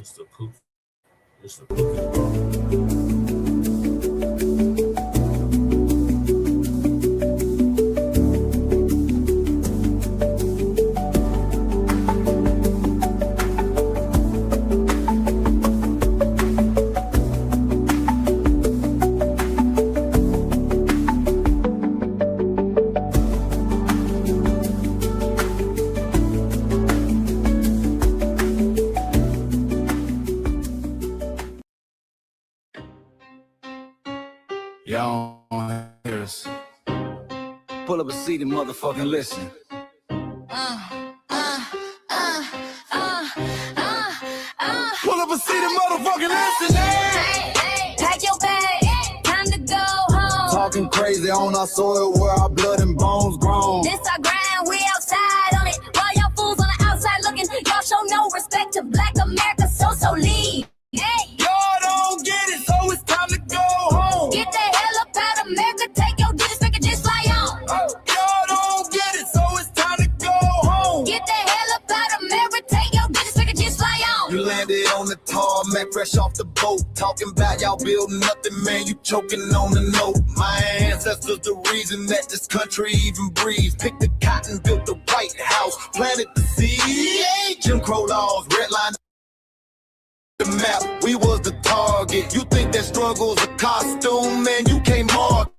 It's the cookie. It's the cookie. Y'all don't hear us. Pull up a seat and motherfucking listen. Pull up a seat and motherfucking listen. Pack your bag, time to go home. Talking crazy on our soil where our blood and bones grown. This our grind, we outside on it. While y'all fools on the outside looking, y'all show no respect to Black America, so leave. Hey, Y'all don't get it, so it's time to go home. get the hell up out of America, take your disrespect and just fly on. Y'all don't get it, so it's time to go home. Get the hell up out of America, take your disrespect and just fly on. You landed on the tarmac, fresh off the boat. Talking about y'all building nothing, man, you choking on the note. My ancestors the reason that this country even breathes. Picked the cotton, built the White House, planted the seed. Jim Crow laws, red line the map, we was the target. You think that struggle's a costume, man, you can't mark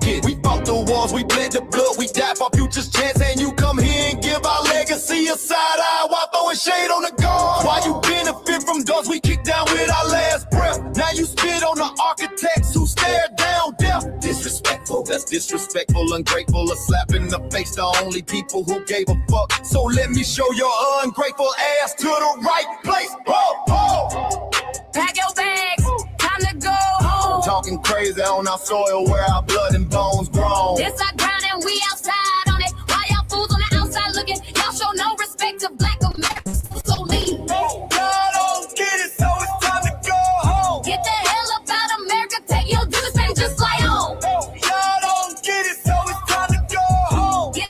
it. We fought the wars, we bled the blood, we died for future's chance, and you come here and give our legacy a side eye while throwing shade on the guard. Why you benefit from doors we kicked down with our last breath? Now you spit on the architects who stared down death. Disrespectful, that's disrespectful, ungrateful, a slap in the face, the only people who gave a fuck. So let me show your ungrateful ass to the right place. Ho, ho. Pack your bags, time to go home. Talking crazy on our soil where our blood and bones grown. This our ground and we outside on it. While y'all fools on the outside looking, y'all show no respect to Black America, so leave. Y'all don't get it, so it's time to go home. Get the hell up out of America, take your disrespect and just fly on. Y'all don't get it, so it's time to go home. Get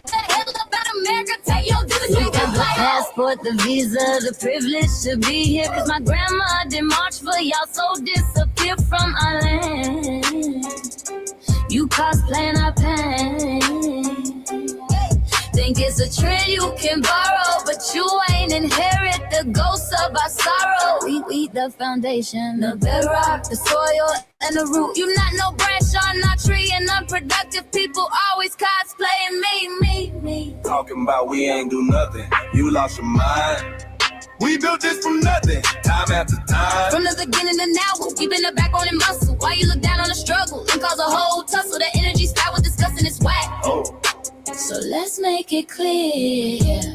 the hell up out of America, take your disrespect and just fly on. Passport, the visa, the privilege to be here. Cause my grandma did march for y'all, so disappear from our land. You cosplaying our pain. Think it's a trend you can borrow, but you ain't inherit the ghosts of our sorrow. We the foundation, the bedrock, the soil, and the root. You not no branch on our tree, and unproductive people always cosplaying me. Talking about we ain't do nothing, you lost your mind. We built this from nothing, time after time. From the beginning to now, we been the backbone and muscle. Why you look down on the struggle and cause a whole tussle? The energy style was discussing it's whack. So let's make it clear,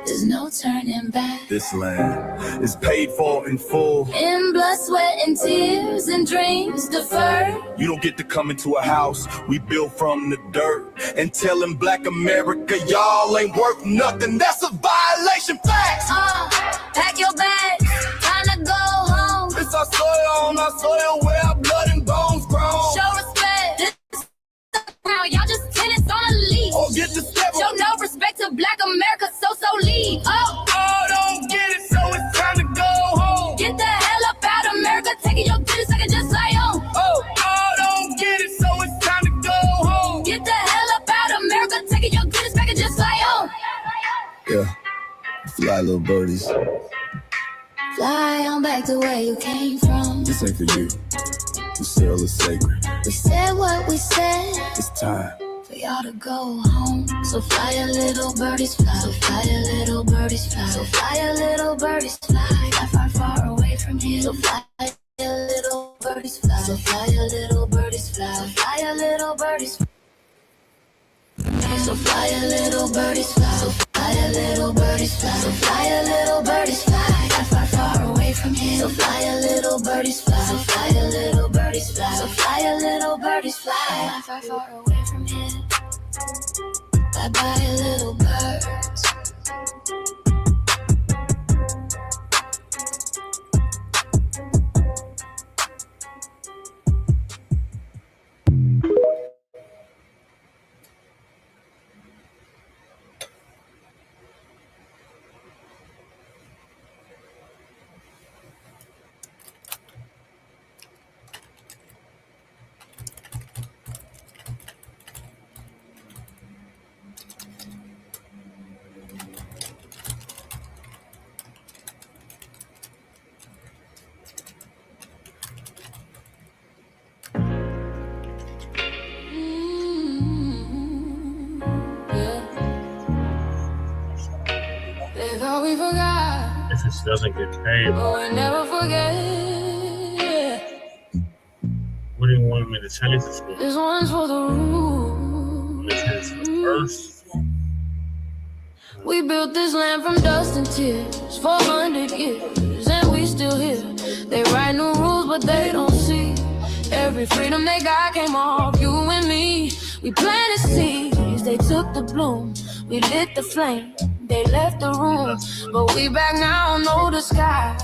there's no turning back. This land is paid for in full. In blood, sweat, and tears, and dreams deferred. You don't get to come into a house we built from the dirt and telling Black America y'all ain't worth nothing. That's a violation, facts. Pack your bags, time to go home. It's our soil on our soil where our blood and bones grown. Show respect, This ground, y'all just tenants on a leash. Oh, get the step. Show no respect to Black America, so leave. Oh, don't get it, so it's time to go home. Get the hell up out of America, taking your disrespect and just fly on. Oh, don't get it, so it's time to go home. Get the hell up out of America, taking your disrespect and just fly on. Yeah, fly little birdies. fly on back to where you came from. This ain't for you. The cell is sacred. We said what we said. It's time For y'all to go home. So fly a little birdies fly. So fly a little birdies fly. So fly a little birdies fly. Fly far, far away from here. So fly a little birdies fly. So fly a little birdies fly. So fly a little birdies fly. So fly a little birdies fly. So fly a little birdies fly. So fly a little birdies fly. Fly far, far away from here. So fly a little birdies fly. So fly a little birdies fly. So fly a little birdies fly. Fly far, far away from here. Bye bye, little birds. They thought we forgot, If it doesn't get paid, but we never forget. what do you want me to change this for? This one's for the room. This is the first. We built this land from dust and tears, 400 years, and we still here. They write new rules, but they don't see. Every freedom they got came off you and me. We planted seeds, they took the bloom. We lit the flame, they left the room. But we back now, know the skies.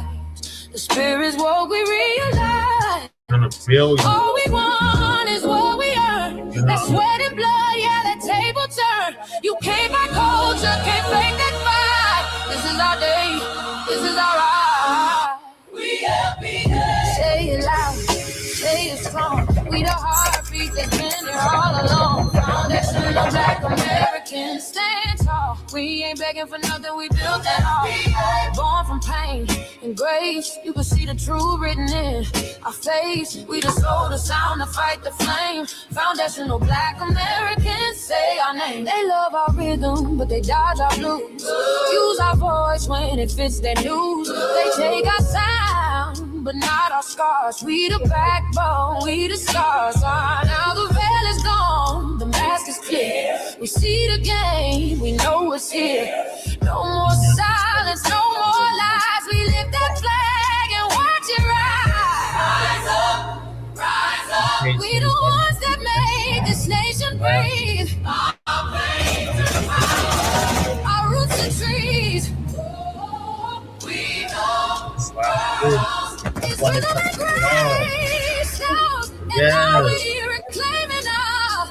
The spirits woke, we realize. All we want is what we earn. That sweat and blood, yeah, that table turn. You can't buy culture, can't fake that fight. This is our day, this is our ride. We happy. Say it loud, say it strong. We the heartbeat that's been there all along. Foundation of Black Americans, stand tall. We ain't begging for nothing, we built that all. Born from pain and grace, you can see the truth written in our face. We the soul, the sound, to fight the flame. Foundational Black Americans, say our name. They love our rhythm, but they dodge our blues. Use our voice when it fits their news. They take our sound, but not our scars. We the backbone, we the scars. Now the veil is gone, the mask is clear. We see the game, we know it's here. No more silence, no more lies. We lift that flag and watch it rise. Rise up. We the ones that made this nation breathe. Our roots are trees. We know it's rhythm and grace now. And now we reclaiming our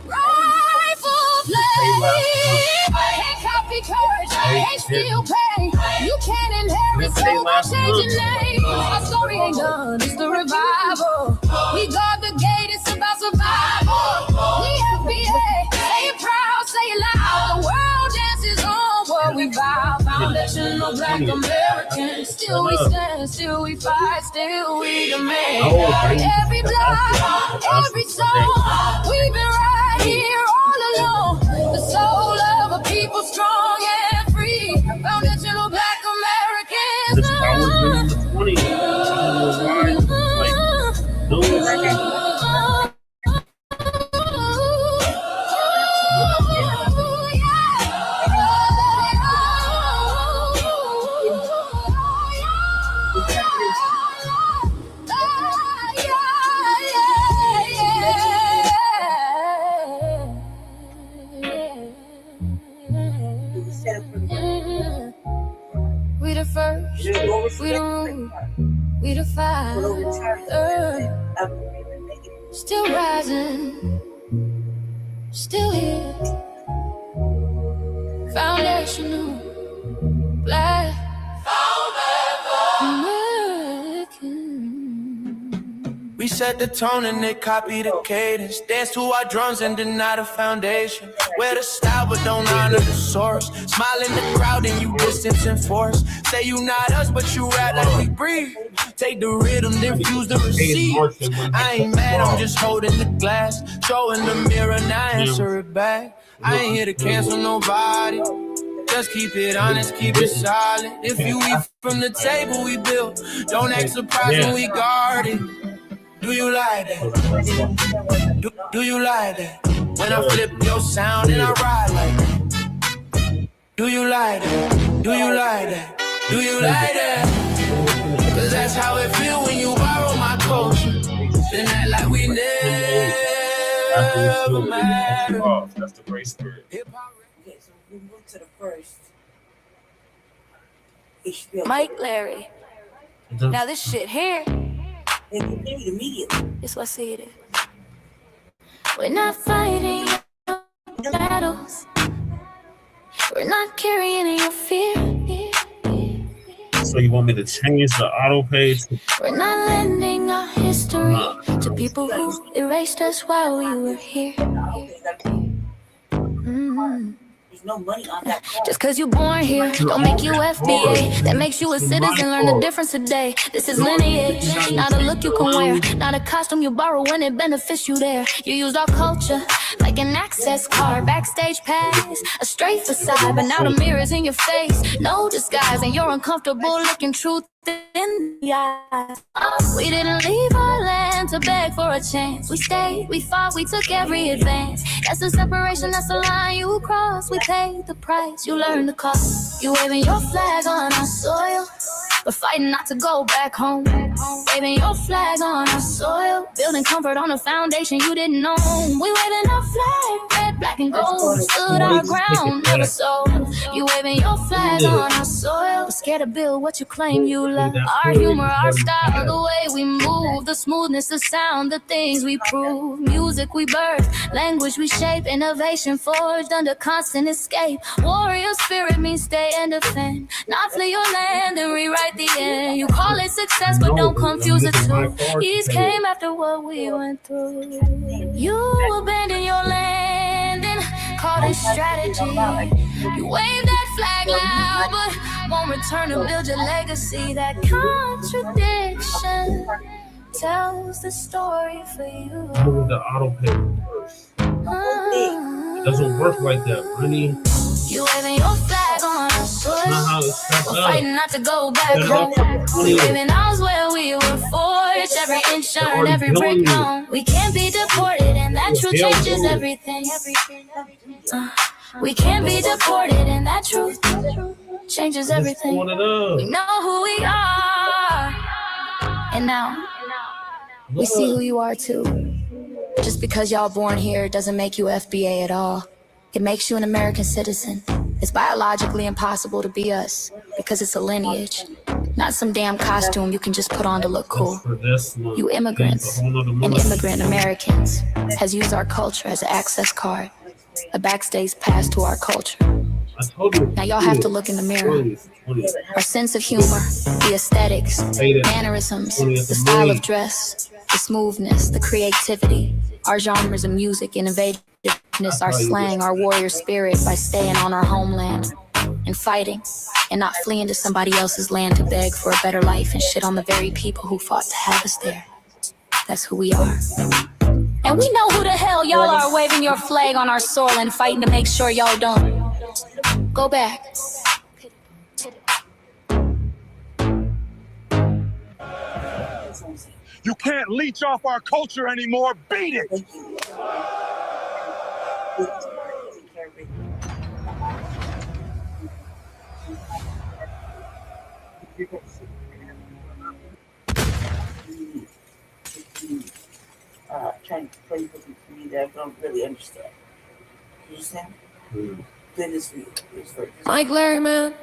rightful place. Can't copy courage, can't steal pain. You can't inherit so by changing names. Our story ain't done, it's the revival. We guard the gate, it's about survival. We FBA, say it proud, say it loud. The world dances on what we vow. Foundational Black Americans, still we stand, still we fight, still we demand. Every block, every song, we've been right here all along. The soul of a people strong and free. Foundational Black Americans. This always been 20. Like, no record. We the first, we the root, we the five, still rising, still here. Foundational Black American. We set the tone and they copy the cadence. Dance to our drums and deny the foundation. Wear the style but don't honor the source. Smile in the crowd and you distance and force. Say you not us but you rap like we breathe. Take the rhythm, then fuse the receipt. I ain't mad, I'm just holding the glass. Show in the mirror, now answer it back. I ain't here to cancel nobody. Just keep it honest, keep it solid. If you eat from the table we built, don't act surprised when we guard it. Do you like that? Do you like that? When I flip your sound and I ride like that. Do you like that? Do you like that? Do you like that? Cause that's how it feel when you borrow my culture. Then act like we never mattered. That's the great spirit. Okay, so we move to the first. Mike Larry. Now this shit here, They continued immediately. it's what I see it is. We're not fighting your battles. We're not carrying your fear. So you want me to change the auto page? We're not lending our history to people who erased us while we were here. Okay, Mm-hmm. you There's no money on that card. Just cause you born here, don't make you FBA. That makes you a citizen, learn the difference today. This is lineage, not a look you can wear, not a costume you borrow when it benefits you there. You used our culture like an access card, backstage pass, a straight facade, but now the mirror's in your face. No disguise, and you're uncomfortable looking truth in the eyes. We didn't leave our land to beg for a chance. We stayed, we fought, we took every advance. That's the separation, that's the line you cross. We paid the price, you learned the cost. You waving your flag on our soil, but fighting not to go back home. Waving your flag on our soil, building comfort on a foundation you didn't know. We waving our flag, red, black, and gold. Stood our ground, never sold. You waving your flag on our soil, but scared to build what you claim you love. Our humor, our style, the way we move, the smoothness, the sound, the things we prove. Music we birth, language we shape, innovation forged under constant escape. Warrior spirit means stay and defend, not flee your land and rewrite the end. You call it success, but don't confuse the two. Ease came after what we went through. You abandoned your land and called it strategy. You wave that flag loud, but won't return to build your legacy. That contradiction tells the story for you. I'm with the auto pay first. It doesn't work like that, Brittany. You waving your flag on our soil, Not how it's set we're up. fighting not to go back home. We living ours where we were forged, every inch earned, every brick known. We can't be deported, and that truth changes everything. We can't be deported, and that truth changes everything. One of those. We know who we are, and now we see who you are too. Just because y'all born here doesn't make you FBA at all. It makes you an American citizen. It's biologically impossible to be us because it's a lineage, not some damn costume you can just put on to look cool. You immigrants and immigrant Americans has used our culture as an access card, a backstage pass to our culture. Now y'all have to look in the mirror. Our sense of humor, the aesthetics, mannerisms, the style of dress, the smoothness, the creativity, our genres of music, innovativeness, our slang, our warrior spirit by staying on our homeland and fighting and not fleeing to somebody else's land to beg for a better life and shit on the very people who fought to have us there. That's who we are. And we know who the hell y'all are waving your flag on our soil and fighting to make sure y'all don't go back. You can't leech off our culture anymore. Beat it. Thank you. Take care of it. Trying to play something for me that I don't really understand. You understand? Play this for you. Mike Larry, man,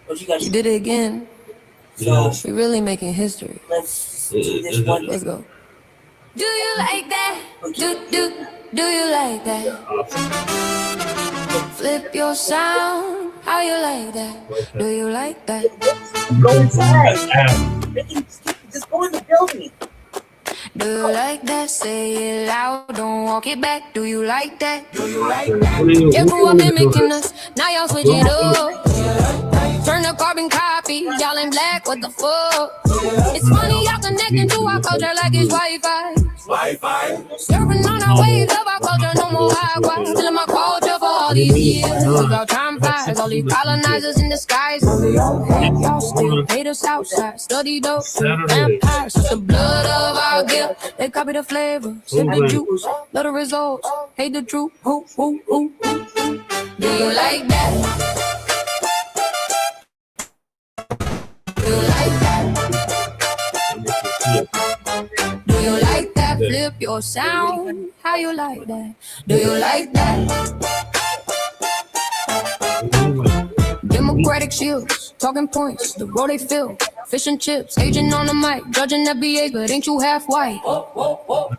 What you guys you did it again. So We really making history. let's do this one. Let's go. Do you like that? Do you like that? Flip your sound. How you like that? Do you like that? Go inside. Just go in the building. Do you like that? Say it loud, don't walk it back. Do you like that? You grew up mimicking us, now y'all switch it up. Turn the carbon copy, y'all in black, what the fuck? It's funny y'all connecting to our culture like it's Wi-Fi. Surfing on our waves of our culture, no more Wi-Fi. Still in my culture for all these years. Look how time flies, all these colonizers in disguise. Y'all still hate us outside, study dope, vampires. It's the blood of our gift. They copy the flavor, sip the juice, love the results, hate the truth. Ooh, ooh, ooh. Do you like that? Do you like that? Do you like that? Flip your sound. How you like that? Do you like that? Democratic shields, talking points, the road they fill. Fish and chips, agent on the mic, judging FBA, but ain't you half white?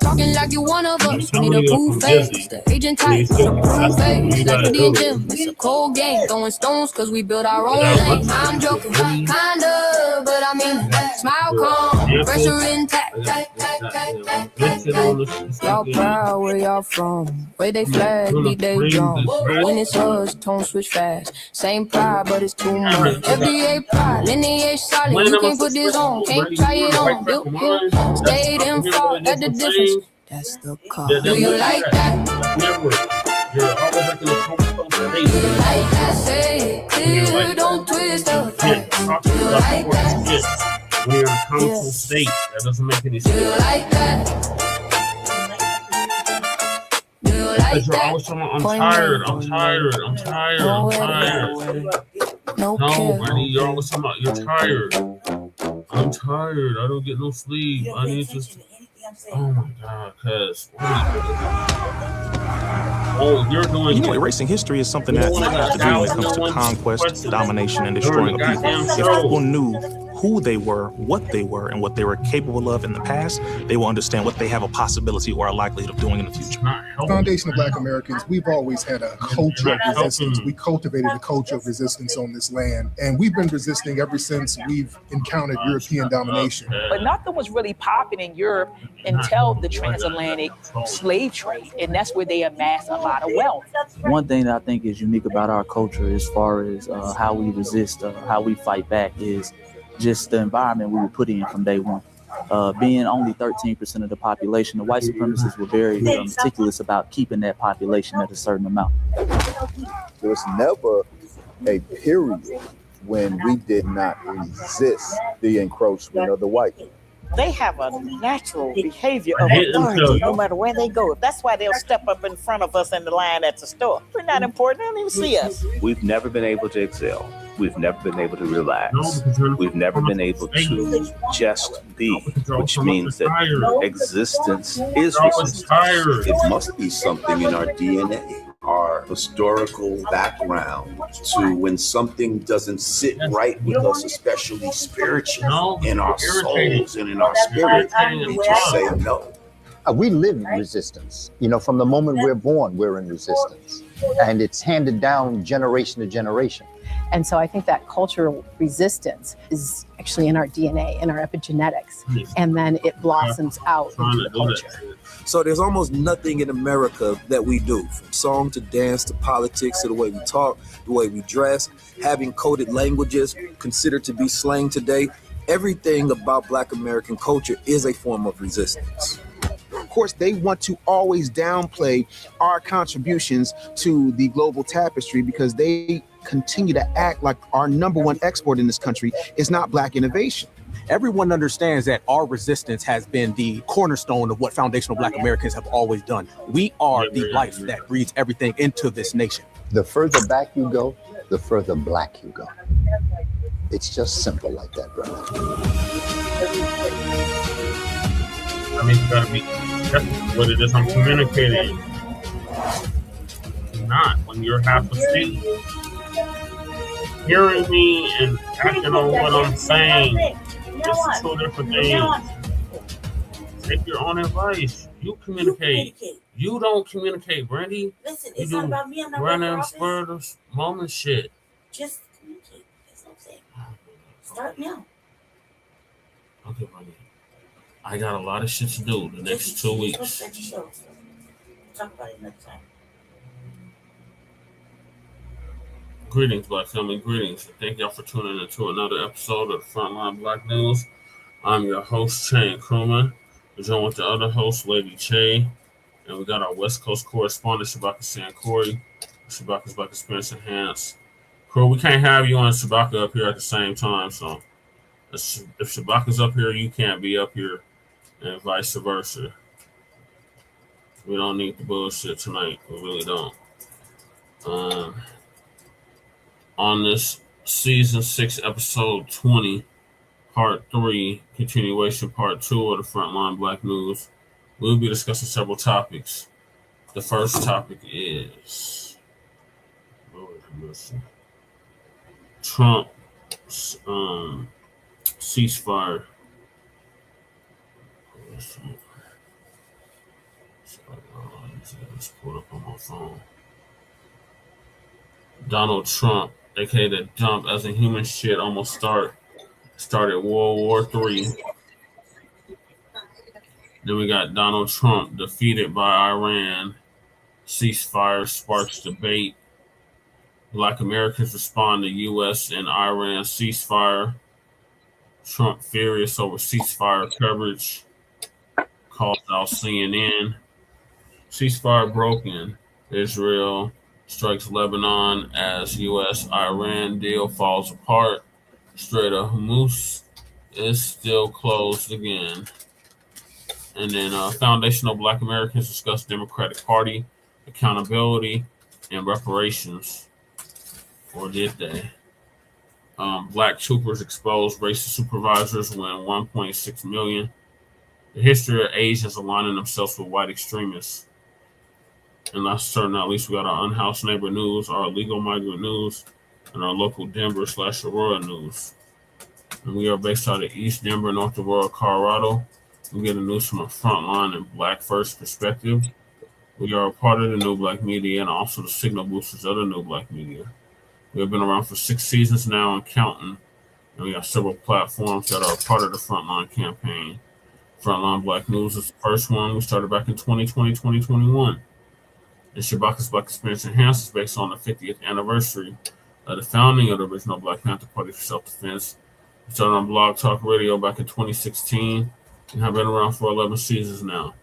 Talking like you one of us, need a cool face. The agent type, cool face. Like the gym, it's a cold game. Throwing stones cause we build our own lane. I'm joking, kinda. but I mean it. Smile calm, pressure intact. Y'all proud where y'all from. Where they flag, beat they drum. When it's us, tone switch fast. Same pride, but it's too much. FDA pride, lineage solid. You can't put this on, can't try it on. Built here, stayed and fought. That's the difference. That's the cause. Do you like that? You're always like in a coastal state. Do you like that? Say it clear, don't twist the facts. Do you like that? When you're in a coastal state, that doesn't make any sense. Do you like that? Do you like Because you're that? always talking about, I'm tired. No, Brandy, you're always talking about, you're tired. I'm tired. I don't get no sleep. I need to. Oh my God, cuz. Oh, you're doing. You know, erasing history is something that you have to do when it comes to conquest, domination, and destroying a people. If people knew who they were, and what they were capable of in the past, they will understand what they have a possibility or a likelihood of doing in the future. Foundation of Black Americans, we've always had a culture of resistance. We cultivated a culture of resistance on this land, and we've been resisting ever since we've encountered European domination. But nothing was really popping in Europe until the transatlantic slave trade, and that's where they amassed a lot of wealth. One thing that I think is unique about our culture as far as how we resist, how we fight back, is just the environment we were put in from day one. Being only 13% of the population, the white supremacists were very meticulous about keeping that population at a certain amount. There was never a period when we did not resist the encroachment of the white. They have a natural behavior of authority no matter where they go. That's why they'll step up in front of us in the line at the store. We're not important. They don't even see us. We've never been able to excel. We've never been able to relax. We've never been able to just be, which means that existence is resistance. It must be something in our DNA, our historical background, to when something doesn't sit right with us, especially spiritually, in our souls and in our spirit, we just say no. We live in resistance. You know, from the moment we're born, we're in resistance. And it's handed down generation to generation. And so I think that cultural resistance is actually in our DNA, in our epigenetics, and then it blossoms out into the culture. So there's almost nothing in America that we do, from song to dance to politics to the way we talk, the way we dress, having coded languages considered to be slang today. Everything about Black American culture is a form of resistance. Of course, they want to always downplay our contributions to the global tapestry because they continue to act like our number one export in this country is not Black innovation. Everyone understands that our resistance has been the cornerstone of what foundational Black Americans have always done. We are the life that breathes everything into this nation. The further back you go, the further Black you go. It's just simple like that, brother. I mean, you gotta be, that's what it is I'm communicating. Not when you're half asleep. Hearing me and acting on what I'm saying. It's two different things. Take your own advice. You communicate. You don't communicate, Brandy. Listen, you it's do not about me. I'm not random spur of the moment shit. Just communicate. That's what I'm saying. Start now. Okay, Brandy. I got a lot of shit to do the next 2 weeks. Talk about it next time. Greetings, Black family. Greetings. Thank y'all for tuning in to another episode of Frontline Black News. I'm your host, Che Crewman. We're joined with the other host, Lady Che. And we got our West Coast correspondent, Shabaka San Corey. Shabaka's Black Experience Enhanced. Crew, we can't have you and Shabaka up here at the same time. So if Shabaka's up here, you can't be up here, and vice versa. We don't need the bullshit tonight. We really don't. On this season 6, episode 20, part 3, continuation part 2 of the Frontline Black News, we'll be discussing several topics. The first topic is Trump ceasefire. Let's pull it up on my phone. Donald Trump, aka the dump as a human shit, almost start started World War III. Then we got Donald Trump defeated by Iran. Ceasefire sparks debate. Black Americans respond to U.S. and Iran ceasefire. Trump furious over ceasefire coverage. Calls out CNN. Ceasefire broken. Israel strikes Lebanon as U.S.-Iran deal falls apart. Strait of Hormuz is still closed again. And then foundational Black Americans discuss Democratic Party, accountability, and reparations. Or did they? Black troopers expose racist supervisors win $1.6 million. The history of Asians aligning themselves with white extremists. And last certain, not least, we got our Unhoused neighbor news, our illegal migrant news, and our local Denver/Aurora news. And we are based out of East Denver, North Aurora, Colorado. We get the news from a frontline and Black First perspective. We are a part of the New Blacc Media and also the signal boosters of the New Blacc Media. We have been around for 6 seasons now and counting. And we have several platforms that are a part of the Frontline campaign. Frontline Black News is the first one. We started back in 2020, 2021. And Shabaka's Black Experience Enhanced is based on the 50th anniversary of the founding of the original Black Panther Party for Self-Defense. We started on Blog Talk Radio back in 2016 and have been around for 11 seasons now.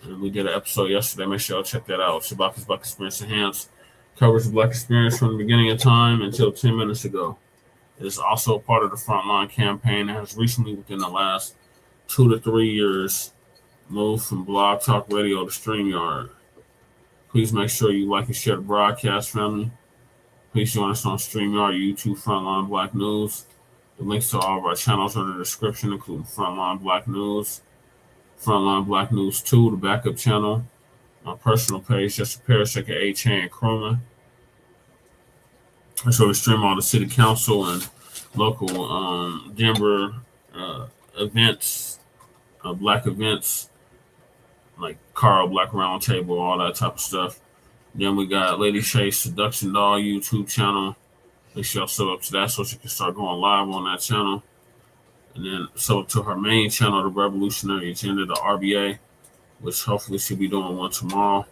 And we did an episode yesterday. Make sure y'all check that out. Shabaka's Black Experience Enhanced covers the Black experience from the beginning of time until 10 minutes ago. It is also a part of the Frontline campaign that has recently, within the last 2 to 3 years, moved from Blog Talk Radio to StreamYard. Please make sure you like and share the broadcast, family. Please join us on StreamYard, YouTube, Frontline Black News. The links to all of our channels are in the description, including Frontline Black News, Frontline Black News 2, the backup channel, my personal page, Jesse Parrish, aka Chain Chroma. So we stream all the city council and local Denver events, Black events, like Carl Black Roundtable, all that type of stuff. Then we got Lady Shay's Seduction Doll YouTube channel. Make sure y'all sub up to that so she can start going live on that channel. And then sub up to her main channel, The Revolutionary Agenda, the RBA, which hopefully she'll be doing one tomorrow.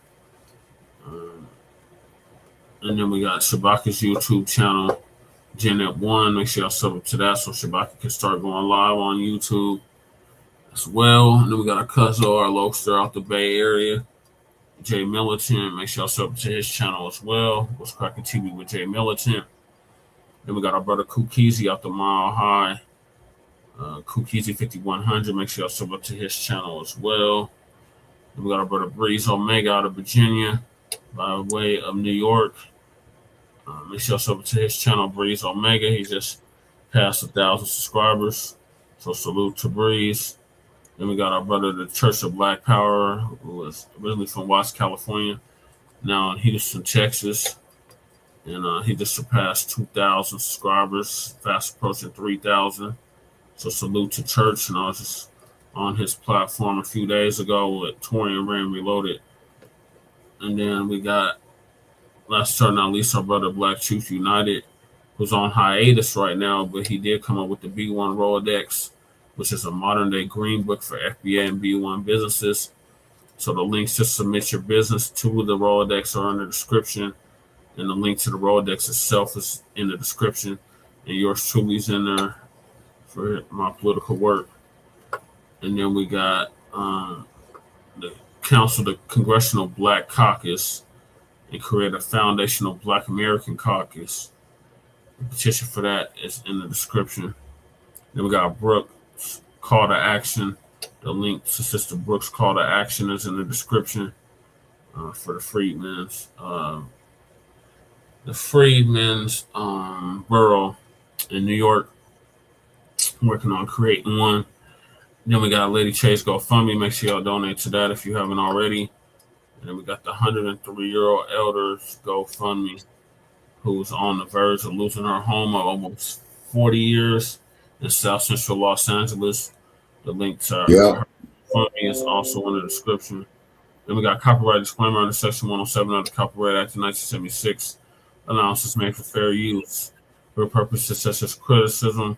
And then we got Shabaka's YouTube channel, Janet 1. Make sure y'all sub up to that so Shabaka can start going live on YouTube as well. And then we got our cousin, our Lokester out the Bay Area, Jay Militant. Make sure y'all sub up to his channel as well. What's Cracking TV with Jay Militant. Then we got our brother Kukizi out the Mile High, Kukizi 5100. Make sure y'all sub up to his channel as well. Then we got our brother Breeze Omega out of Virginia by way of New York. Make sure y'all sub up to his channel, Breeze Omega. He just passed 1,000 subscribers. So salute to Breeze. Then we got our brother, the Church of Black Power, who was originally from Watts, California, now in Houston, Texas. And he just surpassed 2,000 subscribers, fast approaching 3,000. So salute to Church. And I was just on his platform a few days ago with Torian Ram Reloaded. And then we got, last but not least, our brother Black Truth United, who's on hiatus right now, but he did come up with the B1 Rolodex, which is a modern-day green book for FBA and B1 businesses. So the links to submit your business to the Rolodex are in the description, and the link to the Rolodex itself is in the description, and yours truly is in there for my political work. And then we got the Council, the Congressional Black Caucus, and create a foundational Black American Caucus. The petition for that is in the description. Then we got Brooks Call to Action. The link to Sister Brooks Call to Action is in the description for the Freedmen's Borough in New York. Working on creating one. Then we got Lady Chase GoFundMe. Make sure y'all donate to that if you haven't already. And then we got the 103-year-old Elders GoFundMe, who's on the verge of losing her home of almost 40 years in South Central Los Angeles. The link to her GoFundMe is also in the description. Then we got copyright disclaimer under Section 107 of the Copyright Act of 1976. Allowances made for fair use for purposes such as criticism,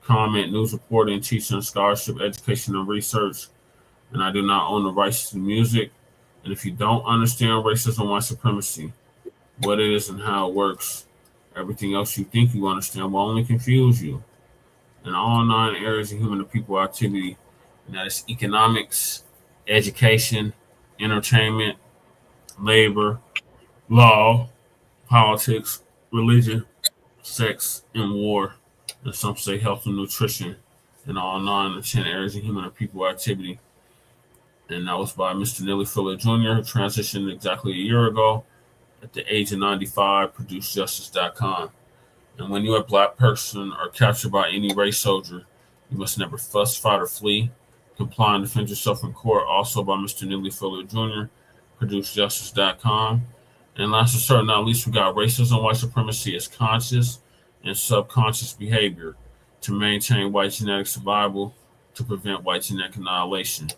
comment, news reporting, teaching, scholarship, education, and research. And I do not own the rights to the music. And if you don't understand racism and white supremacy, what it is and how it works, everything else you think you understand will only confuse you. In all 9 areas of human and people activity, and that is economics, education, entertainment, labor, law, politics, religion, sex, and war, and some say health and nutrition, in all 9 of 10 areas of human and people activity. And that was by Mr. Neely Fuller Jr., who transitioned exactly a year ago at the age of 95, produced justice.com. And when you're a black person or captured by any race soldier, you must never fuss, fight, or flee. Comply and defend yourself in court, also by Mr. Neely Fuller Jr., produced justice.com. And last but certainly not least, we got racism, white supremacy as conscious and subconscious behavior to maintain white genetic survival, to prevent white genetic annihilation.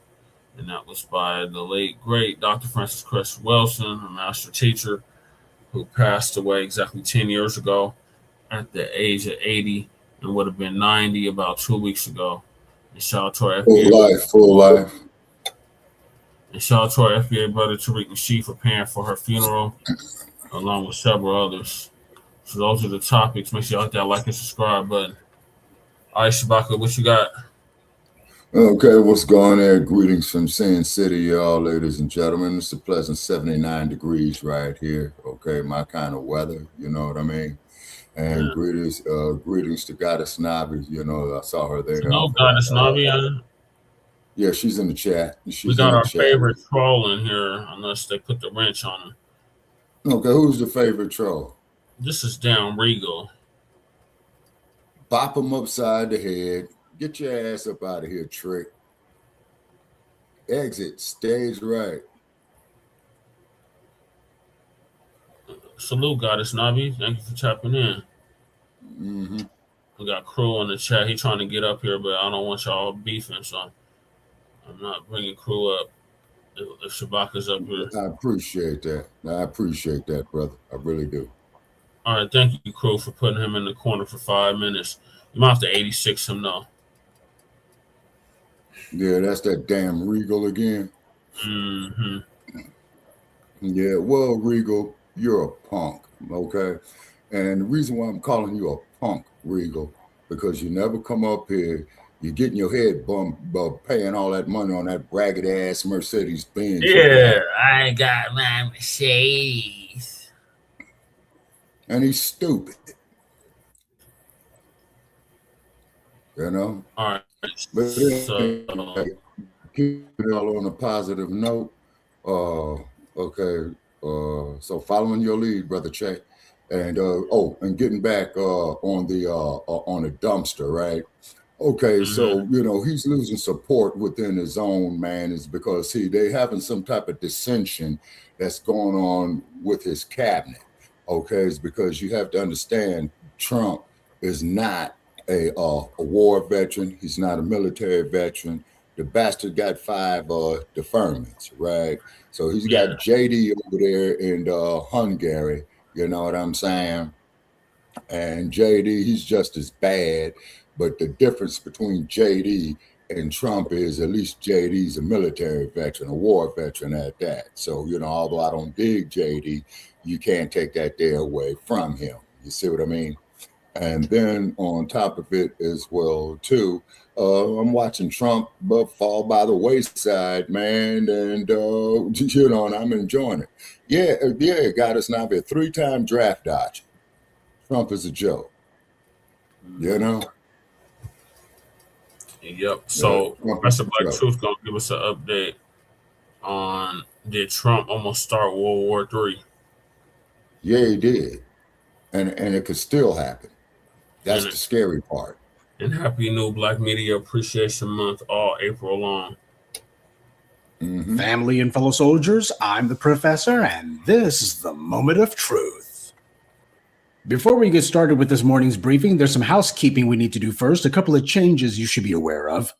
And that was by the late, great Dr. Francis Cress Wilson, a master teacher who passed away exactly 10 years ago at the age of 80 and would have been 90 about 2 weeks ago. And shout out to our FBA. Full life. And shout out to our FBA brother Tariq Nasheed for paying for her funeral, along with several others. So those are the topics. Make sure you hit that like and subscribe button. All right, Shabaka, what you got? Okay, what's going on? Greetings from Sin City, y'all, ladies and gentlemen. It's a pleasant 79 degrees right here. Okay, my kind of weather, you know what I mean? And greetings to Goddess Navi. You know, I saw her there. No, Goddess Navi. Yeah, she's in the chat. We got our favorite troll in here, unless they put the wrench on him. Okay, who's the favorite troll? This is Down Regal. Bop him upside the head. Get your ass up out of here, Trick. Exit stage right. Salute, Goddess Navi. Thank you for tapping in. Mm-hmm. We got Crew on the chat. He trying to get up here, but I don't want y'all beefing, so I'm not bringing Crew up if Shabaka's up here. I appreciate that. I appreciate that, brother. I really do. All right, thank you, Crew, for putting him in the corner for 5 minutes. You might have to 86 him, though. Yeah, that's that damn Regal again. Mm-hmm. Yeah, well, Regal, you're a punk, okay? And the reason why I'm calling you a punk, Regal, because you never come up here, you're getting your head bumped, paying all that money on that ragged-ass Mercedes-Benz. Yeah, I ain't got my Mercedes. And he's stupid. You know? All right. But keep it all on a positive note. Okay. So following your lead, Brother Che, and and getting back on the dumpster, right? Okay, so you know he's losing support within his own man is because they having some type of dissension that's going on with his cabinet. Okay, it's because you have to understand Trump is not a war veteran. He's not a military veteran. The bastard got 5 deferments, right? So he's got JD over there in Hungary. You know what I'm saying? And JD, he's just as bad. But the difference between JD and Trump is at least JD's a military veteran, a war veteran at that. So, you know, although I don't dig JD, you can't take that there away from him. You see what I mean? And then on top of it as well, too, I'm watching Trump fall by the wayside, man. And, you know, and I'm enjoying it. Yeah, Goddess Navi, a 3-time draft dodger. Trump is a joke. You know? Yep. So, Professor Black Truth going to give us an update on did Trump almost start World War III? Yeah, he did. And it could still happen. That's the scary part. And happy new Blacc Media Appreciation Month all April long. Mm-hmm. Family and fellow soldiers, I'm the Professor, and this is the Moment of Truth. Before we get started with this morning's briefing, there's some housekeeping we need to do first, a couple of changes you should be aware of.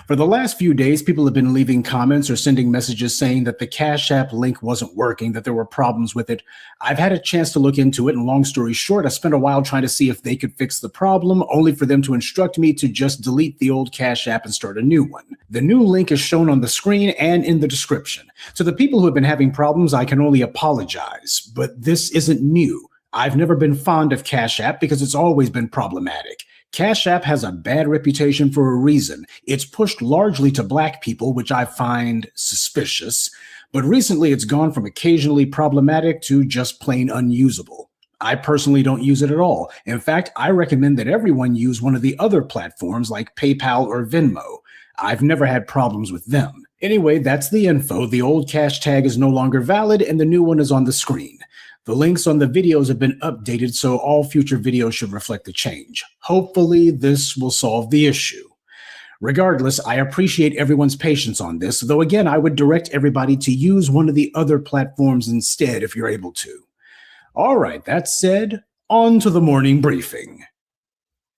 For the last few days, people have been leaving comments or sending messages saying that the Cash App link wasn't working, that there were problems with it. I've had a chance to look into it, and long story short, I spent a while trying to see if they could fix the problem, only for them to instruct me to just delete the old Cash App and start a new one. The new link is shown on the screen and in the description. To the people who have been having problems, I can only apologize, but this isn't new. I've never been fond of Cash App because it's always been problematic. Cash App has a bad reputation for a reason. It's pushed largely to Black people, which I find suspicious, but recently it's gone from occasionally problematic to just plain unusable. I personally don't use it at all. In fact, I recommend that everyone use one of the other platforms like PayPal or Venmo. I've never had problems with them. Anyway, that's the info. The old cash tag is no longer valid and the new one is on the screen. The links on the videos have been updated, so all future videos should reflect the change. Hopefully, this will solve the issue. Regardless, I appreciate everyone's patience on this, though again, I would direct everybody to use one of the other platforms instead if you're able to. All right, that said, on to the morning briefing.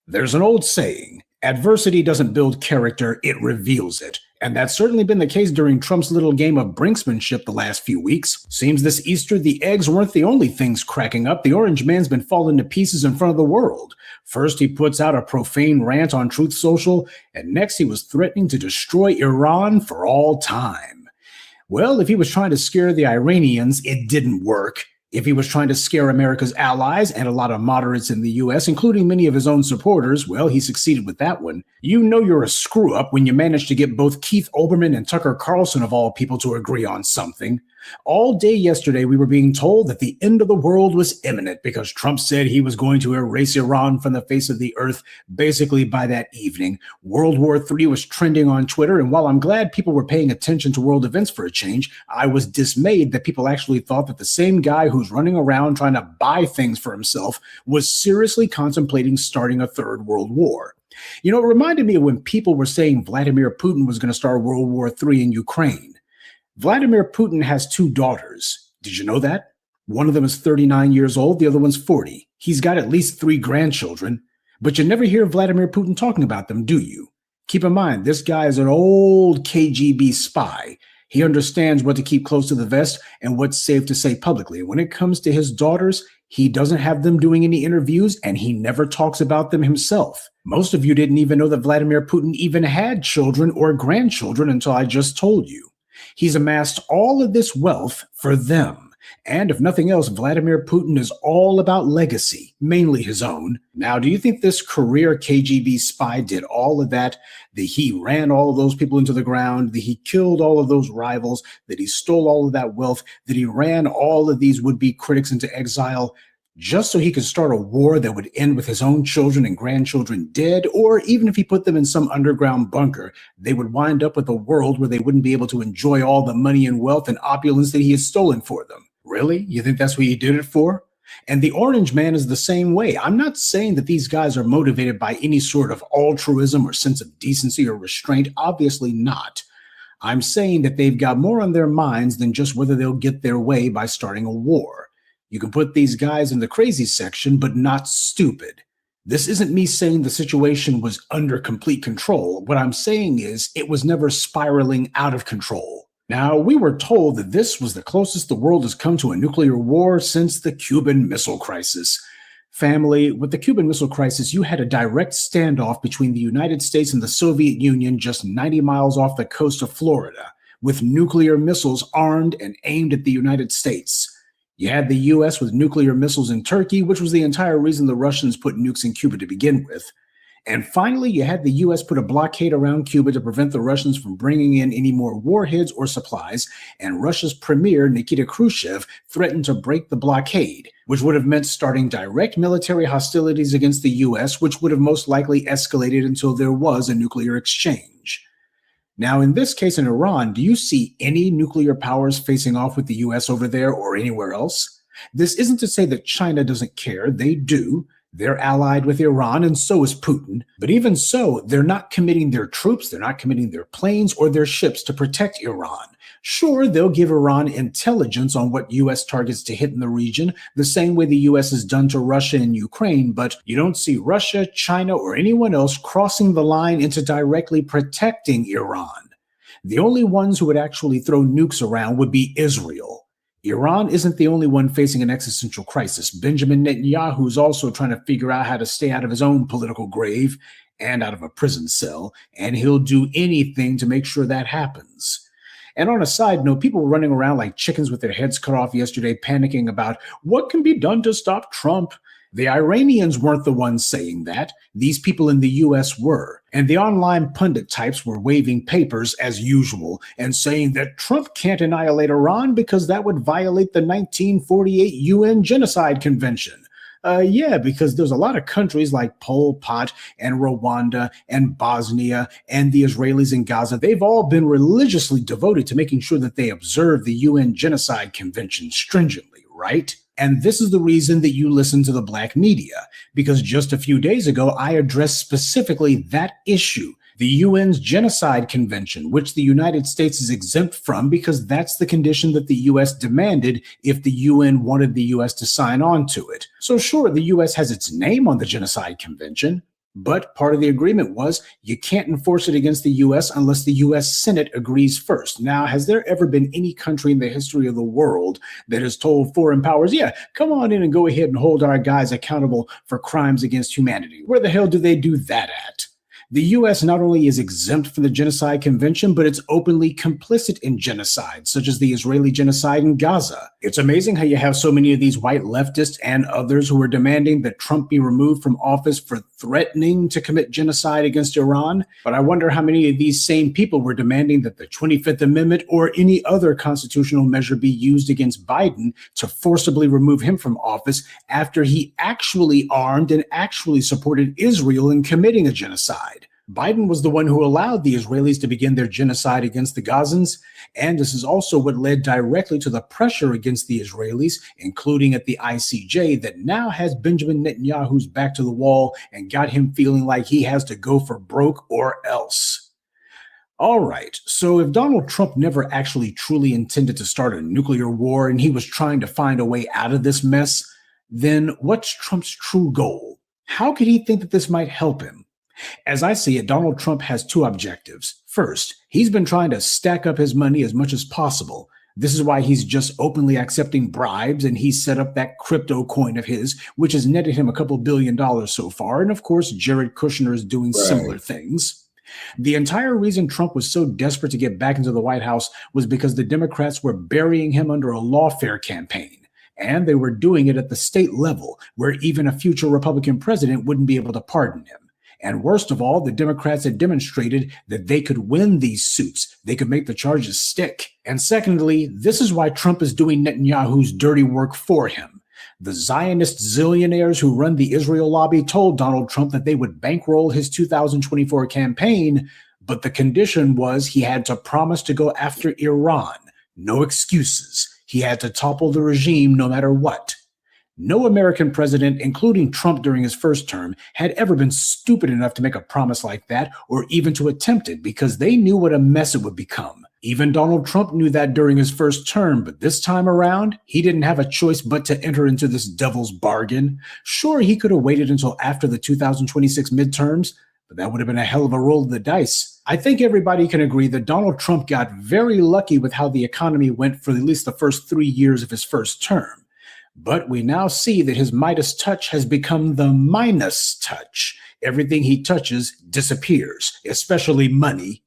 There's an old saying, adversity doesn't build character, it reveals it. And that's certainly been the case during Trump's little game of brinksmanship the last few weeks. Seems this Easter the eggs weren't the only things cracking up. The orange man's been falling to pieces in front of the world. First, he puts out a profane rant on Truth Social, and next he was threatening to destroy Iran for all time. Well, if he was trying to scare the Iranians, it didn't work. If he was trying to scare America's allies and a lot of moderates in the U.S., including many of his own supporters, well, he succeeded with that one. You know you're a screw-up when you manage to get both Keith Olbermann and Tucker Carlson, of all people, to agree on something. All day yesterday, we were being told that the end of the world was imminent because Trump said he was going to erase Iran from the face of the earth basically by that evening. World War III was trending on Twitter, and while I'm glad people were paying attention to world events for a change, I was dismayed that people actually thought that the same guy who's running around trying to buy things for himself was seriously contemplating starting a third world war. You know, it reminded me of when people were saying Vladimir Putin was going to start World War III in Ukraine. Vladimir Putin has 2 daughters. Did you know that? One of them is 39 years old, the other one's 40. He's got at least 3 grandchildren, but you never hear Vladimir Putin talking about them, do you? Keep in mind, this guy is an old KGB spy. He understands what to keep close to the vest and what's safe to say publicly. When it comes to his daughters, he doesn't have them doing any interviews, and he never talks about them himself. Most of you didn't even know that Vladimir Putin even had children or grandchildren until I just told you. He's amassed all of this wealth for them. And if nothing else, Vladimir Putin is all about legacy, mainly his own. Now, do you think this career KGB spy did all of that? That he ran all of those people into the ground, that he killed all of those rivals, that he stole all of that wealth, that he ran all of these would-be critics into exile, just so he could start a war that would end with his own children and grandchildren dead? Or even if he put them in some underground bunker, they would wind up with a world where they wouldn't be able to enjoy all the money and wealth and opulence that he has stolen for them. Really? You think that's what he did it for? And the Orange Man is the same way. I'm not saying that these guys are motivated by any sort of altruism or sense of decency or restraint. Obviously not. I'm saying that they've got more on their minds than just whether they'll get their way by starting a war. You can put these guys in the crazy section, but not stupid. This isn't me saying the situation was under complete control. What I'm saying is it was never spiraling out of control. Now, we were told that this was the closest the world has come to a nuclear war since the Cuban Missile Crisis. Family, with the Cuban Missile Crisis, you had a direct standoff between the United States and the Soviet Union just 90 miles off the coast of Florida, with nuclear missiles armed and aimed at the United States. You had the U.S. with nuclear missiles in Turkey, which was the entire reason the Russians put nukes in Cuba to begin with. And finally, you had the U.S. put a blockade around Cuba to prevent the Russians from bringing in any more warheads or supplies, and Russia's premier, Nikita Khrushchev, threatened to break the blockade, which would have meant starting direct military hostilities against the U.S., which would have most likely escalated until there was a nuclear exchange. Now, in this case in Iran, do you see any nuclear powers facing off with the U.S. over there or anywhere else? This isn't to say that China doesn't care. They do. They're allied with Iran, and so is Putin. But even so, they're not committing their troops, they're not committing their planes or their ships to protect Iran. Sure, they'll give Iran intelligence on what U.S. targets to hit in the region, the same way the U.S. has done to Russia and Ukraine, but you don't see Russia, China, or anyone else crossing the line into directly protecting Iran. The only ones who would actually throw nukes around would be Israel. Iran isn't the only one facing an existential crisis. Benjamin Netanyahu is also trying to figure out how to stay out of his own political grave and out of a prison cell, and he'll do anything to make sure that happens. And on a side note, people were running around like chickens with their heads cut off yesterday, panicking about what can be done to stop Trump. The Iranians weren't the ones saying that. These people in the U.S. were. And the online pundit types were waving papers as usual and saying that Trump can't annihilate Iran because that would violate the 1948 UN Genocide Convention. Yeah, because there's a lot of countries like Pol Pot and Rwanda and Bosnia and the Israelis in Gaza. They've all been religiously devoted to making sure that they observe the UN Genocide Convention stringently, right? And this is the reason that you listen to the Blacc Media, because just a few days ago, I addressed specifically that issue. The UN's Genocide Convention, which the United States is exempt from because that's the condition that the U.S. demanded if the UN wanted the U.S. to sign on to it. So sure, the U.S. has its name on the Genocide Convention, but part of the agreement was you can't enforce it against the U.S. unless the U.S. Senate agrees first. Now, has there ever been any country in the history of the world that has told foreign powers, yeah, come on in and go ahead and hold our guys accountable for crimes against humanity? Where the hell do they do that at? The U.S. not only is exempt from the Genocide Convention, but it's openly complicit in genocide, such as the Israeli genocide in Gaza. It's amazing how you have so many of these white leftists and others who are demanding that Trump be removed from office for threatening to commit genocide against Iran. But I wonder how many of these same people were demanding that the 25th Amendment or any other constitutional measure be used against Biden to forcibly remove him from office after he actually armed and actually supported Israel in committing a genocide. Biden was the one who allowed the Israelis to begin their genocide against the Gazans, and this is also what led directly to the pressure against the Israelis, including at the ICJ, that now has Benjamin Netanyahu's back to the wall and got him feeling like he has to go for broke or else. All right, so if Donald Trump never actually truly intended to start a nuclear war and he was trying to find a way out of this mess, then what's Trump's true goal? How could he think that this might help him? As I see it, Donald Trump has two objectives. First, he's been trying to stack up his money as much as possible. This is why he's just openly accepting bribes, and he's set up that crypto coin of his, which has netted him a couple $2 billion so far. And of course, Jared Kushner is doing similar things. The entire reason Trump was so desperate to get back into the White House was because the Democrats were burying him under a lawfare campaign. And they were doing it at the state level, where even a future Republican president wouldn't be able to pardon him. And worst of all, the Democrats had demonstrated that they could win these suits. They could make the charges stick. And secondly, this is why Trump is doing Netanyahu's dirty work for him. The Zionist zillionaires who run the Israel lobby told Donald Trump that they would bankroll his 2024 campaign, but the condition was he had to promise to go after Iran. No excuses. He had to topple the regime no matter what. No American president, including Trump during his first term, had ever been stupid enough to make a promise like that or even to attempt it because they knew what a mess it would become. Even Donald Trump knew that during his first term, but this time around, he didn't have a choice but to enter into this devil's bargain. Sure, he could have waited until after the 2026 midterms, but that would have been a hell of a roll of the dice. I think everybody can agree that Donald Trump got very lucky with how the economy went for at least the first 3 years of his first term. But we now see that his Midas touch has become the minus touch. Everything he touches disappears, especially money.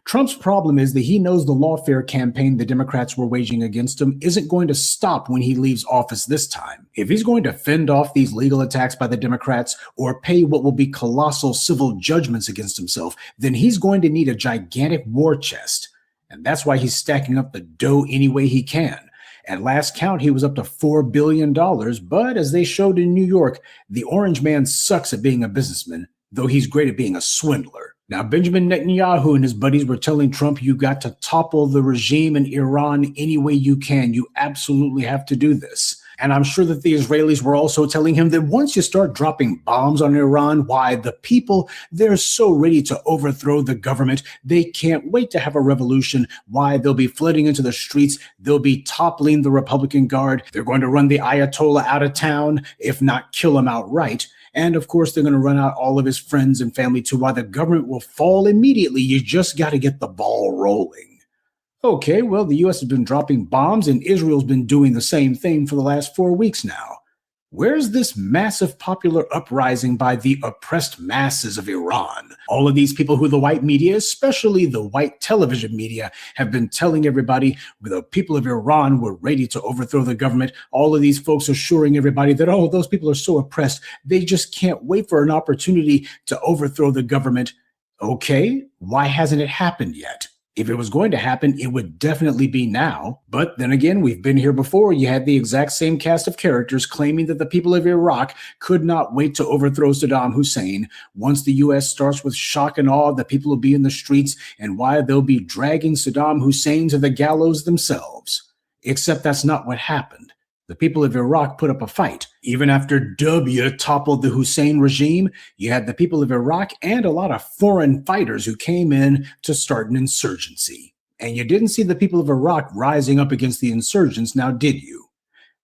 Trump's problem is that he knows the lawfare campaign the Democrats were waging against him isn't going to stop when he leaves office this time. If he's going to fend off these legal attacks by the Democrats or pay what will be colossal civil judgments against himself, then he's going to need a gigantic war chest. And that's why he's stacking up the dough any way he can. At last count, he was up to $4 billion, but as they showed in New York, the orange man sucks at being a businessman, though he's great at being a swindler. Now, Benjamin Netanyahu and his buddies were telling Trump, you got to topple the regime in Iran any way you can. You absolutely have to do this. And I'm sure that the Israelis were also telling him that once you start dropping bombs on Iran, why the people, they're so ready to overthrow the government. They can't wait to have a revolution. Why they'll be flooding into the streets. They'll be toppling the Republican Guard. They're going to run the Ayatollah out of town, if not kill him outright. And of course, they're going to run out all of his friends and family too, while the government will fall immediately. You just got to get the ball rolling. Okay, well, the U.S. has been dropping bombs and Israel's been doing the same thing for the last 4 weeks now. Where's this massive popular uprising by the oppressed masses of Iran? All of these people who the white media, especially the white television media, have been telling everybody the people of Iran were ready to overthrow the government. All of these folks assuring everybody that, oh, those people are so oppressed, they just can't wait for an opportunity to overthrow the government. Okay, why hasn't it happened yet? If it was going to happen, it would definitely be now. But then again, we've been here before. You had the exact same cast of characters claiming that the people of Iraq could not wait to overthrow Saddam Hussein. Once the U.S. starts with shock and awe, the people will be in the streets, and why they'll be dragging Saddam Hussein to the gallows themselves. Except that's not what happened. The people of Iraq put up a fight. Even after W toppled the Hussein regime, you had the people of Iraq and a lot of foreign fighters who came in to start an insurgency. And you didn't see the people of Iraq rising up against the insurgents, now did you?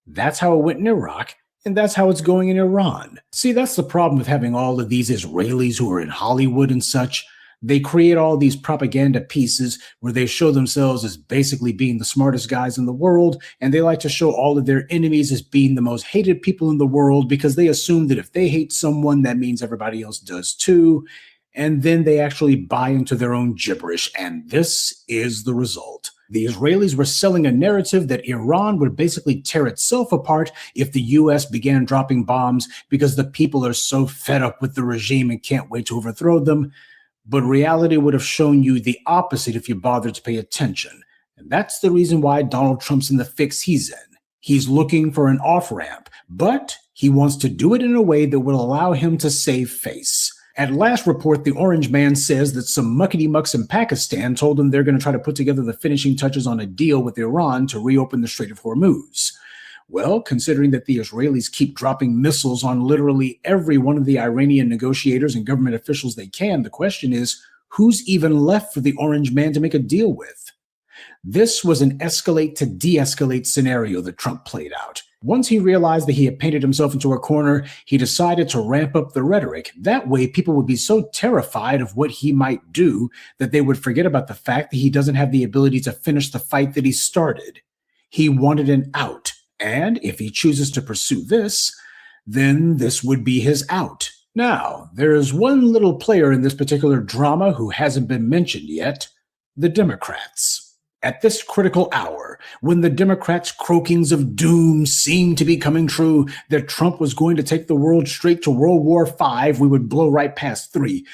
That's how it went in Iraq, and that's how it's going in Iran. See, that's the problem with having all of these Israelis who are in Hollywood and such. They create all these propaganda pieces where they show themselves as basically being the smartest guys in the world, and they like to show all of their enemies as being the most hated people in the world because they assume that if they hate someone, that means everybody else does too. And then they actually buy into their own gibberish, and this is the result. The Israelis were selling a narrative that Iran would basically tear itself apart if the U.S. began dropping bombs because the people are so fed up with the regime and can't wait to overthrow them. But reality would have shown you the opposite if you bothered to pay attention. And that's the reason why Donald Trump's in the fix he's in. He's looking for an off-ramp, but he wants to do it in a way that will allow him to save face. At last report, the Orange Man says that some muckety-mucks in Pakistan told him they're going to try to put together the finishing touches on a deal with Iran to reopen the Strait of Hormuz. Well, considering that the Israelis keep dropping missiles on literally every one of the Iranian negotiators and government officials they can, the question is, who's even left for the Orange Man to make a deal with? This was an escalate to de-escalate scenario that Trump played out. Once he realized that he had painted himself into a corner, he decided to ramp up the rhetoric. That way, people would be so terrified of what he might do that they would forget about the fact that he doesn't have the ability to finish the fight that he started. He wanted an out. And if he chooses to pursue this, then this would be his out. Now, there is one little player in this particular drama who hasn't been mentioned yet, the Democrats. At this critical hour, when the Democrats' croakings of doom seemed to be coming true, that Trump was going to take the world straight to World War V, we would blow right past III.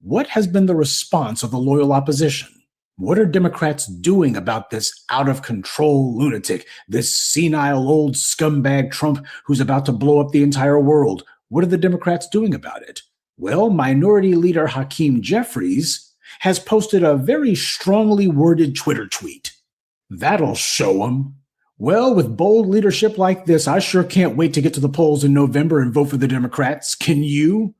What has been the response of the loyal opposition? What are Democrats doing about this out-of-control lunatic, this senile old scumbag Trump who's about to blow up the entire world? What are the Democrats doing about it? Well, Minority Leader Hakeem Jeffries has posted a very strongly worded Twitter tweet. That'll show 'em. Well, with bold leadership like this, I sure can't wait to get to the polls in November and vote for the Democrats. Can you?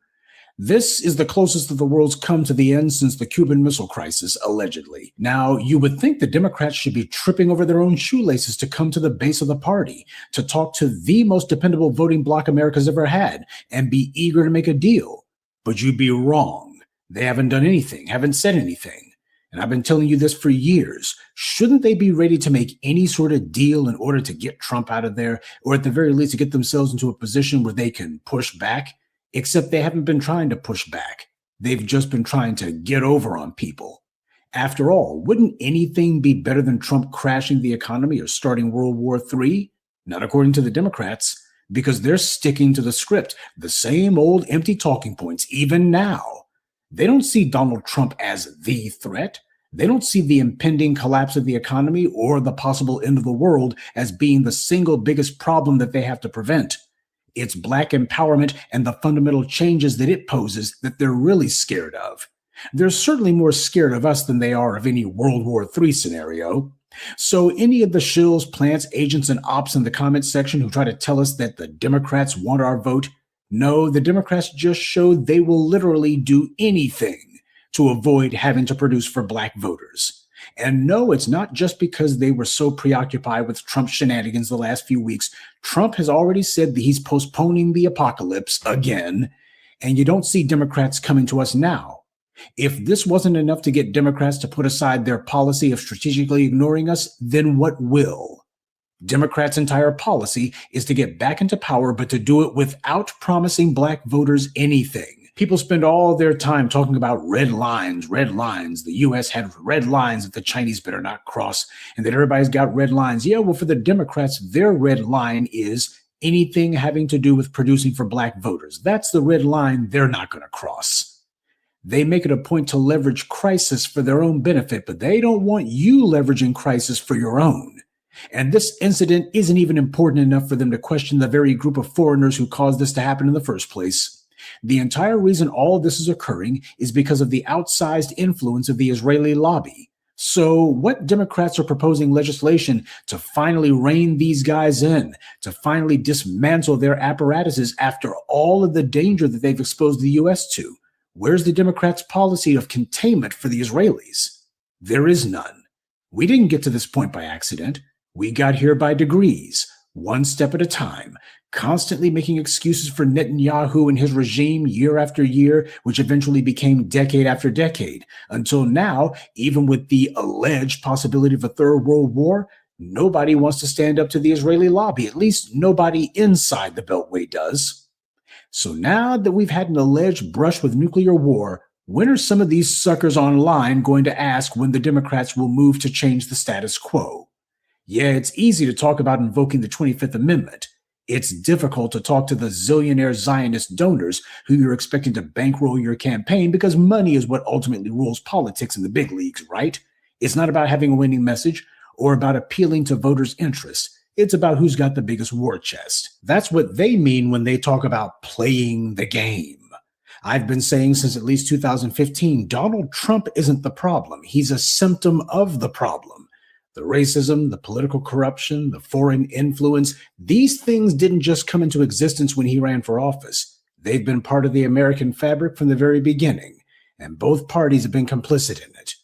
This is the closest that the world's come to the end since the Cuban Missile Crisis, allegedly. Now, you would think the Democrats should be tripping over their own shoelaces to come to the base of the party, to talk to the most dependable voting bloc America's ever had, and be eager to make a deal. But you'd be wrong. They haven't done anything, haven't said anything. And I've been telling you this for years. Shouldn't they be ready to make any sort of deal in order to get Trump out of there, or at the very least to get themselves into a position where they can push back? Except they haven't been trying to push back. They've just been trying to get over on people. After all, wouldn't anything be better than Trump crashing the economy or starting World War III? Not according to the Democrats, because they're sticking to the script, the same old empty talking points, even now. They don't see Donald Trump as the threat. They don't see the impending collapse of the economy or the possible end of the world as being the single biggest problem that they have to prevent. It's Black empowerment and the fundamental changes that it poses that they're really scared of. They're certainly more scared of us than they are of any World War III scenario. So any of the shills, plants, agents, and ops in the comments section who try to tell us that the Democrats want our vote, no, the Democrats just showed they will literally do anything to avoid having to produce for Black voters. And no, it's not just because they were so preoccupied with Trump's shenanigans the last few weeks. Trump has already said that he's postponing the apocalypse again, and you don't see Democrats coming to us now. If this wasn't enough to get Democrats to put aside their policy of strategically ignoring us, then what will? Democrats' entire policy is to get back into power, but to do it without promising Black voters anything. People spend all their time talking about red lines, red lines. The U.S. had red lines that the Chinese better not cross, and that everybody's got red lines. Yeah, well, for the Democrats, their red line is anything having to do with producing for Black voters. That's the red line they're not going to cross. They make it a point to leverage crisis for their own benefit, but they don't want you leveraging crisis for your own. And this incident isn't even important enough for them to question the very group of foreigners who caused this to happen in the first place. The entire reason all of this is occurring is because of the outsized influence of the Israeli lobby. So what Democrats are proposing legislation to finally rein these guys in, to finally dismantle their apparatuses after all of the danger that they've exposed the U.S. to. Where's the Democrats' policy of containment for the Israelis? There is none. We didn't get to this point by accident. We got here by degrees, one step at a time, constantly making excuses for Netanyahu and his regime year after year, which eventually became decade after decade, until now, even with the alleged possibility of a third world war, nobody wants to stand up to the Israeli lobby. At least nobody inside the Beltway does. So now that we've had an alleged brush with nuclear war, when are some of these suckers online going to ask when the Democrats will move to change the status quo? Yeah, it's easy to talk about invoking the 25th Amendment. It's difficult to talk to the zillionaire Zionist donors who you're expecting to bankroll your campaign because money is what ultimately rules politics in the big leagues, right? It's not about having a winning message or about appealing to voters' interests. It's about who's got the biggest war chest. That's what they mean when they talk about playing the game. I've been saying since at least 2015, Donald Trump isn't the problem. He's a symptom of the problem. The racism, the political corruption, the foreign influence, these things didn't just come into existence when he ran for office. They've been part of the American fabric from the very beginning, and both parties have been complicit in it.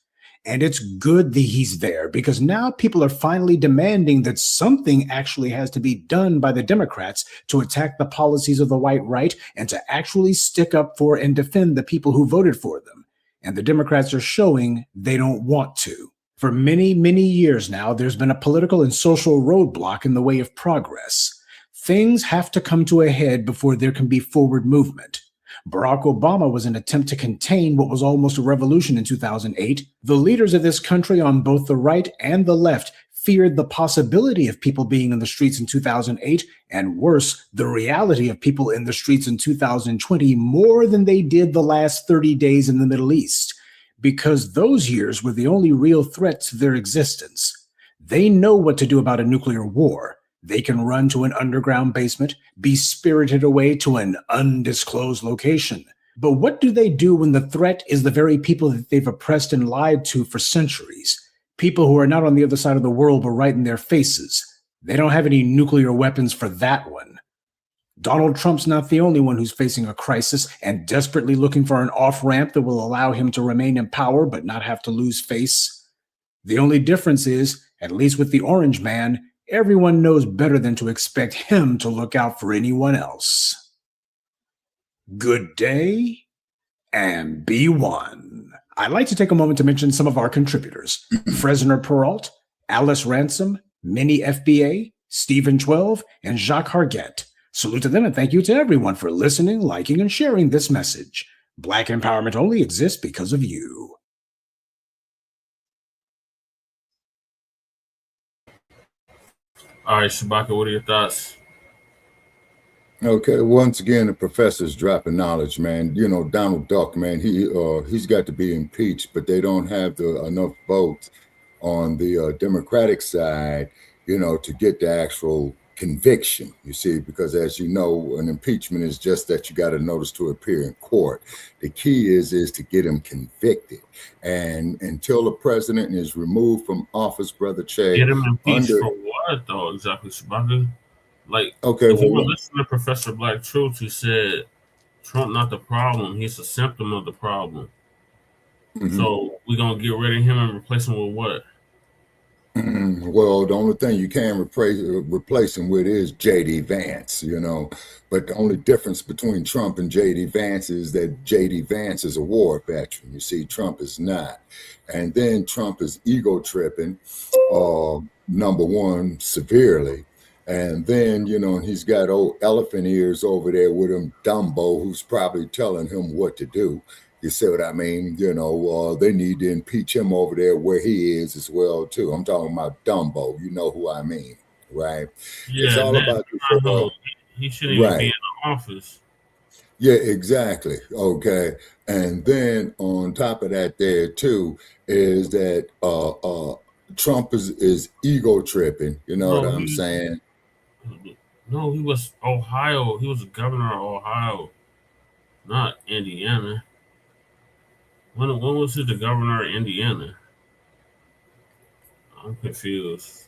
And it's good that he's there because now people are finally demanding that something actually has to be done by the Democrats to attack the policies of the white right and to actually stick up for and defend the people who voted for them. And the Democrats are showing they don't want to. For many, many years now, there's been a political and social roadblock in the way of progress. Things have to come to a head before there can be forward movement. Barack Obama was an attempt to contain what was almost a revolution in 2008. The leaders of this country on both the right and the left feared the possibility of people being in the streets in 2008, and worse, the reality of people in the streets in 2020 more than they did the last 30 days in the Middle East. Because those years were the only real threat to their existence. They know what to do about a nuclear war. They can run to an underground basement, be spirited away to an undisclosed location. But what do they do when the threat is the very people that they've oppressed and lied to for centuries? People who are not on the other side of the world but right in their faces. They don't have any nuclear weapons for that one. Donald Trump's not the only one who's facing a crisis and desperately looking for an off-ramp that will allow him to remain in power but not have to lose face. The only difference is, at least with the Orange Man, everyone knows better than to expect him to look out for anyone else. Good day, and be one. I'd like to take a moment to mention some of our contributors. Fresner Peralt, Alice Ransom, Minnie FBA, Stephen 12, and Jacques Hargett. Salute to them and thank you to everyone for listening, liking, and sharing this message. Black empowerment only exists because of you. All right, Shabaka, what are your thoughts? Okay, once again, the professor's dropping knowledge, man. You know, Donald Duck, man, he's got to be impeached, but they don't have enough votes on the Democratic side, you know, to get the actual conviction, you see, because as you know, an impeachment is just that you got a notice to appear in court. The key is to get him convicted. And until the president is removed from office, Brother Che, get him impeached for what though, exactly, Shabaka? Like, okay, if you were listening to Professor Black Truth, he said Trump not the problem, he's a symptom of the problem. So we're gonna get rid of him and replace him with what? Well, the only thing you can replace him with is J.D. Vance, you know. But the only difference between Trump and J.D. Vance is that J.D. Vance is a war veteran. You see, Trump is not. And then Trump is ego tripping, number one, severely. And then, you know, he's got old elephant ears over there with him, Dumbo, who's probably telling him what to do. You see what I mean? You know, they need to impeach him over there where he is as well, too. I'm talking about Dumbo. You know who I mean, right? Yeah, it's all about he shouldn't even be in the office. Yeah, exactly. Okay. And then on top of that there, too, is that Trump is ego tripping. You know what I'm saying? No, he was Ohio. He was the governor of Ohio, not Indiana. When was he the governor of Indiana? I'm confused.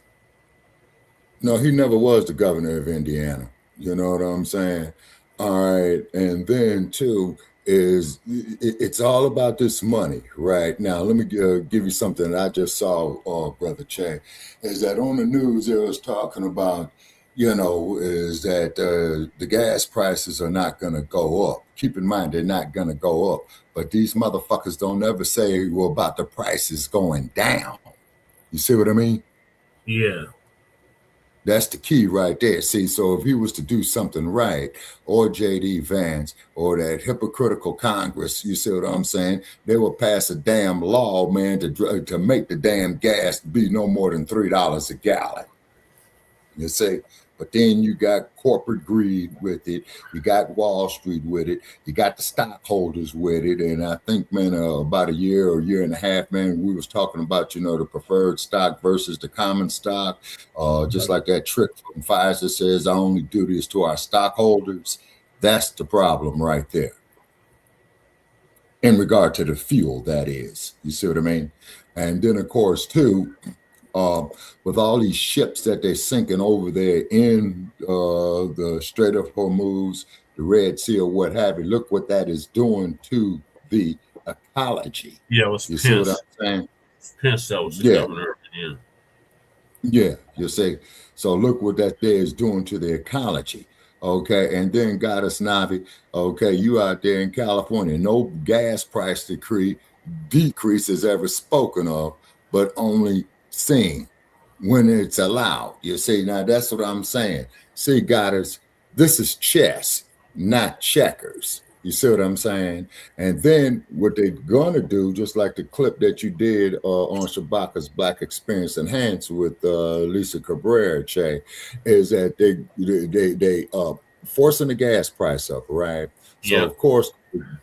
No, he never was the governor of Indiana. You know what I'm saying? All right. And then, too, is it's all about this money, right? Now, let me give you something that I just saw, Brother Che, is that on the news, it was talking about, you know, is that the gas prices are not going to go up. Keep in mind, they're not going to go up. But these motherfuckers don't ever say, well, about the prices going down. You see what I mean? Yeah. That's the key right there. See, so if he was to do something right, or J.D. Vance, or that hypocritical Congress, you see what I'm saying? They will pass a damn law, man, to make the damn gas be no more than $3 a gallon. You see? But then you got corporate greed with it. You got Wall Street with it. You got the stockholders with it. And I think, man, about a year or year and a half, man, we was talking about, you know, the preferred stock versus the common stock. Just like that trick from Pfizer says, our only duty is to our stockholders. That's the problem right there. In regard to the fuel, that is. You see what I mean? And then, of course, too, with all these ships that they're sinking over there in the Strait of Hormuz, the Red Sea, or what have you, look what that is doing to the ecology. Yeah, it was you Pence. See what I'm saying? Pence that was the governor. Yeah, you see. So look what that there is doing to the ecology. Okay, and then Goddess Navi, okay, you out there in California, no gas price decrease is ever spoken of, but only seen when it's allowed. You see, now that's what I'm saying. See, Goddess, this is chess, not checkers. You see what I'm saying? And then what they're gonna do, just like the clip that you did on Shabaka's Black Experience Enhanced with Lisa Cabrera, Che, is that they forcing the gas price up, right? So of course,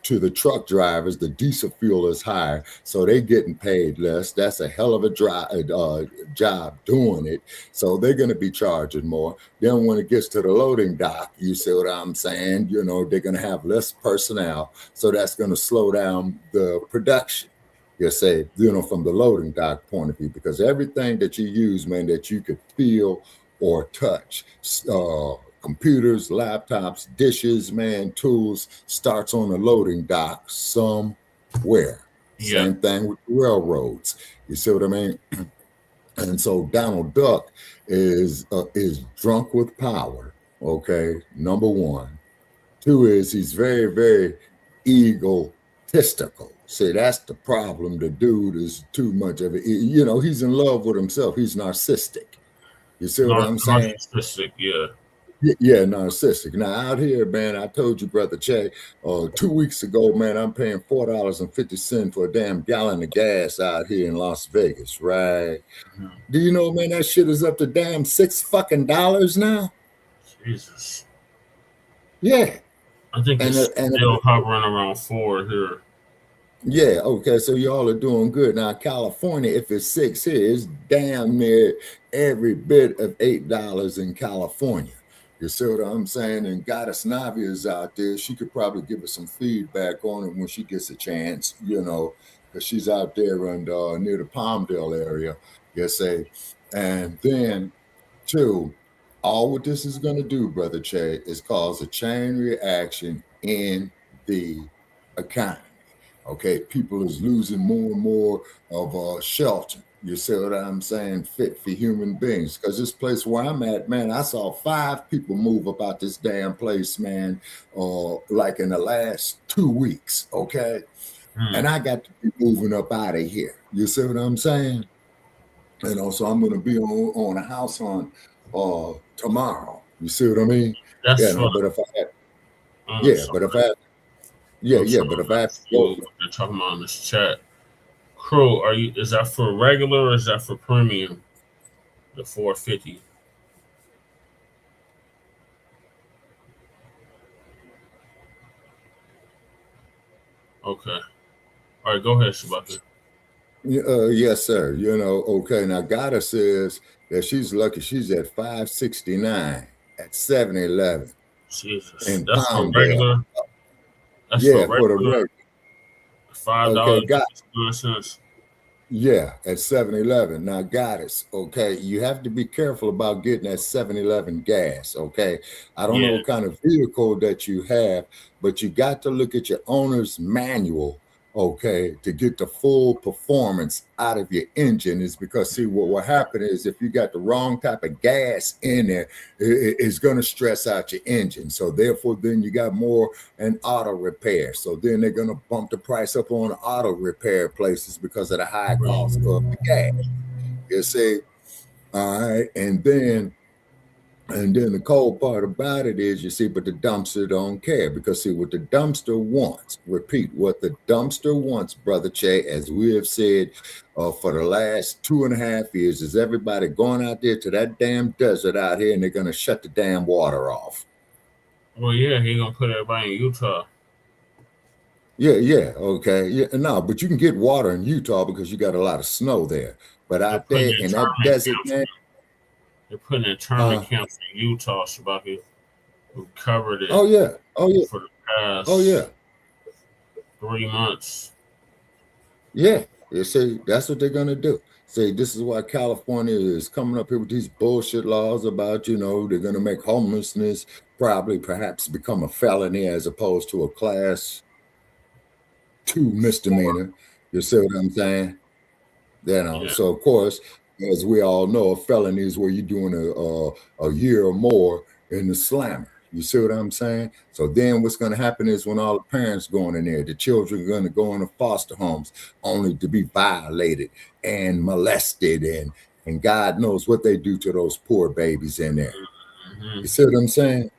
to the truck drivers, the diesel fuel is higher, so they getting paid less. That's a hell of a job doing it. So they're going to be charging more. Then when it gets to the loading dock, you see what I'm saying? You know, they're going to have less personnel, so that's going to slow down the production. You say, you know, from the loading dock point of view, because everything that you use, man, that you could feel or touch, computers, laptops, dishes, man, tools, starts on the loading dock somewhere. Yeah. Same thing with railroads. You see what I mean? And so Donald Duck is drunk with power. Okay, number one. Two is he's very, very egotistical. See, that's the problem. The dude is too much of it. You know, he's in love with himself. He's narcissistic. You see what I'm saying? Narcissistic, yeah. Yeah, narcissistic. Now out here, man, I told you, Brother Che, 2 weeks ago, man, I'm paying $4.50 for a damn gallon of gas out here in Las Vegas, right? Mm-hmm. Do you know, man, that shit is up to damn $6 now? Jesus. Yeah. I think it's still hovering around 4 here. Yeah, okay, so y'all are doing good. Now, California, if it's 6 here, it's damn near every bit of $8 in California. You see what I'm saying? And Goddess Navi is out there. She could probably give us some feedback on it when she gets a chance, because she's out there and near the Palmdale area, you say. And then, two, all what this is going to do, Brother Che, is cause a chain reaction in the economy. Okay, people is losing more and more of shelter. You see what I'm saying? Fit for human beings. Because this place where I'm at, man, I saw 5 people move about this damn place, man, like in the last 2 weeks. Okay, and I got to be moving up out of here. You see what I'm saying? And also, I'm going to be on a house hunt tomorrow. You see what I mean? That's but if I had, but if I but if I have to go, they're talking about in this chat. Crew, is that for regular or is that for premium? The $450. Okay. All right, go ahead, Shabaka. Yes, sir. Okay. Now Goddess says that she's lucky she's at 569 at 7-Eleven. Jesus. In That's for Palmdale. regular. That's for for the regular. $5.99. Yeah, at 7-Eleven. Now, Goddess, okay, you have to be careful about getting that 7-Eleven gas, okay? I don't know what kind of vehicle that you have, but you got to look at your owner's manual, okay, to get the full performance out of your engine. Is because, see, what will happen is if you got the wrong type of gas in there, it's going to stress out your engine. So therefore, then you got more in auto repair. So then they're going to bump the price up on the auto repair places because of the high cost of the gas. You see, all right, and then the cold part about it is, you see, but the dumpster don't care because, see, what the dumpster wants, repeat, what the dumpster wants, Brother Che, as we have said for the last 2.5 years, is everybody going out there to that damn desert out here and they're going to shut the damn water off. Well, yeah, he's going to put everybody in Utah. Yeah, okay. Yeah, no, but you can get water in Utah because you got a lot of snow there. But out there in that desert, man, they're putting internment camps in Utah, Shabaki, who covered it. Oh yeah. For the past 3 months. Yeah. You see, that's what they're gonna do. Say this is why California is coming up here with these bullshit laws about, they're gonna make homelessness perhaps become a felony as opposed to a class 2 misdemeanor. You see what I'm saying? So of course, as we all know, a felony is where you're doing a year or more in the slammer. You see what I'm saying? So then what's going to happen is when all the parents going in there, the children are going to go into foster homes only to be violated and molested and God knows what they do to those poor babies in there. You see what I'm saying?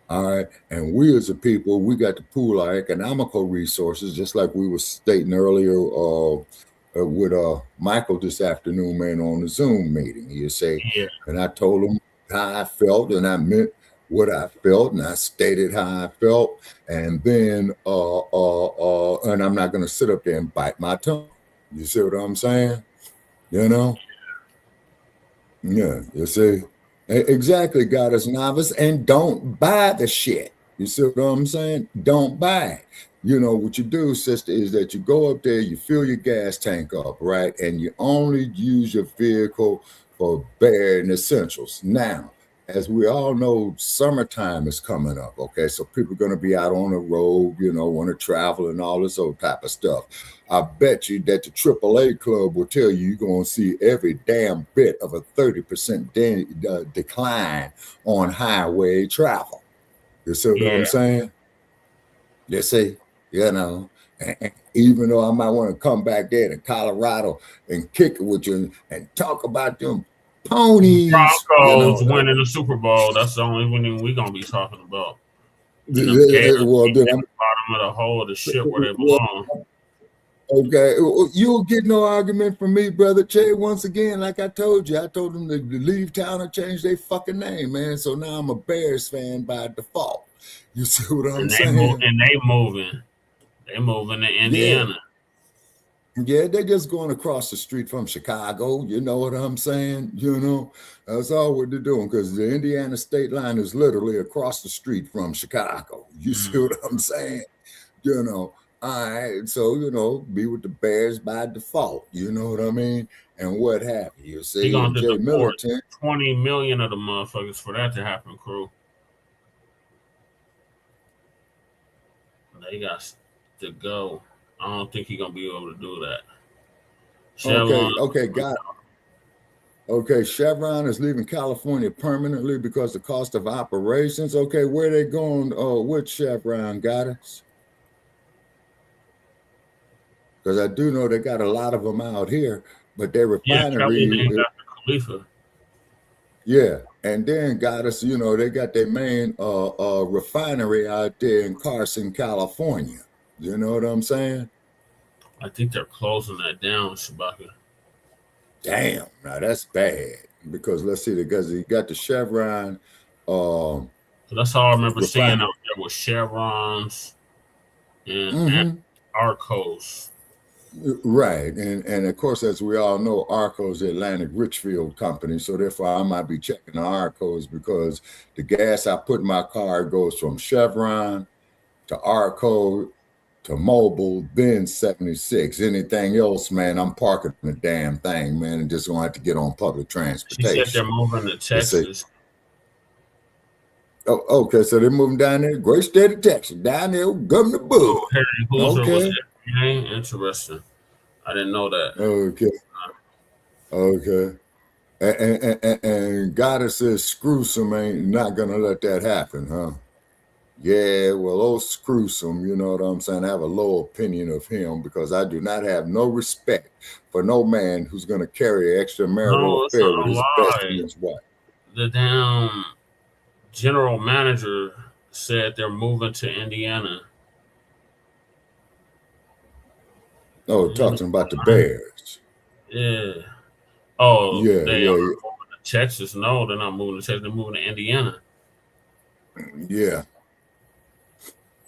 All right. And we as a people, we got to pool our economical resources, just like we were stating earlier with Michael this afternoon, man, on the Zoom meeting. You say, and I told him how I felt, and I meant what I felt, and I stated how I felt, and then and I'm not going to sit up there and bite my tongue. You see what I'm saying? Yeah, you see. Exactly, Goddess Novice, and don't buy the shit. You see what I'm saying? Don't buy it. What you do, sister, is that you go up there, you fill your gas tank up, right? And you only use your vehicle for bare essentials. Now, as we all know, summertime is coming up, okay? So people are going to be out on the road, want to travel and all this old type of stuff. I bet you that the AAA club will tell you you're going to see every damn bit of a 30% decline on highway travel. You see what I'm saying? You see, and even though I might want to come back there to Colorado and kick it with you and talk about them ponies. Broncos winning the Super Bowl. That's the only winning we're going to be talking about. Well, then I'm bottom of the hole of the ship where they belong. Okay, you'll get no argument from me, Brother Che. Once again, like I told you, I told them to leave town and change their fucking name, man. So now I'm a Bears fan by default. You see what I'm saying? They moving to Indiana. Yeah, they're just going across the street from Chicago. You know what I'm saying? That's all what they're doing, because the Indiana state line is literally across the street from Chicago. You see what I'm saying? All right. So, be with the Bears by default. You know what I mean? And what have you. You see, He gonna Jay deport Militant. 20 million of the motherfuckers for that to happen, crew. They got to go. I don't think he's gonna be able to do that. Chevron, Okay, got it. Okay, Chevron is leaving California permanently because the cost of operations. Okay, where they going with Chevron, got us? Because I do know they got a lot of them out here, but their refinery. Khalifa. Yeah, and then got us, they got their main refinery out there in Carson, California. You know what I'm saying? I think they're closing that down, Shabaka. Damn, now that's bad. Because let's see, because you got the Chevron. So that's all I remember seeing out there was Chevrons and Arcos. Right, and of course, as we all know, Arco's the Atlantic Richfield company, so therefore I might be checking the Arcos, because the gas I put in my car goes from Chevron to Arco to Mobile, then 76. Anything else, man, I'm parking the damn thing, man, and just gonna have to get on public transportation. She said they're moving to Texas. Oh, okay, so they're moving down there, great state of Texas, down there, Governor Bush. Harry Hooser was FBI. Interesting. I didn't know that. Okay. And Goddess says Screwsome ain't not gonna let that happen, huh? Yeah, well, old Screwsome, you know what I'm saying? I have a low opinion of him, because I do not have no respect for no man who's gonna carry an extramarital affair with his best and his wife. The damn general manager said they're moving to Indiana. Oh, talking about the Bears. Yeah. Oh, yeah, they are moving to Texas. No, they're not moving to Texas. They're moving to Indiana. Yeah.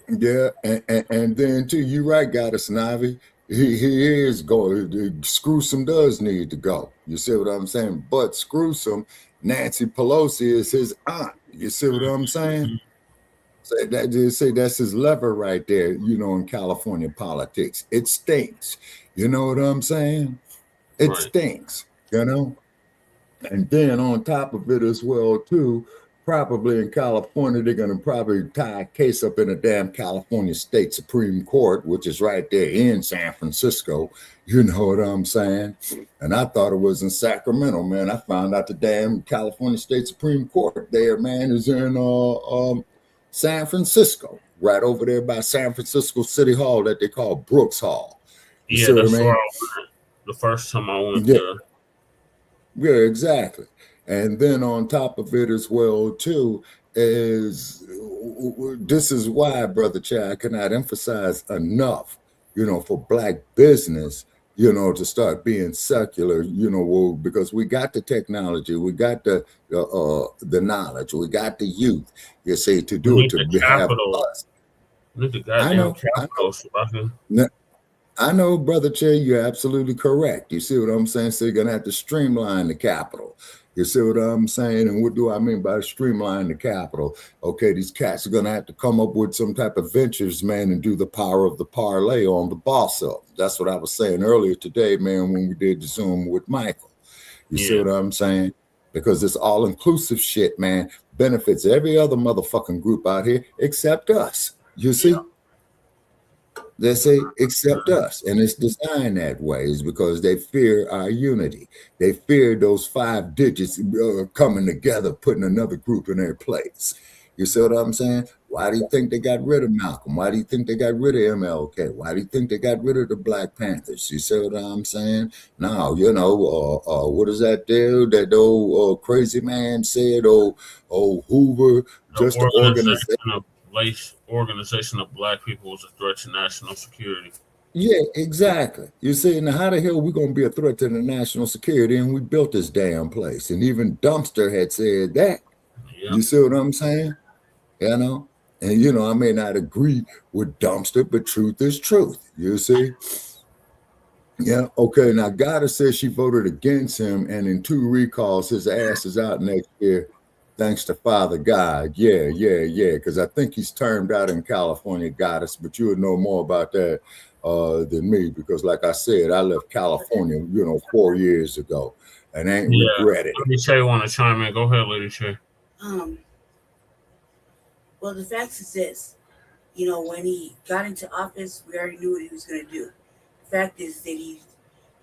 Yeah, and then too, you right, Goddess Navi. He is going. Screwsome does need to go. You see what I'm saying? But Screwsome, Nancy Pelosi is his aunt. You see what I'm saying? So that's his lever right there, in California politics. It stinks. You know what I'm saying? It stinks, And then on top of it as well, too, probably in California, they're going to probably tie a case up in a damn California State Supreme Court, which is right there in San Francisco. You know what I'm saying? And I thought it was in Sacramento, man. I found out the damn California State Supreme Court there, man, is in San Francisco, right over there by San Francisco City Hall that they call Brooks Hall. Yeah, that's where I went the first time I went there. Yeah, exactly. And then on top of it as well, too, is this is why, Brother Chad, I cannot emphasize enough, for Black business, to start being secular, because we got the technology, we got the knowledge, we got the youth, you see, to do it, to have us. I know, Brother Che, you're absolutely correct. You see what I'm saying? So you're going to have to streamline the capital. You see what I'm saying? And what do I mean by streamline the capital? Okay, these cats are going to have to come up with some type of ventures, man, and do the power of the parlay on the boss up. That's what I was saying earlier today, man, when we did the Zoom with Michael. You see what I'm saying? Because this all-inclusive shit, man, benefits every other motherfucking group out here except us. You see? They say, except us. And it's designed that way, is because they fear our unity. They fear those 5 digits coming together, putting another group in their place. You see what I'm saying? Why do you think they got rid of Malcolm? Why do you think they got rid of MLK? Why do you think they got rid of the Black Panthers? You see what I'm saying? Now, what is that deal that old crazy man said? Hoover, just an organization of Black people is a threat to national security. Yeah, exactly. You see, now how the hell are we going to be a threat to the national security? And we built this damn place. And even Dumpster had said that. You see what I'm saying? And, I may not agree with Dumpster, but truth is truth. You see? Yeah. Okay. Now, Goddess says she voted against him, and in 2 recalls, his ass is out next year, thanks to Father God. Yeah. Because I think he's termed out in California, Goddess. But you would know more about that than me, because, like I said, I left California, 4 years ago, and I ain't regretted it. Lady Shay want to chime in. Go ahead, Lady Shay. Well, the fact is this. When he got into office, we already knew what he was going to do. The fact is that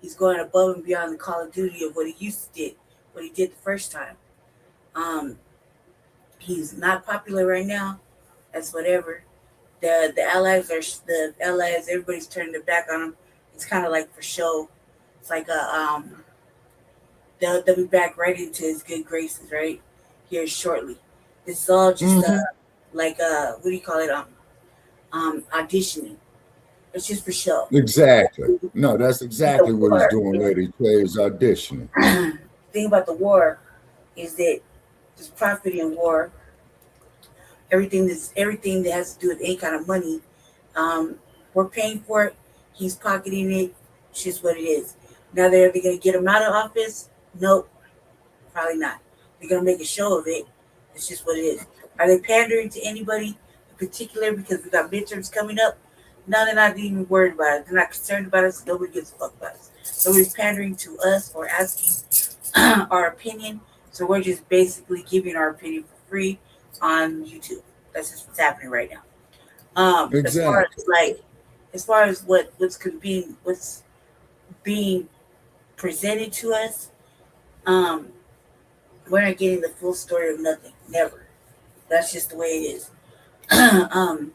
he's going above and beyond the Call of Duty of what he used to do, what he did the first time. He's not popular right now. That's whatever. The allies, everybody's turning their back on him. It's kind of like for show. It's like they'll be back right into his good graces, right? Here shortly. This is all just what do you call it? Auditioning. It's just for show. Exactly. No, that's exactly what he's doing, Lady Shay, is auditioning. The thing about the war is that there's profit in war. Everything that has to do with any kind of money, we're paying for it. He's pocketing it. It's just what it is. Now they're going to get him out of office? Nope, probably not. They're going to make a show of it. It's just what it is. Are they pandering to anybody in particular because we got midterms coming up? No, they're not even worried about it. They're not concerned about us. Nobody gives a fuck about us. Nobody's pandering to us or asking our opinion. So we're just basically giving our opinion for free on YouTube. That's just what's happening right now. Exactly. As far as what's being presented to us, we're not getting the full story of nothing. Never. That's just the way it is. The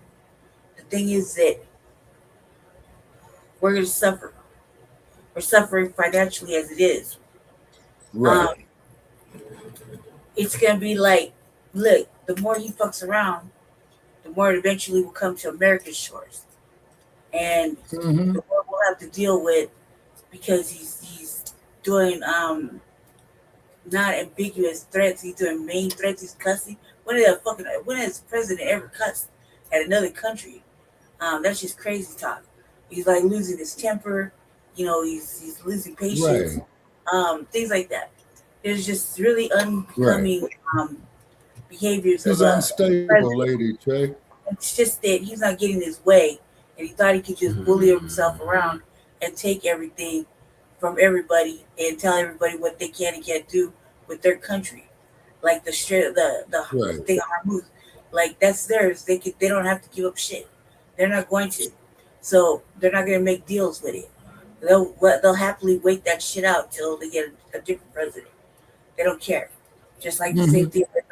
thing is that we're going to suffer. We're suffering financially as it is. Right. It's going to be like, look, the more he fucks around, the more it eventually will come to America's shores. And the more we'll have to deal with, because he's doing not ambiguous threats. He's doing main threats. He's cussing. When has the president ever cussed at another country? That's just crazy talk. He's like losing his temper. He's losing patience. Right. Things like that. There's just really unbecoming behaviors. He's unstable, Lady Shay. It's just that he's not getting his way, and he thought he could just bully himself around and take everything from everybody and tell everybody what they can and can't do with their country, like the Strait, the thing on Hormuz. Like that's theirs. They don't have to give up shit. They're not going to, so they're not going to make deals with it. They'll happily wait that shit out till they get a different president. They don't care. Just like the same thing with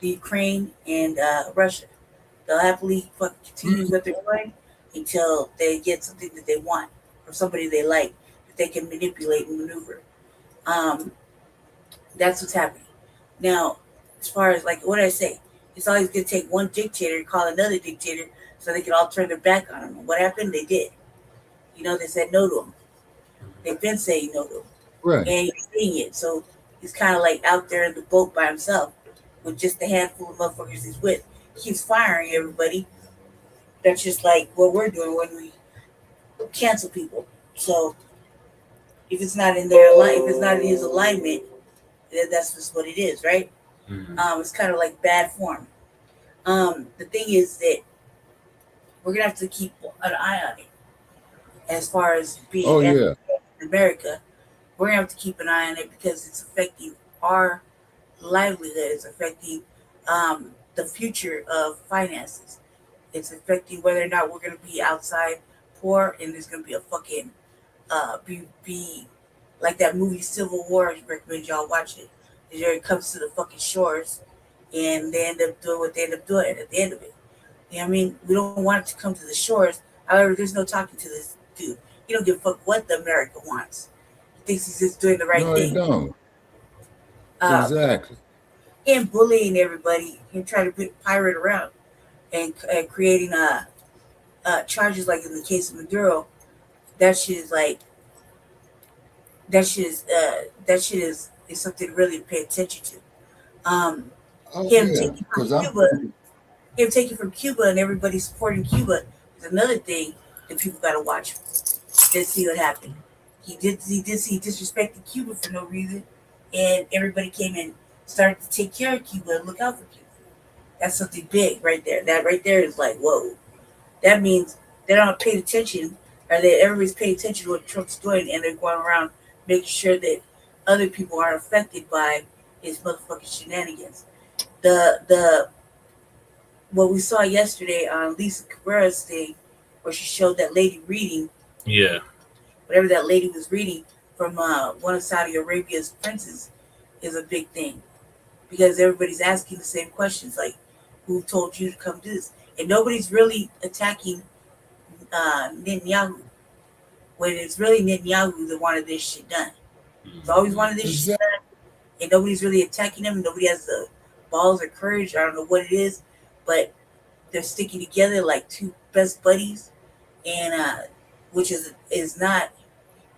the Ukraine and Russia. They'll happily continue what they're doing until they get something that they want or somebody they like that they can manipulate and maneuver. That's what's happening. Now, as far as what did I say? It's always going to take one dictator to call another dictator so they can all turn their back on him. And what happened? They did. They said no to him. They've been saying no to him. Right. And he's seeing it. So he's kind of like out there in the boat by himself with just a handful of motherfuckers he's with. He keeps firing everybody. That's just like what we're doing when we cancel people. So if it's not in if it's not in his alignment, then that's just what it is, right? It's kind of like bad form. The thing is that we're gonna have to keep an eye on it. As far as being in America, we're gonna have to keep an eye on it because it's affecting our livelihood. It's affecting the future of finances. It's affecting whether or not we're gonna be outside poor and there's gonna be a fucking be like that movie Civil War. I recommend y'all watch it. There it comes to the fucking shores and they end up doing what they end up doing at the end of it. You know what I mean? We don't want it to come to the shores. However, there's no talking to this dude. He don't give a fuck what the America wants. He thinks he's just doing the right thing. No, he don't. Exactly. And bullying everybody and trying to pirate around and creating charges like in the case of Maduro. That shit is something really to pay attention to. Him taking from Cuba and everybody supporting Cuba is another thing that people got to watch and see what happened. He disrespected Cuba for no reason, and everybody came and started to take care of Cuba and look out for Cuba. That's something big right there. That right there is like, whoa. That means they're not paying attention, or that everybody's paying attention to what Trump's doing, and they're going around making sure that other people aren't affected by his motherfucking shenanigans. What we saw yesterday on Lisa Cabrera's thing, where she showed that lady reading. Yeah. Whatever that lady was reading from one of Saudi Arabia's princes is a big thing, because everybody's asking the same questions, like, who told you to come do this? And nobody's really attacking Netanyahu, when it's really Netanyahu that wanted this shit done. He's always wanted this shit done, and nobody's really attacking him. Nobody has the balls or courage. I don't know what it is, but they're sticking together like two best buddies, and which is not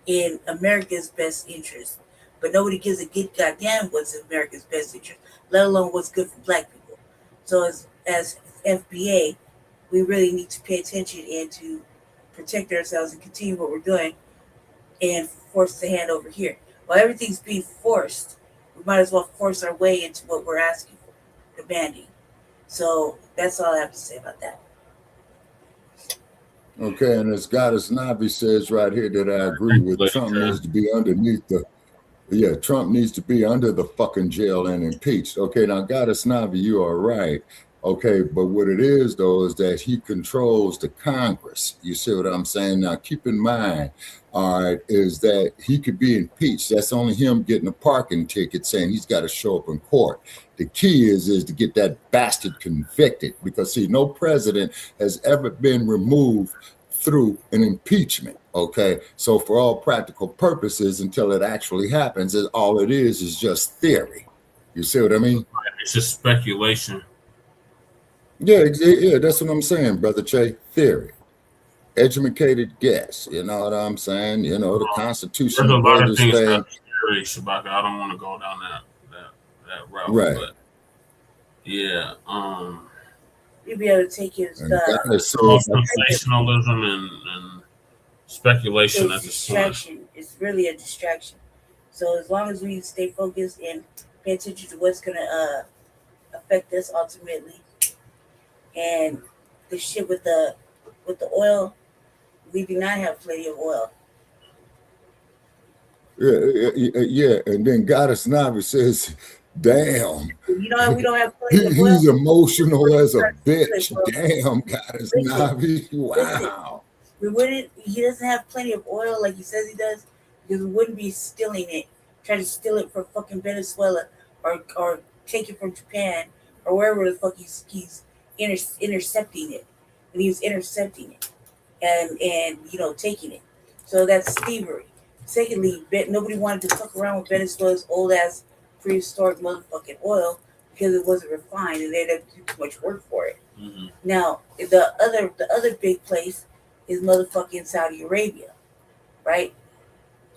in America's best interest. But nobody gives a good goddamn what's in America's best interest, let alone what's good for black people. So as FBA, we really need to pay attention and to protect ourselves and continue what we're doing and force the hand over here. While everything's being forced, we might as well force our way into what we're asking for, demanding. So that's all I have to say about that. Okay, and as Goddess Navi says right here that I agree with, Trump needs to be underneath the, Trump needs to be under the fucking jail and impeached. Okay, now Goddess Navi, you are right. Okay, but what it is though is that he controls the Congress. You see what I'm saying? Now keep in mind, all right, is that he could be impeached. That's only him getting a parking ticket saying he's got to show up in court. The key is to get that bastard convicted, because see, no president has ever been removed through an impeachment. Okay, so for all practical purposes, until it actually happens, all it is just theory. You see what I mean? It's just speculation. Yeah, that's what I'm saying, Brother Che. Theory. Educated guess. You know what I'm saying? You know, the Constitution. There's a lot of things that theory, Shabaka. I don't want to go down that route. Right. But yeah. You'll be able to take his sensationalism and speculation at the distraction. It's really a distraction. So as long as we stay focused and pay attention to what's gonna affect us ultimately, and the shit with the oil, we do not have plenty of oil. Yeah, and then Goddess Navi says, damn. You know, we don't have plenty of oil. He's emotional as a bitch. Damn, Goddess Navi. Wow. He doesn't have plenty of oil like he says he does, because we wouldn't be stealing it, trying to steal it from fucking Venezuela or take it from Japan or wherever the fuck he's intercepting it. And he was intercepting it and taking it. So that's thievery. Secondly, nobody wanted to fuck around with Venezuela's old ass prehistoric motherfucking oil because it wasn't refined and they had to do too much work for it. Mm-hmm. Now, the other big place is motherfucking Saudi Arabia, right?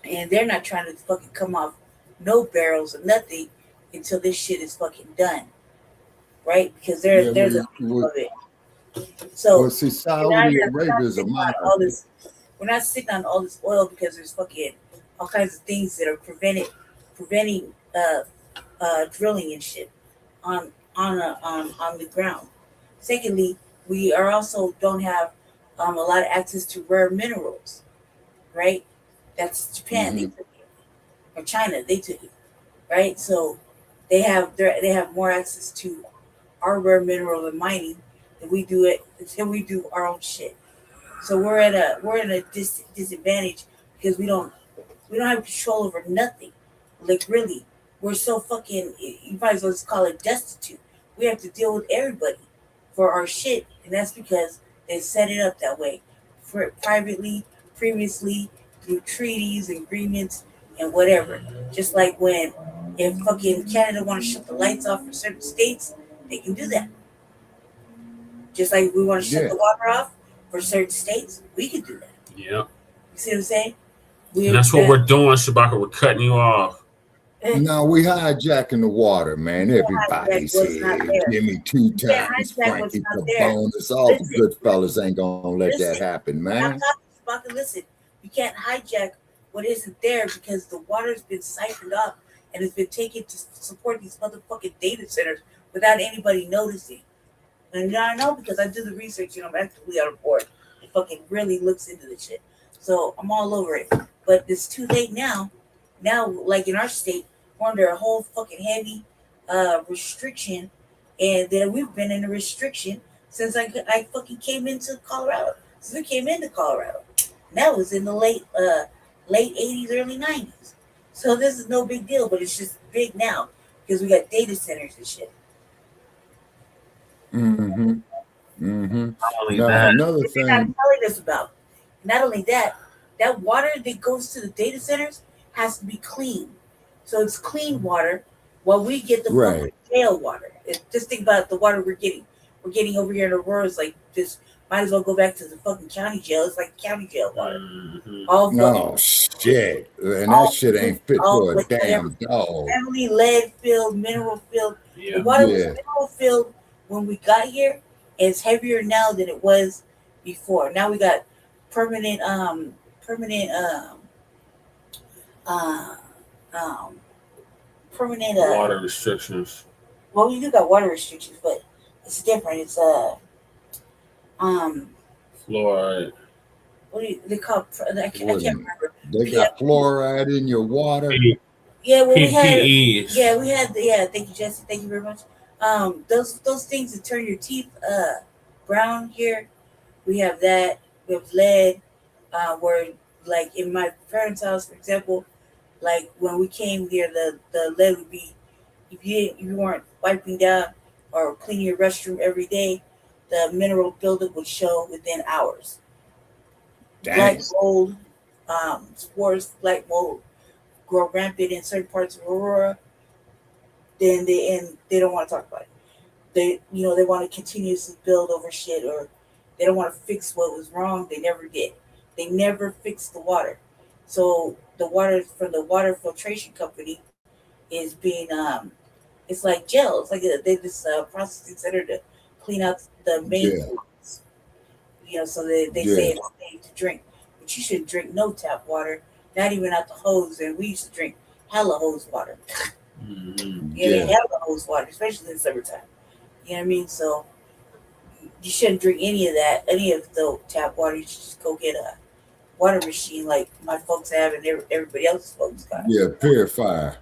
And they're not trying to fucking come off no barrels or nothing until this shit is fucking done, right? Because they're the people of it. So see, Saudi Arabia is a monarchy. We're not sitting on all this oil because there's fucking all kinds of things that are preventing drilling and shit on the ground. Secondly, we are also don't have a lot of access to rare minerals, right? That's Japan, they took it, or China, they took it, right? So they have more access to our rare mineral and mining than we do our own shit. So we're at a disadvantage because we don't have control over nothing. Like really, we're so fucking, you might as well just call it destitute. We have to deal with everybody for our shit, and that's because they set it up that way, for previously through treaties, agreements, and whatever. Just like if fucking Canada want to shut the lights off for certain states, they can do that. Just like we want to shut the water off for certain states, we can do that. Yeah. You see what I'm saying? And that's what we're doing, Shabaka. We're cutting you off. No, we hijacking the water, man. Everybody said, give me 2 times, Frankie Cabonus. All the good fellas ain't gonna let that happen, man. Listen, you can't hijack what isn't there because the water's been siphoned up and it's been taken to support these motherfucking data centers without anybody noticing. And now I know because I do the research and I'm actively on a board that fucking really looks into the shit. So I'm all over it. But it's too late now. Now, like in our state, we're under a whole fucking heavy restriction. And then we've been in a restriction since I fucking came into Colorado. Since we came into Colorado. And that was in the late 80s, early 90s. So this is no big deal, but it's just big now because we got data centers and shit. Mm-hmm. Mm-hmm. Now, another thing. Not telling us about. Not only that, that water that goes to the data centers has to be clean. So it's clean water while we get the fucking jail water. Just think about the water we're getting. We're getting over here in Aurora is like just might as well go back to the fucking county jail. It's like county jail water. No shit. And that shit ain't fit for a damn dog. Heavily lead filled, mineral filled. The water was mineral filled when we got here. And it's heavier now than it was before. Now we got permanent water restrictions. Well, we do got water restrictions, but it's different. It's fluoride. What do they call? I can't remember. They got fluoride in your water. Yeah, well, PPEs. we had. Thank you, Jesse. Thank you very much. Those things that turn your teeth brown here. We have that. We have lead. Where like in my parents' house, for example, like when we came here, the lead would be if you weren't wiping down or cleaning your restroom every day, the mineral buildup would show within hours. Dang. Black mold, spores, black mold grow rampant in certain parts of Aurora. Then they don't want to talk about it. They want to continuously build over shit, or they don't want to fix what was wrong. They never did. They never fixed the water. So the water from the water filtration company is being it's like gel. It's like this processing center to clean out the main ones. So they say it's safe to drink, but you shouldn't drink no tap water, not even out the hose. And we used to drink hella hose water. Hella hose water, especially in summertime. You know what I mean? So you shouldn't drink any of that, any of the tap water. You should just go get a water machine like my folks have and everybody else's folks got. Yeah, purifier.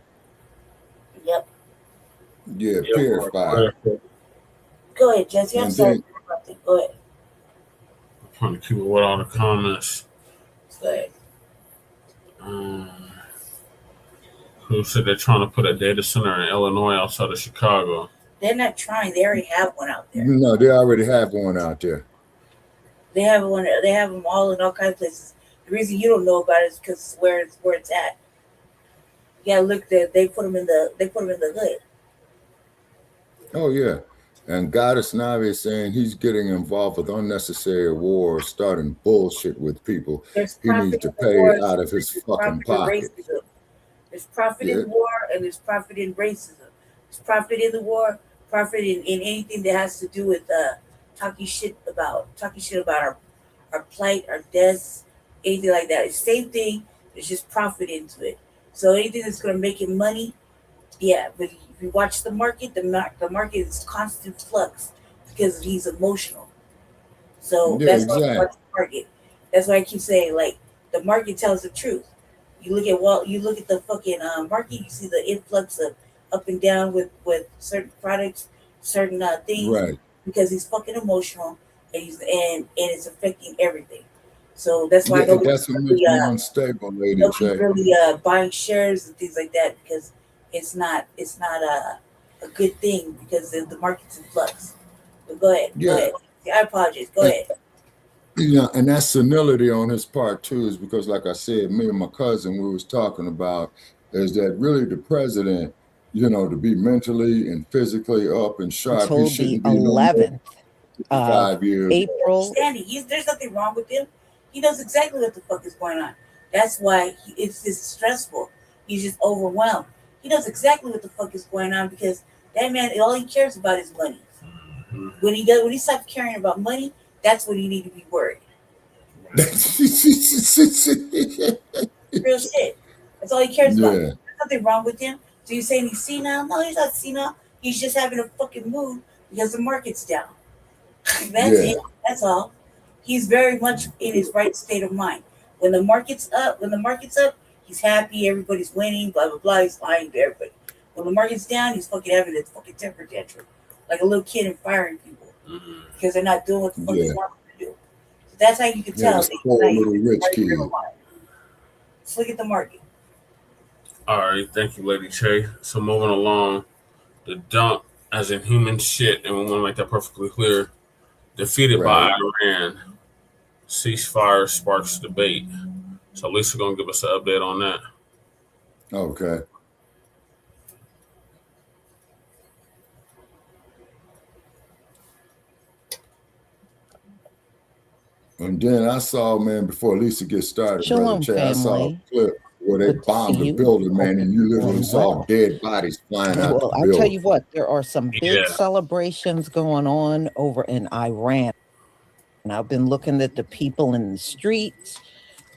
Yep. Yeah, purifier. Go ahead, Jesse. I'm sorry. Go ahead. I'm trying to keep it with all the comments. Go ahead. Who said they're trying to put a data center in Illinois outside of Chicago? They're not trying. They already have one out there. No, they already have one out there. They have one. They have them all in all kinds of places. The reason you don't know about it is because where it's at. You gotta look there. They put them in the hood. Oh yeah, and Goddess Navi is saying he's getting involved with unnecessary war, starting bullshit with people. He needs to pay out of his fucking pocket. There's profit in war and there's profit in racism. There's profit in the war, profit in anything that has to do with talking shit about our plight, our deaths, anything like that. It's the same thing. There's just profit into it. So anything that's going to make him money, yeah. But if you watch the market, the market is constant flux because he's emotional. So that's why I watch the market. That's why I keep saying, like, the market tells the truth. You look at the fucking market, you see the influx of up and down with certain products, certain things, right? Because he's fucking emotional and it's affecting everything. So that's why that's what makes me unstable, lady. Really buying shares and things like that because it's not a good thing because the market's in flux. But go ahead. Yeah. Go ahead. I apologize. Go ahead. And that senility on his part too is because, like I said, me and my cousin, we was talking about is that really the president, to be mentally and physically up and sharp. Until he shouldn't the be 11th 5 years. April. There's nothing wrong with him. He knows exactly what the fuck is going on. That's why it's just stressful. He's just overwhelmed. He knows exactly what the fuck is going on because that man, all he cares about is money. When he stops caring about money, that's when you need to be worried. Real shit. That's all he cares about. Yeah. There's nothing wrong with him. So you're saying he's senile? No, he's not senile. He's just having a fucking mood because the market's down. That's it. That's all. He's very much in his right state of mind. When the market's up, he's happy. Everybody's winning. Blah blah blah. He's lying to everybody. When the market's down, he's fucking having a fucking temper tantrum, like a little kid and firing people because they're not doing what the fuck they want them to do. So that's how you can tell. This poor little rich kid. Let's look at the market. All right, thank you, Lady Che. So moving along, the dump, as in human shit, and we want to make that perfectly clear, defeated by Iran. Ceasefire sparks debate. So Lisa gonna give us an update on that. Okay. And then I saw, man, before Lisa gets started, Shalom, Brother Che, I saw a family. clip where they bombed the building, man, and you literally saw dead bodies flying out Well, the I'll building. tell you what, there are some big celebrations going on over in Iran. And I've been looking at the people in the streets,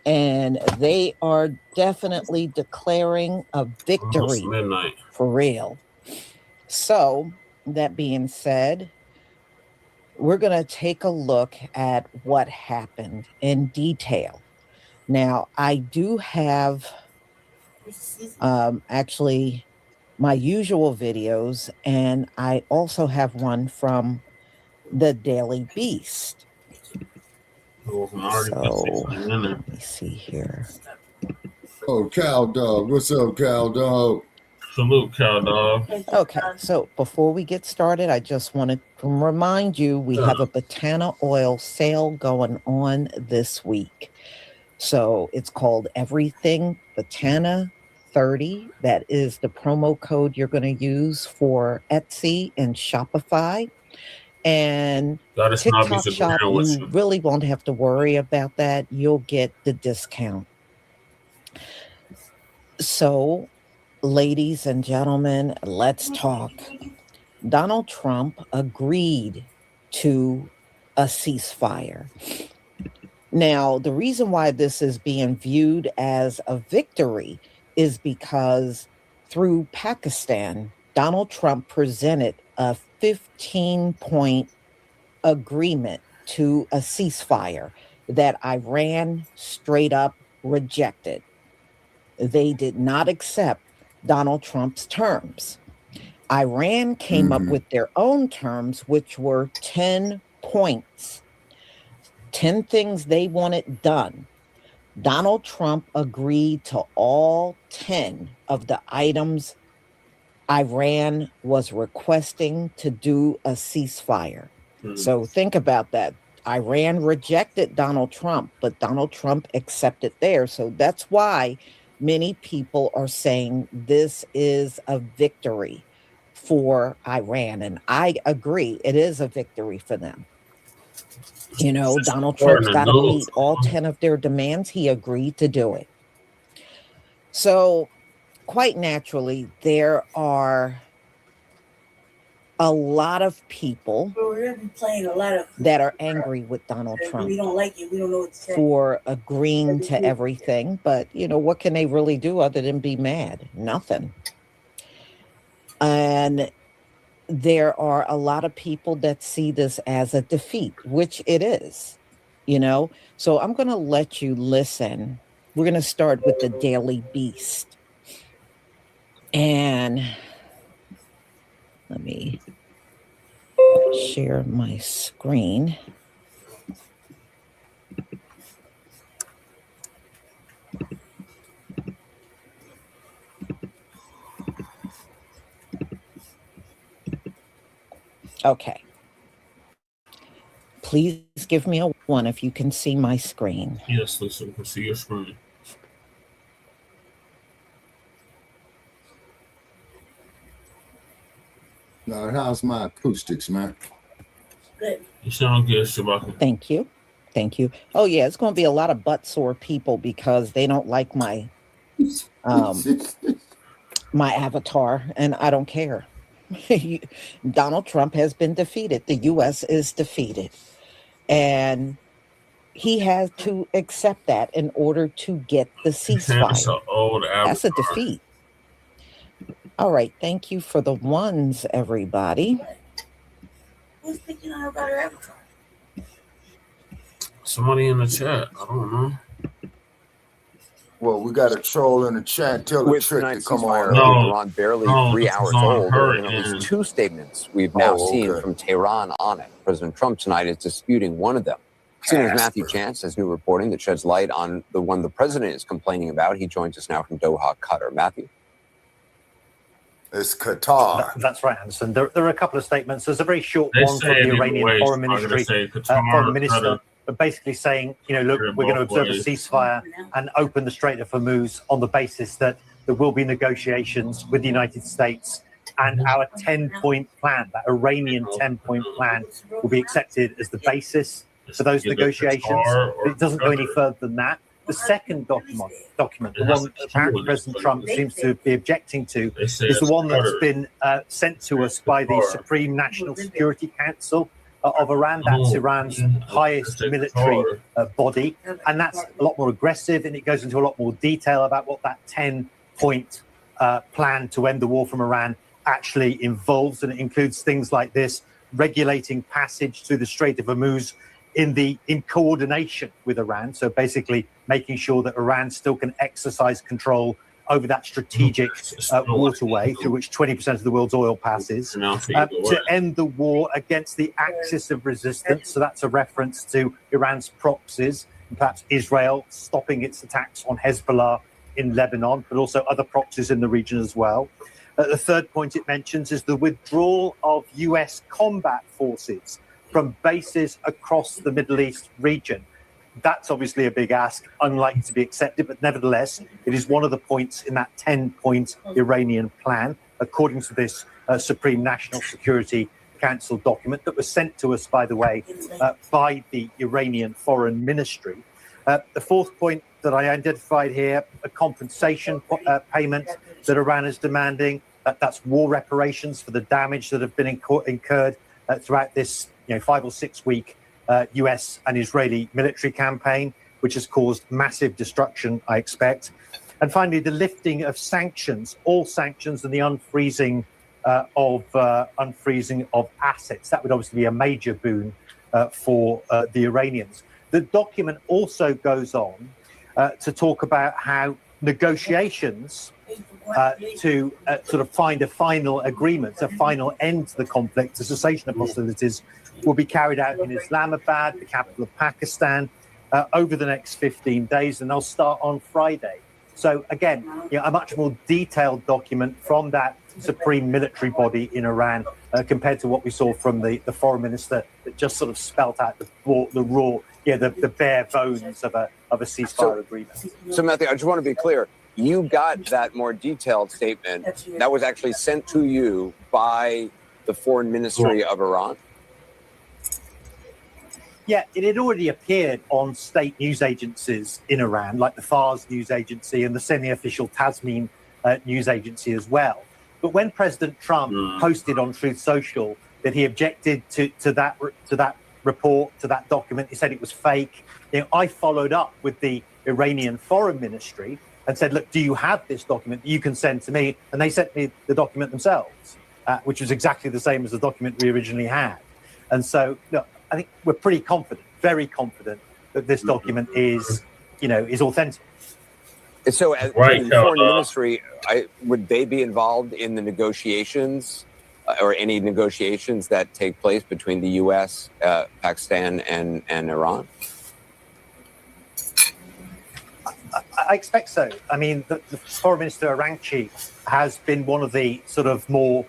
and they are definitely declaring a victory for real. So, that being said, we're going to take a look at what happened in detail. Now, I do have actually my usual videos, and I also have one from the Daily Beast. So, let me see here. Oh, Cow Dog. What's up, Cow Dog? Salute, Cow Dog. Okay, so before we get started, I just wanted to remind you we have a Botana oil sale going on this week. So it's called Everything Botana 30. That is the promo code you're going to use for Etsy and Shopify. And TikTok shop, you really won't have to worry about that. You'll get the discount. So, ladies and gentlemen, let's talk. Donald Trump agreed to a ceasefire. Now, the reason why this is being viewed as a victory is because through Pakistan, Donald Trump presented a 15-point agreement to a ceasefire that Iran straight up rejected. They did not accept Donald Trump's terms. Iran came up with their own terms, which were 10 points, 10 things they wanted done. Donald Trump agreed to all 10 of the items Iran was requesting to do a ceasefire. So think about that. Iran rejected Donald Trump, but Donald Trump accepted theirs. So that's why many people are saying this is a victory for Iran. And I agree, it is a victory for them. You know, Donald Trump's got to meet all 10 of their demands. He agreed to do it. So quite naturally, there are a lot of people that are angry with Donald Trump We don't like it. We don't know what to say. for agreeing to everything. But, you know, what can they really do other than be mad? Nothing. And there are a lot of people that see this as a defeat, which it is, you know. So I'm going to let you listen. We're going to start with the Daily Beast. And let me share my screen. Okay. Please give me a 1 if you can see my screen. Yes, Lisa, we can see your screen. Now, how's my acoustics, man? Good. You sound good, Shabaka. Thank you. Thank you. Oh, yeah, it's going to be a lot of butt sore people because they don't like my my avatar, and I don't care. Donald Trump has been defeated. The U.S. is defeated. And he had to accept that in order to get the ceasefire. That's an old That's a avatar. defeat. All right. Thank you for the ones, everybody. Who's picking on her about her avatar? Somebody in the chat. I don't know. Well, we got a troll in the chat. Tell the With trick to tonight's come ceasefire on. with Iran barely 3 hours old, there have been at least 2 statements we've now seen from Tehran on it. President Trump tonight is disputing one of them. CNN's Matthew Chance has new reporting that sheds light on the one the president is complaining about. He joins us now from Doha, Qatar. Matthew? It's Qatar. That's right, Anderson. There are a couple of statements. There's a very short They one from say it the either Iranian way. Foreign I'm gonna Ministry, say Qatar, Foreign Minister, Qatar. but basically saying, look, They're we're going to both observe a ways. ceasefire and open the Strait of Hormuz on the basis that there will be negotiations with the United States, and our 10-point plan, that Iranian 10-point plan, will be accepted as the basis for those Either negotiations. Qatar or It doesn't go any Qatar. further than that. The second document, the And one that's that apparently true. President Trump seems to be objecting to, They say is the it's one that's Qatar. been sent to us by the Qatar. Supreme National Security Council of Iran. That's Iran's highest military body, and that's a lot more aggressive, and it goes into a lot more detail about what that 10-point plan to end the war from Iran actually involves, and it includes things like this: regulating passage through the Strait of Hormuz in coordination with Iran. So basically making sure that Iran still can exercise control over that strategic waterway through which 20% of the world's oil passes, to end the war against the axis of resistance. So that's a reference to Iran's proxies, and perhaps Israel stopping its attacks on Hezbollah in Lebanon, but also other proxies in the region as well. The third point it mentions is the withdrawal of US combat forces from bases across the Middle East region. That's obviously a big ask, unlikely to be accepted, but nevertheless, it is one of the points in that 10-point Iranian plan, according to this Supreme National Security Council document that was sent to us, by the way, by the Iranian Foreign Ministry. The fourth point that I identified here, a compensation payment that Iran is demanding. That's war reparations for the damage that have been incurred throughout this 5 or 6 week US and Israeli military campaign, which has caused massive destruction, I expect. And finally, the lifting of sanctions, all sanctions, and the unfreezing of assets. That would obviously be a major boon for the Iranians. The document also goes on to talk about how negotiations to sort of find a final agreement, a final end to the conflict, a cessation of hostilities, will be carried out in Islamabad, the capital of Pakistan, over the next 15 days, and they'll start on Friday. So again, a much more detailed document from that supreme military body in Iran compared to what we saw from the foreign minister that just sort of spelt out the raw, the bare bones of a ceasefire agreement. So Matthew, I just want to be clear. You got that more detailed statement that was actually sent to you by the foreign ministry of Iran? Yeah, it had already appeared on state news agencies in Iran, like the Fars news agency and the semi-official Tasnim news agency as well. But when President Trump posted on Truth Social that he objected to that report, to that document, he said it was fake. I followed up with the Iranian Foreign Ministry and said, look, do you have this document that you can send to me? And they sent me the document themselves, which was exactly the same as the document we originally had. And so, look, I think we're pretty confident, very confident, that this document is authentic. So, as the foreign ministry, would they be involved in the negotiations or any negotiations that take place between the U.S., Pakistan, and Iran? I expect so. I mean, the Foreign Minister Arangchi has been one of the more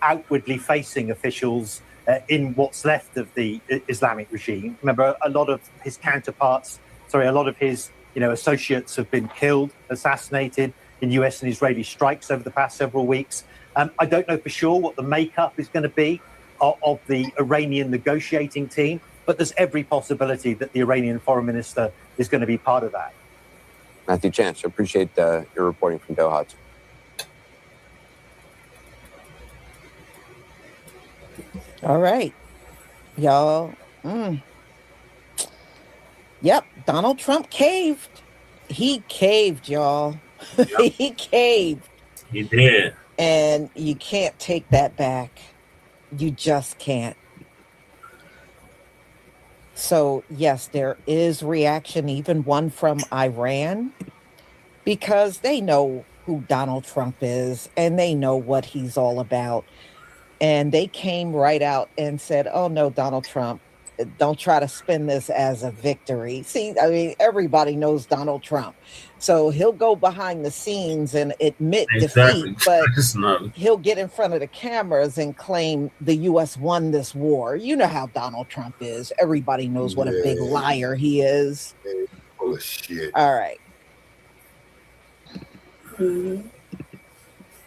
outwardly facing officials in what's left of the Islamic regime. Remember, a lot of his associates have been killed, assassinated in US and Israeli strikes over the past several weeks. I don't know for sure what the makeup is going to be of the Iranian negotiating team, but there's every possibility that the Iranian foreign minister is going to be part of that. Matthew Chance, I appreciate your reporting from Doha. All right, y'all. Yep, Donald Trump caved. He caved, y'all. Yep. He caved. He did. And you can't take that back. You just can't. So, yes, there is reaction, even one from Iran, because they know who Donald Trump is and they know what he's all about. And they came right out and said, oh, no, Donald Trump, don't try to spin this as a victory. See, I mean, everybody knows Donald Trump. So he'll go behind the scenes and admit defeat, but he'll get in front of the cameras and claim the U.S. won this war. You know how Donald Trump is. Everybody knows what a big liar he is. Full of shit. All right.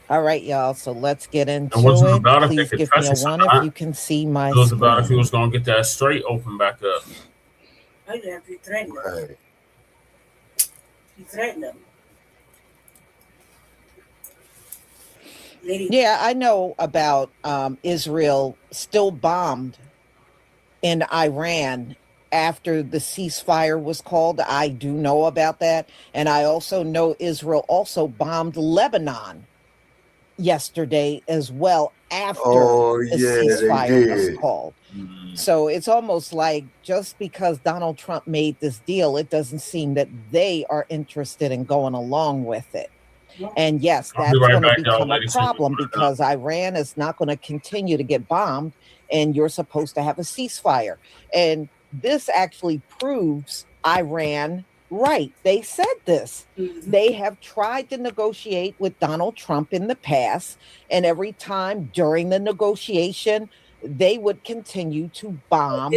All right, y'all. So let's get into it. Please give me a one if you can see my. It was about if he was going to get that Strait open back up. I didn't have to threaten him. Right. He threatened him. Yeah, I know about Israel still bombed in Iran after the ceasefire was called. I do know about that. And I also know Israel also bombed Lebanon yesterday as well after the ceasefire was called. So it's almost like just because Donald Trump made this deal, it doesn't seem that they are interested in going along with it. And yes, that's going to become a problem because Iran is not going to continue to get bombed and you're supposed to have a ceasefire. And this actually proves Iran right. They said this. They have tried to negotiate with Donald Trump in the past, and every time during the negotiation, they would continue to bomb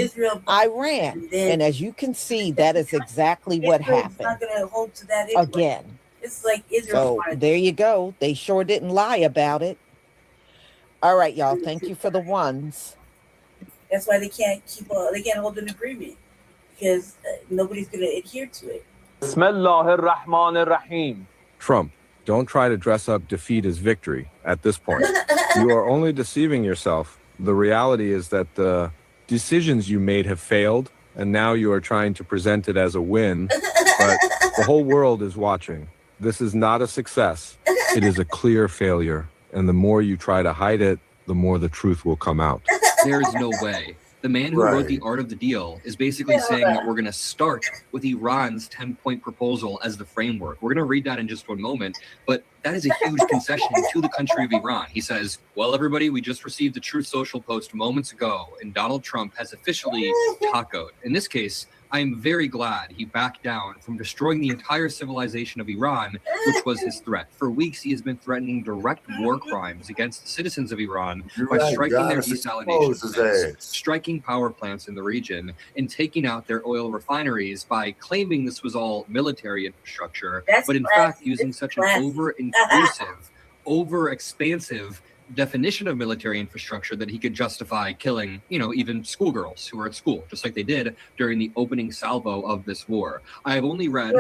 Iran. And as you can see, that is exactly what happened. Not gonna hold to that anyway. Again. It's like Israel. So there you go. They sure didn't lie about it. All right, y'all. Thank you for the ones. That's why they can't they can't hold an agreement because nobody's going to adhere to it. Trump, don't try to dress up defeat as victory at this point. You are only deceiving yourself. The reality is that the decisions you made have failed, and now you are trying to present it as a win, but the whole world is watching. This is not a success. It is a clear failure, and the more you try to hide it, the more the truth will come out. There is no way. The man who wrote The Art of the Deal is basically saying that we're going to start with Iran's 10-point proposal as the framework. We're going to read that in just one moment, but that is a huge concession to the country of Iran. He says, well, everybody, we just received a Truth Social post moments ago, and Donald Trump has officially tacoed. In this case, I am very glad he backed down from destroying the entire civilization of Iran, which was his threat. For weeks, he has been threatening direct war crimes against the citizens of Iran by striking their desalination plants, striking power plants in the region, and taking out their oil refineries by claiming this was all military infrastructure, but in fact using such an over-inclusive, over-expansive definition of military infrastructure that he could justify killing, even schoolgirls who are at school, just like they did during the opening salvo of this war. I have only read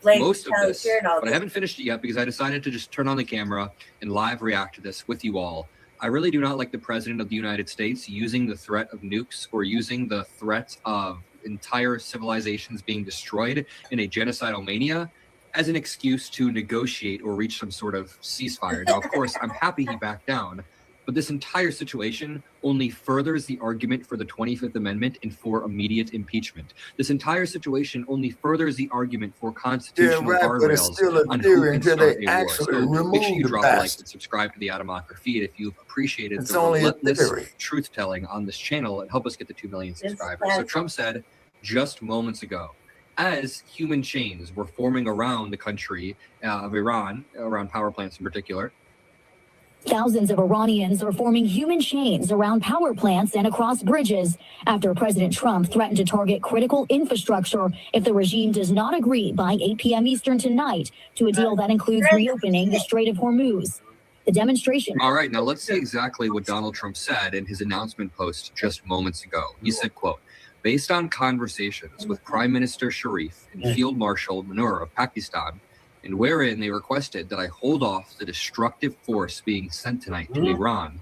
most of this, but I haven't finished it yet because I decided to just turn on the camera and live react to this with you all. I really do not like the president of the United States using the threat of nukes or using the threat of entire civilizations being destroyed in a genocidal mania as an excuse to negotiate or reach some sort of ceasefire. Now, of course, I'm happy he backed down, but this entire situation only furthers the argument for the 25th Amendment and for immediate impeachment. This entire situation only furthers the argument for constitutional guardrails on who can start a war. So make sure you drop a like and subscribe to the Atomocracy feed if you've appreciated the relentless truth-telling on this channel and help us get to 2 million subscribers. So Trump said just moments ago, as human chains were forming around the country of Iran, around power plants in particular. Thousands of Iranians are forming human chains around power plants and across bridges after President Trump threatened to target critical infrastructure if the regime does not agree by 8 p.m. Eastern tonight to a deal that includes reopening the Strait of Hormuz. The demonstration. All right, now let's see exactly what Donald Trump said in his announcement post just moments ago. He said, quote, based on conversations with Prime Minister Sharif and Field Marshal Manur of Pakistan, and wherein they requested that I hold off the destructive force being sent tonight to Iran,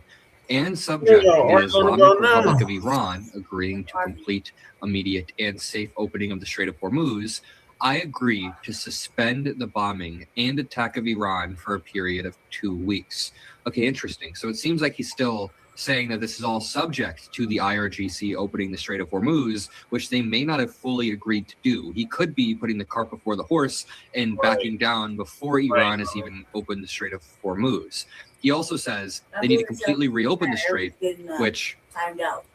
and subject to the Islamic Republic of Iran agreeing to complete, immediate, and safe opening of the Strait of Hormuz, I agree to suspend the bombing and attack of Iran for a period of 2 weeks. Okay, interesting. So it seems like he's still saying that this is all subject to the IRGC opening the Strait of Hormuz, which they may not have fully agreed to do. He could be putting the cart before the horse and backing down before Iran has even opened the Strait of Hormuz. He also says they need to completely reopen the Strait, which,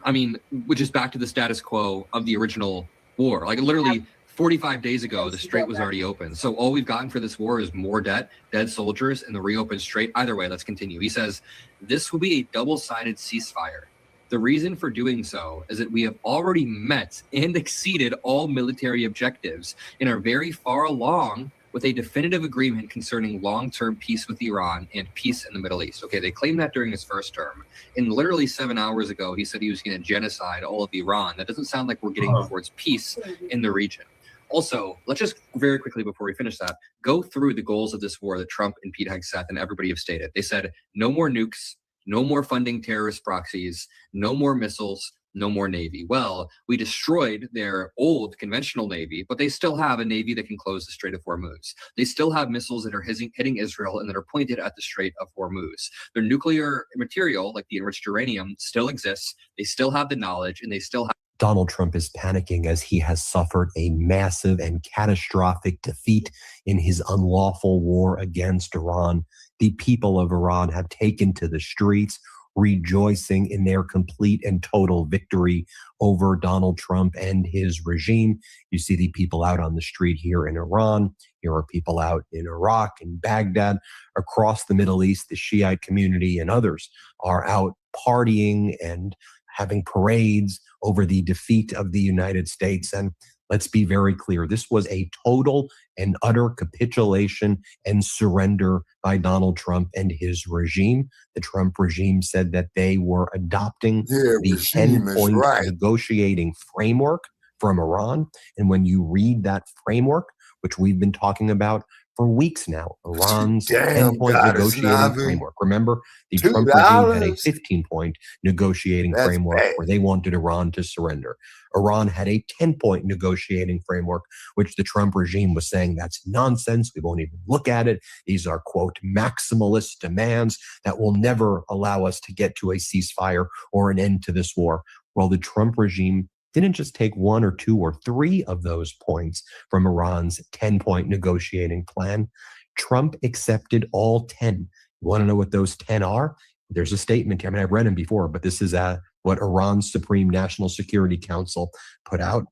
I mean, which is back to the status quo of the original war. Like literally 45 days ago, the Strait was already open. So all we've gotten for this war is more debt, dead soldiers, and the reopened Strait. Either way, let's continue. He says, this will be a double-sided ceasefire. The reason for doing so is that we have already met and exceeded all military objectives and are very far along with a definitive agreement concerning long-term peace with Iran and peace in the Middle East. Okay, they claimed that during his first term. And literally 7 hours ago, he said he was going to genocide all of Iran. That doesn't sound like we're getting towards peace in the region. Also, let's just very quickly before we finish that, go through the goals of this war that Trump and Pete Hegseth and everybody have stated. They said no more nukes, no more funding terrorist proxies, no more missiles, no more Navy. Well, we destroyed their old conventional Navy, but they still have a Navy that can close the Strait of Hormuz. They still have missiles that are hitting Israel and that are pointed at the Strait of Hormuz. Their nuclear material, like the enriched uranium, still exists. They still have the knowledge and they still have. Donald Trump is panicking as he has suffered a massive and catastrophic defeat in his unlawful war against Iran. The people of Iran have taken to the streets, rejoicing in their complete and total victory over Donald Trump and his regime. You see the people out on the street here in Iran. Here are people out in Iraq and Baghdad. Across the Middle East, the Shiite community and others are out partying and having parades over the defeat of the United States. And let's be very clear, this was a total and utter capitulation and surrender by Donald Trump and his regime. The Trump regime said that they were adopting the 10-point negotiating framework from Iran. And when you read that framework, which we've been talking about for weeks now, Iran's 10-point negotiating framework. Remember, the Trump regime had a 15-point negotiating framework where they wanted Iran to surrender. Iran had a 10-point negotiating framework, which the Trump regime was saying that's nonsense. We won't even look at it. These are, quote, maximalist demands that will never allow us to get to a ceasefire or an end to this war. Well, the Trump regime didn't just take 1 or 2 or 3 of those points from Iran's 10-point negotiating plan. Trump accepted all 10. You want to know what those 10 are? There's a statement here. I mean, I've read them before, but this is what Iran's Supreme National Security Council put out.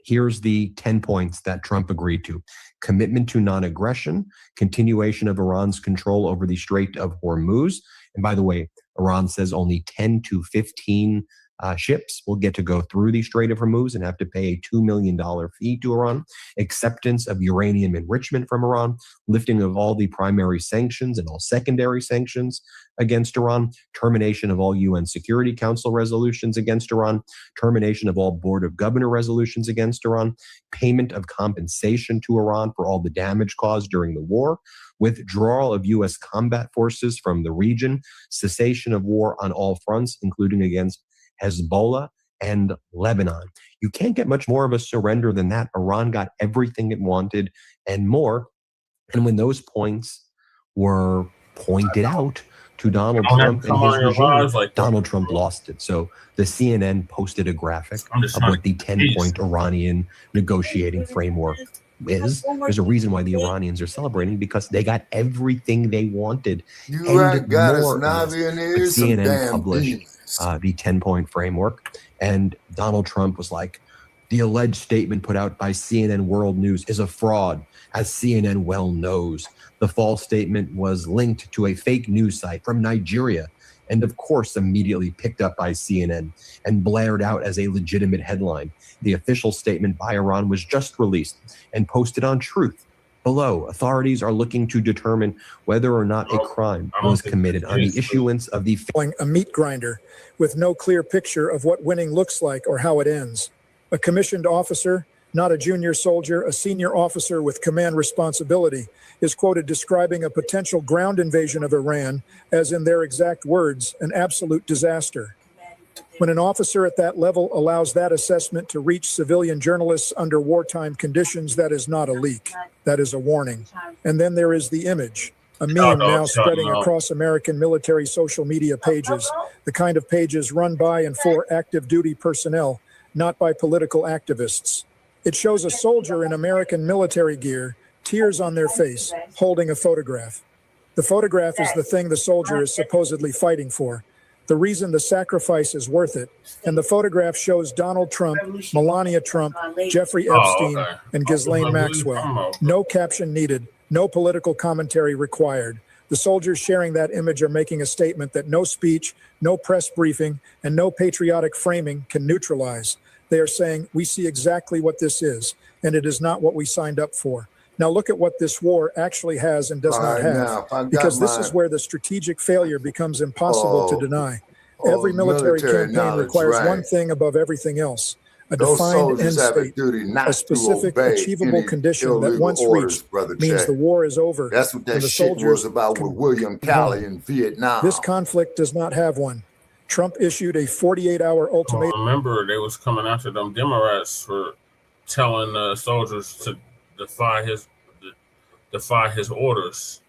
Here's the 10 points that Trump agreed to. Commitment to non-aggression, continuation of Iran's control over the Strait of Hormuz. And by the way, Iran says only 10 to 15 ships will get to go through the Strait of Hormuz and have to pay a $2 million fee to Iran. Acceptance of uranium enrichment from Iran, lifting of all the primary sanctions and all secondary sanctions against Iran, termination of all UN Security Council resolutions against Iran, termination of all Board of Governor resolutions against Iran, payment of compensation to Iran for all the damage caused during the war, withdrawal of U.S. combat forces from the region, cessation of war on all fronts, including against Hezbollah and Lebanon. You can't get much more of a surrender than that. Iran got everything it wanted and more. And when those points were pointed out to Donald Trump and his regime, Donald Trump lost it. So the CNN posted a graphic of what the 10-point Iranian negotiating framework is. There's a reason why the Iranians are celebrating, because they got everything they wanted and more. But CNN published the 10-point framework, and Donald Trump was like, the alleged statement put out by CNN World News is a fraud, as CNN well knows. The false statement was linked to a fake news site from Nigeria, and of course immediately picked up by CNN and blared out as a legitimate headline. The official statement by Iran was just released and posted on Truth. Below, authorities are looking to determine whether or not a crime was committed on the issuance of the... A meat grinder with no clear picture of what winning looks like or how it ends. A commissioned officer not a junior soldier, a senior officer with command responsibility, is quoted describing a potential ground invasion of Iran as, in their exact words, an absolute disaster. When an officer at that level allows that assessment to reach civilian journalists under wartime conditions, that is not a leak. That is a warning. And then there is the image, a meme now spreading across American military social media pages, the kind of pages run by and for active duty personnel, not by political activists. It shows a soldier in American military gear, tears on their face, holding a photograph. The photograph is the thing the soldier is supposedly fighting for, the reason the sacrifice is worth it. And the photograph shows Donald Trump, Melania Trump, Jeffrey Epstein, and Ghislaine Maxwell. No caption needed, no political commentary required. The soldiers sharing that image are making a statement that no speech, no press briefing, and no patriotic framing can neutralize. They are saying, we see exactly what this is, and it is not what we signed up for. Now look at what this war actually has and does not have, because this is where the strategic failure becomes impossible to deny. Every military campaign requires one thing above everything else, a defined end state, a specific achievable condition that once reached means the war is over. That's what that shit was about with William Calley in Vietnam. This conflict does not have one. Trump issued a 48-hour ultimatum. Remember, they was coming after them Democrats for telling soldiers to defy his orders.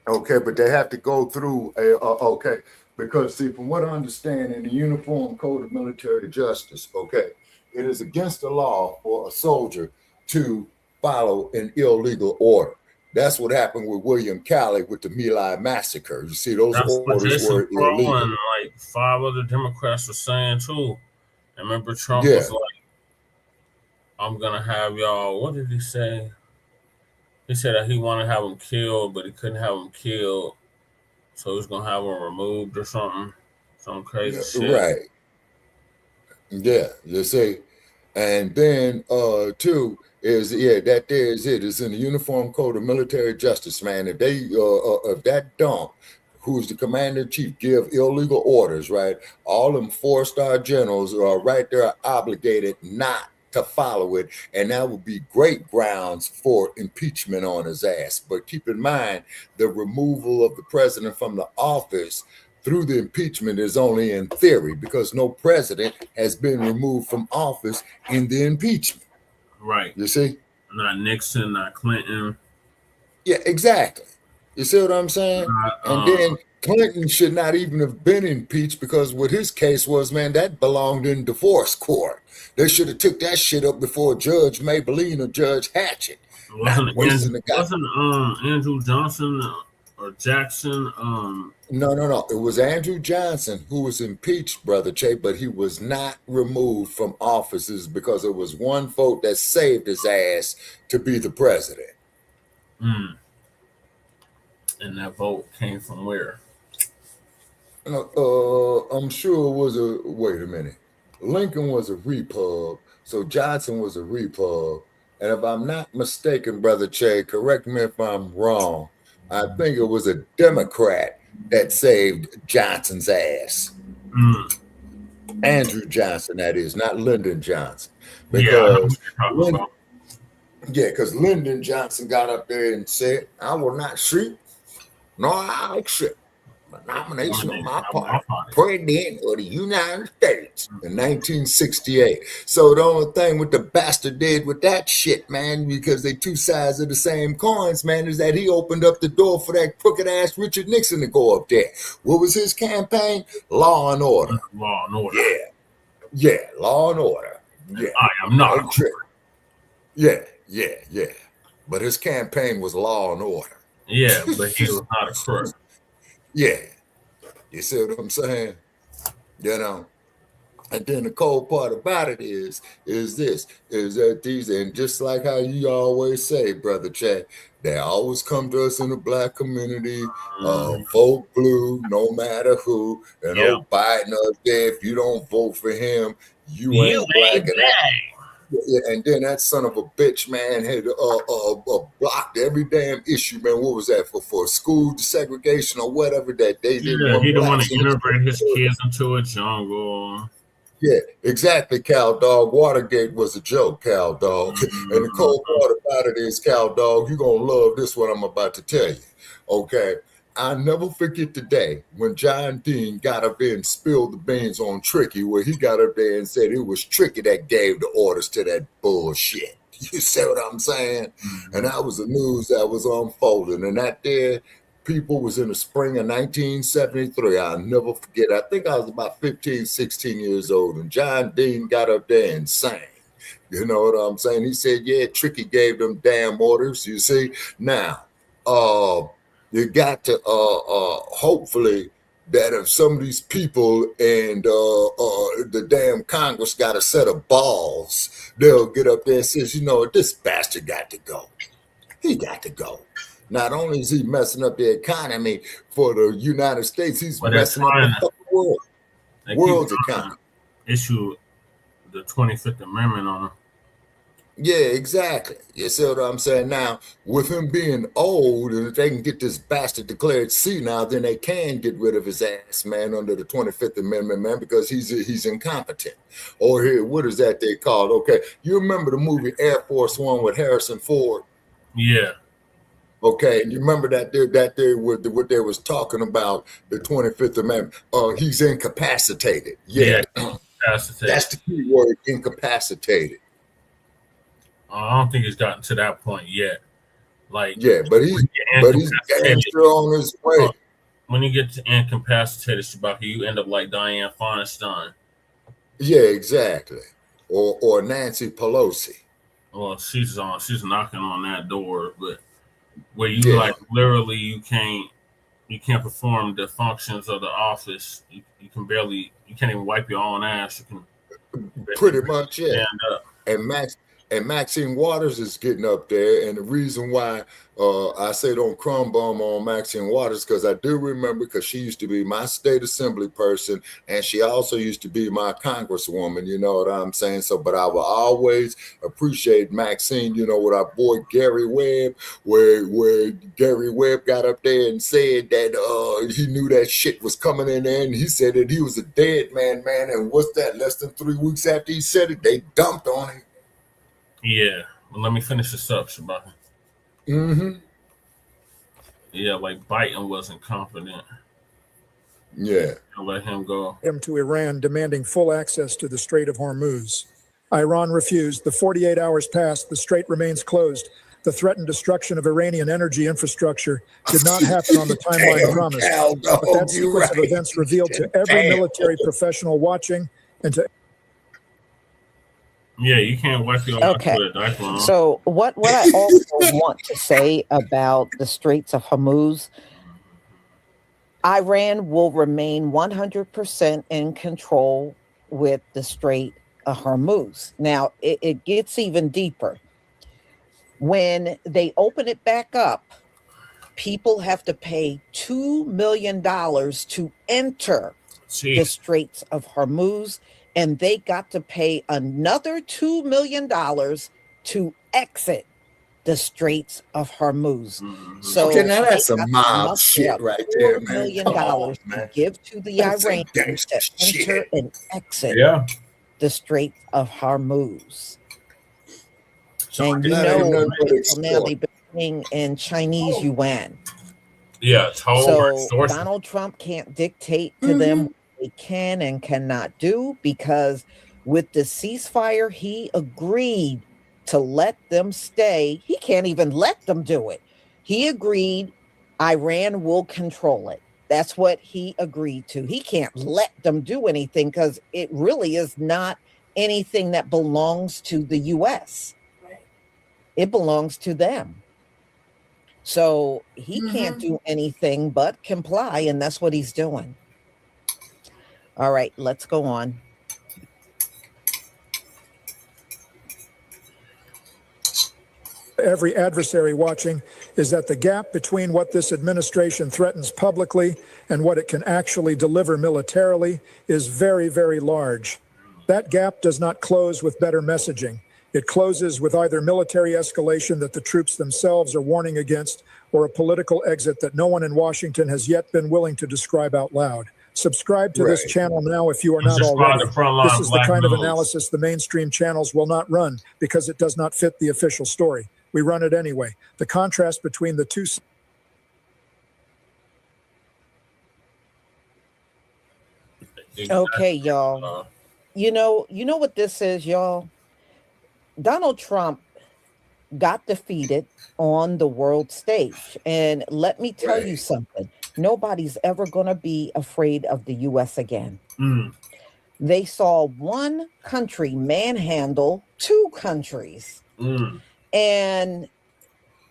Okay, but they have to go through okay, because see, from what I understand in the Uniform Code of Military Justice, okay, it is against the law for a soldier to follow an illegal order. That's what happened with William Calley with the My Lai massacre. You see, those orders were illegal. And like 5 other Democrats were saying too. And remember, Trump was like, I'm gonna have y'all, what did he say? He said that he wanted to have them killed, but he couldn't have them killed. So he was gonna have them removed or something. Some crazy shit. Right. Yeah, you see. And then too is that there is it. It's in the Uniform Code of Military Justice, man. If they if that dump, who's the commander-in-chief, give illegal orders, right? All them 4-star generals are right there obligated not to follow it, and that would be great grounds for impeachment on his ass. But keep in mind, the removal of the president from the office through the impeachment is only in theory, because no president has been removed from office in the impeachment. Right. You see? Not Nixon, not Clinton. Yeah, exactly. You see what I'm saying? And then Clinton should not even have been impeached, because what his case was, man, that belonged in divorce court. They should have took that shit up before Judge Maybelline or Judge Hatchett. Wasn't Andrew Johnson or Jackson? No. It was Andrew Johnson who was impeached, Brother Che, but he was not removed from offices because it was one vote that saved his ass to be the president. And that vote came from where? I'm sure it was wait a minute. Lincoln was a repub, so Johnson was a repub. And if I'm not mistaken, Brother Che, correct me if I'm wrong, I think it was a Democrat that saved Johnson's ass. Andrew Johnson, that is, not Lyndon Johnson. Because because Lyndon Johnson got up there and said, I will not seek nor I accept the nomination of my party, President of the United States in 1968. So the only thing what the bastard did with that shit, man, because they two sides of the same coins, man, is that he opened up the door for that crooked ass Richard Nixon to go up there. What was his campaign? Law and order. Law and order. Yeah, law and order. Yeah. I am not a crook. Yeah. But his campaign was law and order. Yeah, but he was not a crook. Yeah. You see what I'm saying? You know. And then the cold part about it is that these, and just like how you always say, Brother Chad, they always come to us in the black community, vote blue, no matter who, and no Biden up there. If you don't vote for him, you ain't black. And then that son of a bitch, man, had blocked every damn issue, man. What was that for school segregation or whatever that they didn't want? He didn't want to integrate his kids into a jungle. Yeah, exactly, Cow Dog. Watergate was a joke, Cow Dog. And the cold part about it is, Cow Dog, you're going to love this what I'm about to tell you. Okay. I'll never forget the day when John Dean got up there and spilled the beans on Tricky, where he got up there and said it was Tricky that gave the orders to that bullshit. You see what I'm saying? And that was the news that was unfolding. And that there, people was in the spring of 1973. I'll never forget. I think I was about 15, 16 years old. And John Dean got up there and sang. You know what I'm saying? He said, yeah, Tricky gave them damn orders. You see? Now, you got to hopefully that if some of these people and the damn Congress got a set of balls, they'll get up there and say, you know, this bastard got to go. He got to go. Not only is he messing up the economy for the United States, he's messing up the world. World's economy. Issue the 25th Amendment on him. Yeah, exactly. You see what I'm saying? Now, with him being old, and if they can get this bastard declared senile, then they can get rid of his ass, man, under the 25th Amendment, man, because he's incompetent. Or here, what is that they called? Okay, you remember the movie Air Force One with Harrison Ford? Yeah. Okay, and you remember that what they was talking about, the 25th Amendment. He's incapacitated. Yeah. Incapacitated. That's the key word, incapacitated. I don't think he's gotten to that point yet. Like, yeah, but he's damn sure on his way. When you get to incapacitated, Chewbacca, you end up like Dianne Feinstein. Yeah, exactly. Or Nancy Pelosi. Well, she's knocking on that door, but where you like literally you can't perform the functions of the office. You can't even wipe your own ass. You can pretty much, yeah. Stand up. And Maxine Waters is getting up there, and the reason why I say don't crumb bum on Maxine Waters, because I do remember, because she used to be my state assembly person, and she also used to be my congresswoman, you know what I'm saying? So, but I will always appreciate Maxine, you know, with our boy Gary Webb, where Gary Webb got up there and said that he knew that shit was coming in there, and he said that he was a dead man, and what's that, less than 3 weeks after he said it, they dumped on him. Yeah, well, let me finish this up, Chewbacca. Mm-hmm. Yeah, like Biden wasn't confident. Yeah. I'll let him go. To Iran demanding full access to the Strait of Hormuz. Iran refused. The 48 hours passed. The strait remains closed. The threatened destruction of Iranian energy infrastructure did not happen on the timeline promised. But that sequence of events revealed to every military professional watching and to yeah, you can't wipe your Okay. So what I also want to say about the Straits of Hormuz, Iran will remain 100% in control with the Strait of Hormuz. Now, it gets even deeper. When they open it back up, people have to pay $2 million to enter the Straits of Hormuz, and they got to pay another $2 million to exit the Straits of Hormuz. So okay, now that's some mob shit right there, man. $4 million to give to the Iranians to enter and exit the Straits of Hormuz. And you know, now they've been paying in Chinese yuan. Yeah, so Donald Trump can't dictate to them what they can and cannot do, because with the ceasefire, he agreed to let them stay. He can't even let them do it. He agreed Iran will control it. That's what he agreed to. He can't let them do anything because it really is not anything that belongs to the U.S. It belongs to them. So he can't do anything but comply, and that's what he's doing. All right, let's go on. Every adversary watching is that the gap between what this administration threatens publicly and what it can actually deliver militarily is very, very large. That gap does not close with better messaging. It closes with either military escalation that the troops themselves are warning against, or a political exit that no one in Washington has yet been willing to describe out loud. Subscribe to this channel now if you are not already. This is the kind of analysis the mainstream channels will not run because it does not fit the official story. We run it anyway. The contrast between the two. Okay, y'all. You know what this is, y'all? Donald Trump got defeated on the world stage. And let me tell you something. Nobody's ever going to be afraid of the U.S. again. They saw one country manhandle two countries. And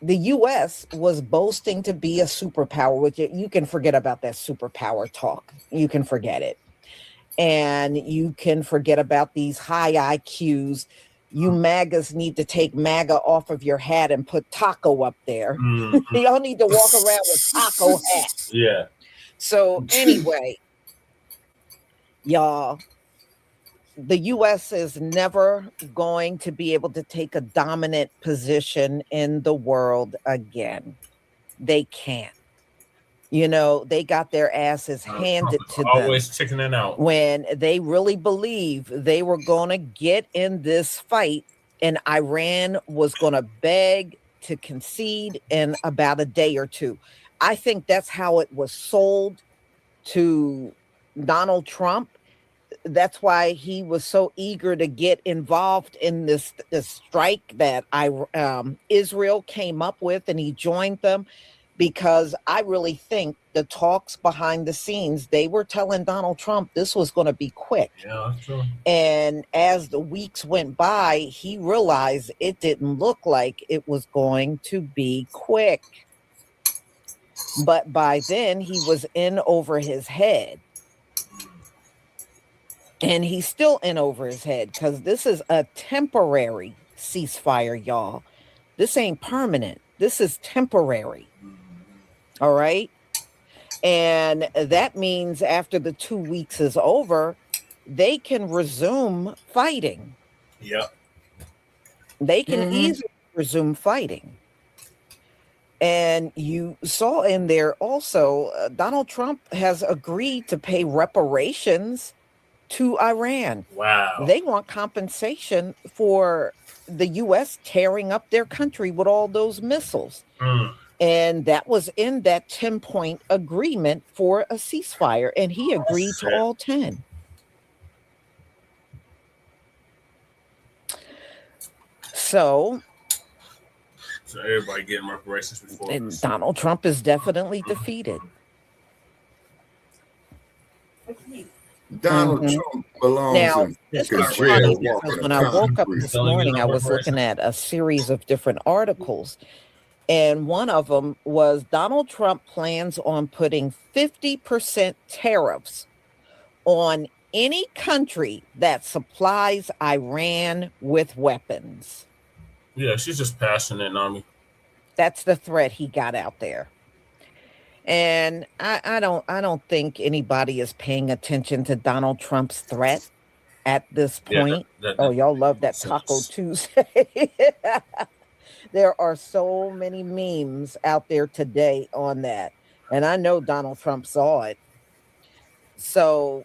the U.S. was boasting to be a superpower, which you can forget about that superpower talk. You can forget it. And you can forget about these high IQs. You MAGAs need to take MAGA off of your hat and put taco up there. Y'all need to walk around with taco hats. Yeah. So anyway, y'all, the U.S. is never going to be able to take a dominant position in the world again. They can't. You know, they got their asses handed to them. Always chickening out. When they really believe they were going to get in this fight and Iran was going to beg to concede in about a day or two. I think that's how it was sold to Donald Trump. That's why he was so eager to get involved in this strike that Israel came up with, and he joined them. Because I really think the talks behind the scenes, they were telling Donald Trump this was going to be quick. Yeah, that's true. And as the weeks went by, he realized it didn't look like it was going to be quick. But by then, he was in over his head. And he's still in over his head because this is a temporary ceasefire, y'all. This ain't permanent. This is temporary. All right. And that means after the 2 weeks is over, they can resume fighting. Yep. They can easily resume fighting. And you saw in there also, Donald Trump has agreed to pay reparations to Iran. Wow. They want compensation for the U.S. tearing up their country with all those missiles. And that was in that 10-point agreement for a ceasefire. And he agreed to all 10. So everybody getting reparations before. And Donald Trump is definitely defeated. Donald Trump belongs now, in this jail. was funny because when I woke up this morning, I was looking at a series of different articles. And one of them was Donald Trump plans on putting 50% tariffs on any country that supplies Iran with weapons. Yeah, she's just passionate, Army. That's the threat he got out there. And I don't think anybody is paying attention to Donald Trump's threat at this point. Oh, y'all love that Taco Tuesday. There are so many memes out there today on that. And I know Donald Trump saw it. So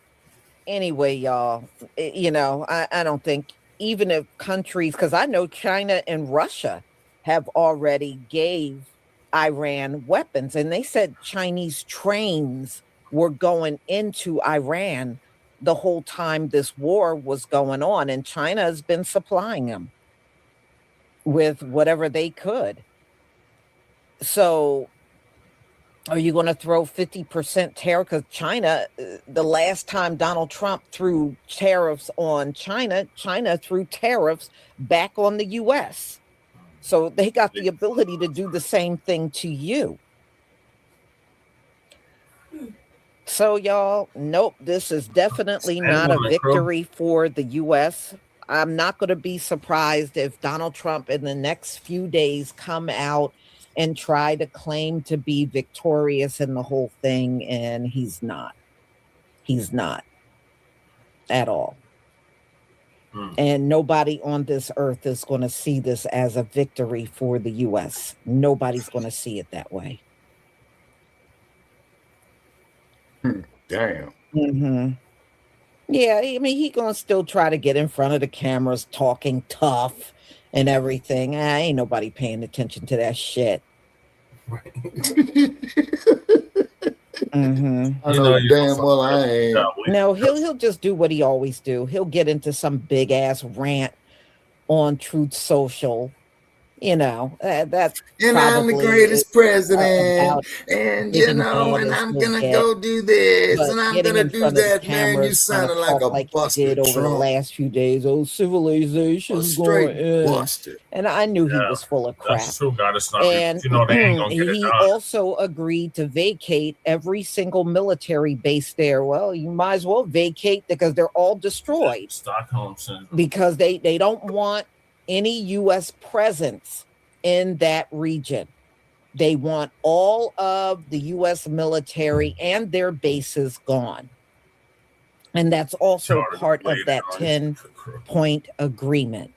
anyway, y'all, you know, I don't think even if countries, because I know China and Russia have already gave Iran weapons, and they said Chinese trains were going into Iran the whole time this war was going on, and China has been supplying them with whatever they could. So are you going to throw 50% tariff? Because China, the last time Donald Trump threw tariffs on China, China threw tariffs back on the U.S. So they got the ability to do the same thing to you. So y'all, nope, this is definitely not a victory for the U.S. I'm not going to be surprised if Donald Trump in the next few days come out and try to claim to be victorious in the whole thing, and he's not. He's not at all. And nobody on this earth is going to see this as a victory for the U.S. Nobody's going to see it that way. Damn. Mm-hmm. Yeah, I mean, he gonna still try to get in front of the cameras, talking tough and everything. Ain't nobody paying attention to that shit. Mm-hmm. I know damn well I ain't. No, he'll just do what he always do. He'll get into some big ass rant on Truth Social. You know, that's and I'm the greatest president, and you know, and I'm gonna go do this, and I'm gonna do that. Man, you sounded like a busted over the Trump. last few days. Oh, civilization straight going in. busted. And I knew he was full of crap. That's true, God. It's not. And You know, they ain't gonna get it he done. also agreed to vacate every single military base there. Well, you might as well vacate because they're all destroyed. Stockholm syndrome. Because they don't want any U.S. presence in that region. They want all of the U.S. military and their bases gone. And that's also part of that 10-point agreement.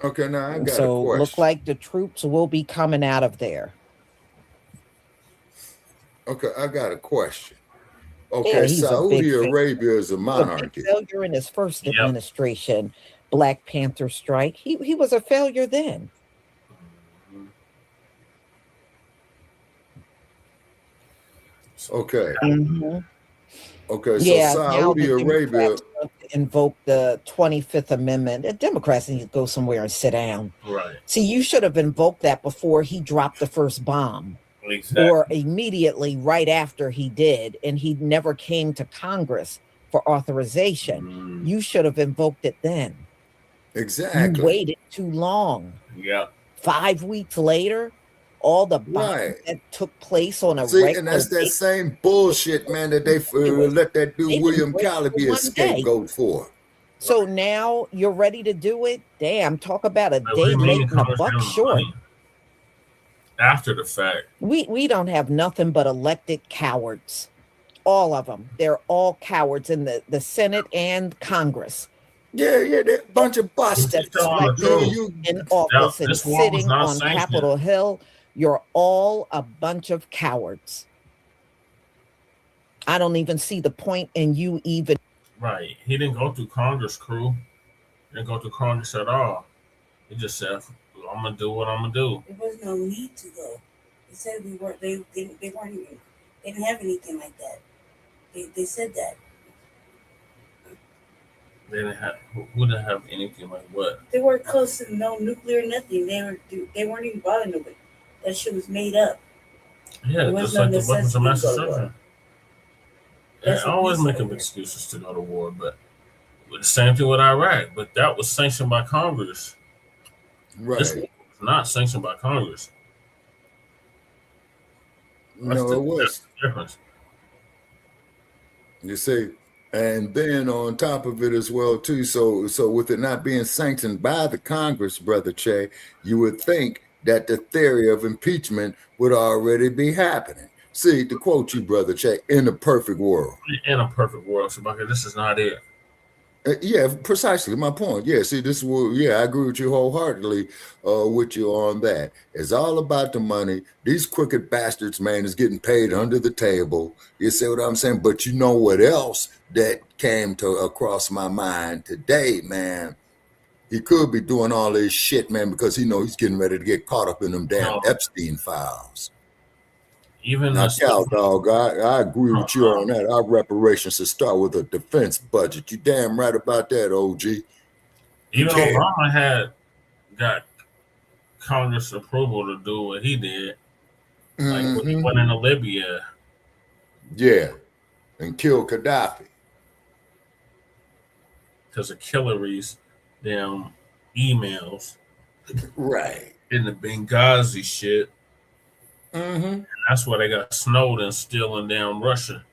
Okay, now I got so a question. Look like the troops will be coming out of there. Okay, I got a question. Yeah, Okay, he's a Saudi big Arabia is a He was monarchy. big failure in his first administration. Black Panther strike. He was a failure then. Okay. Mhm. Okay, so Yeah, now Saudi the Arabia. Democrats want to invoke the 25th Amendment. The Democrats need to go somewhere and sit down. Right. See, you should have invoked that before he dropped the first bomb. Exactly. Or immediately right after he did, and he never came to Congress for authorization. You should have invoked it then. Exactly. You waited too long. Yeah. 5 weeks later, all the bombs Right. that took place on a See, regular and that's that basis. same bullshit, man, that they let that dude they William didn't wait Calley be for a one day. scapegoat for. So now you're ready to do it? Damn, talk about a What do day you mean late and a Congress buck gave them short. money? After the fact. We don't have nothing but elected cowards. All of them. They're all cowards in the Senate and Congress. Yeah, they're a bunch of busted. That's elected in office and this war was sitting not on sanctioned. Capitol Hill. You're all a bunch of cowards. I don't even see the point in you even. Right. He didn't go through Congress, crew. He didn't go through Congress at all. He just said, I'm going to do what I'm going to do. There was no need to go. They said we weren't. They weren't even. They didn't have anything like that. They said that. They didn't have, who didn't have anything like what? They weren't close to no nuclear nothing. They weren't even bothering nobody. That shit was made up. Yeah, There was just no like the weapons of mass necessity to go to war. destruction. That's Yeah, what always we making said. excuses to go to war, but the same thing with Iraq. But that was sanctioned by Congress. This Right. was not sanctioned by Congress. That's No, it was. that's the difference. You see, and then on top of it as well too. So with it not being sanctioned by the Congress, Brother Che, you would think that the theory of impeachment would already be happening. See, to quote you, Brother Che, in a perfect world. In a perfect world, Shabaka, this is not it. Yeah, precisely my point. Yeah, see, this will. Yeah, I agree with you wholeheartedly. With you on that. It's all about the money. These crooked bastards, man, is getting paid under the table. You see what I'm saying? But you know what else that came to across my mind today, man? He could be doing all this shit, man, because he know he's getting ready to get caught up in them damn Epstein files. Even Now, the Cal, dog, I agree with you on that. Our reparations should start with a defense budget. You damn right about that, OG. even Yeah. Obama got Congress approval to do what he did. Like when he went into Libya. Yeah, and kill Gaddafi. Because of Hillary's damn emails. Right. In the Benghazi shit. Mm-hmm. And that's why they got Snowden still in damn Russia.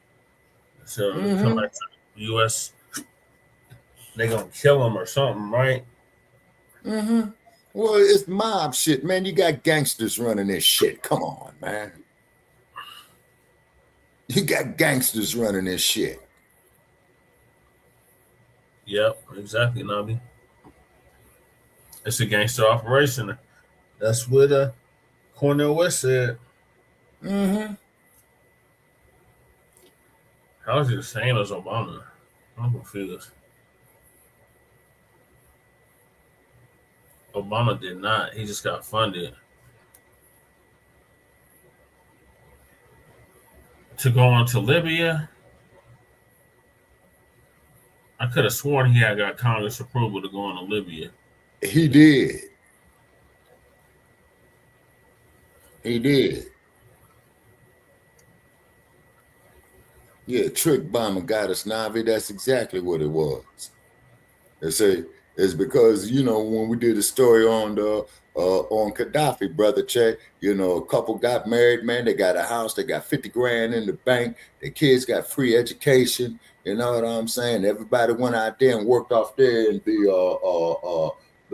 So they come back to the U.S., they gonna kill him or something, right? Mm-hmm. Well, it's mob shit, man. You got gangsters running this shit. Come on, man. You got gangsters running this shit. Yep, exactly, Nabi. It's a gangster operation. That's what Cornel West said. Mm-hmm. How is he the same as Obama? I'm confused. Obama did not. He just got funded to go on to Libya. I could have sworn he had got Congress approval to go on to Libya. He did. He did. Yeah, trick bomber got us, Navi. That's exactly what it was. They say it's because, you know, when we did a story on the on Gaddafi, brother Che, you know, a couple got married, man. They got a house, they got 50 grand in the bank, their kids got free education. You know what I'm saying? Everybody went out there and worked off there in the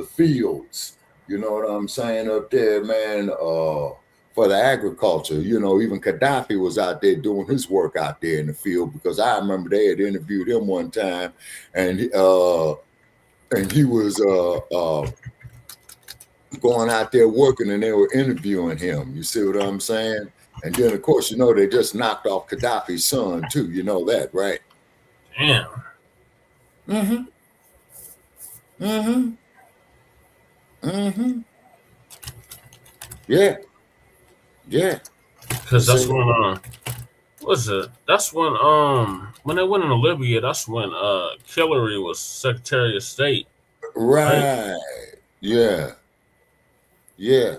fields. You know what I'm saying? Up there, man, for the agriculture. You know, even Gaddafi was out there doing his work out there in the field, because I remember they had interviewed him one time, and he was going out there working, and they were interviewing him. You see what I'm saying? And then, of course, you know, they just knocked off Gaddafi's son too. You know that, right? Damn. Mm-hmm. Mm-hmm. Mm-hmm. Yeah. Yeah. Because that's when what was it? That's when they went into Libya, that's when Hillary was Secretary of State. Right. Yeah. Yeah.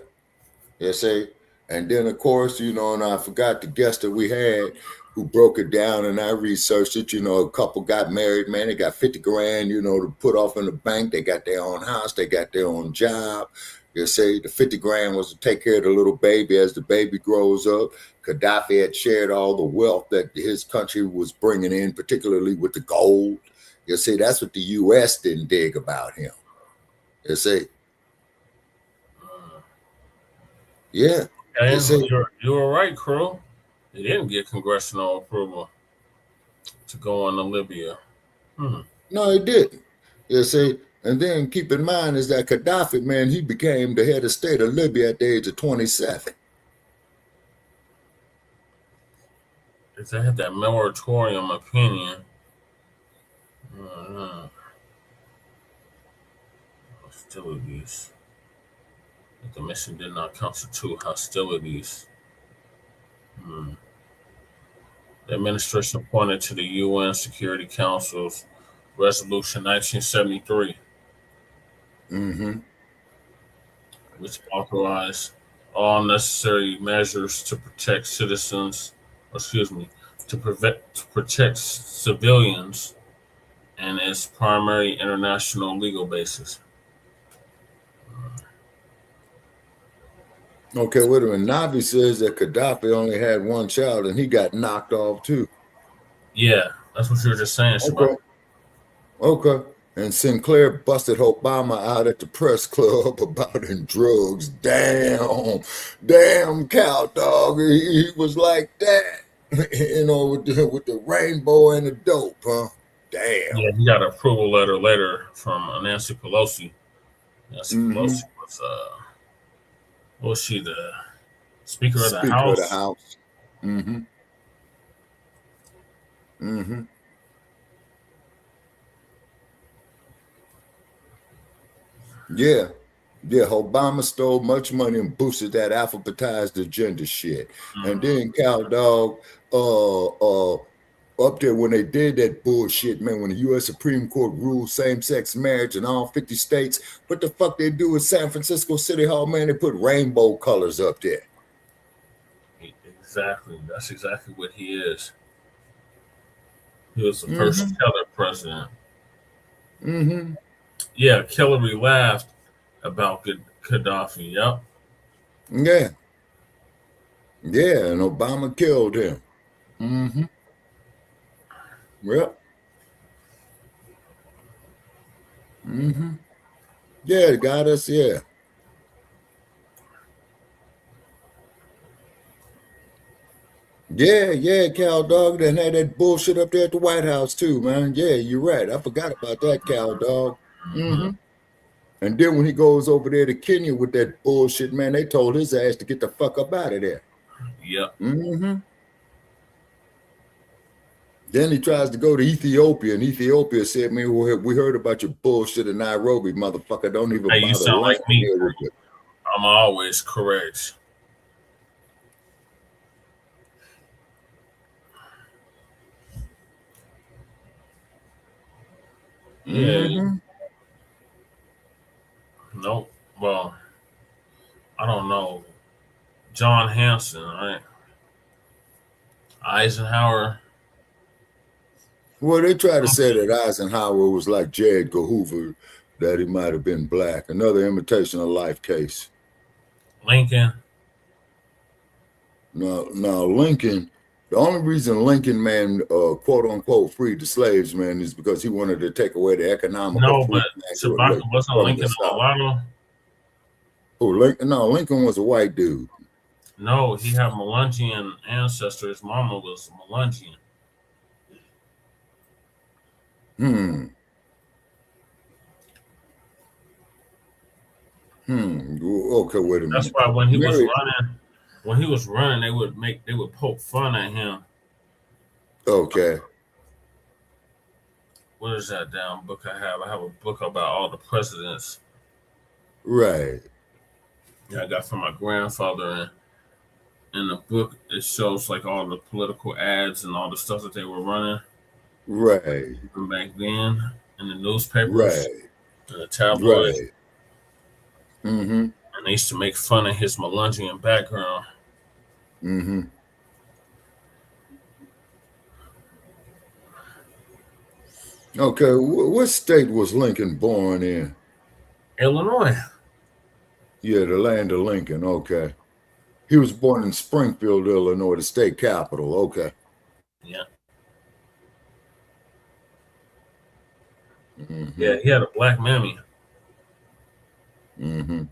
Yes, and then of course, you know, and I forgot the guest that we had who broke it down, and I researched it. You know, a couple got married, man. They got 50 grand, you know, to put off in the bank. They got their own house. They got their own job. You say the 50 grand was to take care of the little baby as the baby grows up. Gaddafi had shared all the wealth that his country was bringing in, particularly with the gold. You see, that's what the U.S. didn't dig about him. You see. Yeah. You were right, Crew. They didn't get congressional approval to go on to Libya. No, it didn't. You see, and then keep in mind is that Gaddafi, man, he became the head of state of Libya at the age of 27. They had that moratorium opinion. Hostilities. The mission did not constitute hostilities. The administration pointed to the UN Security Council's Resolution 1973, which authorized all necessary measures to protect citizens, to protect civilians, and its primary international legal basis. Okay, wait a minute. Navi says that Gaddafi only had one child and he got knocked off too. Yeah, that's what you were just saying, Shabbat. Okay. And Sinclair busted Obama out at the press club about in drugs. Damn, cow dog. He was like that, you know, with the rainbow and the dope, huh? Damn. Yeah, he got an approval letter later from Nancy Pelosi. Nancy Pelosi was she the Speaker of the House? Yeah, Obama stole much money and boosted that alphabetized agenda shit. And then cow dog, up there when they did that bullshit, man, when the U.S. Supreme Court ruled same-sex marriage in all 50 states, what the fuck they do in San Francisco City Hall, man? They put rainbow colors up there. Exactly. That's exactly what he is. He was the first color president. Yeah, Hillary laughed about Gaddafi. Yep. Yeah, and Obama killed him. Yep. Yeah, it got us, yeah. Yeah, cow dog. Then had that bullshit up there at the White House too, man. Yeah, you're right. I forgot about that, cow dog. And then when he goes over there to Kenya with that bullshit, man, they told his ass to get the fuck up out of there. Yep. Then he tries to go to Ethiopia, and Ethiopia said, man, we heard about your bullshit in Nairobi, motherfucker. Don't even bother. You sound like me. I'm always correct. Yeah. Nope. Well, I don't know. John Hanson, right? Eisenhower. Well, they try to say that Eisenhower was like J. Edgar Hoover, that he might have been black. Another imitation of life case. Lincoln. No, Lincoln. The only reason Lincoln, man, quote unquote, freed the slaves, man, is because he wanted to take away the economic. No, but wasn't Lincoln a mulatto? Oh, Lincoln? No, Lincoln was a white dude. No, he had Melungeon ancestors. His mama was Melungeon. Okay, wait a minute. That's why when he was running, they would poke fun at him. Okay. What is that damn book I have? I have a book about all the presidents. Right. Yeah, I got from my grandfather, and in the book it shows like all the political ads and all the stuff that they were running. Right. From back then in the newspapers. Right. And the tabloids. Right. Mm-hmm. And they used to make fun of his Melungeon background. Mm-hmm. Okay, what state was Lincoln born in? Illinois. Yeah, the land of Lincoln. Okay. He was born in Springfield, Illinois, the state capital. Okay. Yeah. Mm-hmm. Yeah, he had a black mammy. Mm-hmm.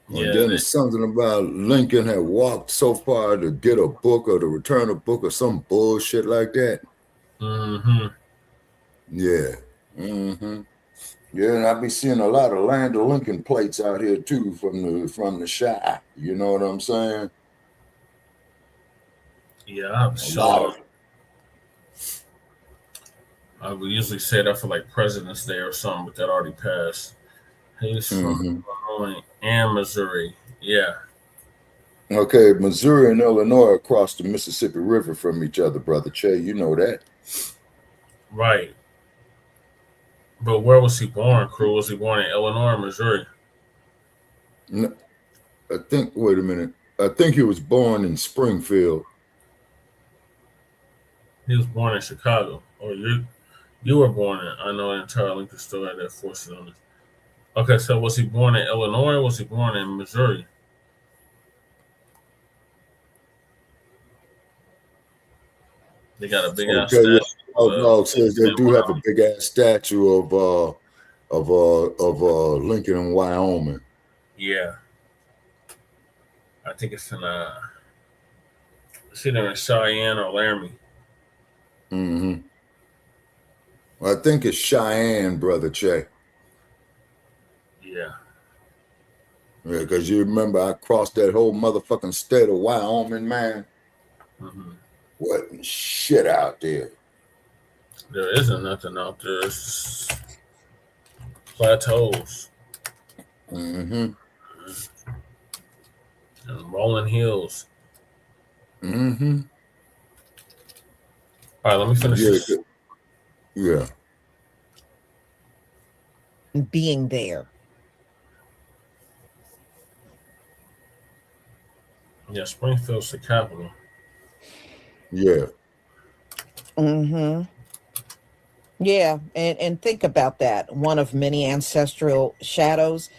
Yeah, and then there's something about Lincoln had walked so far to get a book or to return a book or some bullshit like that. Mm-hmm. Yeah. Mm-hmm. Yeah, and I be seeing a lot of Land of Lincoln plates out here too from the Chi. You know what I'm saying? Yeah, I'm sure. I would usually say that for like President's Day or something, but that already passed. He's from Illinois and Missouri. Yeah. Okay, Missouri and Illinois across the Mississippi River from each other, Brother Che. You know that. Right. But where was he born, Crew? Was he born in Illinois or Missouri? No, wait a minute. I think he was born in Springfield. He was born in Chicago. Or you were born in, I know an entire Lincoln still had that forces on it. Okay, so was he born in Illinois or was he born in Missouri? They got a big ass statue. No, it says they do have a big ass statue of Lincoln in Wyoming. Yeah. I think it's either in Cheyenne or Laramie. Mm-hmm. I think it's Cheyenne, Brother Che. Yeah. Yeah, because you remember I crossed that whole motherfucking state of Wyoming, man. Mm-hmm. Wasn't shit out there. There isn't nothing out there. It's just plateaus. Mm-hmm. And rolling hills. Mm-hmm. All right, let me finish this. Yeah. Being there. Yeah, Springfield's the capital. Yeah. Mm-hmm. Yeah, and think about that. One of many ancestral shadows.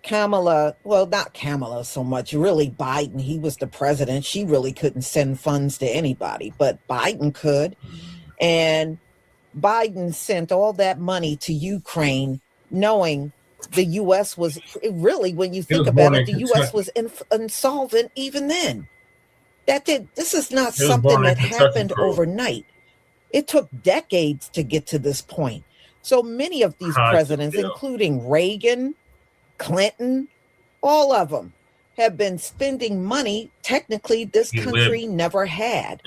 Kamala, well, not Kamala so much, really Biden. He was the president. She really couldn't send funds to anybody, but Biden could. And Biden sent all that money to Ukraine, knowing the U.S. was really, when you think about it, the U.S. was insolvent even then. This is not something that happened overnight. It took decades to get to this point. So many of these presidents, including Reagan, Clinton, all of them, have been spending money technically this country never had.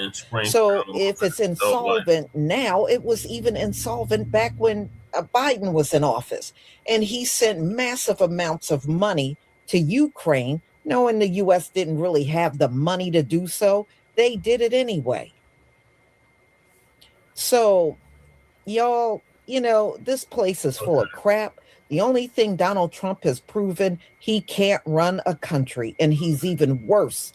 So if it's insolvent now, it was even insolvent back when Biden was in office. And he sent massive amounts of money to Ukraine, knowing the U.S. didn't really have the money to do so. They did it anyway. So, y'all, this place is full of crap. The only thing Donald Trump has proven, he can't run a country, and he's even worse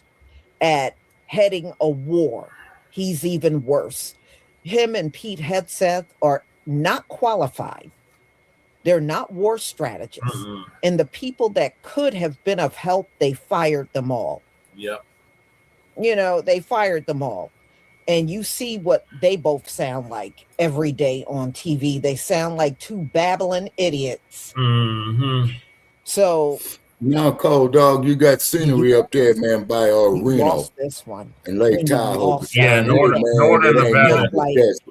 at heading a war. He's even worse. Him and Pete Hegseth are not qualified. They're not war strategists. And the people that could have been of help, they fired them all. Yep. They fired them all. And you see what they both sound like every day on TV. They sound like two babbling idiots. So now, Cold Dog, you got scenery up there, man, by Reno. Lost this one. And Lake Tahoe. Yeah, Northern Nevada.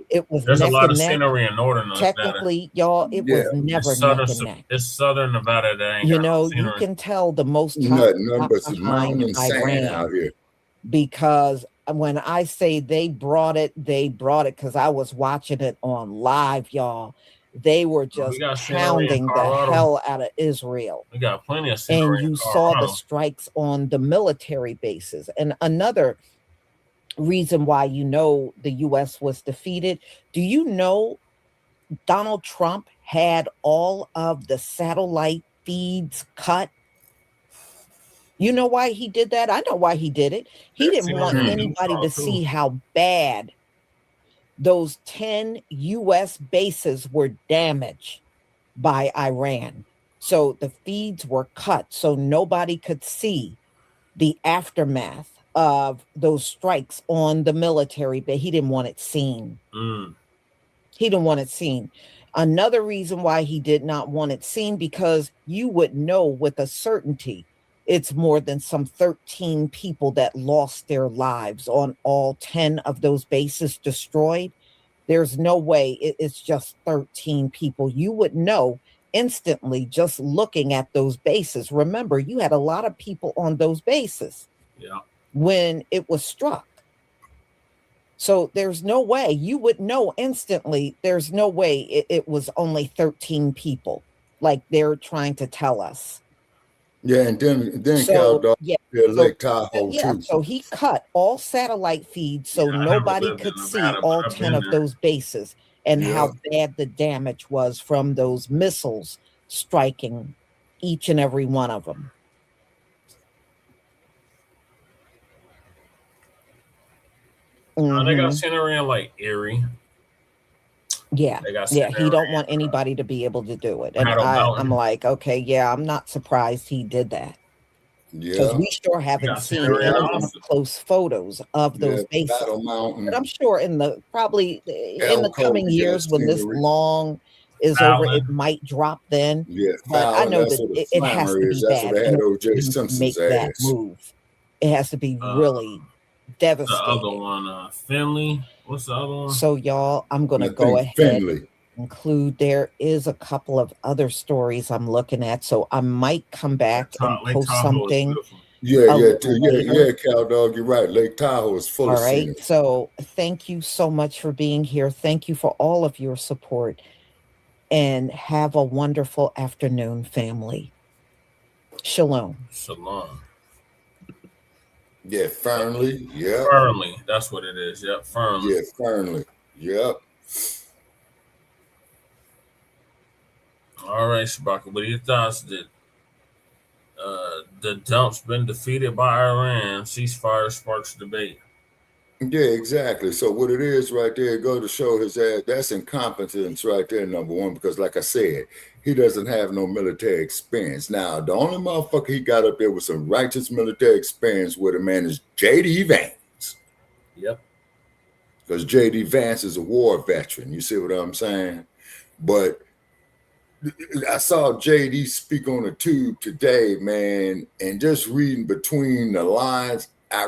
It was There's a lot of neck. scenery in Northern Nevada. Technically, y'all, it was never neck and neck. It's Southern Nevada that ain't got no scenery. You can tell the most behind Iran out here. Because when I say they brought it because I was watching it on live, y'all. They were just pounding the hell out of Israel. We got plenty of scenery. And you saw the strikes on the military bases. And another reason why the U.S. was defeated, do you know Donald Trump had all of the satellite feeds cut? You know why he did that? I know why he did it. He didn't want anybody to see how bad those 10 U.S. bases were damaged by Iran. So the feeds were cut so nobody could see the aftermath of those strikes on the military base. He didn't want it seen. He didn't want it seen. Another reason why he did not want it seen, because you would know with a certainty it's more than some 13 people that lost their lives on all 10 of those bases destroyed. There's no way it's just 13 people. You would know instantly just looking at those bases. Remember, you had a lot of people on those bases when it was struck. So there's no way you would know instantly. There's no way it was only 13 people like they're trying to tell us. Yeah, and then Cal Dog, Lake Tahoe too. So he cut all satellite feeds so nobody could see all 10 of those bases and how bad the damage was from those missiles striking each and every one of them. They got scenery in like Erie. Yeah, he don't want anybody to be able to do it. And I'm like, okay, I'm not surprised he did that. Because we sure haven't seen any up close photos of those bases. But I'm sure in the coming years when this long is over, it might drop then. But I know that it has to be bad to make that move. It has to be really devastating. The other one, Finley. What's the other one? So, y'all, I'm going to go ahead and include. There is a couple of other stories I'm looking at, so I might come back and post something. Yeah, Cal Dog, you're right. Lake Tahoe is full of scenery. All right, so thank you so much for being here. Thank you for all of your support, and have a wonderful afternoon, family. Shalom. Shalom. Yeah, Fernley. Yeah. Fernley. That's what it is. Yep. Fernley. Yeah, Fernley. Yep. All right, Shabaka. What are your thoughts? That the dump's been defeated by Iran. Ceasefire sparks debate. Yeah, exactly. So what it is right there, go to show his ass, that's incompetence right there, number one, because like I said, he doesn't have no military experience. Now, the only motherfucker he got up there with some righteous military experience with him, man, is J.D. Vance. Yep. Because J.D. Vance is a war veteran. You see what I'm saying? But I saw J.D. speak on the tube today, man, and just reading between the lines, I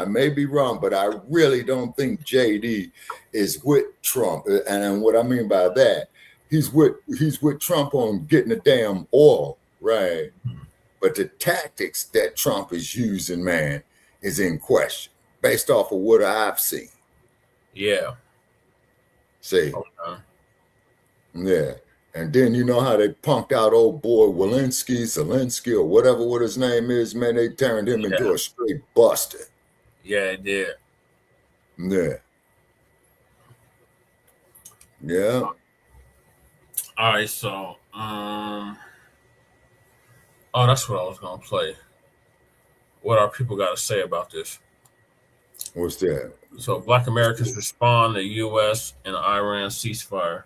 may be wrong, but I really don't think JD is with Trump. And what I mean by that, he's with Trump on getting the damn oil, right? But the tactics that Trump is using, man, is in question based off of what I've seen. Yeah. See? Yeah. And then you know how they punked out old boy Zelensky, or whatever what his name is, man. They turned him into a straight buster. Yeah, it did. Yeah. Yeah. All right, so oh, that's what I was gonna play. What our people got to say about this? What's that? So, Black Americans respond to U.S. and Iran ceasefire.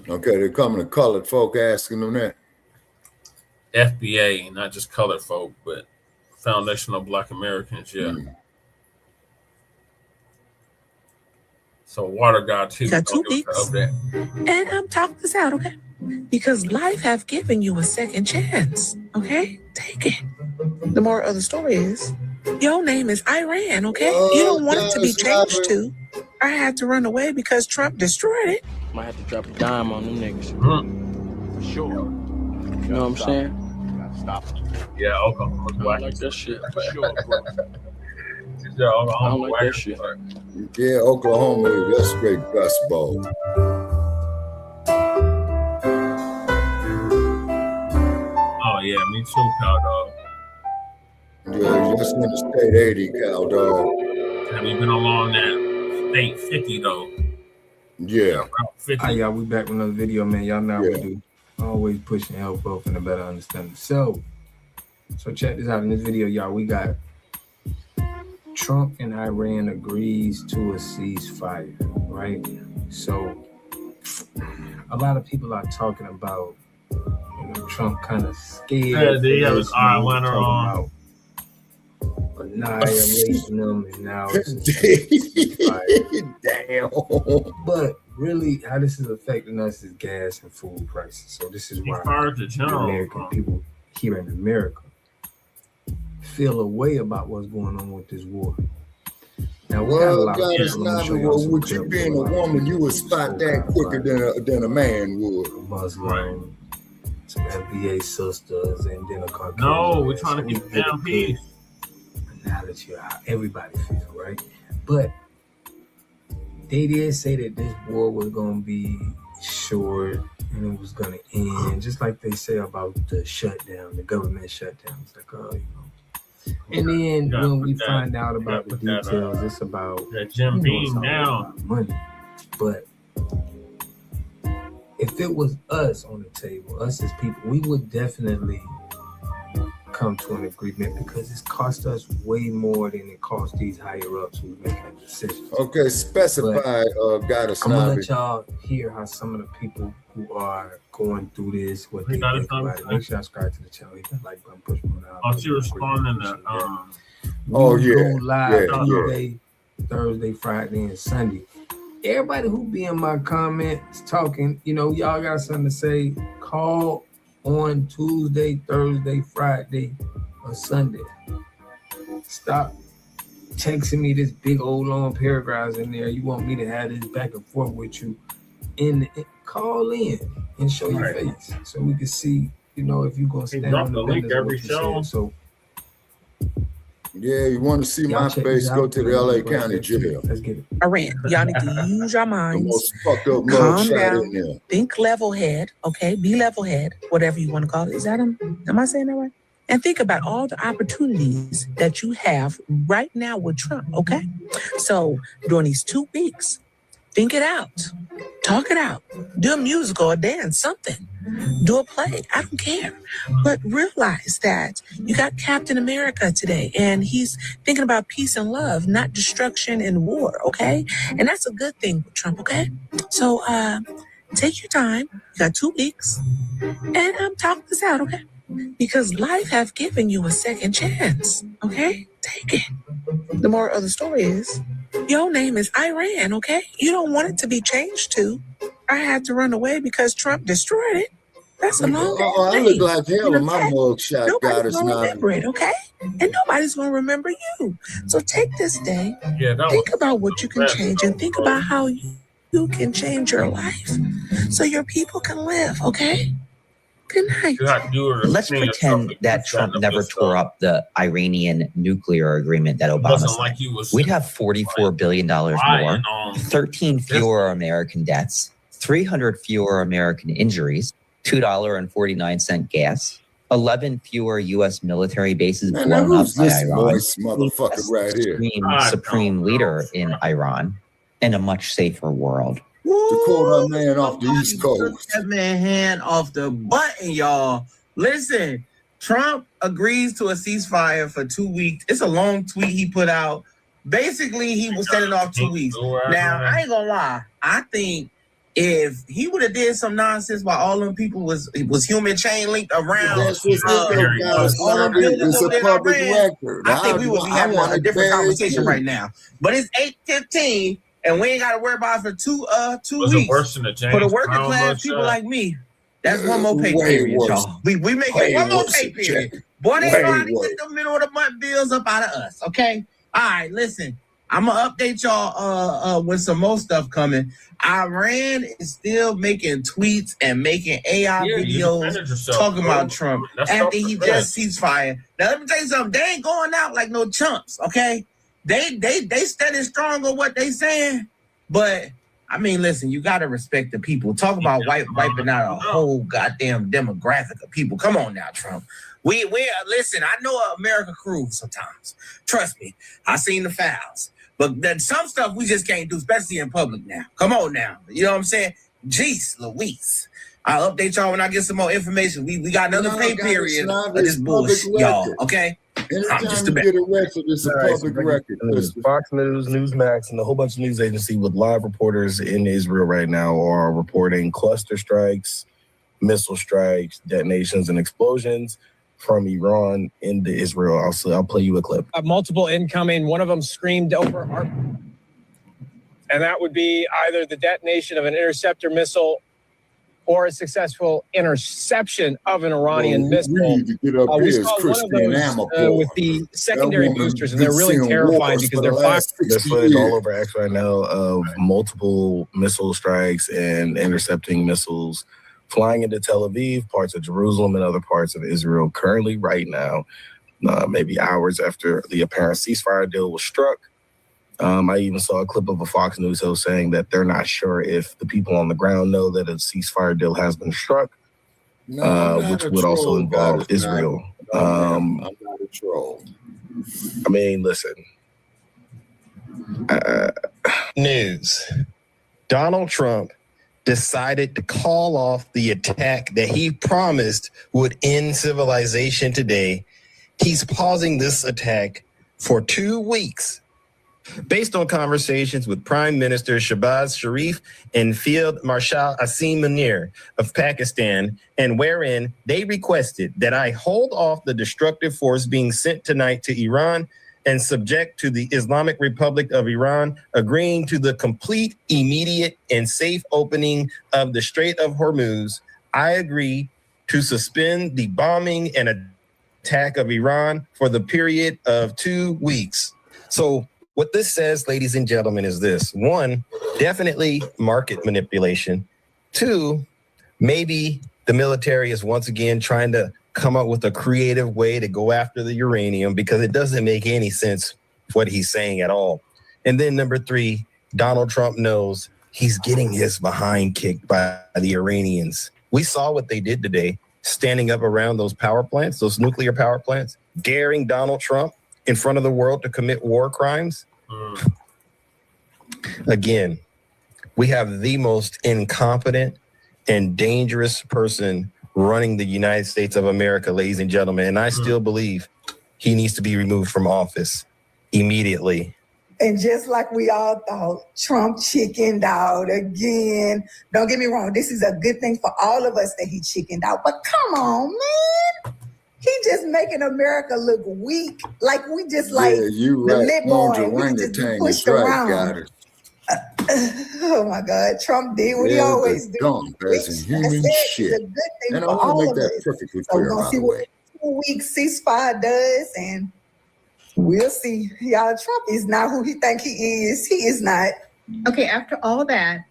Okay, they're coming to colored folk asking them that. FBA, not just colored folk, but Foundational Black Americans, yeah. So Water God too. Got 2 weeks. And talk this out, okay? Because life have given you a second chance, okay? Take it. The moral of the story is, your name is Iran, okay? You don't want it to be changed to. I had to run away because Trump destroyed it. Might have to drop a dime on them niggas. For sure. You know what I'm saying? Stop. Yeah, Oklahoma. I don't like that shit. For sure, bro. Yeah, Oklahoma. I don't like that shit. Yeah, Oklahoma is just straight Dust Bowl. Oh, yeah, me too, Cow Dog. Yeah, just in the state 80, Cow Dog. Have you been along that state 50, though? Yeah. Hi, y'all. We back with another video, man. Y'all know what we do. Always pushing help both and a better understanding. So check this out. In this video, y'all, we got Trump and Iran agrees to a ceasefire, right? So a lot of people are talking about, Trump kind of scared. Yeah, his eyeliner on. Annihilating them, and now it's damn. But really, how this is affecting us is gas and food prices. So this is why American people here in America feel a way about what's going on with this war. Now, with you being a woman, you would spot that quicker than a man would. Muslim, some FBA sisters, and then a Caucasian. No, we're trying to keep down peace. Now that you're how everybody feels, right? But they did say that this war was going to be short and it was going to end, just like they say about the shutdown, the government shutdown. It's like, And then when we find out about the details, it's about that Jim Beam down money. But if it was us on the table, us as people, we would definitely come to an agreement because it's cost us way more than it cost these higher ups who make that decision. Okay, specify, Goddess. I'm gonna let y'all hear how some of the people who are going through this, what they think about it. Make sure y'all subscribe to the channel. Hit that like button, push one out. Oh, she responding to go live Tuesday, Thursday, Friday, and Sunday. Everybody who be in my comments talking, y'all got something to say, call on Tuesday, Thursday, Friday, or Sunday. Stop texting me this big old long paragraphs in there. You want me to have this back and forth with you. Call in and show your face so we can see, if you're going to stand on the link every show. So, yeah, you want to see my face, go to the LA County Jail. Let's get it. Iran, y'all need to use your minds. The most fucked up calm down. in there. Think level head, okay? Be level head, whatever you want to call it. Is that am I saying that right? And think about all the opportunities that you have right now with Trump, okay? So during these 2 weeks, think it out. Talk it out. Do a musical, a dance, something. Do a play. I don't care. But realize that you got Captain America today, and he's thinking about peace and love, not destruction and war, okay? And that's a good thing with Trump, okay? So take your time. You got 2 weeks. And talk this out, okay? Because life have given you a second chance, okay? Take it. The moral of the story is, your name is Iran, okay? You don't want it to be changed to. I had to run away because Trump destroyed it. That's a long I look like hell in my mugshot, Nobody's going to remember it, okay? And nobody's going to remember you. So take this day, think about what you can change, and think about how you can change your life. so your people can live, okay? Good night. Let's pretend that Trump never tore up the Iranian nuclear agreement that Obama signed. We'd have $44 billion more, 13 fewer American deaths, 300 fewer American injuries, $2.49 gas, 11 fewer U.S. military bases blown up by Iran, motherfucker right here, supreme leader in Iran, and a much safer world. To quote our man off the East Coast. That man hand off the button, y'all. Listen, Trump agrees to a ceasefire for 2 weeks. It's a long tweet he put out. Basically, he was setting off 2 weeks. Now, I ain't gonna lie. I think if he would have did some nonsense while all them people was human chain linked around, It's a public record. I think we would be having a different conversation right now. But it's 8:15. And we ain't got to worry about it for two weeks. Worse than the James for the working Brown class people like me, that's one more pay period, y'all. We make it one more pay period. Boy, they know how to get the middle of the month bills up out of us, okay? All right, listen. I'm going to update y'all with some more stuff coming. Iran is still making tweets and making AI videos talking about Trump after he just ceasefire. Now, let me tell you something. They ain't going out like no chumps, okay? They standing strong on what they saying, but I mean, listen, you gotta respect the people. Talk about wiping out a whole goddamn demographic of people. Come on now, Trump. We listen. I know America cruise sometimes. Trust me, I seen the fouls, but then some stuff we just can't do, especially in public now. Come on now, you know what I'm saying? Jeez Louise. I'll update y'all when I get some more information. We got another pay period of this bullshit, y'all. Okay. Anytime you get arrested, it's a public record. Fox News, Newsmax, and a whole bunch of news agencies with live reporters in Israel right now are reporting cluster strikes, missile strikes, detonations, and explosions from Iran into Israel. I'll play you a clip. Multiple incoming. One of them screamed over our... And that would be either the detonation of an interceptor missile or a successful interception of an Iranian missile. We saw one of those with the secondary boosters, and they're really terrifying because they're firing. There's footage all over X right now of multiple missile strikes and intercepting missiles flying into Tel Aviv, parts of Jerusalem, and other parts of Israel currently right now, maybe hours after the apparent ceasefire deal was struck. I even saw a clip of a Fox News host saying that they're not sure if the people on the ground know that a ceasefire deal has been struck, which would also involve Israel. I'm not a troll. I mean, listen. News. Donald Trump decided to call off the attack that he promised would end civilization today. He's pausing this attack for 2 weeks. Based on conversations with Prime Minister Shehbaz Sharif and Field Marshal Asim Munir of Pakistan, and wherein they requested that I hold off the destructive force being sent tonight to Iran and subject to the Islamic Republic of Iran, agreeing to the complete, immediate, and safe opening of the Strait of Hormuz, I agree to suspend the bombing and attack of Iran for the period of 2 weeks. So, what this says, ladies and gentlemen, is this. 1, definitely market manipulation. 2, maybe the military is once again trying to come up with a creative way to go after the uranium because it doesn't make any sense what he's saying at all. And then number 3, Donald Trump knows he's getting his behind kicked by the Iranians. We saw what they did today, standing up around those power plants, those nuclear power plants, daring Donald Trump in front of the world to commit war crimes. Again, we have the most incompetent and dangerous person running the United States of America, ladies and gentlemen. And I still believe he needs to be removed from office immediately. And just like we all thought, Trump chickened out again. Don't get me wrong. This is a good thing for all of us that he chickened out. But come on, man. He just making America look weak. Like we just like the lip boy. We just be pushed around. Got it. Oh my God. Trump did what he always do. That's human shit. It's a good thing and I for want all to make of that us. perfectly So we're clear, going to by see the what way. 2 week ceasefire does, and we'll see. Y'all, Trump is not who he think he is. He is not. Okay, after all that,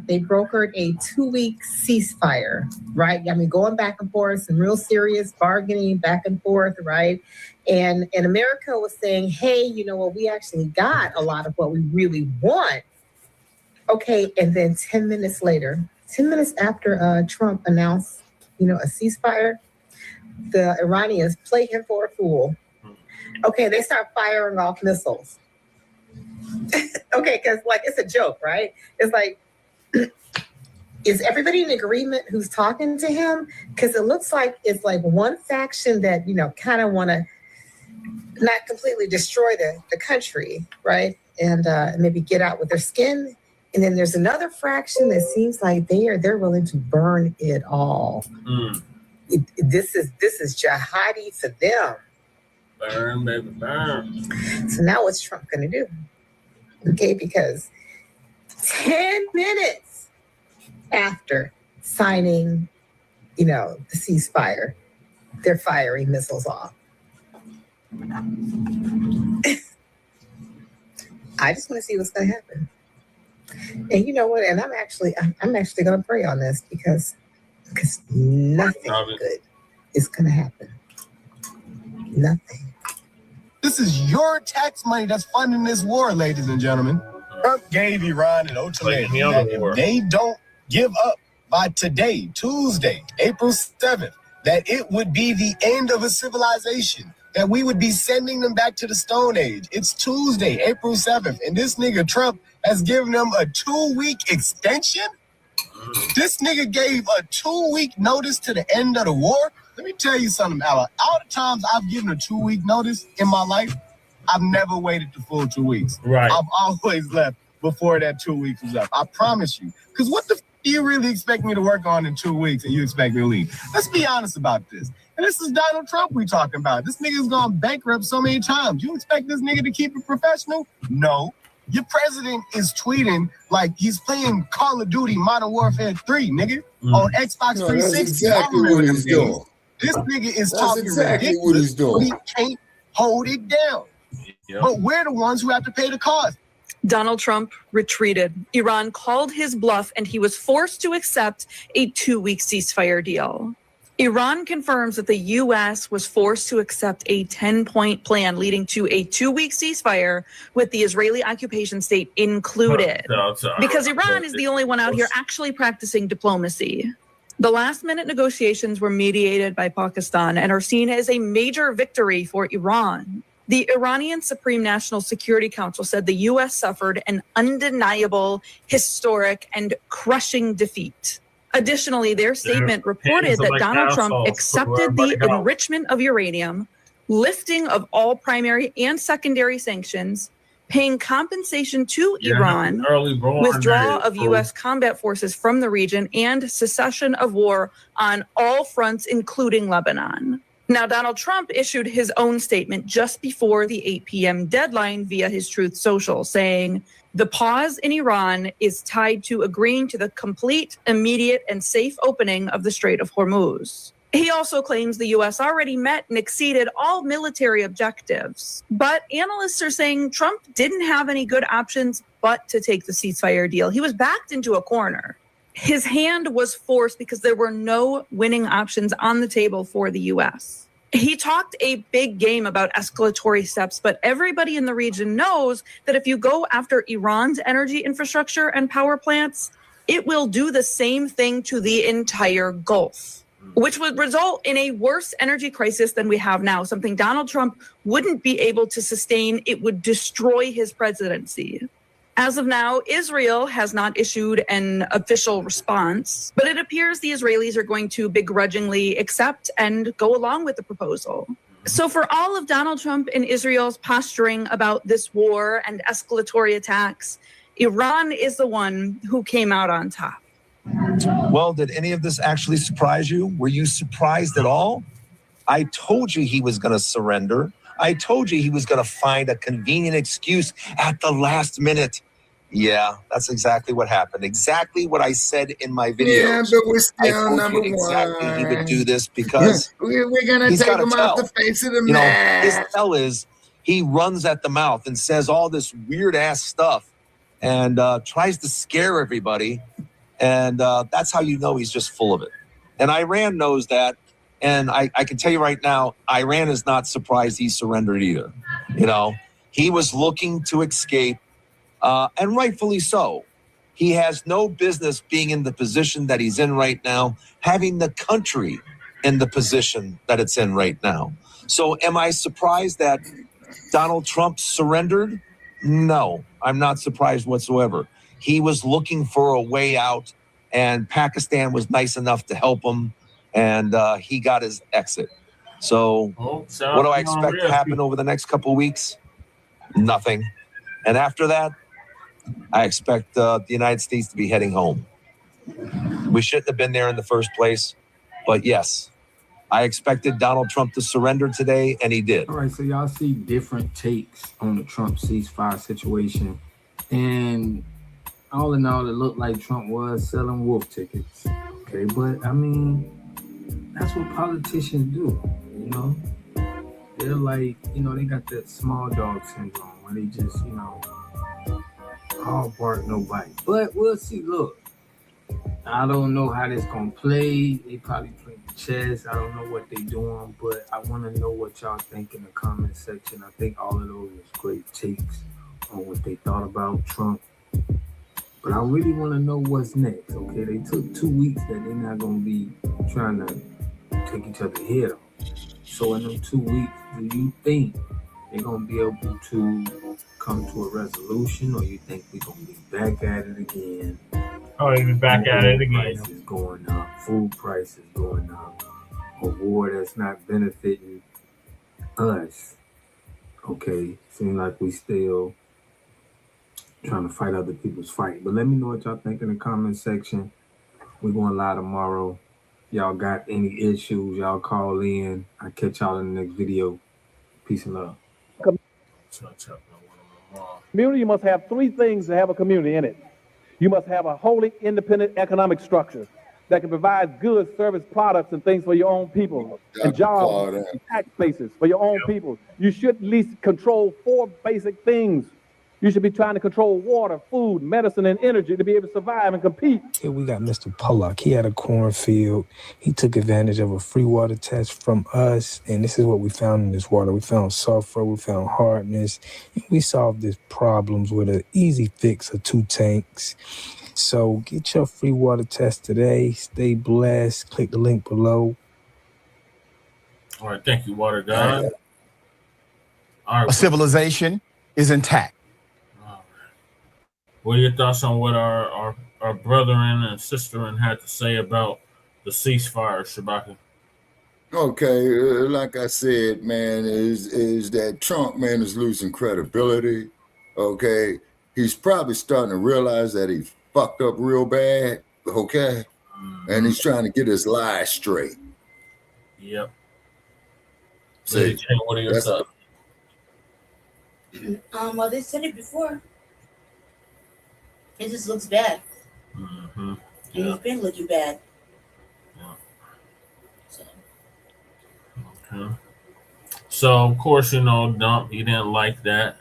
they brokered a 2-week ceasefire, right? I mean, going back and forth, some real serious bargaining back and forth, right? And America was saying, hey, you know what, we actually got a lot of what we really want. Okay, and then 10 minutes later, 10 minutes after Trump announced, a ceasefire, the Iranians play him for a fool. Okay, they start firing off missiles. Okay, because it's a joke, right? It's like, is everybody in agreement who's talking to him? Because it looks like it's like one faction that, kind of want to not completely destroy the country, right? And maybe get out with their skin. And then there's another fraction that seems like they're willing to burn it all. This is jihadi for them. Burn, baby, burn. So now what's Trump going to do? Okay, because 10 minutes after signing, the ceasefire, they're firing missiles off. I just want to see what's going to happen. And you know what? And I'm actually going to pray on this because nothing good is going to happen. Nothing. This is your tax money that's funding this war, ladies and gentlemen. Trump gave Iran an ultimatum that if they don't give up by today, Tuesday, April 7th, that it would be the end of a civilization, that we would be sending them back to the Stone Age. It's Tuesday, April 7th, and this nigga Trump has given them a 2-week extension? This nigga gave a 2-week notice to the end of the war? Let me tell you something, Ella. All the times I've given a 2-week notice in my life, I've never waited the full 2 weeks. Right. I've always left before that 2 weeks was up. I promise you. Because what the do you really expect me to work on in 2 weeks and you expect me to leave? Let's be honest about this. And this is Donald Trump we talking about. This nigga's gone bankrupt so many times. You expect this nigga to keep it professional? No. Your president is tweeting like he's playing Call of Duty Modern Warfare 3, nigga, on Xbox 360. That's exactly what he's doing. This nigga is That's talking exactly ridiculous, what he's doing. He can't hold it down. Yep. But we're the ones who have to pay the cost. Donald Trump retreated. Iran called his bluff and he was forced to accept a 2-week ceasefire deal. Iran confirms that the U.S. was forced to accept a 10-point plan leading to a 2-week ceasefire with the Israeli occupation state included. Because Iran is the only one out here actually practicing diplomacy. The last-minute negotiations were mediated by Pakistan and are seen as a major victory for Iran. The Iranian Supreme National Security Council said the U.S. suffered an undeniable, historic, and crushing defeat. Additionally, their statement reported that Donald Trump accepted the enrichment of uranium, lifting of all primary and secondary sanctions, paying compensation to Iran, withdrawal of U.S. combat forces from the region, and cessation of war on all fronts, including Lebanon. Now, Donald Trump issued his own statement just before the 8 p.m. deadline via his Truth Social, saying, "The pause in Iran is tied to agreeing to the complete, immediate, and safe opening of the Strait of Hormuz." He also claims the U.S. already met and exceeded all military objectives. But analysts are saying Trump didn't have any good options but to take the ceasefire deal. He was backed into a corner. His hand was forced because there were no winning options on the table for the U.S. He talked a big game about escalatory steps, but everybody in the region knows that if you go after Iran's energy infrastructure and power plants, it will do the same thing to the entire Gulf, which would result in a worse energy crisis than we have now, something Donald Trump wouldn't be able to sustain. It would destroy his presidency. As of now, Israel has not issued an official response, but it appears the Israelis are going to begrudgingly accept and go along with the proposal. So for all of Donald Trump and Israel's posturing about this war and escalatory attacks, Iran is the one who came out on top. Well, did any of this actually surprise you? Were you surprised at all? I told you he was going to surrender. I told you he was going to find a convenient excuse at the last minute. Yeah, that's exactly what happened. Exactly what I said in my videos. Yeah, but we're still number one. Exactly, he would do this because we're going to take him off the face of the map. His tell is he runs at the mouth and says all this weird ass stuff. and tries to scare everybody. And that's how you know he's just full of it. And Iran knows that. And I can tell you right now, Iran is not surprised he surrendered either. You know, he was looking to escape, and rightfully so. He has no business being in the position that he's in right now, having the country in the position that it's in right now. So am I surprised that Donald Trump surrendered? No, I'm not surprised whatsoever. He was looking for a way out, and Pakistan was nice enough to help him, and he got his exit. So what do I expect to happen over the next couple of weeks? Nothing. And after that, I expect the United States to be heading home. We shouldn't have been there in the first place, but yes, I expected Donald Trump to surrender today, and he did. All right, so y'all see different takes on the Trump ceasefire situation, and all in all, it looked like Trump was selling wolf tickets. Okay, but I mean, that's what politicians do, you know? They're like, you know, they got that small dog syndrome where they just, you know, all bark, no bite. But we'll see. Look, I don't know how this gonna play. They probably playing chess. I don't know what they doing, but I want to know what y'all think in the comment section. I think all of those was great takes on what they thought about Trump. But I really want to know what's next. Okay, they took 2 weeks that they're not gonna be trying to take each other's head off. So in them 2 weeks, do you think they're gonna be able to come to a resolution, or you think we're gonna be back at it again? Oh, you're back at it again. Prices going up, food prices going up, a war that's not benefiting us. Okay, seems like we still trying to fight other people's fight. But let me know what y'all think in the comment section. We're going live tomorrow. Y'all got any issues, y'all call in. I'll catch y'all in the next video. Peace and love. Community must have three things to have a community in it. You must have a wholly independent economic structure that can provide goods, service, products, and things for your own people, and jobs and tax bases for your own people. You should at least control 4 basic things. You should be trying to control water, food, medicine, and energy to be able to survive and compete. Here we got Mr. Pollock. He had a cornfield. He took advantage of a free water test from us, and this is what we found in this water. We found sulfur, we found hardness, and we solved these problems with an easy fix of 2 tanks. So get your free water test today. Stay blessed. Click the link below. All right, thank you, Water God. All right, a civilization is intact. What are your thoughts on what our brethren and sisterin had to say about the ceasefire, Shabaka? Okay, like I said, man, is that Trump, man, is losing credibility. Okay, he's probably starting to realize that he fucked up real bad. Okay, and he's trying to get his lies straight. Yep. See, what are your thoughts? Well, they said it before. It just looks bad. Mm-hmm. And he's been looking bad. Okay. So, of course, you know, Dump, he didn't like that.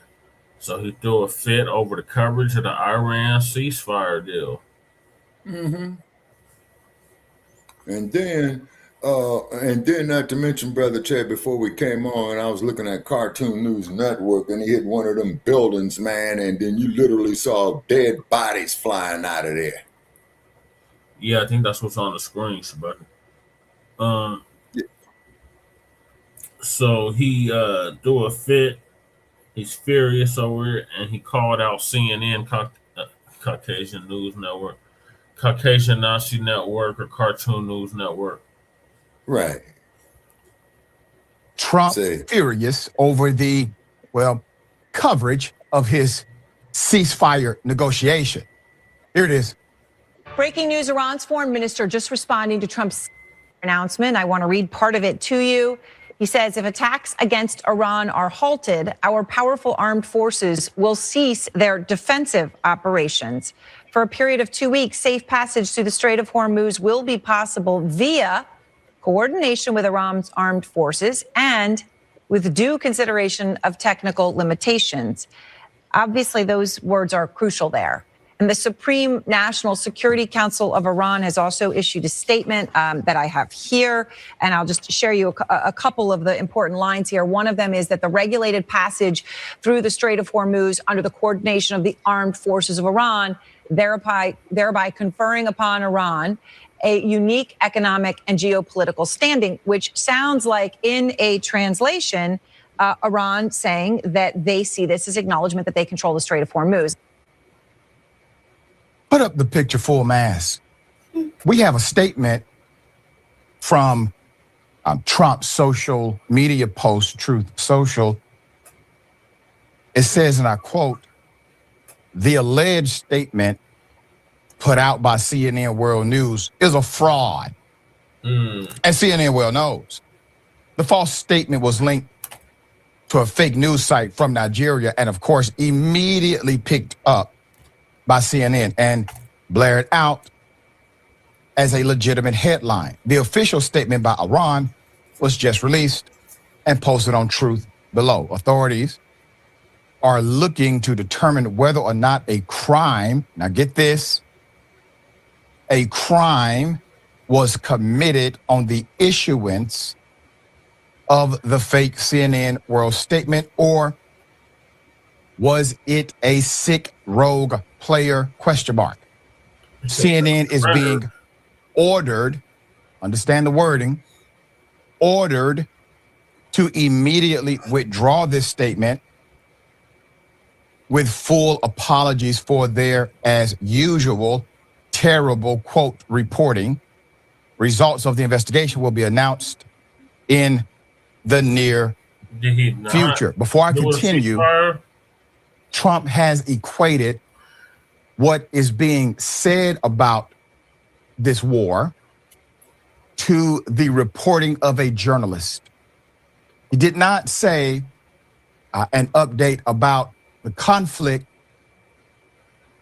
So he threw a fit over the coverage of the Iran ceasefire deal. Mm-hmm. And then not to mention, Brother Chad, before we came on, I was looking at Cartoon News Network, and he hit one of them buildings, man, and then you literally saw dead bodies flying out of there. Yeah, I think that's what's on the screen, Shabaka. So he threw a fit. He's furious over it, and he called out CNN, Caucasian News Network, Caucasian Nazi Network, or Cartoon News Network. Right. Trump furious over the, coverage of his ceasefire negotiation. Here it is. Breaking news, Iran's foreign minister just responding to Trump's announcement. I want to read part of it to you. He says, if attacks against Iran are halted, our powerful armed forces will cease their defensive operations. For a period of 2 weeks, safe passage through the Strait of Hormuz will be possible via coordination with Iran's armed forces and with due consideration of technical limitations. Obviously, those words are crucial there. And the Supreme National Security Council of Iran has also issued a statement that I have here, and I'll just share you a couple of the important lines here. One of them is that the regulated passage through the Strait of Hormuz under the coordination of the armed forces of Iran, thereby conferring upon Iran a unique economic and geopolitical standing, which sounds like in a translation, Iran saying that they see this as acknowledgement that they control the Strait of Hormuz. Put up the picture full mass. We have a statement from Trump's social media post, Truth Social. It says, and I quote, "The alleged statement put out by CNN World News is a fraud." And CNN well knows. The false statement was linked to a fake news site from Nigeria and, of course, immediately picked up by CNN and blared out as a legitimate headline. The official statement by Iran was just released and posted on Truth below. Authorities are looking to determine whether or not a crime, now get this, a crime was committed on the issuance of the fake CNN World statement, or was it a sick rogue player, ? CNN is being ordered, understand the wording, ordered to immediately withdraw this statement with full apologies for their, as usual, terrible, quote, reporting. Results of the investigation will be announced in the near future. Before I continue, Trump has equated what is being said about this war to the reporting of a journalist. He did not say an update about the conflict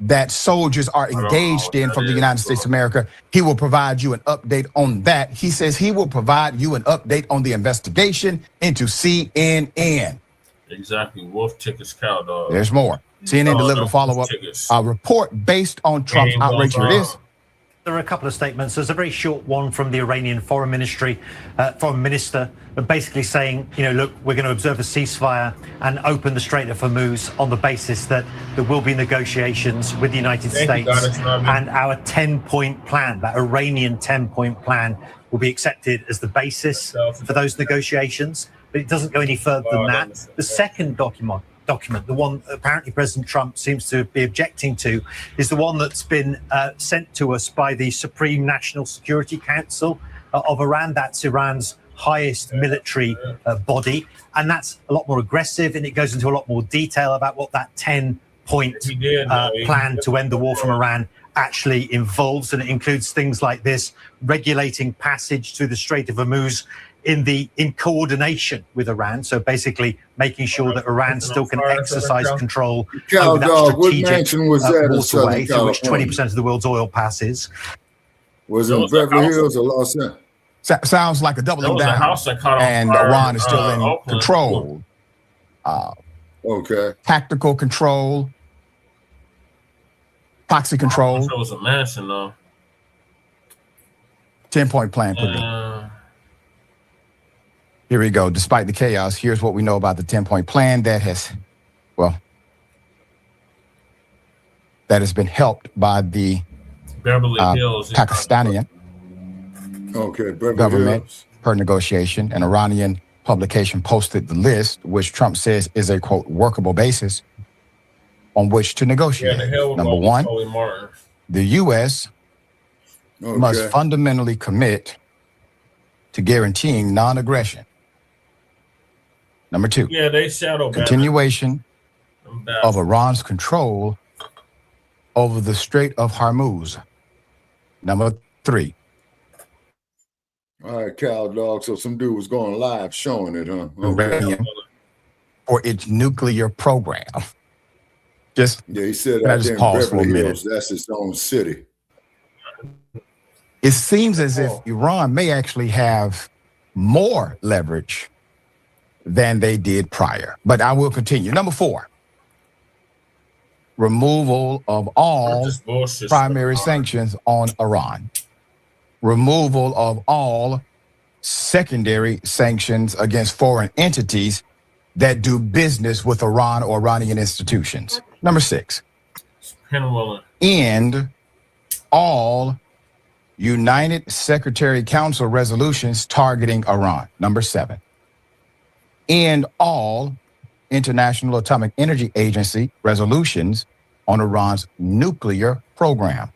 that soldiers are engaged in from the United States of America. He will provide you an update on that. He says he will provide you an update on the investigation into CNN. Exactly. Wolf tickets, cow dog. There's more. CNN delivered a follow-up report based on Trump's outrage. Here it is. There are a couple of statements. There's a very short one from the Iranian foreign minister, basically saying, look, we're going to observe a ceasefire and open the Strait of Hormuz on the basis that there will be negotiations with the United States, and our 10-point plan, that Iranian 10-point plan, will be accepted as the basis for those negotiations. But it doesn't go any further than that. The second document, the one apparently President Trump seems to be objecting to, is the one that's been sent to us by the Supreme National Security Council of Iran. That's Iran's highest military body. And that's a lot more aggressive, and it goes into a lot more detail about what that 10-point plan to end the war from Iran actually involves. And it includes things like this: regulating passage through the Strait of Hormuz in coordination with Iran. So basically making sure that Iran still can exercise control over that strategic waterway through which 20% of the world's oil passes. Was it Beverly Hills or Los Angeles? Sounds like a doubling down, and Iran is still in control. Okay. Tactical control, proxy control. It was a mansion, though. 10-point plan. Put it in. Here we go. Despite the chaos, here's what we know about the 10-point plan that has been helped by the Pakistani government per negotiation. An Iranian publication posted the list, which Trump says is a, quote, workable basis on which to negotiate. Number one, the U.S. must fundamentally commit to guaranteeing non-aggression. Number two, continuation of Iran's control over the Strait of Hormuz. Number three. All right, cow dog. So some dude was going live showing it, huh? Iranian for its nuclear program. He said that in Beverly Hills, that's its own city. It seems as if Iran may actually have more leverage than they did prior. But I will continue. Number four, removal of all primary sanctions on Iran, removal of all secondary sanctions against foreign entities that do business with Iran or Iranian institutions. Number 6, end all United Secretary Council resolutions targeting Iran. Number 7, end all International Atomic Energy Agency resolutions on Iran's nuclear program.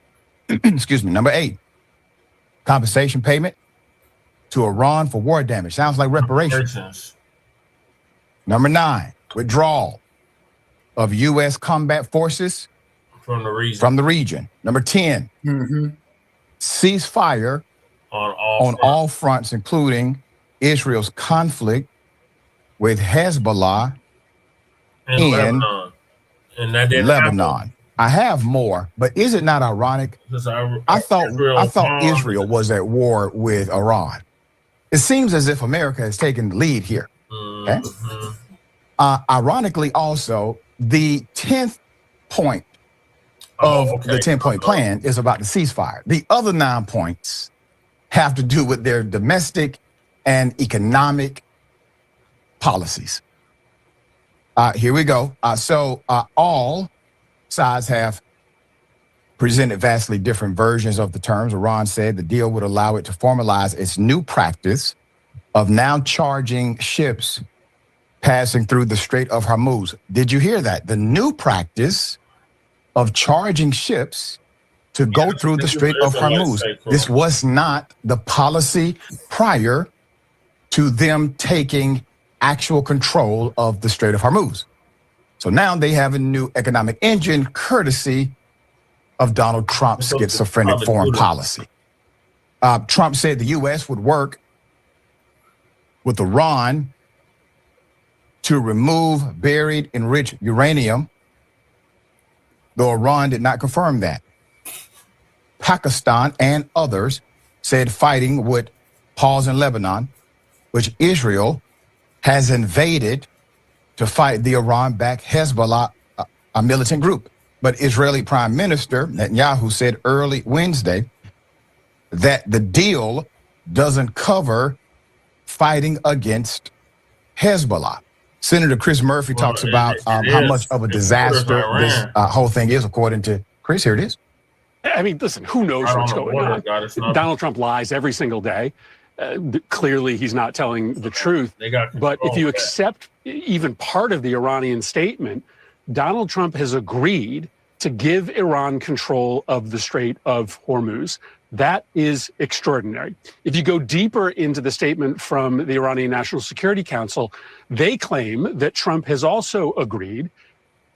Excuse me. Number 8, compensation payment to Iran for war damage. Sounds like reparations. Number 9, withdrawal of U.S. combat forces from the region. Number 10, ceasefire on all fronts, including Israel's conflict with Hezbollah and Lebanon. I have more, but is it not ironic? I thought Israel was at war with Iran. It seems as if America has taken the lead here. Okay? Ironically, also, the 10th point of the 10-point plan is about the ceasefire. The other 9 points have to do with their domestic and economic policies. Here we go. So all sides have presented vastly different versions of the terms. Iran said the deal would allow it to formalize its new practice of now charging ships passing through the Strait of Hormuz. Did you hear that? The new practice of charging ships to go through the Strait of Hormuz. This was not the policy prior to them taking actual control of the Strait of Hormuz. So now they have a new economic engine courtesy of Donald Trump's schizophrenic foreign policy. Trump said the U.S. would work with Iran to remove buried enriched uranium, though Iran did not confirm that. Pakistan and others said fighting would pause in Lebanon, which Israel has invaded to fight the Iran-backed Hezbollah, a militant group. But Israeli Prime Minister Netanyahu said early Wednesday that the deal doesn't cover fighting against Hezbollah. Senator Chris Murphy talks about how much of a disaster this whole thing is, according to Chris. Here it is. I mean, listen, who knows what's going on? Donald Trump lies every single day. Clearly, he's not telling the truth. But if you accept even part of the Iranian statement, Donald Trump has agreed to give Iran control of the Strait of Hormuz. That is extraordinary. If you go deeper into the statement from the Iranian National Security Council, they claim that Trump has also agreed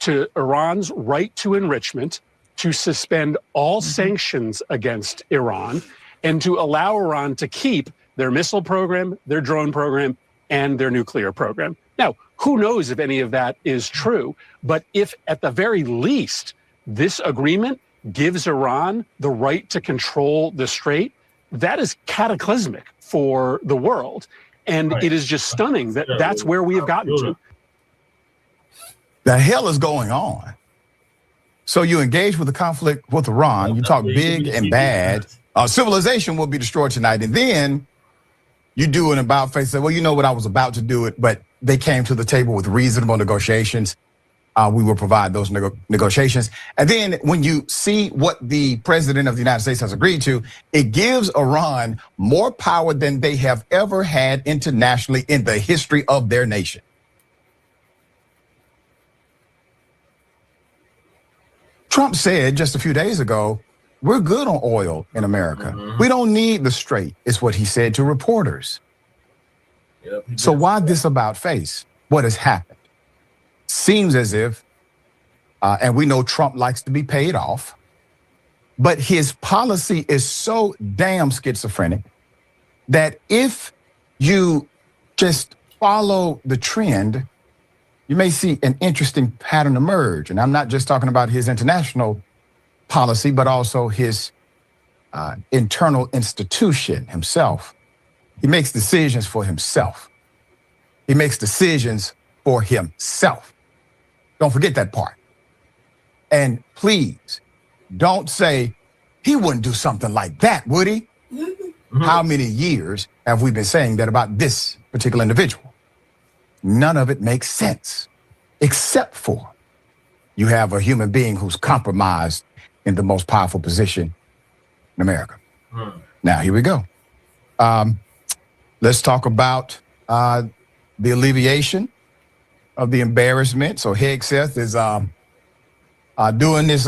to Iran's right to enrichment, to suspend all sanctions against Iran, and to allow Iran to keep their missile program, their drone program, and their nuclear program. Now, who knows if any of that is true, but if at the very least this agreement gives Iran the right to control the Strait, that is cataclysmic for the world. And it is just stunning that that's where we have gotten to. The hell is going on? So you engage with the conflict with Iran, you talk big and bad, civilization will be destroyed tonight, and then you do an about face, say, well, you know what, I was about to do it, but they came to the table with reasonable negotiations. We will provide those negotiations. And then when you see what the president of the United States has agreed to, it gives Iran more power than they have ever had internationally in the history of their nation. Trump said just a few days ago, we're good on oil in America. We don't need the Strait, is what he said to reporters. So why this about face? What has happened? Seems as if, and we know Trump likes to be paid off, but his policy is so damn schizophrenic that if you just follow the trend, you may see an interesting pattern emerge. And I'm not just talking about his international policy, but also his internal institution himself. He makes decisions for himself. He makes decisions for himself. Don't forget that part. And please don't say he wouldn't do something like that, would he? How many years have we been saying that about this particular individual? None of it makes sense, except for you have a human being who's compromised in the most powerful position in America. Now, here we go. Let's talk about the alleviation of the embarrassment. So Hegseth is doing this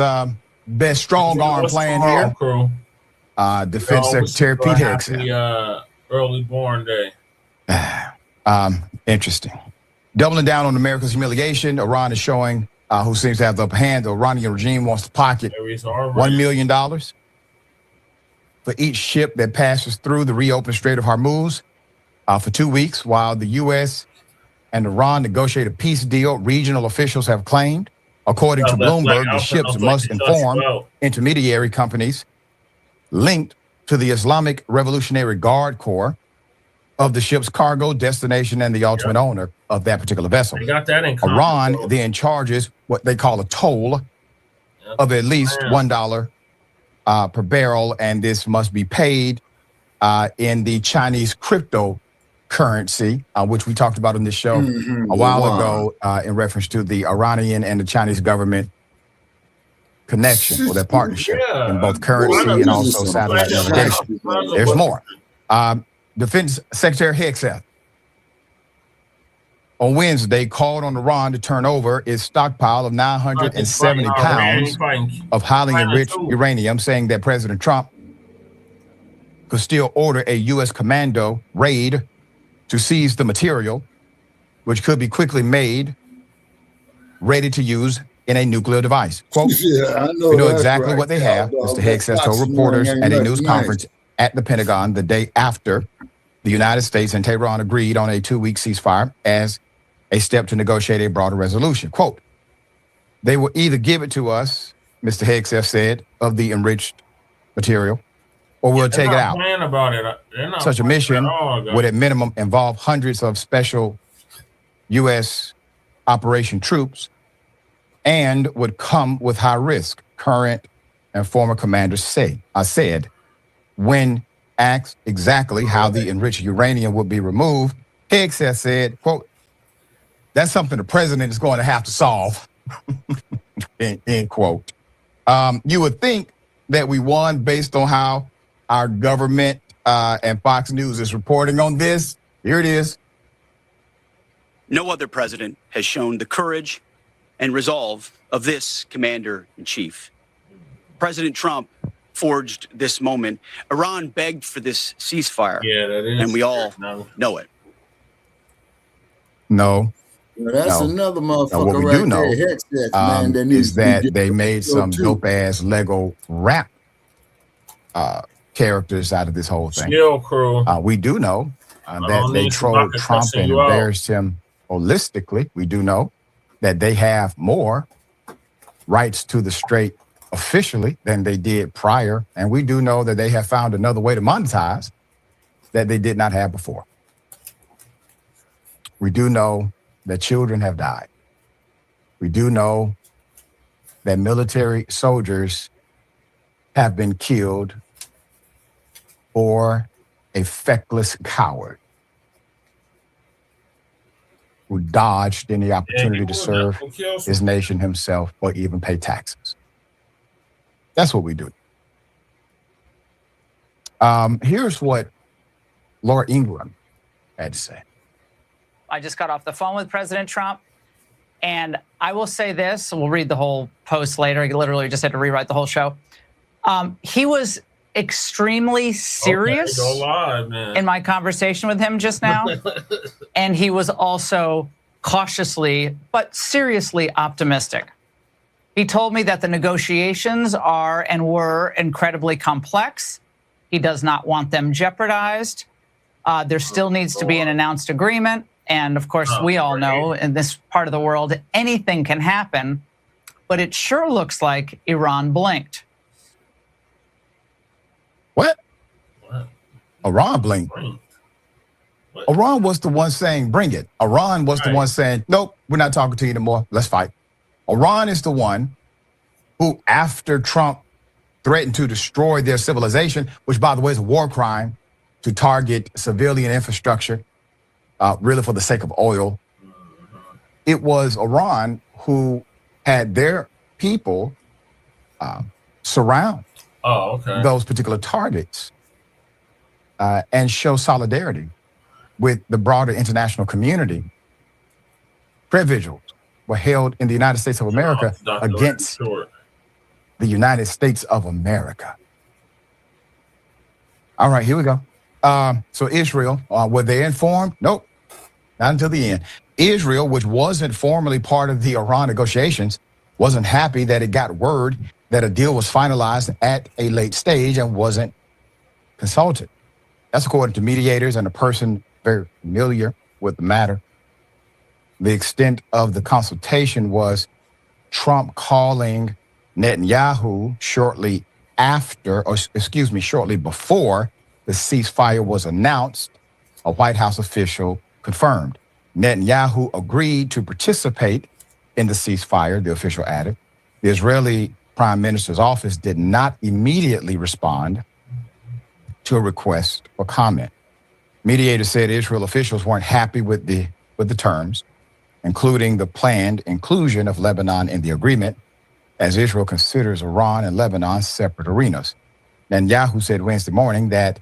best strong arm plan here. Crew. Defense Secretary Pete Hegseth. Early born day. Interesting. Doubling down on America's humiliation, Iran is showing who seems to have the upper hand. The Iranian regime wants to pocket $1 million for each ship that passes through the reopened Strait of Hormuz for 2 weeks, while the U.S. and Iran negotiate a peace deal, regional officials have claimed. According to Bloomberg, the ships must inform intermediary companies linked to the Islamic Revolutionary Guard Corps of the ship's cargo, destination, and the ultimate owner of that particular vessel. They got that in common. Iran then charges what they call a toll of at least $1 per barrel, and this must be paid in the Chinese cryptocurrency, which we talked about on this show a while ago in reference to the Iranian and the Chinese government connection or their partnership in both currency and also satellite navigation. There's more. Defense Secretary Hegseth on Wednesday called on Iran to turn over its stockpile of 970 pounds of highly enriched uranium, saying that President Trump could still order a U.S. commando raid to seize the material, which could be quickly made ready to use in a nuclear device. Quote, we know exactly what they have, Mr. Hegseth told reporters at a news conference at the Pentagon the day after the United States and Tehran agreed on a 2-week ceasefire as a step to negotiate a broader resolution. Quote, they will either give it to us, Mr. Hegseth said, of the enriched material, or we'll take it out. Such a mission would at minimum involve hundreds of special U.S. operation troops and would come with high risk, current and former commanders said. When asked exactly how the enriched uranium would be removed, Hegseth said, quote, that's something the president is going to have to solve, end quote. You would think that we won based on how our government and Fox News is reporting on this. Here it is. No other president has shown the courage and resolve of this commander-in-chief. President Trump forged this moment. Iran begged for this ceasefire, and we all know it. No. Well, that's another motherfucker what we right do know there. Hegseth, man, is that they made some dope-ass Lego rap characters out of this whole thing. Crew. We do know that they trolled Trump and embarrassed him holistically. We do know that they have more rights to the Strait officially than they did prior. And we do know that they have found another way to monetize that they did not have before. We do know that children have died. We do know that military soldiers have been killed for a feckless coward who dodged any opportunity to serve his nation himself or even pay taxes. That's what we do. Here's what Laura Ingraham had to say. I just got off the phone with President Trump, and I will say this, we'll read the whole post later. He literally just had to rewrite the whole show. He was extremely serious in my conversation with him just now. And he was also cautiously, but seriously optimistic. He told me that the negotiations are and were incredibly complex. He does not want them jeopardized. There still needs to be an announced agreement. And of course, we all know in this part of the world, anything can happen, but it sure looks like Iran blinked. What? Iran blinked. Iran was the one saying, bring it. Iran was the one saying, nope, we're not talking to you anymore. Let's fight. Iran is the one who, after Trump threatened to destroy their civilization, which, by the way, is a war crime to target civilian infrastructure, really for the sake of oil. It was Iran who had their people surround those particular targets and show solidarity with the broader international community. Prayer vigils were held in the United States of America against the United States of America. All right, here we go. So Israel, were they informed? Nope, not until the end. Israel, which wasn't formally part of the Iran negotiations, wasn't happy that it got word that a deal was finalized at a late stage and wasn't consulted. That's according to mediators and a person very familiar with the matter. The extent of the consultation was Trump calling Netanyahu shortly before the ceasefire was announced, a White House official confirmed. Netanyahu agreed to participate in the ceasefire, the official added. The Israeli Prime Minister's office did not immediately respond to a request for comment. Mediators said Israel officials weren't happy with the terms, including the planned inclusion of Lebanon in the agreement, as Israel considers Iran and Lebanon separate arenas. Netanyahu said Wednesday morning that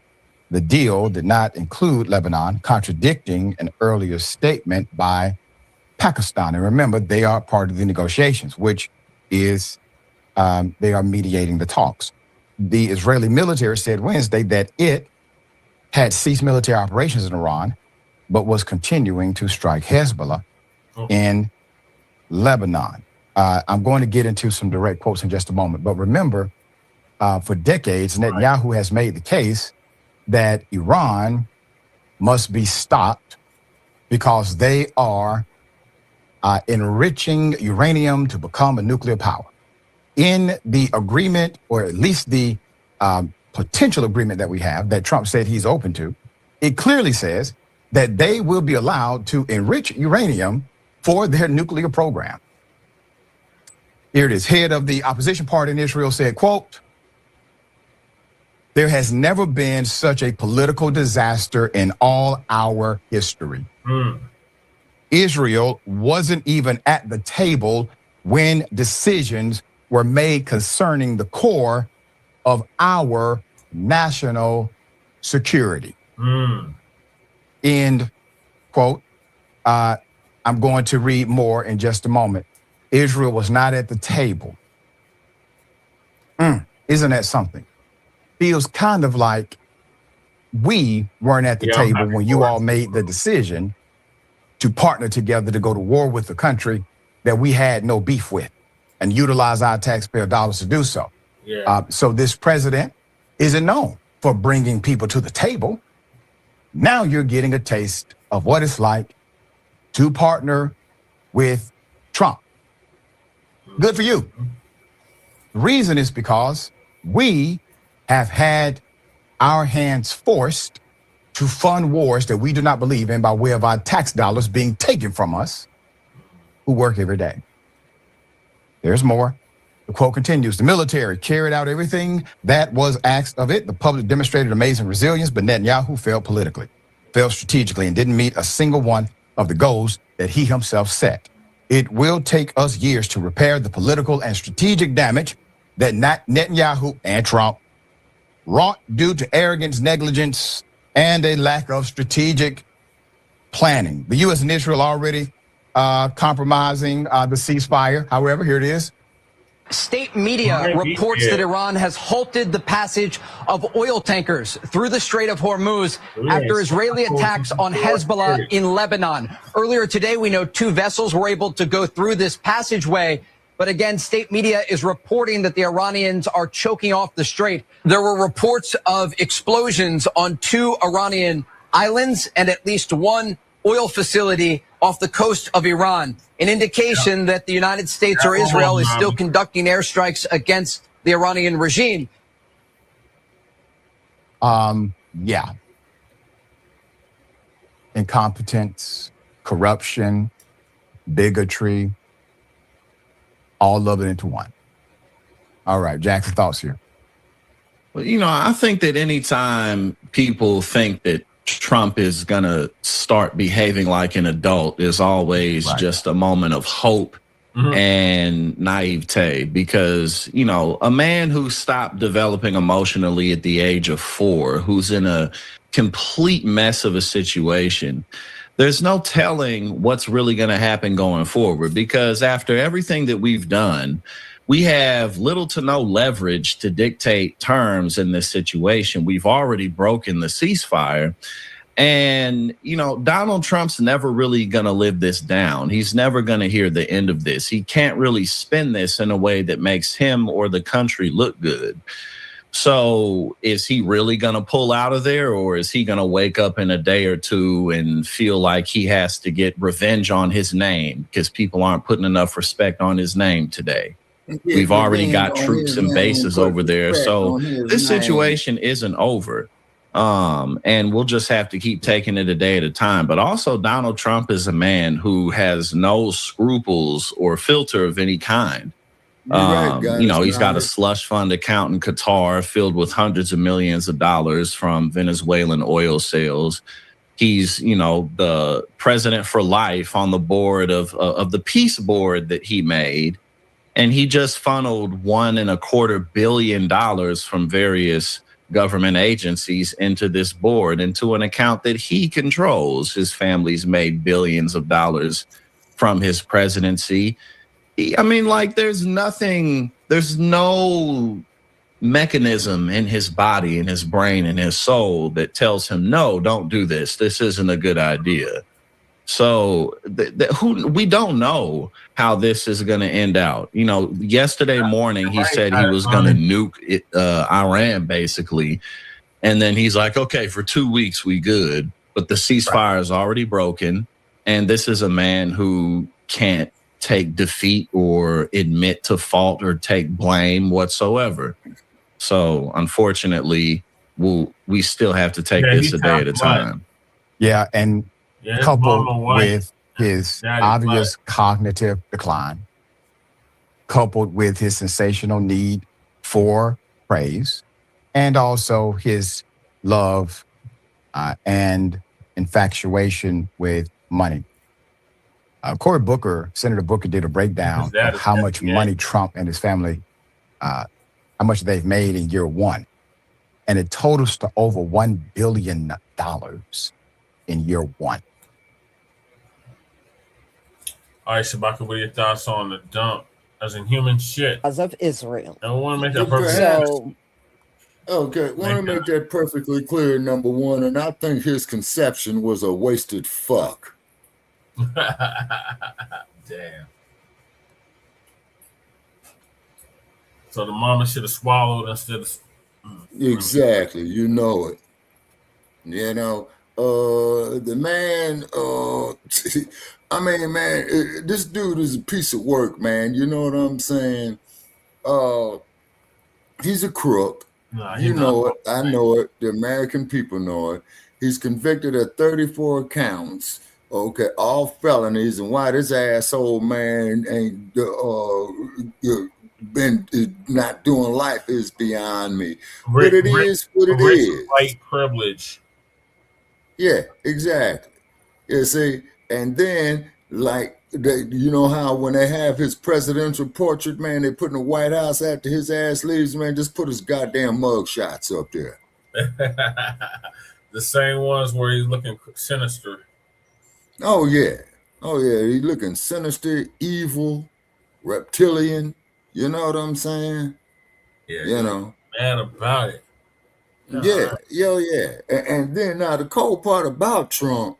the deal did not include Lebanon, contradicting an earlier statement by Pakistan. And remember, they are part of the negotiations, which is they are mediating the talks. The Israeli military said Wednesday that it had ceased military operations in Iran, but was continuing to strike Hezbollah in Lebanon. I'm going to get into some direct quotes in just a moment. But remember, for decades, Netanyahu has made the case that Iran must be stopped because they are enriching uranium to become a nuclear power. In the agreement, or at least the potential agreement that we have, that Trump said he's open to, it clearly says that they will be allowed to enrich uranium for their nuclear program. Here it is. Head of the opposition party in Israel said, quote, "There has never been such a political disaster in all our history. Israel wasn't even at the table when decisions were made concerning the core of our national security." End quote. I'm going to read more in just a moment. Israel was not at the table. Isn't that something? Feels kind of like we weren't at the table when you all made the decision to partner together to go to war with the country that we had no beef with and utilize our taxpayer dollars to do so. So this president isn't known for bringing people to the table. Now you're getting a taste of what it's like to partner with Trump. Good for you. The reason is because we have had our hands forced to fund wars that we do not believe in by way of our tax dollars being taken from us who work every day. There's more. The quote continues, "The military carried out everything that was asked of it. The public demonstrated amazing resilience, but Netanyahu failed politically, failed strategically, and didn't meet a single one of the goals that he himself set. It will take us years to repair the political and strategic damage that Netanyahu and Trump wrought due to arrogance, negligence, and a lack of strategic planning." The U.S. and Israel already compromising the ceasefire. However, here it is. State media reports that Iran has halted the passage of oil tankers through the Strait of Hormuz after Israeli attacks on Hezbollah in Lebanon. Earlier today, we know 2 vessels were able to go through this passageway. But again, state media is reporting that the Iranians are choking off the strait. There were reports of explosions on 2 Iranian islands and at least 1 oil facility off the coast of Iran, an indication that the United States or Israel is still conducting airstrikes against the Iranian regime. Yeah. Incompetence, corruption, bigotry, all of it into one. All right, Jackson, thoughts here. Well, you know, I think that anytime people think that Trump is going to start behaving like an adult is always just a moment of hope and naivete, because, you know, a man who stopped developing emotionally at the age of 4, who's in a complete mess of a situation, there's no telling what's really going to happen going forward, because after everything that we've done, we have little to no leverage to dictate terms in this situation. We've already broken the ceasefire. And, you know, Donald Trump's never really going to live this down. He's never going to hear the end of this. He can't really spin this in a way that makes him or the country look good. So is he really going to pull out of there, or is he going to wake up in a day or two and feel like he has to get revenge on his name because people aren't putting enough respect on his name today? We've already got troops and bases over there. So this situation isn't over. And we'll just have to keep taking it a day at a time. But also, Donald Trump is a man who has no scruples or filter of any kind. You know, he's got a slush fund account in Qatar filled with hundreds of millions of dollars from Venezuelan oil sales. He's, you know, the president for life on the board of the peace board that he made. And he just funneled $1.25 billion from various government agencies into this board, into an account that he controls. His family's made billions of dollars from his presidency. I mean, like, there's no mechanism in his body, in his brain, in his soul that tells him, no, don't do this. This isn't a good idea. So we don't know how this is going to end out. You know, yesterday morning, he said he was going to nuke Iran, basically. And then he's like, okay, for 2 weeks, we good. But the ceasefire is already broken. And this is a man who can't take defeat or admit to fault or take blame whatsoever. So unfortunately, we still have to take this a day at a time. Yeah, and coupled with his obvious cognitive decline, coupled with his sensational need for praise, and also his love and infatuation with money. Cory Booker, Senator Booker, did a breakdown of how much money Trump and his family, how much they've made in year 1. And it totals to over $1 billion in year 1. All right, Shabaka, what are your thoughts on the dump as in human shit? As of Israel. And we want to make that perfect. So, okay, want to make that perfectly clear, number one, and I think his conception was a wasted fuck. Damn. So the mama should have swallowed instead of... Exactly, you know it. You know, the man, I mean, man, this dude is a piece of work, man. You know what I'm saying? He's a crook. Nah, you know it. I know it. The American people know it. He's convicted of 34 counts. Okay, all felonies, and why this asshole man ain't been not doing life is beyond me. But it is what it is. White privilege. Yeah, exactly. You see, and then like you know how when they have his presidential portrait, man, they put in the White House after his ass leaves, man, just put his goddamn mug shots up there. The same ones where he's looking sinister. Oh yeah, he's looking sinister, evil, reptilian. You know what I'm saying? Yeah, you know, mad about it. Yeah. And then now the cold part about Trump,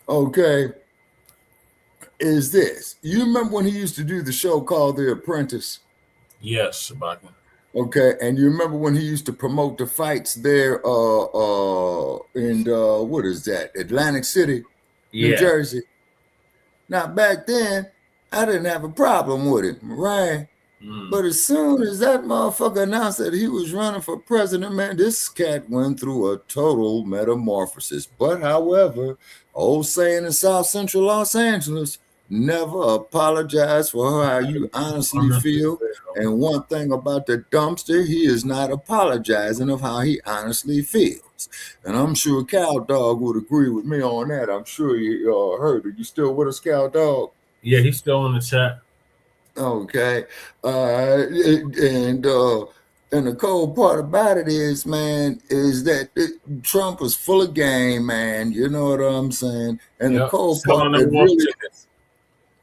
okay, is this. You remember when he used to do the show called The Apprentice? Yes, Shabaka. Okay, and you remember when he used to promote the fights there in what is that? Atlantic City, New Jersey. Now back then, I didn't have a problem with it, right? But as soon as that motherfucker announced that he was running for president, man, this cat went through a total metamorphosis. But however, old saying in South Central Los Angeles, Never apologize for how you honestly feel. And one thing about the dumpster, he is not apologizing of how he honestly feels. And I'm sure Cow Dog would agree with me on that. I'm sure you heard it. You still with us, Cow Dog? Yeah, he's still in the chat. Okay. And the cold part about it is, man, is that Trump is full of game, man. You know what I'm saying? And the cold part that really,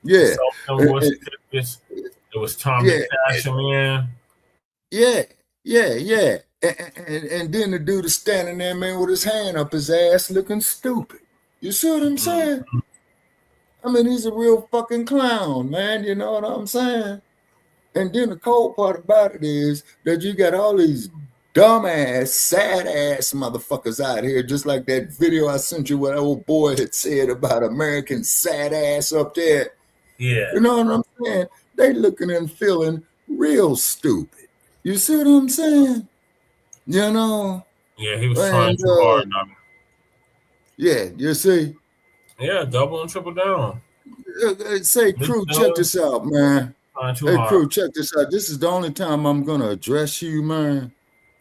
yeah. It was time to cash him in. Yeah. And then the dude is standing there, man, with his hand up his ass looking stupid. You see what I'm saying? I mean, he's a real fucking clown, man. You know what I'm saying? And then the cold part about it is that you got all these dumbass, sad-ass motherfuckers out here, just like that video I sent you where that old boy had said about American sad-ass up there. Yeah. You know what I'm saying? They looking and feeling real stupid. You see what I'm saying? You know? Yeah, he was trying too hard. Yeah, you see? Yeah, double and triple down. Say, crew, check this out, man. Hey, crew, check this out. This is the only time I'm going to address you, man.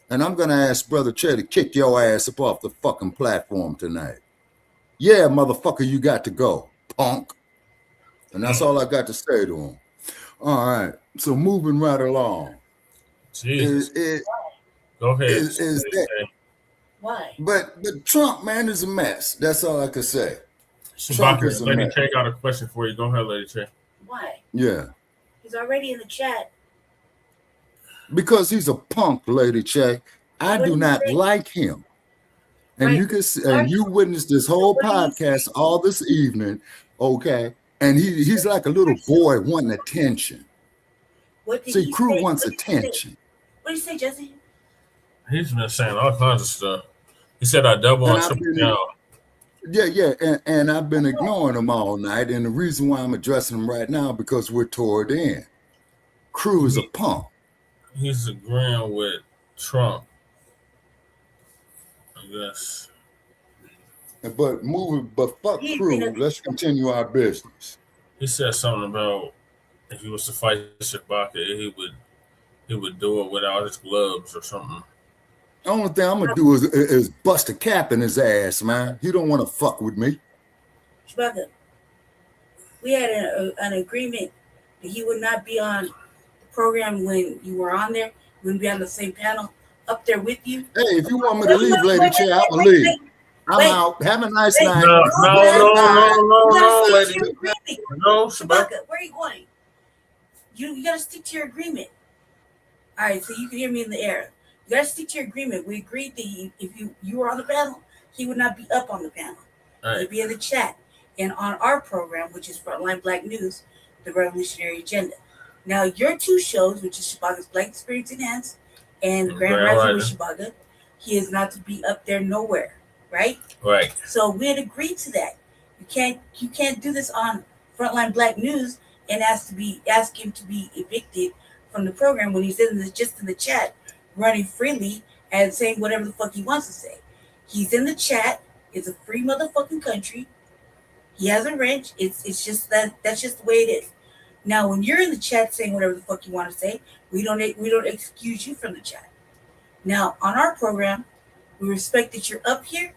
And I'm going to ask Brother Che to kick your ass up off the fucking platform tonight. Yeah, motherfucker, you got to go, punk. And that's all I got to say to him. All right. So moving right along. Jesus. Go ahead. Why? But Trump, man, is a mess. That's all I could say. Lady Che got a question for you. Go ahead, Lady Che. Why? Yeah. He's already in the chat. Because he's a punk, Lady Che. I do not like him. And right. You can see, and you witnessed this whole podcast all this evening, okay? And he's like a little boy wanting attention. See, crew wants attention. What did you say, Jesse? He's been saying all kinds of stuff. He said I double and triple down. Yeah, and I've been ignoring him all night. And the reason why I'm addressing him right now because we're toward the end. Crew is a punk. He's agreeing with Trump, I guess. But fuck Crew. Let's continue our business. He said something about if he was to fight Chewbacca, he would do it without his gloves or something. The only thing I'm gonna do is bust a cap in his ass, man. He don't want to fuck with me. Chewbacca, we had an agreement that he would not be on the program when you were on there. He wouldn't be on the same panel up there with you. Hey, if you want me to leave, Lady Che, I will leave. I'm out. Have a nice night. No, lady. No, Chewbacca, where are you going? You gotta stick to your agreement. All right, so you can hear me in the air. You gotta stick to your agreement. We agreed that if you were on the panel, he would not be up on the panel. Right. He'd be in the chat and on our program, which is Line Blacc News, the Revolutionary Agenda. Now, your two shows, which is Chewbacca's Black Experience Enhanced and Grand Rising with Chewbacca, he is not to be up there nowhere, right? Right. So we had agreed to that. You can't do this on Frontline Black News and ask him to be evicted from the program when he's just in the chat, running freely and saying whatever the fuck he wants to say. He's in the chat. It's a free motherfucking country. He has a wrench. It's just that's just the way it is. Now, when you're in the chat saying whatever the fuck you want to say, we don't excuse you from the chat. Now, on our program, we respect that you're up here.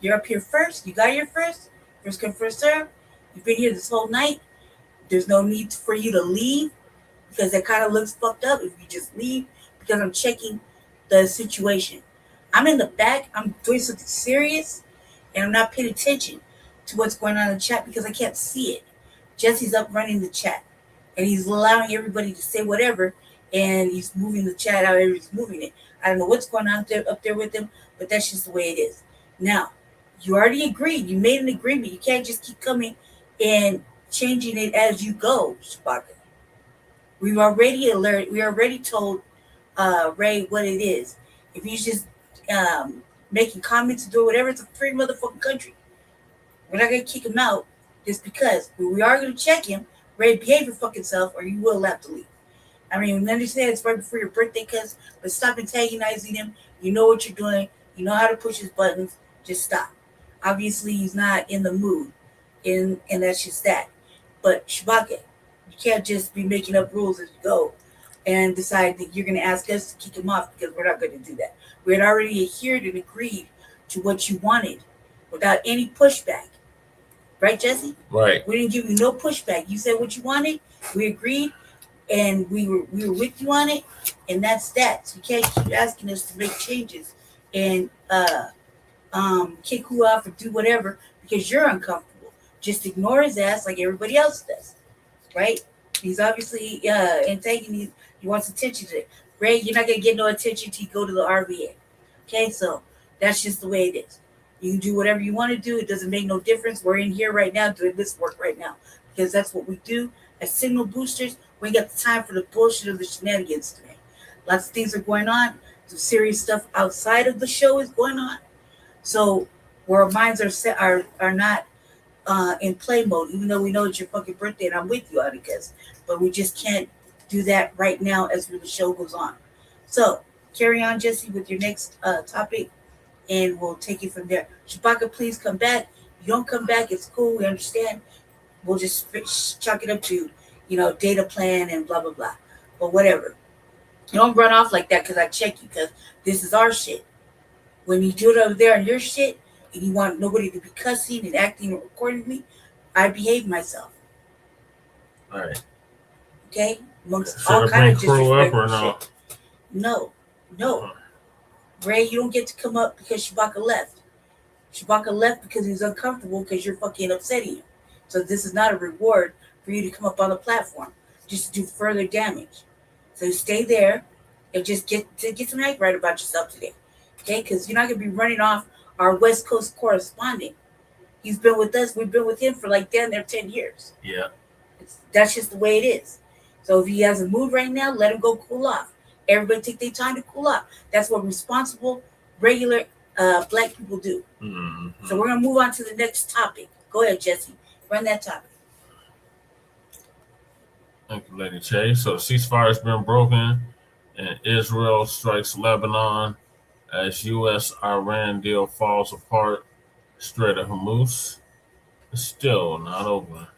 You're up here first. You got here first. First come, first serve. You've been here this whole night. There's no need for you to leave because that kind of looks fucked up if you just leave because I'm checking the situation. I'm in the back. I'm doing something serious and I'm not paying attention to what's going on in the chat because I can't see it. Jesse's up running the chat and he's allowing everybody to say whatever and he's moving the chat however he's moving it. I don't know what's going on up there with him, but that's just the way it is. Now, you already agreed. You made an agreement. You can't just keep coming and changing it as you go, Chewbacca. We already told Ray what it is. If he's just making comments and doing whatever, it's a free motherfucking country. We're not gonna kick him out just because. But we are gonna check him. Ray, behave your fucking self, or you will have to leave. I mean, we understand it's right before your birthday, but stop antagonizing him. You know what you're doing. You know how to push his buttons. Just stop. Obviously, he's not in the mood, and that's just that. But Shabaka, you can't just be making up rules as you go and decide that you're going to ask us to kick him off, because we're not going to do that. We had already adhered and agreed to what you wanted without any pushback. Right, Jesse? Right. We didn't give you no pushback. You said what you wanted. We agreed, and we were with you on it, and that's that. So you can't keep asking us to make changes and kick who off or do whatever because you're uncomfortable. Just ignore his ass like everybody else does, right? He's obviously antagonist. He wants attention to it. Ray, you're not gonna get no attention till you go to the RVA. Okay, so that's just the way it is. You can do whatever you want to do. It doesn't make no difference. We're in here right now doing this work right now because that's what we do as signal boosters. We ain't got the time for the bullshit of the shenanigans today. Lots of things are going on. Some serious stuff outside of the show is going on. So where our minds are set are not in play mode, even though we know it's your fucking birthday and I'm with you, Atticus. But we just can't do that right now as the show goes on. So carry on, Jesse, with your next topic, and we'll take it from there. Shabaka, please come back. If you don't come back, it's cool. We understand. We'll just chalk it up to, data plan and blah, blah, blah. But whatever. You don't run off like that because I check you, because this is our shit. When you do it over there on your shit and you want nobody to be cussing and acting accordingly, I behave myself. All right. Okay? Amongst Should all I kinds of bring crew up disrespectful or no? shit. No. Ray, you don't get to come up because Shabaka left. Shabaka left because he was uncomfortable because you're fucking upsetting him. So this is not a reward for you to come up on the platform just to do further damage. So stay there and just get some act right about yourself today. Okay? Because you're not going to be running off our West Coast correspondent. He's been with us. We've been with him for like damn near 10 years. Yeah. That's just the way it is. So if he has a mood right now, let him go cool off. Everybody take their time to cool off. That's what responsible, regular Black people do. Mm-hmm. So we're going to move on to the next topic. Go ahead, Jesse. Run that topic. Thank you, Lady Che. So the ceasefire has been broken, and Israel strikes Lebanon as U.S.-Iran deal falls apart. Strait of Hormuz is still not over.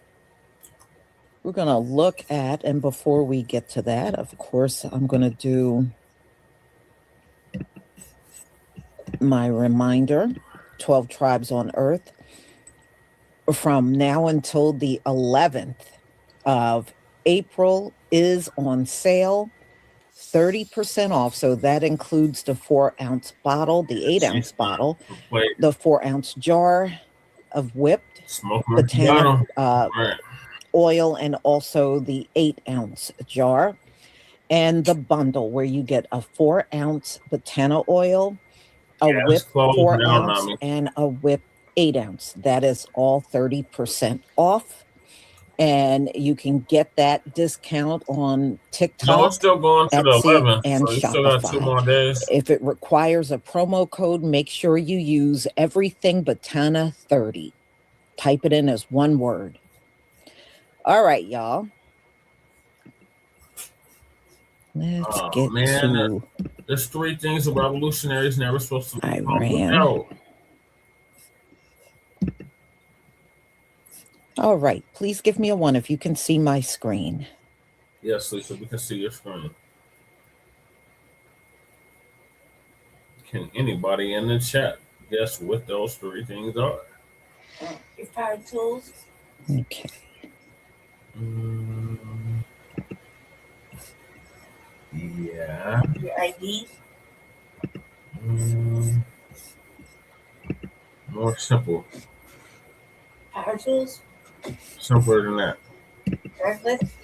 We're going to look at, and before we get to that, of course, I'm going to do my reminder, 12 Tribes on Earth. From now until the 11th of April is on sale, 30% off. So that includes the 4-ounce bottle, the 8-ounce bottle, the 4-ounce jar of whipped botanic oil, and also the 8-ounce jar, and the bundle where you get a 4-ounce botana oil, a whipped 4-ounce, and a whipped 8-ounce. That is all 30% off. And you can get that discount on TikTok, no, it's still going to Etsy, the 11th, and so you Shopify. still got 2 more days. If it requires a promo code, make sure you use everything Botana 30. Type it in as one word. All right, y'all. Let's get to there's 3 things the revolutionaries never supposed to Iran. out. All right, please give me a 1 if you can see my screen. Yes, Lisa, we can see your screen. Can anybody in the chat guess what those 3 things are? Your power tools. Okay. Yeah. Your ID. More simple. Power tools. Simpler than that. Breakfast.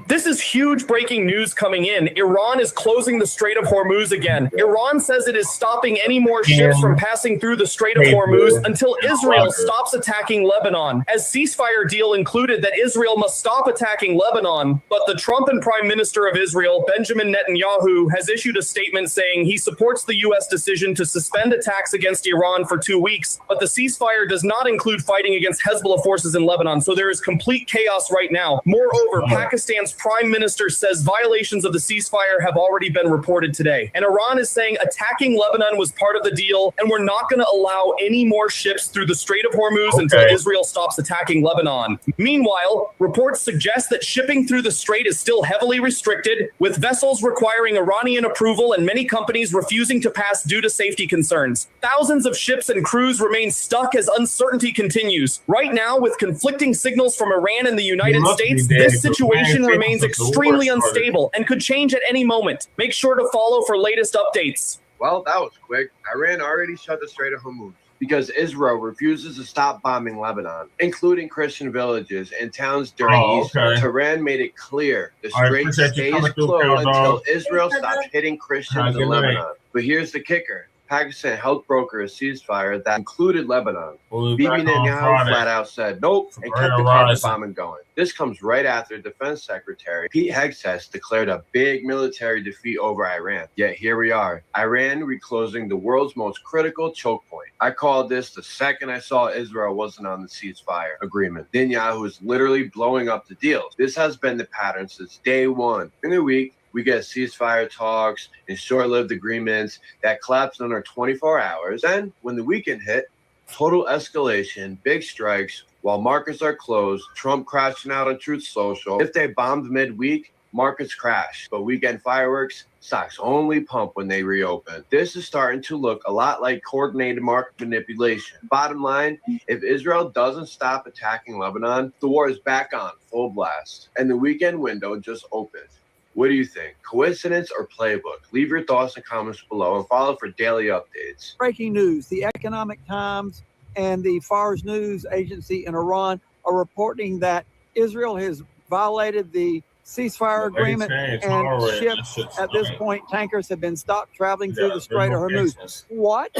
This is huge breaking news coming in. Iran is closing the Strait of Hormuz again. Iran says it is stopping any more ships from passing through the Strait of Hormuz until Israel stops attacking Lebanon. As ceasefire deal included that Israel must stop attacking Lebanon, but the Trump and Prime Minister of Israel, Benjamin Netanyahu, has issued a statement saying he supports the U.S. decision to suspend attacks against Iran for 2 weeks, but the ceasefire does not include fighting against Hezbollah forces in Lebanon, so there is complete chaos right now. Moreover, Pakistan Pakistan's prime minister says violations of the ceasefire have already been reported today. And Iran is saying attacking Lebanon was part of the deal, and we're not going to allow any more ships through the Strait of Hormuz until Israel stops attacking Lebanon. Meanwhile, reports suggest that shipping through the Strait is still heavily restricted, with vessels requiring Iranian approval and many companies refusing to pass due to safety concerns. Thousands of ships and crews remain stuck as uncertainty continues. Right now, with conflicting signals from Iran and the United States, this situation remains extremely unstable and could change at any moment. Make sure to follow for latest updates. Well, that was quick. Iran already shut the Strait of Hormuz because Israel refuses to stop bombing Lebanon, including Christian villages and towns during Easter. Tehran made it clear the Strait stays closed until Israel stops hitting Christians in Lebanon. But here's the kicker. Pakistan helped broker a ceasefire that included Lebanon. Bibi Netanyahu flat out said nope and kept the carpet bombing going. This comes right after Defense Secretary Pete Hegseth declared a big military defeat over Iran. Yet here we are, Iran reclosing the world's most critical choke point. I called this the second I saw Israel wasn't on the ceasefire agreement. Netanyahu is literally blowing up the deals. This has been the pattern since day one. In a week, we get ceasefire talks and short-lived agreements that collapsed under 24 hours. Then, when the weekend hit, total escalation, big strikes, while markets are closed, Trump crashing out on Truth Social. If they bombed midweek, markets crash. But weekend fireworks, stocks only pump when they reopen. This is starting to look a lot like coordinated market manipulation. Bottom line, if Israel doesn't stop attacking Lebanon, the war is back on full blast. And the weekend window just opened. What do you think? Coincidence or playbook? Leave your thoughts and comments below and follow for daily updates. Breaking news. The Economic Times and the Fars News Agency in Iran are reporting that Israel has violated the ceasefire agreement, and ships at this point, tankers have been stopped traveling through the Strait of Hormuz. What?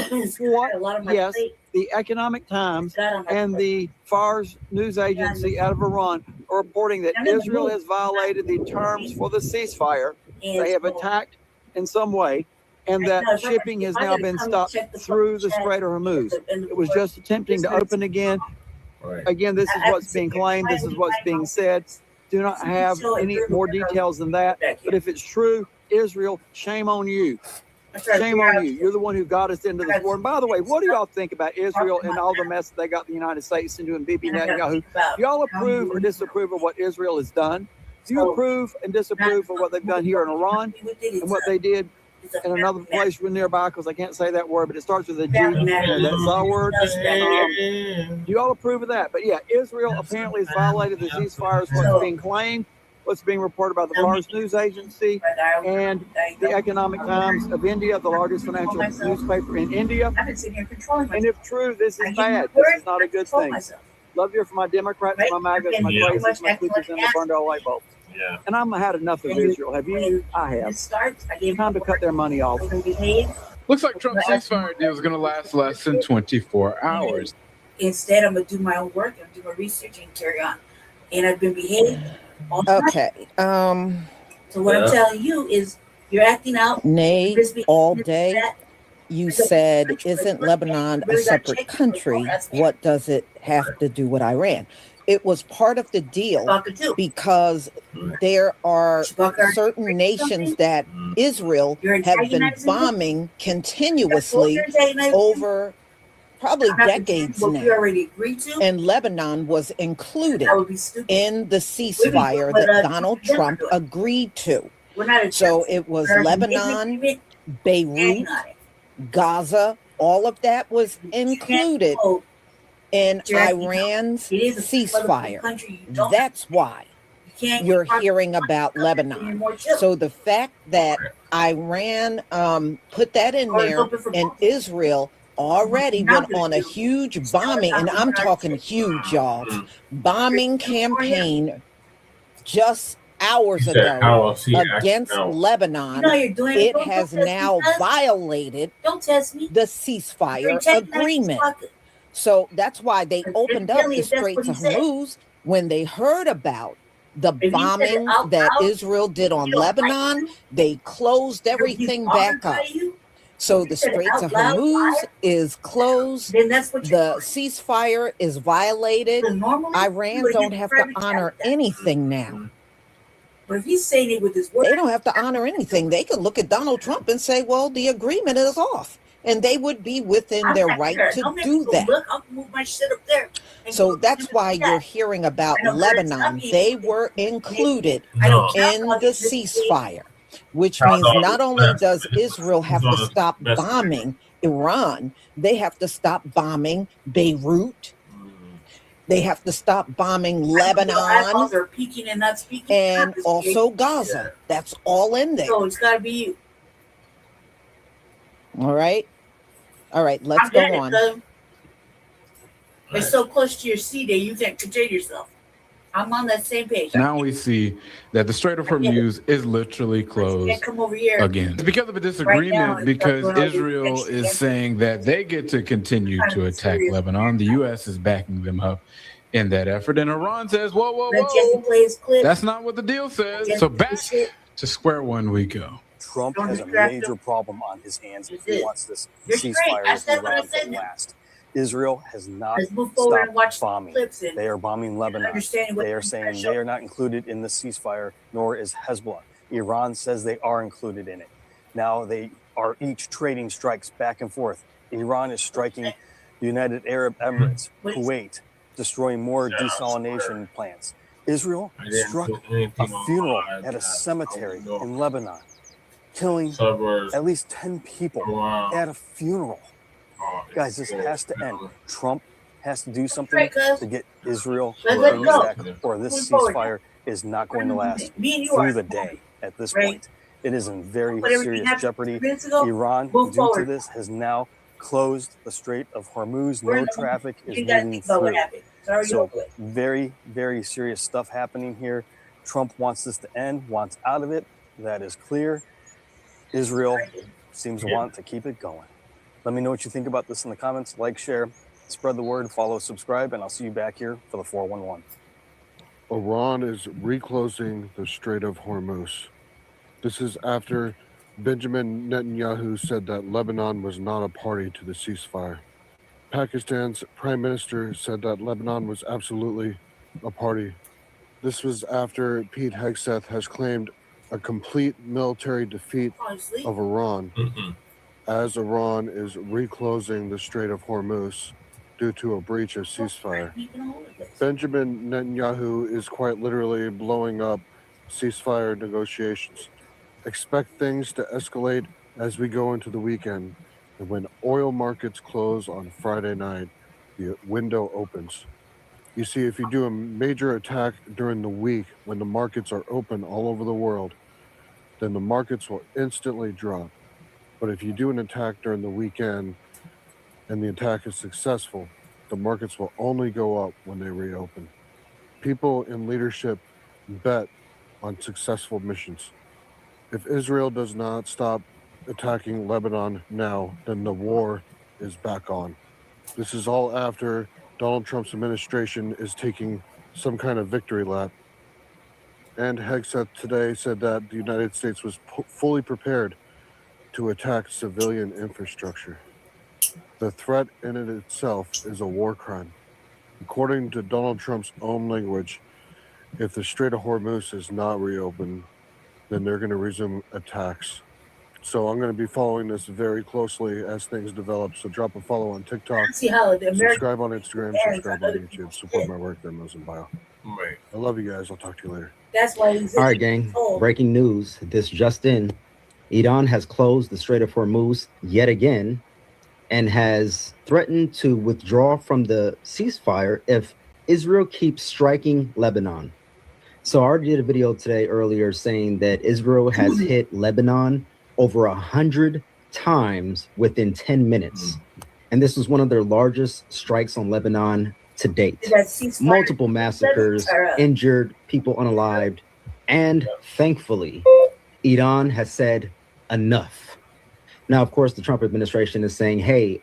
Yes, the Economic Times and the Fars News Agency out of Iran are reporting that Israel has violated the terms for the ceasefire. They have attacked in some way, and that shipping has now been stopped through the Strait of Hormuz. It was just attempting to open again. Again, this is what's being claimed. This is what's being said. Do not have any more details than that. But if it's true, Israel, shame on you. Shame on you. You're the one who got us into this war. And by the way, what do y'all think about Israel and all the mess that they got the United States into and Bibi Netanyahu? Do y'all approve or disapprove of what Israel has done? Do you approve and disapprove of what they've done here in Iran and what they did in another place nearby, because I can't say that word, but it starts with a G. That's our word. Do you all approve of that? But yeah, Israel apparently has violated the ceasefire, is what's being claimed, what's being reported by the Fars News Agency and the Economic Times of India, the largest financial newspaper in India. And if true, this is bad. This is not a good thing. Love you for my Democrats, my MAGAs, my Graces, my Cookies, and the burned out light bulbs. Yeah. And I've had enough of Israel. Have you? I have. Time to cut their money off. Looks like Trump's ceasefire deal is going to last less than 24 hours. Instead, I'm going to do my own work and do my research and carry on. And I've been behaving. Okay. So what I'm telling you is you're acting out. Nay, all day. You said, isn't Lebanon a separate country? What does it have to do with Iran? It was part of the deal because there are certain nations that Israel have been bombing continuously over probably decades now. And Lebanon was included in the ceasefire that Donald Trump agreed to. So it was Lebanon, Beirut, Gaza, all of that was included in Iran's ceasefire. That's why you're hearing about Lebanon. So the fact that Iran put that in there and Israel already went on a huge bombing, and I'm talking huge, y'all, bombing campaign just hours ago against Lebanon. It has now violated the ceasefire agreement. So that's why they opened up the Strait of Hormuz when they heard about the bombing that Israel did on Lebanon. They closed everything back up. So the Strait of Hormuz is closed. The ceasefire is violated. Iran don't have to honor anything now. But if he's saying it with his words, they don't have to honor anything. They can look at Donald Trump and say, well, the agreement is off. And they would be within their right to do that. Look, I'll move my shit up there. So that's why you're hearing about Lebanon. They were included in the ceasefire, which means not only does Israel have to stop bombing Iran, they have to stop bombing Beirut. They have to stop bombing Lebanon and also Gaza. That's all in there. So it's got to be you. All right. All right, let's go on. It's so close to your seat that you can't contain yourself. I'm on that same page. Now we see that the Strait of Hormuz is literally closed again. It's because of a disagreement, because Israel is saying that they get to continue to attack Lebanon. The U.S. is backing them up in that effort. And Iran says, whoa, whoa, whoa, that's not what the deal says. So back to square one we go. Trump has a major problem on his hands if he wants this ceasefire in Iran to last. Israel has not stopped bombing. They are bombing Lebanon. They are saying they are not included in the ceasefire, nor is Hezbollah. Iran says they are included in it. Now they are each trading strikes back and forth. Iran is striking the United Arab Emirates, Kuwait, destroying more desalination plants. Israel struck a funeral at a cemetery in Lebanon, killing at least 10 people at a funeral. Guys, this has to end. Trump has to do something to get Israel back, or this ceasefire is not going to last through the day at this point. It is in very serious jeopardy. Iran, due to this, has now closed the Strait of Hormuz. No traffic is moving through. So very, very serious stuff happening here. Trump wants this to end, wants out of it. That is clear. Israel seems to want to keep it going. Let me know what you think about this in the comments. Like, share, spread the word, follow, subscribe, and I'll see you back here for the 411. Iran is reclosing the Strait of Hormuz. This is after Benjamin Netanyahu said that Lebanon was not a party to the ceasefire. Pakistan's prime minister said that Lebanon was absolutely a party. This was after Pete Hegseth has claimed a complete military defeat of Iran, as Iran is reclosing the Strait of Hormuz due to a breach of ceasefire. Benjamin Netanyahu is quite literally blowing up ceasefire negotiations. Expect things to escalate as we go into the weekend, and when oil markets close on Friday night, the window opens. You see, if you do a major attack during the week when the markets are open all over the world, then the markets will instantly drop. But if you do an attack during the weekend and the attack is successful, the markets will only go up when they reopen. People in leadership bet on successful missions. If Israel does not stop attacking Lebanon now, then the war is back on. This is all after Donald Trump's administration is taking some kind of victory lap. And Hegseth today said that the United States was fully prepared to attack civilian infrastructure. The threat in it itself is a war crime. According to Donald Trump's own language, if the Strait of Hormuz is not reopened, then they're going to resume attacks. So I'm going to be following this very closely as things develop. So drop a follow on TikTok, subscribe on Instagram, subscribe on YouTube, support my work, demos in bio. I love you guys. I'll talk to you later. That's why he's all right, gang. Breaking news. This just in. Iran has closed the Strait of Hormuz yet again and has threatened to withdraw from the ceasefire if Israel keeps striking Lebanon. So I already did a video today earlier saying that Israel has hit Lebanon over 100 times within 10 minutes. And this was one of their largest strikes on Lebanon to date. Multiple massacres, injured, people unalived, and thankfully, Iran has said enough. Now, of course, the Trump administration is saying, hey,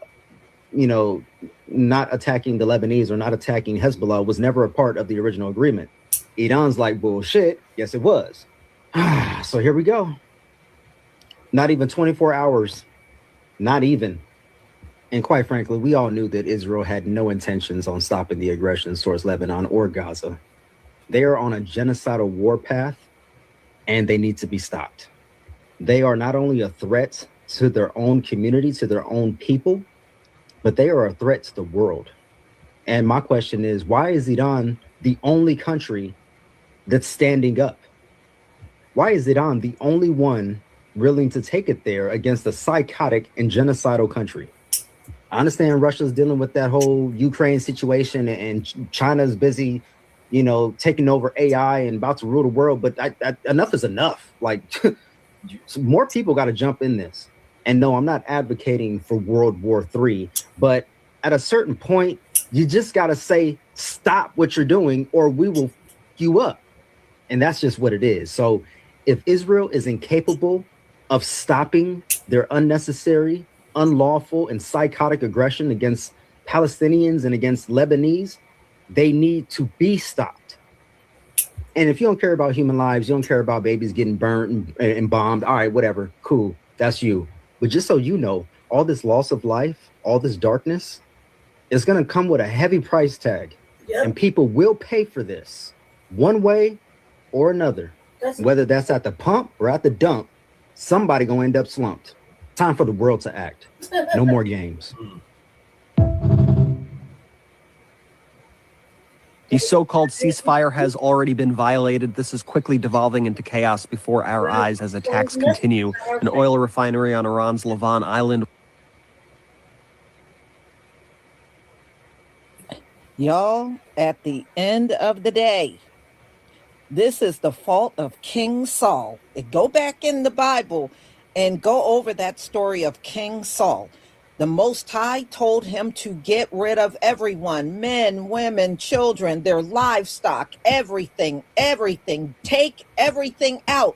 you know, not attacking the Lebanese or not attacking Hezbollah was never a part of the original agreement. Iran's like, bullshit. Yes, it was. So here we go. Not even 24 hours. Not even. And quite frankly, we all knew that Israel had no intentions on stopping the aggression towards Lebanon or Gaza. They are on a genocidal war path, and they need to be stopped. They are not only a threat to their own community, to their own people, but they are a threat to the world. And my question is, why is Iran the only country that's standing up? Why is Iran the only one willing to take it there against a psychotic and genocidal country? I understand Russia's dealing with that whole Ukraine situation and China's busy, taking over AI and about to rule the world, but enough is enough. Like, more people got to jump in this. And no, I'm not advocating for World War III, but at a certain point, you just got to say, stop what you're doing or we will f you up. And that's just what it is. So if Israel is incapable of stopping their unnecessary, unlawful, and psychotic aggression against Palestinians and against Lebanese, they need to be stopped. And if you don't care about human lives, you don't care about babies getting burnt and bombed, all right, whatever, cool, that's you. But just so you know, all this loss of life, all this darkness, is going to come with a heavy price tag. Yep. And people will pay for this one way or another. Whether that's at the pump or at the dump, somebody going to end up slumped. Time for the world to act. No more games. The so-called ceasefire has already been violated. This is quickly devolving into chaos before our eyes as attacks continue. An oil refinery on Iran's Lavon Island. Y'all, at the end of the day, this is the fault of King Saul. Go back in the Bible and go over that story of King Saul. The Most High told him to get rid of everyone, men, women, children, their livestock, everything, take everything out.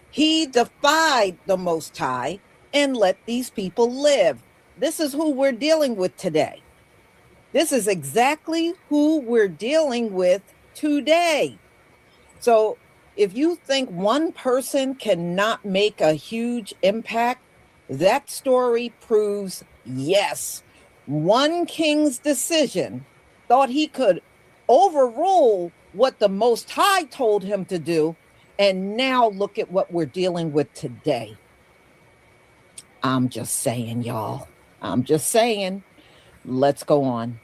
He defied the Most High and let these people live. This is who we're dealing with today. This is exactly who we're dealing with today. So if you think one person cannot make a huge impact, that story proves yes. One king's decision thought he could overrule what the Most High told him to do. And now look at what we're dealing with today. I'm just saying, y'all. I'm just saying. Let's go on.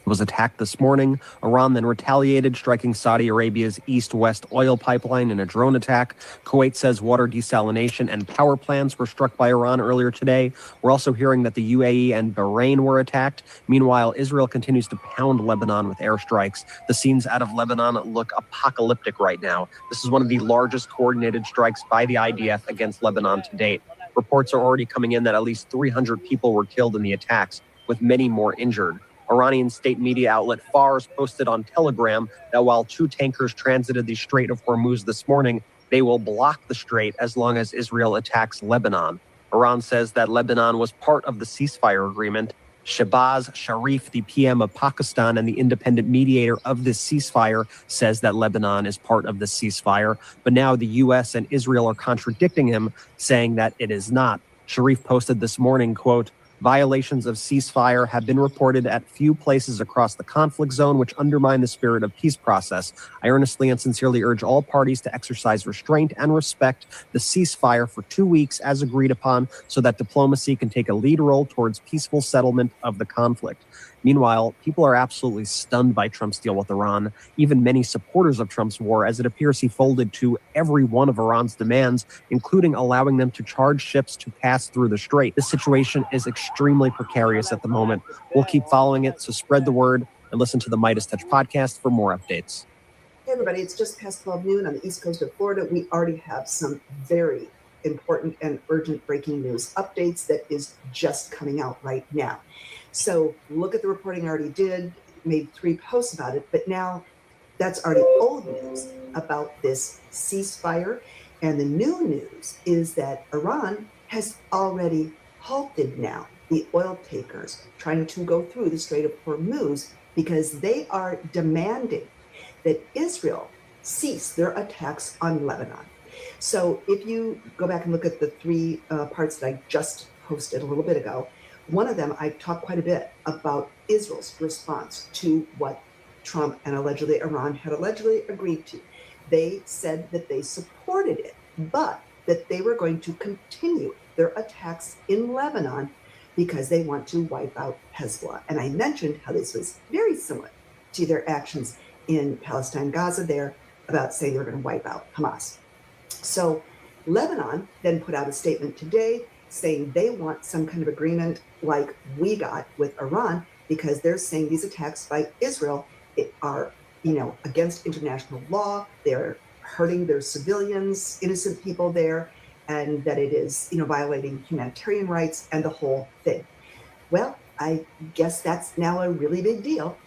Was attacked this morning. Iran then retaliated, striking Saudi Arabia's east-west oil pipeline in a drone attack. Kuwait says water desalination and power plants were struck by Iran earlier today. We're also hearing that the UAE and Bahrain were attacked. Meanwhile, Israel continues to pound Lebanon with airstrikes. The scenes out of Lebanon look apocalyptic right now. This is one of the largest coordinated strikes by the IDF against Lebanon to date. Reports are already coming in that at least 300 people were killed in the attacks, with many more injured. Iranian state media outlet Fars posted on Telegram that while 2 tankers transited the Strait of Hormuz this morning, they will block the strait as long as Israel attacks Lebanon. Iran says that Lebanon was part of the ceasefire agreement. Shehbaz Sharif, the PM of Pakistan and the independent mediator of this ceasefire, says that Lebanon is part of the ceasefire. But now the U.S. and Israel are contradicting him, saying that it is not. Sharif posted this morning, quote, "Violations of ceasefire have been reported at few places across the conflict zone, which undermine the spirit of peace process. I earnestly and sincerely urge all parties to exercise restraint and respect the ceasefire for 2 weeks as agreed upon so that diplomacy can take a lead role towards peaceful settlement of the conflict." Meanwhile, people are absolutely stunned by Trump's deal with Iran, even many supporters of Trump's war, as it appears he folded to every one of Iran's demands, including allowing them to charge ships to pass through the strait. This situation is extremely precarious at the moment. We'll keep following it, so spread the word and listen to the Midas Touch podcast for more updates. Hey everybody, it's just past 12 noon on the east coast of Florida. We already have some very important and urgent breaking news updates that is just coming out right now. So look at the reporting I already did, made 3 posts about it, but now that's already old news about this ceasefire. And the new news is that Iran has already halted now the oil tankers trying to go through the Strait of Hormuz because they are demanding that Israel cease their attacks on Lebanon. So if you go back and look at the 3 parts that I just posted a little bit ago, one of them, I talked quite a bit about Israel's response to what Trump and allegedly Iran had allegedly agreed to. They said that they supported it, but that they were going to continue their attacks in Lebanon because they want to wipe out Hezbollah. And I mentioned how this was very similar to their actions in Palestine, Gaza there, about saying they're going to wipe out Hamas. So Lebanon then put out a statement today saying they want some kind of agreement like we got with Iran, because they're saying these attacks by Israel are, against international law. They're hurting their civilians, innocent people there, and that it is, violating humanitarian rights and the whole thing. Well, I guess that's now a really big deal,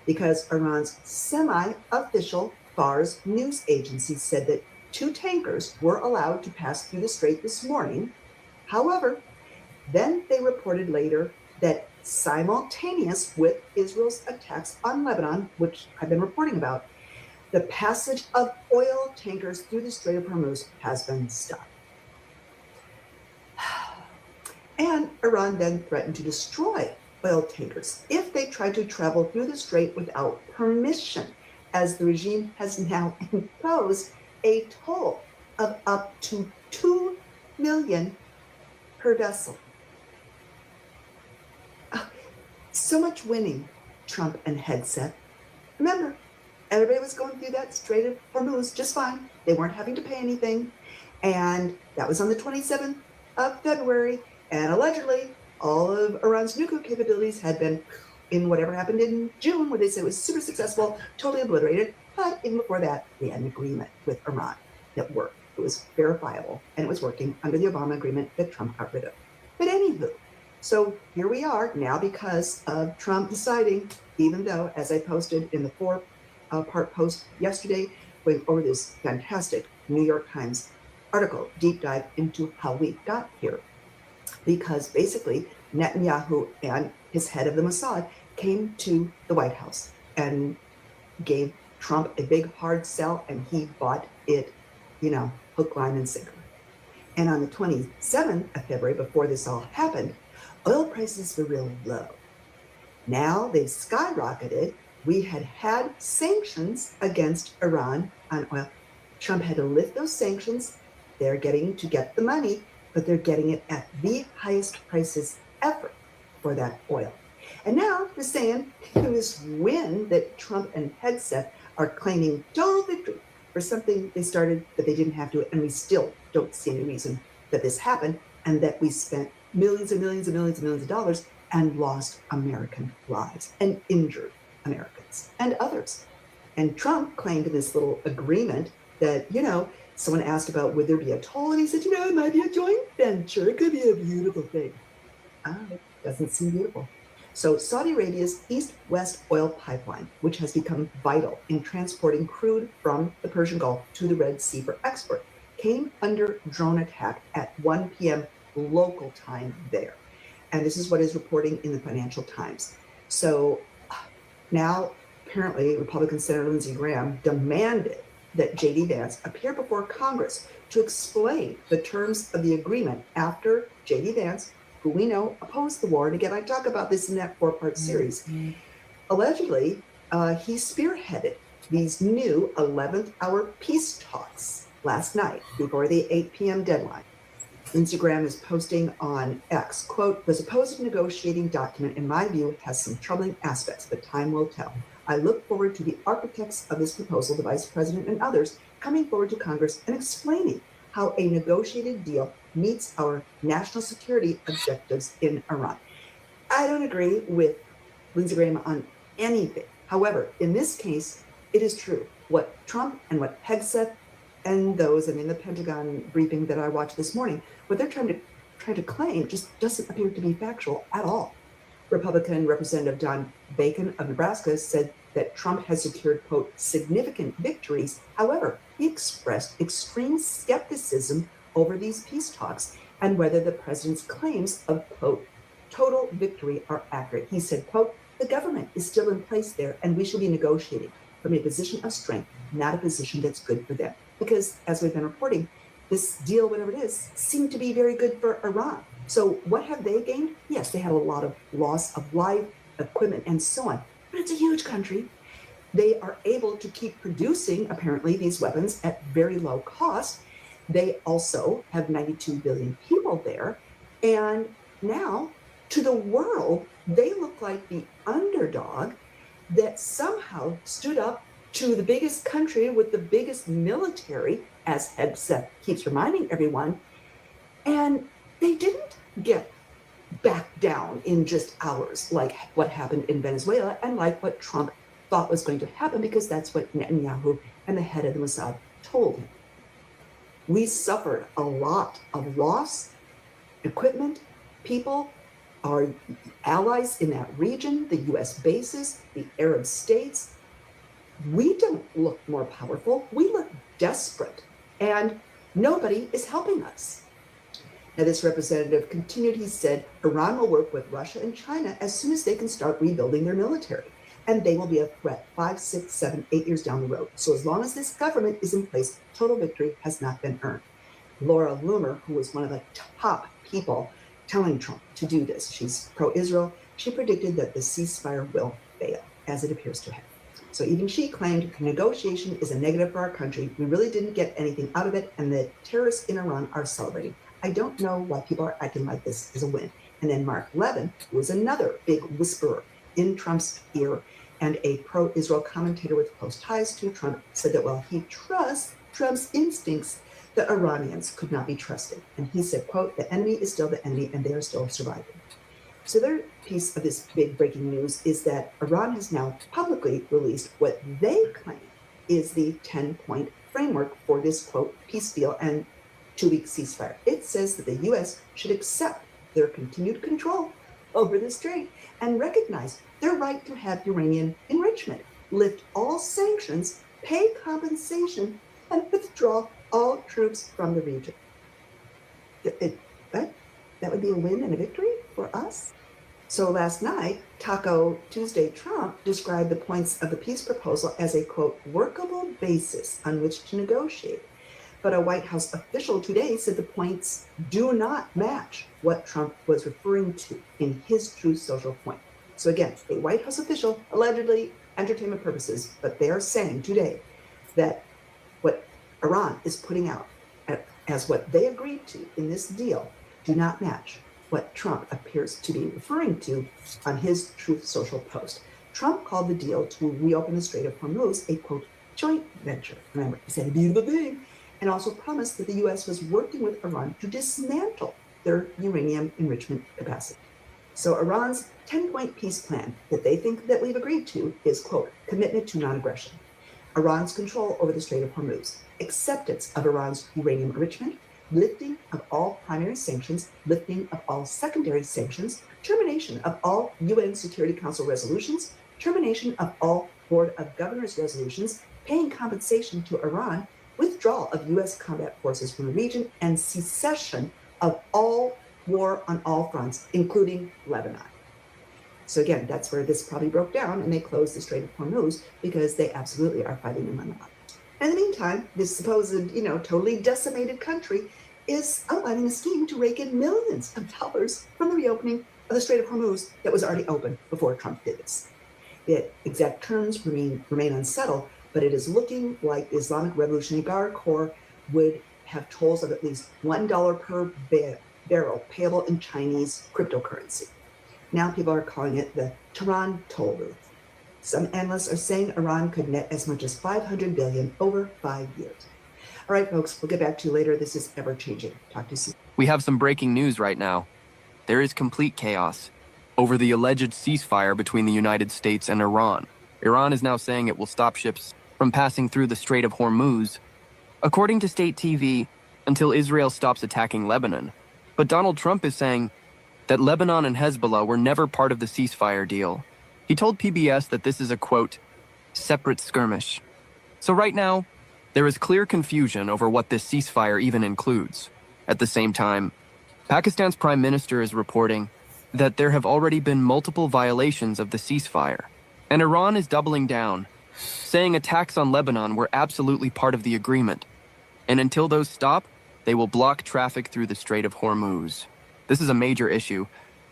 because Iran's semi-official Fars news agency said that 2 tankers were allowed to pass through the Strait this morning. However, then they reported later that simultaneous with Israel's attacks on Lebanon, which I've been reporting about, the passage of oil tankers through the Strait of Hormuz has been stopped. And Iran then threatened to destroy oil tankers if they tried to travel through the Strait without permission, as the regime has now imposed a toll of up to $2 million per vessel. So much winning, Trump and Hegseth. Remember, everybody was going through that Strait of Hormuz just fine. They weren't having to pay anything. And that was on the 27th of February. And allegedly, all of Iran's nuclear capabilities had been, in whatever happened in June, where they said it was super successful, totally obliterated. But even before that, they had an agreement with Iran that worked. It was verifiable, and it was working under the Obama agreement that Trump got rid of. But anywho, so here we are now because of Trump deciding, even though, as I posted in the 4-part post yesterday, going over this fantastic New York Times article, deep dive into how we got here. Because basically, Netanyahu and his head of the Mossad came to the White House and gave Trump a big hard sell, and he bought it, hook, line, and sinker. And on the 27th of February, before this all happened, oil prices were real low. Now they've skyrocketed. We had sanctions against Iran on oil. Trump had to lift those sanctions. They're getting to get the money, but they're getting it at the highest prices ever for that oil. And now they're saying this win that Trump and Hegseth are claiming total victory for something they started that they didn't have to, and we still don't see any reason that this happened, and that we spent millions and millions and millions and millions of dollars and lost American lives and injured Americans and others. And Trump claimed in this little agreement that, someone asked about would there be a toll, and he said, it might be a joint venture. It could be a beautiful thing. It doesn't seem beautiful. So Saudi Arabia's east-west oil pipeline, which has become vital in transporting crude from the Persian Gulf to the Red Sea for export, came under drone attack at 1 p.m. local time there. And this is what is reporting in the Financial Times. So now, apparently, Republican Senator Lindsey Graham demanded that J.D. Vance appear before Congress to explain the terms of the agreement after J.D. Vance, who we know opposed the war, and again, I talk about this in that 4-part series, allegedly, he spearheaded these new 11th hour peace talks last night before the 8 p.m. deadline. Lindsey Graham is posting on X, quote, "The supposed negotiating document, in my view, has some troubling aspects, but time will tell. I look forward to the architects of this proposal, the Vice President and others, coming forward to Congress and explaining how a negotiated deal meets our national security objectives in Iran." I don't agree with Lindsey Graham on anything. However, in this case, it is true. What Trump and what Hegseth and those, the Pentagon briefing that I watched this morning, what they're trying to claim just doesn't appear to be factual at all. Republican Representative Don Bacon of Nebraska said that Trump has secured, quote, significant victories. However, he expressed extreme skepticism over these peace talks and whether the president's claims of, quote, total victory are accurate. He said, quote, the government is still in place there and we should be negotiating from a position of strength, not a position that's good for them. Because as we've been reporting, this deal, whatever it is, seemed to be very good for Iran. So what have they gained? Yes, they had a lot of loss of life, equipment, and so on. But it's a huge country. they are able to keep producing, apparently, these weapons at very low cost. They also have 92 billion people there. And now, to the world, they look like the underdog that somehow stood up to the biggest country with the biggest military, as Hegseth keeps reminding everyone. And they didn't get back down in just hours, like what happened in Venezuela and like what Trump thought was going to happen, because that's what Netanyahu and the head of the Mossad told him. We suffered a lot of loss, equipment, people, our allies in that region, the US bases, the Arab states. We don't look more powerful. We look desperate, and nobody is helping us. Now, this representative continued, he said, Iran will work with Russia and China as soon as they can start rebuilding their military, and they will be a threat 5, 6, 7, 8 years down the road. So as long as this government is in place, total victory has not been earned. Laura Loomer, who was one of the top people telling Trump to do this, she's pro-Israel, she predicted that the ceasefire will fail, as it appears to have. So even she claimed negotiation is a negative for our country. We really didn't get anything out of it, and the terrorists in Iran are celebrating. I don't know why people are acting like this is a win. And then Mark Levin, who was another big whisperer in Trump's ear and a pro-Israel commentator with close ties to Trump, said that while he trusts Trump's instincts, the Iranians could not be trusted. And he said, quote, the enemy is still the enemy and they are still surviving. So their piece of this big breaking news is that Iran has now publicly released what they claim is the 10-point framework for this, quote, peace deal and 2-week ceasefire. It says that the U.S. should accept their continued control over the Strait and recognize their right to have uranium enrichment, lift all sanctions, pay compensation, and withdraw all troops from the region. That would be a win and a victory for us. So last night, Taco Tuesday Trump described the points of the peace proposal as a, quote, workable basis on which to negotiate. But a White House official today said the points do not match what Trump was referring to in his Truth Social point. So again, a White House official, allegedly entertainment purposes, but they are saying today that what Iran is putting out as what they agreed to in this deal do not match what Trump appears to be referring to on his Truth Social post. Trump called the deal to reopen the Strait of Hormuz a, quote, joint venture. Remember, he said a beautiful thing, and also promised that the U.S. was working with Iran to dismantle their uranium enrichment capacity. So Iran's 10-point peace plan that they think that we've agreed to is, quote, commitment to non-aggression, Iran's control over the Strait of Hormuz, acceptance of Iran's uranium enrichment, lifting of all primary sanctions, lifting of all secondary sanctions, termination of all UN Security Council resolutions, termination of all Board of Governors resolutions, paying compensation to Iran, withdrawal of U.S. combat forces from the region, and cessation of all war on all fronts, including Lebanon. So again, that's where this probably broke down, and they closed the Strait of Hormuz because they absolutely are fighting in Lebanon. In the meantime, this supposed, totally decimated country is outlining a scheme to rake in millions of dollars from the reopening of the Strait of Hormuz that was already open before Trump did this. The exact terms remain unsettled, but it is looking like the Islamic Revolutionary Guard Corps would have tolls of at least $1 per barrel payable in Chinese cryptocurrency. Now people are calling it the Tehran toll booth. Some analysts are saying Iran could net as much as $500 billion over 5 years. All right, folks, we'll get back to you later. This is ever-changing. Talk to you soon. We have some breaking news right now. There is complete chaos over the alleged ceasefire between the United States and Iran. Iran is now saying it will stop ships from passing through the Strait of Hormuz, according to state TV, until Israel stops attacking Lebanon. But Donald Trump is saying that Lebanon and Hezbollah were never part of the ceasefire deal. He told PBS that this is a, quote, separate skirmish. So right now, there is clear confusion over what this ceasefire even includes. At the same time, Pakistan's prime minister is reporting that there have already been multiple violations of the ceasefire, and Iran is doubling down, saying attacks on Lebanon were absolutely part of the agreement, and until those stop, they will block traffic through the Strait of Hormuz. This is a major issue,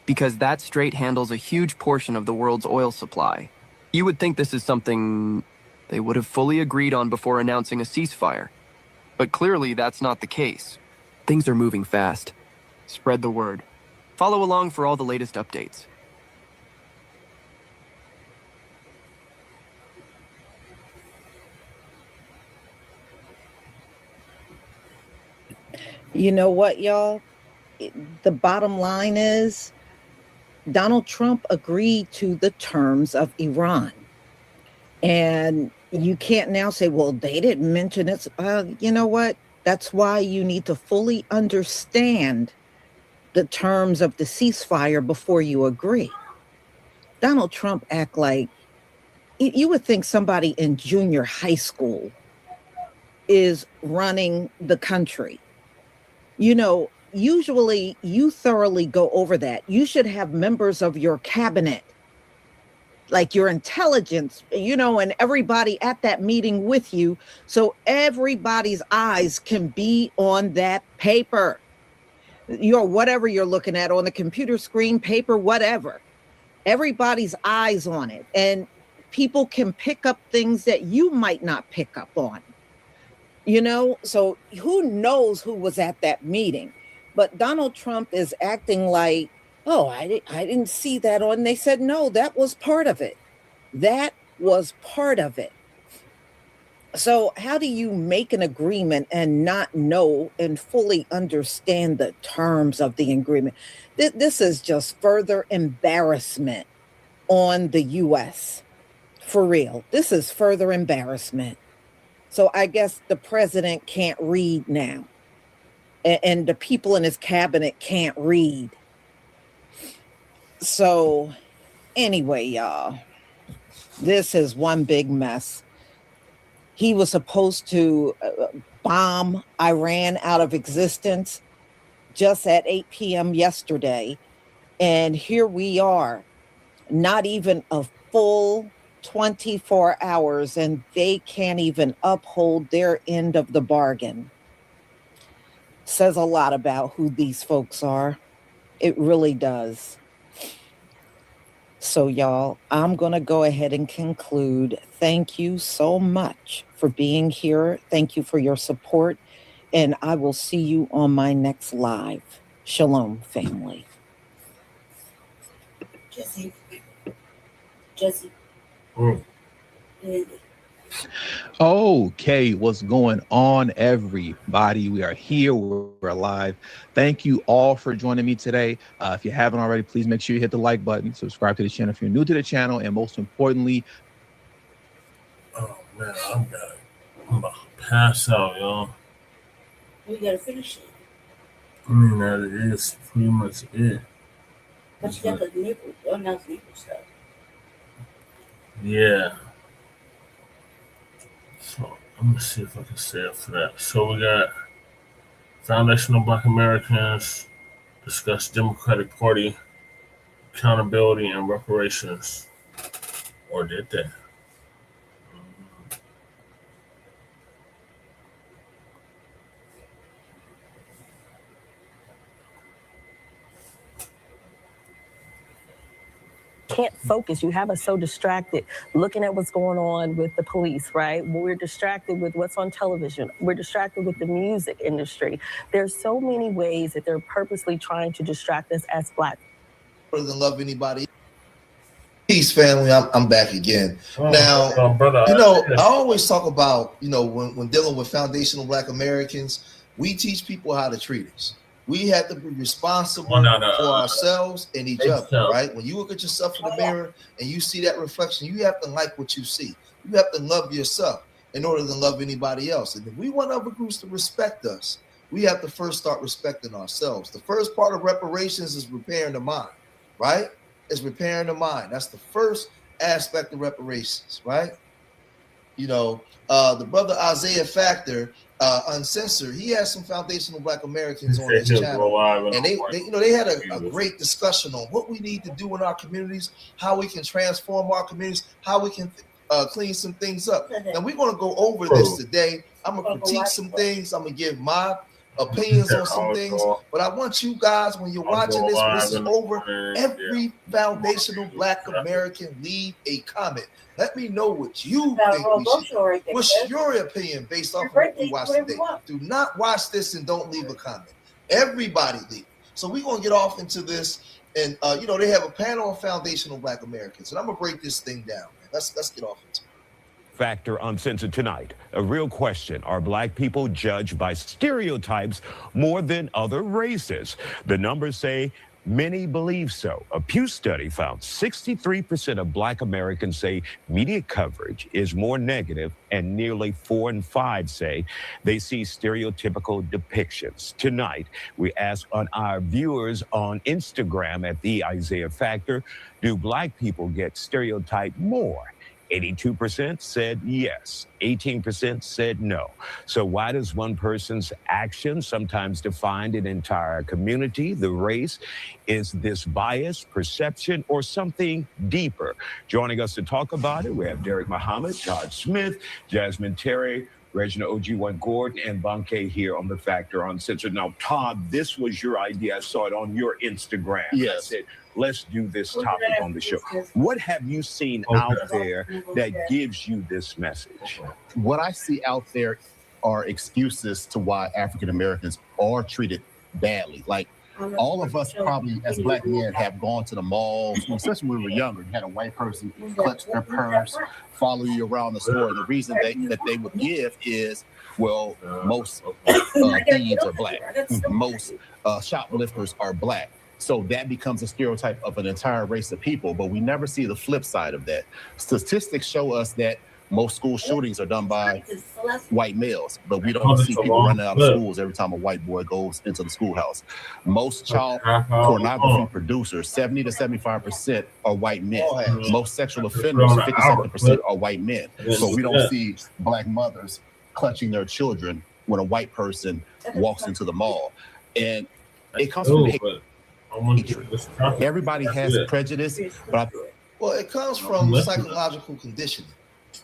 because that strait handles a huge portion of the world's oil supply. You would think this is something they would have fully agreed on before announcing a ceasefire. But clearly that's not the case. Things are moving fast. Spread the word. Follow along for all the latest updates. You know what, y'all? The bottom line is Donald Trump agreed to the terms of Iran. And you can't now say, well, they didn't mention it. You know what? That's why you need to fully understand the terms of the ceasefire before you agree. Donald Trump act like you would think somebody in junior high school is running the country. You know, usually you thoroughly go over that. You should have members of your cabinet, like your intelligence, you know, and everybody at that meeting with you, so everybody's eyes can be on that paper. Whatever you're looking at on the computer screen, paper, whatever. Everybody's eyes on it. And people can pick up things that you might not pick up on. You know, so who knows who was at that meeting? But Donald Trump is acting like, oh, I didn't see that on. They said, no, that was part of it. That was part of it. So how do you make an agreement and not know and fully understand the terms of the agreement? This is just further embarrassment on the U.S. For real. This is further embarrassment. So I guess the president can't read now. And the people in his cabinet can't read. So anyway, y'all, this is one big mess. He was supposed to bomb Iran out of existence just at 8 p.m. yesterday. And here we are, not even a full 24 hours, and they can't even uphold their end of the bargain. Says a lot about who these folks are. It really does. So, y'all, I'm going to go ahead and conclude. Thank you so much for being here. Thank you for your support. And I will see you on my next live. Shalom, family. Jesse. Okay, what's going on, everybody? We are here, we're live. Thank you all for joining me today. If you haven't already, please make sure you hit the like button, subscribe to the channel if you're new to the channel, and most importantly, oh man, I'm about to pass out, y'all. We gotta finish it. I mean, that is pretty much it. But you got the nipple, unannounced nipple stuff. Yeah. So I'm gonna see if I can stay up for that. So we got Foundational Black Americans discuss Democratic Party accountability and reparations. Or did they? Can't focus. You have us so distracted looking at what's going on with the police, right? We're distracted with what's on television. We're distracted with the music industry. There's so many ways that they're purposely trying to distract us as Black. Rather than love anybody. Peace, family. I'm back again. Now, brother, you know, I always talk about, you know, when dealing with foundational Black Americans, we teach people how to treat us. We have to be responsible for ourselves and each other, right? When you look at yourself in the mirror and you see that reflection, you have to like what you see. You have to love yourself in order to love anybody else. And if we want other groups to respect us, we have to first start respecting ourselves. The first part of reparations is repairing the mind, right? It's repairing the mind. That's the first aspect of reparations, right? You know, the brother Isaiah Factor, Uncensored, he has some foundational Black Americans on his channel, and they you know, they had a great discussion on what we need to do in our communities, how we can transform our communities, how we can clean some things up. And we're going to go over this today. I'm going to critique some things. I'm going to give my opinions on some things, but I want you guys, when you're watching this, when this is over, every foundational Black American leave a comment. Let me know what you think we should. What's your opinion based off of what you watched today? Do not watch this and don't leave a comment. Everybody leave. So we're gonna get off into this, and they have a panel of foundational Black Americans, and I'm gonna break this thing down. Man. Let's get off into it. Factor Uncensored tonight. A real question. Are Black people judged by stereotypes more than other races? The numbers say many believe so. A Pew study found 63% of Black Americans say media coverage is more negative, and nearly 4 in 5 say they see stereotypical depictions. Tonight, we ask on our viewers on Instagram at The Isaiah Factor, do Black people get stereotyped more? 82% said yes, 18% said no. So why does one person's action sometimes define an entire community, the race? Is this bias, perception, or something deeper? Joining us to talk about it, we have Derek Muhammad, Todd Smith, Jasmine Terry, Reginald OG1 Gordon, and Bacc here on The Factor Uncensored. Now, Todd, this was your idea. I saw it on your Instagram. Yes. I said, let's do this topic on the show. What have you seen out there that gives you this message? What I see out there are excuses to why African Americans are treated badly. Like, all of us probably as Black men have gone to the malls, especially when we were younger. You had a white person clutch their purse, follow you around the store. And the reason that they would give is, well, most thieves are Black. Most shoplifters are Black. So that becomes a stereotype of an entire race of people, but we never see the flip side of that. Statistics show us that most school shootings are done by white males, but we don't see people running out of schools every time a white boy goes into the schoolhouse. Most child pornography producers, 70 to 75% are white men. Most sexual offenders, 57% are white men. So we don't see Black mothers clutching their children when a white person walks into the mall. And it comes from hatred. Everybody has prejudice, but it comes from psychological conditioning.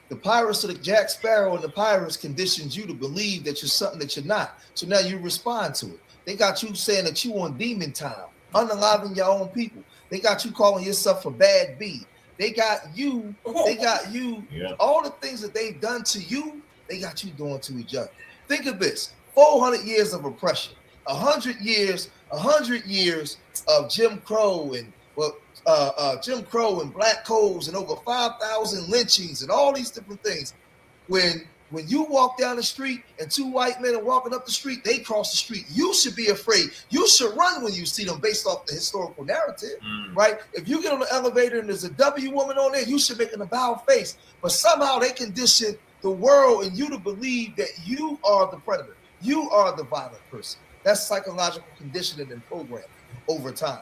The pirates of the Jack Sparrow and the pirates conditioned you to believe that you're something that you're not. So now you respond to it. They got you saying that you on demon time, unaliving your own people. They got you calling yourself a bad bee. They got you, all the things that they've done to you, they got you doing to each other. Think of this, 400 years of oppression, 100 years of Jim Crow and black codes and over 5,000 lynchings and all these different things. When you walk down the street and 2 white men are walking up the street, they cross the street. You should be afraid. You should run when you see them based off the historical narrative, right? If you get on the elevator and there's a W woman on there, you should make an about face. But somehow they condition the world and you to believe that you are the predator. You are the violent person. That's psychological conditioning and programming over time.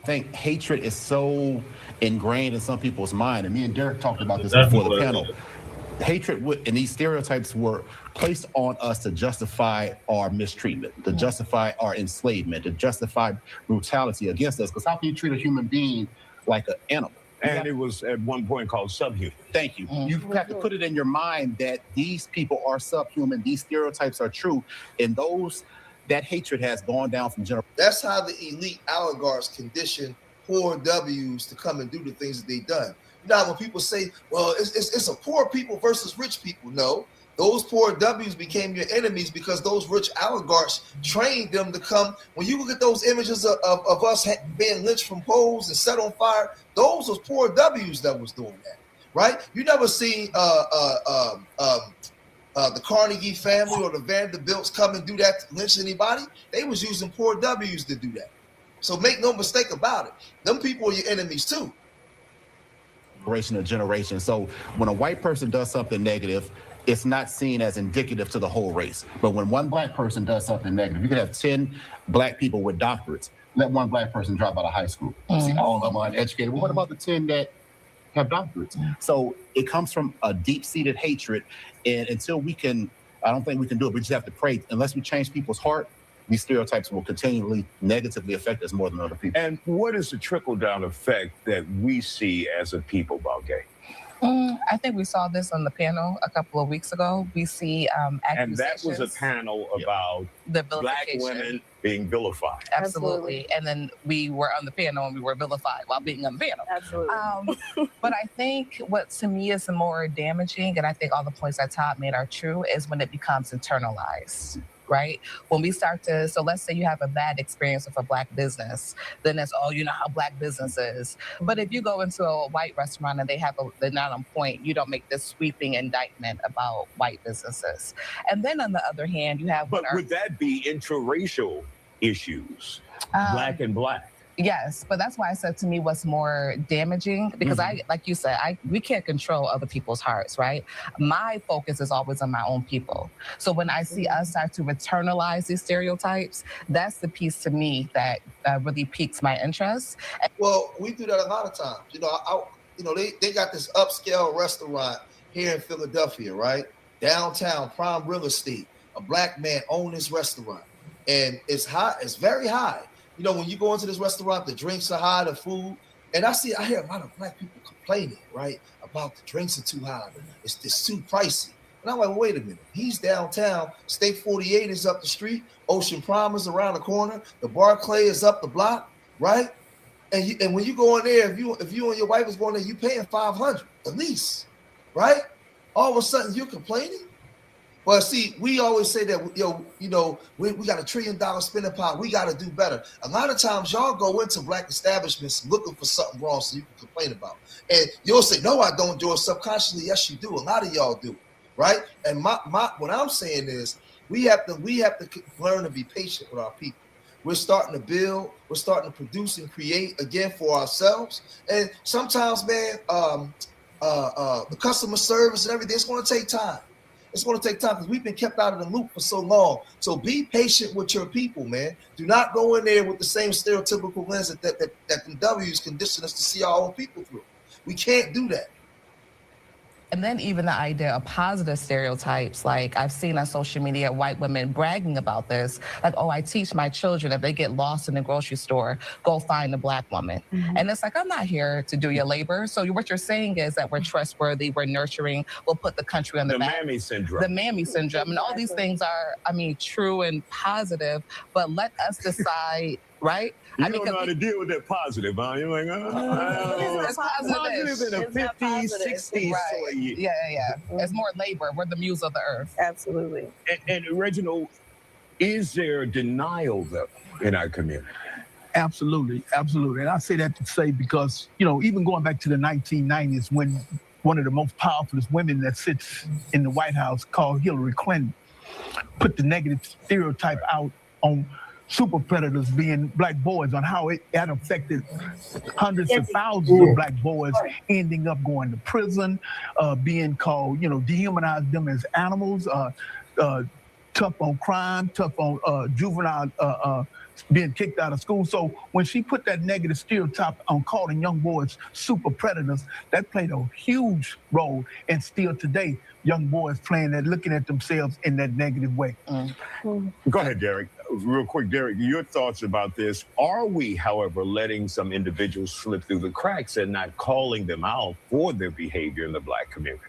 I think hatred is so ingrained in some people's mind, and me and Derek talked about this before the panel. Hatred and these stereotypes were placed on us to justify our mistreatment, to justify our enslavement, to justify brutality against us. Because how can you treat a human being like an animal? And it was at one point called subhuman. Thank you. You have to put it in your mind that these people are subhuman. These stereotypes are true. And that hatred has gone down from generation. That's how the elite oligarchs condition poor W's to come and do the things that they've done. You know, when people say, well, it's a poor people versus rich people. No, those poor W's became your enemies because those rich oligarchs trained them to come. When you look at those images of us being lynched from poles and set on fire, those was poor W's that was doing that, right? You never seen the Carnegie family or the Vanderbilts come and do that to lynch anybody. They was using poor W's to do that. So make no mistake about it. Them people are your enemies too. Generation. So when a white person does something negative, it's not seen as indicative to the whole race. But when one Black person does something negative, you could have 10 Black people with doctorates. Let one Black person drop out of high school. See, all of them are uneducated. Well, what about the 10 that have doctorates? So it comes from a deep-seated hatred. And until we can, I don't think we can do it. We just have to pray. Unless we change people's heart, these stereotypes will continually negatively affect us more than other people. And what is the trickle-down effect that we see as a people, Bacc? I think we saw this on the panel a couple of weeks ago. We see And that accusations. was a panel about The Black vilification. women being vilified. Absolutely. And then we were on the panel and we were vilified while being on the panel. Absolutely. But I think what to me is more damaging, and I think all the points that Todd made are true, is when it becomes internalized. Right? When we start to, so let's say you have a bad experience with a Black business, then it's, oh, you know how Black business is. But if you go into a white restaurant and they're not on point, you don't make this sweeping indictment about white businesses. And then on the other hand, you have. But would that be interracial issues? Black and Black? Yes, but that's why I said to me what's more damaging, because like you said, we can't control other people's hearts, right? My focus is always on my own people. So when I see us start to internalize these stereotypes, that's the piece to me that really piques my interest. Well, we do that a lot of times. They got this upscale restaurant here in Philadelphia, right? Downtown, prime real estate. A Black man owns this restaurant, and it's high. It's very high. When you go into this restaurant, the drinks are high, the food, and I hear a lot of Black people complaining, right, about the drinks are too high, it's too pricey. And I'm like, well, wait a minute, he's downtown, State 48 is up the street, Ocean Prime is around the corner, the Barclay is up the block, right? And when you go in there, if you and your wife is going there, you paying $500 at least, right? All of a sudden you're complaining. Well, see, we always say that, we got $1 trillion spending power. We got to do better. A lot of times y'all go into Black establishments looking for something wrong so you can complain about. And you'll say, no, I don't do it. Subconsciously, yes, you do. A lot of y'all do, right? And what I'm saying is we have to learn to be patient with our people. We're starting to build. We're starting to produce and create again for ourselves. And sometimes, man, the customer service and everything, it's going to take time. It's going to take time because we've been kept out of the loop for so long. So be patient with your people, man. Do not go in there with the same stereotypical lens that the W's condition us to see our own people through. We can't do that. And then even the idea of positive stereotypes, like I've seen on social media, white women bragging about this, like, oh, I teach my children if they get lost in the grocery store, go find a Black woman. And it's like, I'm not here to do your labor. So what you're saying is that we're trustworthy, we're nurturing, we'll put the country on the map. Mammy syndrome. The mammy syndrome. And all these things are, true and positive, but let us decide, right? You don't know how to deal with that positive, huh? You're like, it's positive in a 50s, 60s. Right. Yeah. It's more labor. We're the muse of the earth. Absolutely. And Reginald, is there denial, though, in our community? Absolutely. And I say that to say because, even going back to the 1990s when one of the most powerful women that sits in the White House called Hillary Clinton put the negative stereotype out on super predators being Black boys, on how it had affected hundreds of thousands of Black boys ending up going to prison, being called, dehumanize them as animals, tough on crime, tough on juvenile, being kicked out of school. So when she put that negative stereotype on calling young boys super predators, that played a huge role. And still today, young boys playing that, looking at themselves in that negative way. Go ahead, Derek. Real quick, Derek, your thoughts about this. Are we, however, letting some individuals slip through the cracks and not calling them out for their behavior in the Black community?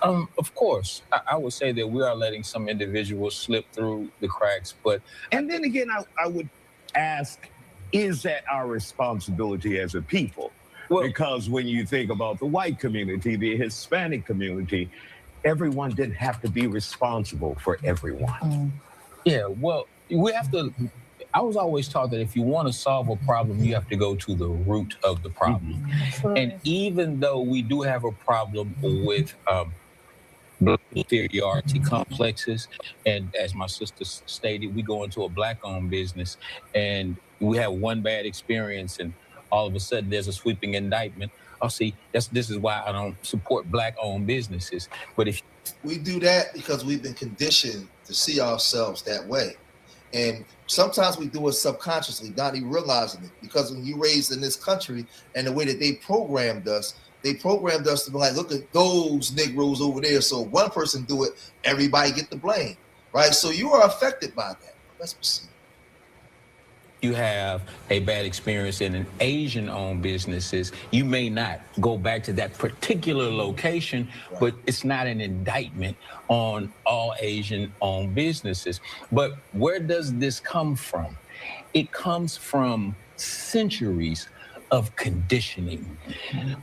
Of course, I would say that we are letting some individuals slip through the cracks, but... And then again, I would ask, is that our responsibility as a people? Well, because when you think about the white community, the Hispanic community, everyone didn't have to be responsible for everyone. Yeah, well, we have to... I was always taught that if you want to solve a problem, you have to go to the root of the problem. And even though we do have a problem with inferiority complexes, and as my sister stated, we go into a Black-owned business and we have one bad experience and all of a sudden there's a sweeping indictment. Oh, see, this is why I don't support Black-owned businesses. But if we do that because we've been conditioned to see ourselves that way. And sometimes we do it subconsciously, not even realizing it. Because when you raised in this country and the way that they programmed us to be like, look at those Negroes over there. So if one person do it, everybody get the blame, right? So you are affected by that. Let's proceed. you have a bad experience in an Asian-owned businesses, you may not go back to that particular location, but it's not an indictment on all Asian-owned businesses. But where does this come from? It comes from centuries of conditioning.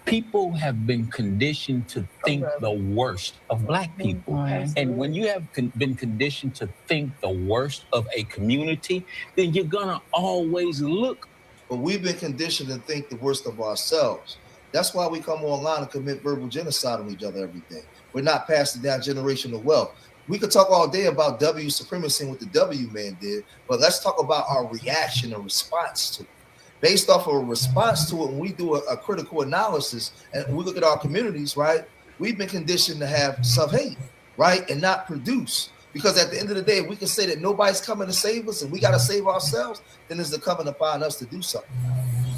People have been conditioned to think the worst of Black people. And when you have been conditioned to think the worst of a community, then you're gonna always look. But we've been conditioned to think the worst of ourselves. That's why we come online and commit verbal genocide on each other every day. We're not passing down generational wealth. We could talk all day about W supremacy and what the W man did, but let's talk about our reaction and response to it. Based off of a response to it, when we do a critical analysis and we look at our communities, right, we've been conditioned to have self-hate, right, and not produce. Because at the end of the day, if we can say that nobody's coming to save us and we got to save ourselves, then it's incumbent upon us to do something.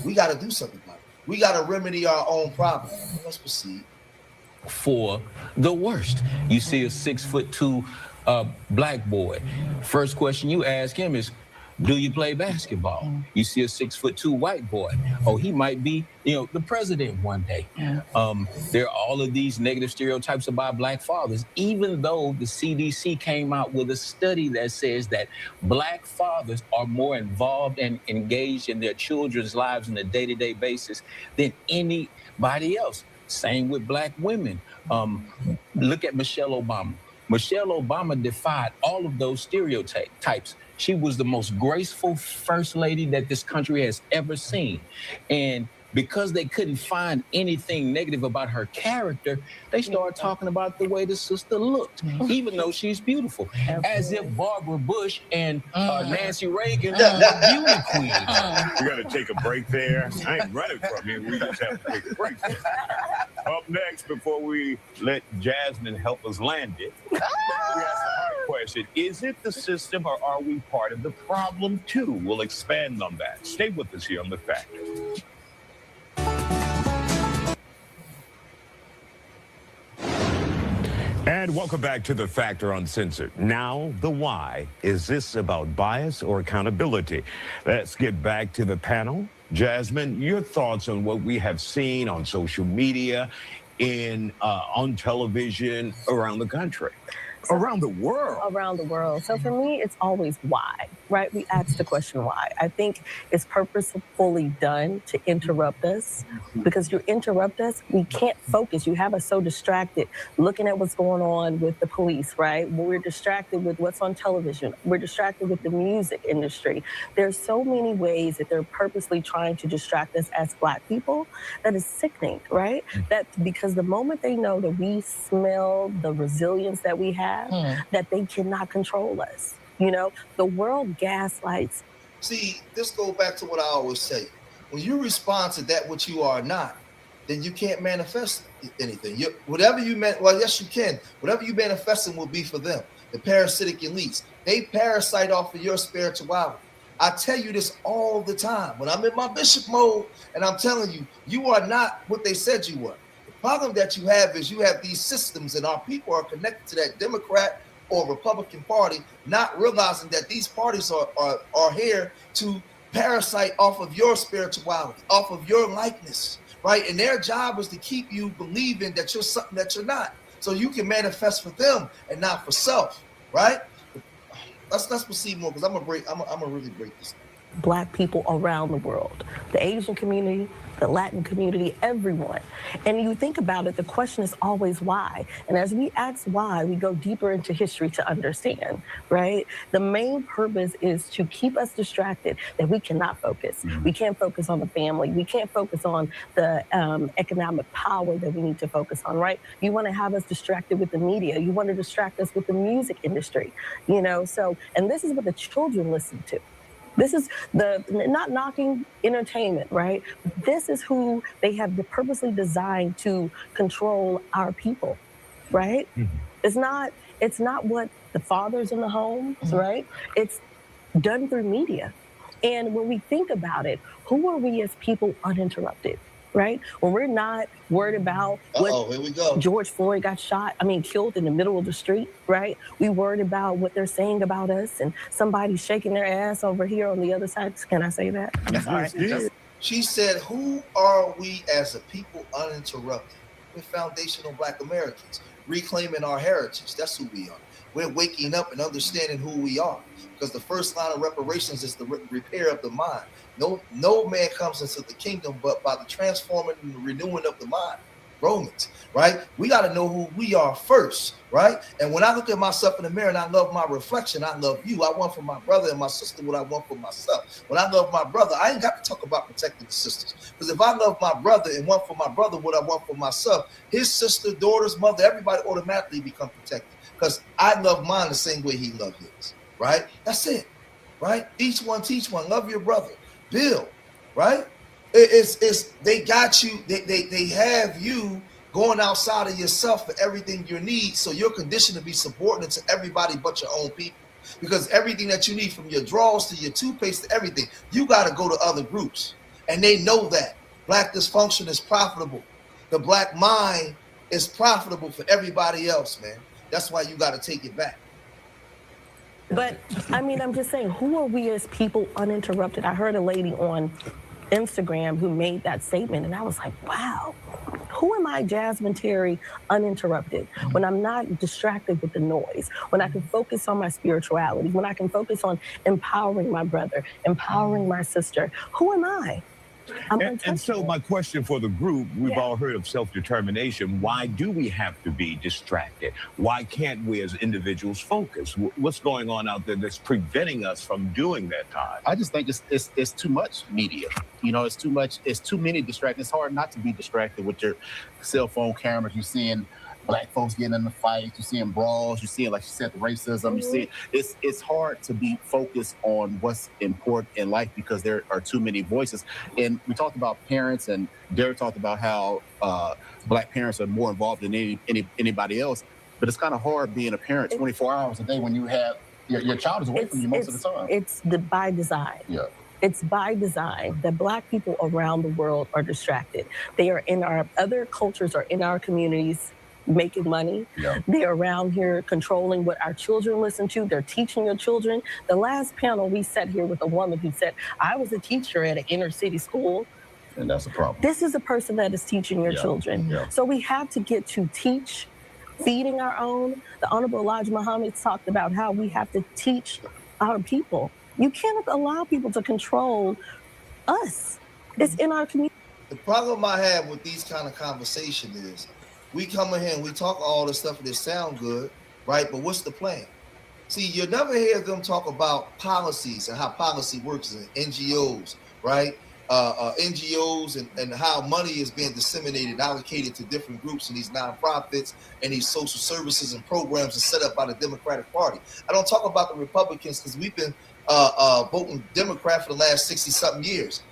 We got to do something about it. We got to remedy our own problem. Let's proceed. For the worst. You see a 6'2" Black boy. First question you ask him is, do you play basketball? You see a 6'2" white boy. Oh, he might be, the president one day. There are all of these negative stereotypes about Black fathers, even though the CDC came out with a study that says that Black fathers are more involved and engaged in their children's lives on a day-to-day basis than anybody else. Same with Black women. Look at Michelle Obama. Michelle Obama defied all of those stereotypes. She was the most graceful first lady that this country has ever seen. And because they couldn't find anything negative about her character, they started talking about the way the sister looked, even though she's beautiful. As if Barbara Bush and Nancy Reagan were beauty queens. We got to take a break there. I ain't running from here. We just have to take a break. Up next, before we let Jasmine help us land it, we ask the hard question. Is it the system or are we part of the problem too? We'll expand on that. Stay with us here on The Factor. And welcome back to The Factor Uncensored. Now, the why. Is this about bias or accountability? Let's get back to the panel. Jasmine, your thoughts on what we have seen on social media, on television, around the country, around the world. Around the world. So for me, it's always why, right? We ask the question why. I think it's purposefully done to interrupt us, because you interrupt us, we can't focus. You have us so distracted looking at what's going on with the police, right? We're distracted with what's on television. We're distracted with the music industry. There's so many ways that they're purposely trying to distract us as Black people that is sickening, right? That because the moment they know that we smell the resilience that we have, that they cannot control us. The world gaslights. See, this goes back to what I always say. When you respond to that which you are not, then you can't manifest anything. Whatever you meant, well, yes, you can. Whatever you manifesting will be for them. The parasitic elites, they parasite off of your spirituality. I tell you this all the time. When I'm in my bishop mode and I'm telling you, you are not what they said you were. Problem that you have is you have these systems and our people are connected to that Democrat or Republican Party, not realizing that these parties are here to parasite off of your spirituality, off of your likeness, right? And their job is to keep you believing that you're something that you're not, so you can manifest for them and not for self, right? Let's proceed more, because I'm gonna really break this down. Black people around the world, the Asian community, the Latin community, everyone. And you think about it, the question is always why. And as we ask why, we go deeper into history to understand, right? The main purpose is to keep us distracted, that we cannot focus. We can't focus on the family. We can't focus on the economic power that we need to focus on, right? You want to have us distracted with the media. You want to distract us with the music industry, So, and this is what the children listen to. This is not knocking entertainment, right? This is who they have purposely designed to control our people, right? It's not what the fathers in the homes, right? It's done through media. And when we think about it, who are we as people uninterrupted, right? When we're not worried about what here we go. George Floyd got killed in the middle of the street, right? We worried about what they're saying about us and somebody shaking their ass over here on the other side. Can I say that? That's all right. She said, who are we as a people uninterrupted? We're foundational Black Americans, reclaiming our heritage. That's who we are. We're waking up and understanding who we are, because the first line of reparations is the repair of the mind. No man comes into the kingdom but by the transforming and the renewing of the mind. Romans, right? We got to know who we are first, right? And when I look at myself in the mirror and I love my reflection, I love you. I want for my brother and my sister what I want for myself. When I love my brother, I ain't got to talk about protecting the sisters, because if I love my brother and want for my brother what I want for myself, his sister, daughters, mother, everybody automatically become protected, because I love mine the same way he loved his, right? That's it, right? Each one teach one. Love your brother. Build, right? It's they got you, they have you going outside of yourself for everything you need, so you're conditioned to be subordinate to everybody but your own people, because everything that you need, from your drawers to your toothpaste to everything, you got to go to other groups, and they know that Black dysfunction is profitable. The Black mind is profitable for everybody else, man. That's why you got to take it back. But I mean, I'm just saying, who are we as people uninterrupted? I heard a lady on Instagram who made that statement, and I was like, wow, who am I, Jasmine Terry, uninterrupted, when I'm not distracted with the noise, when I can focus on my spirituality, when I can focus on empowering my brother, empowering my sister? Who am I? And so my question for the group, we've all heard of self-determination. Why do we have to be distracted? Why can't we as individuals focus? What's going on out there that's preventing us from doing that, Todd? I just think it's too much media. You know, it's too much. It's too many distractions. It's hard not to be distracted with your cell phone cameras. You're seeing Black folks getting in the fight. You're seeing brawls. You're seeing, like you said, the racism. You see, it's hard to be focused on what's important in life because there are too many voices. And we talked about parents, and Derek talked about how Black parents are more involved than anybody else. But it's kind of hard being a parent 24 hours a day when you have your child is away from you most of the time. It's by design. Yeah. It's by design that Black people around the world are distracted. They are in our other cultures, or in our communities, making money. Yeah. They're around here controlling what our children listen to. They're teaching your children. The last panel, we sat here with a woman who said, I was a teacher at an inner city school. And that's a problem. This is a person that is teaching your children. Yeah. So we have to get to teach, feeding our own. The Honorable Elijah Muhammad talked about how we have to teach our people. You cannot allow people to control us. It's in our community. The problem I have with these kind of conversations is, we come in here and we talk all this stuff and it sound good, right? But what's the plan? See, you'll never hear them talk about policies and how policy works in NGOs, right? NGOs and how money is being disseminated, allocated to different groups and these nonprofits and these social services and programs are set up by the Democratic Party. I don't talk about the Republicans because we've been voting Democrat for the last 60-something years.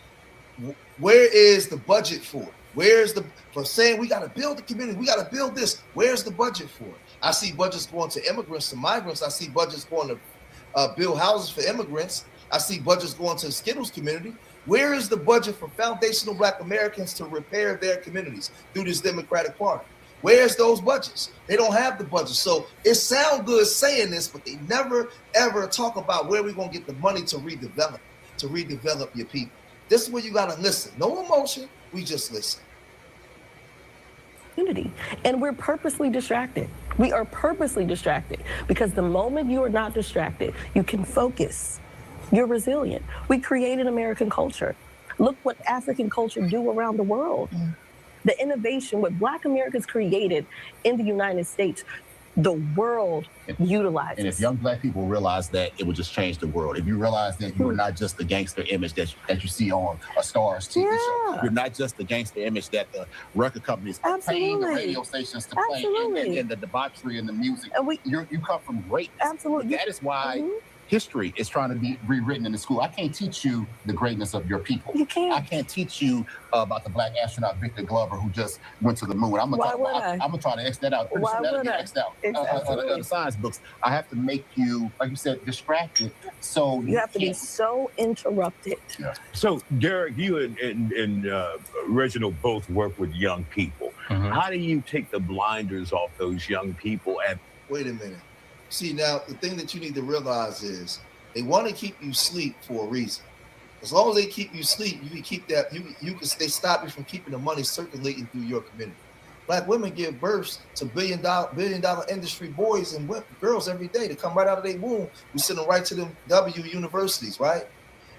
Where is the budget for it? Where's for saying we got to build the community? We got to build this. Where's the budget for it? I see budgets going to immigrants, to migrants. I see budgets going to build houses for immigrants. I see budgets going to the Skittles community. Where is the budget for foundational Black Americans to repair their communities through this Democratic Party? Where's those budgets? They don't have the budget. So it sounds good saying this, but they never, ever talk about where we're going to get the money to redevelop your people. This is where you got to listen. No emotion. We just listen. Unity. And we're purposely distracted. We are purposely distracted because the moment you are not distracted, you can focus. You're resilient. We created American culture. Look what African culture do around the world. The innovation, what Black Americans created in the United States, the world utilizes. And if young Black people realize that, it would just change the world. If you realize that you're not just the gangster image that you see on a Star's TV show, you're not just the gangster image that the record companies are paying the radio stations to play, and the debauchery and the music. And you come from greatness. Absolutely. That is why history is trying to be rewritten in the school. I can't teach you the greatness of your people. You can't. I can't teach you about the black astronaut Victor Glover who just went to the moon. I'm gonna try to X that out. Why That'll would be I? X'd out Exactly. the science books. I have to make you, like you said, distracted. So You have to be so interrupted. Yeah. So, Derek, you and Reginald both work with young people. How do you take the blinders off those young people? And wait a minute. See, now the thing that you need to realize is they want to keep you asleep for a reason. As long as they keep you asleep, you can keep that. They stop you from keeping the money circulating through your community. Black women give birth to billion dollar industry boys and girls every day to come right out of their womb. We send them right to them W universities, right?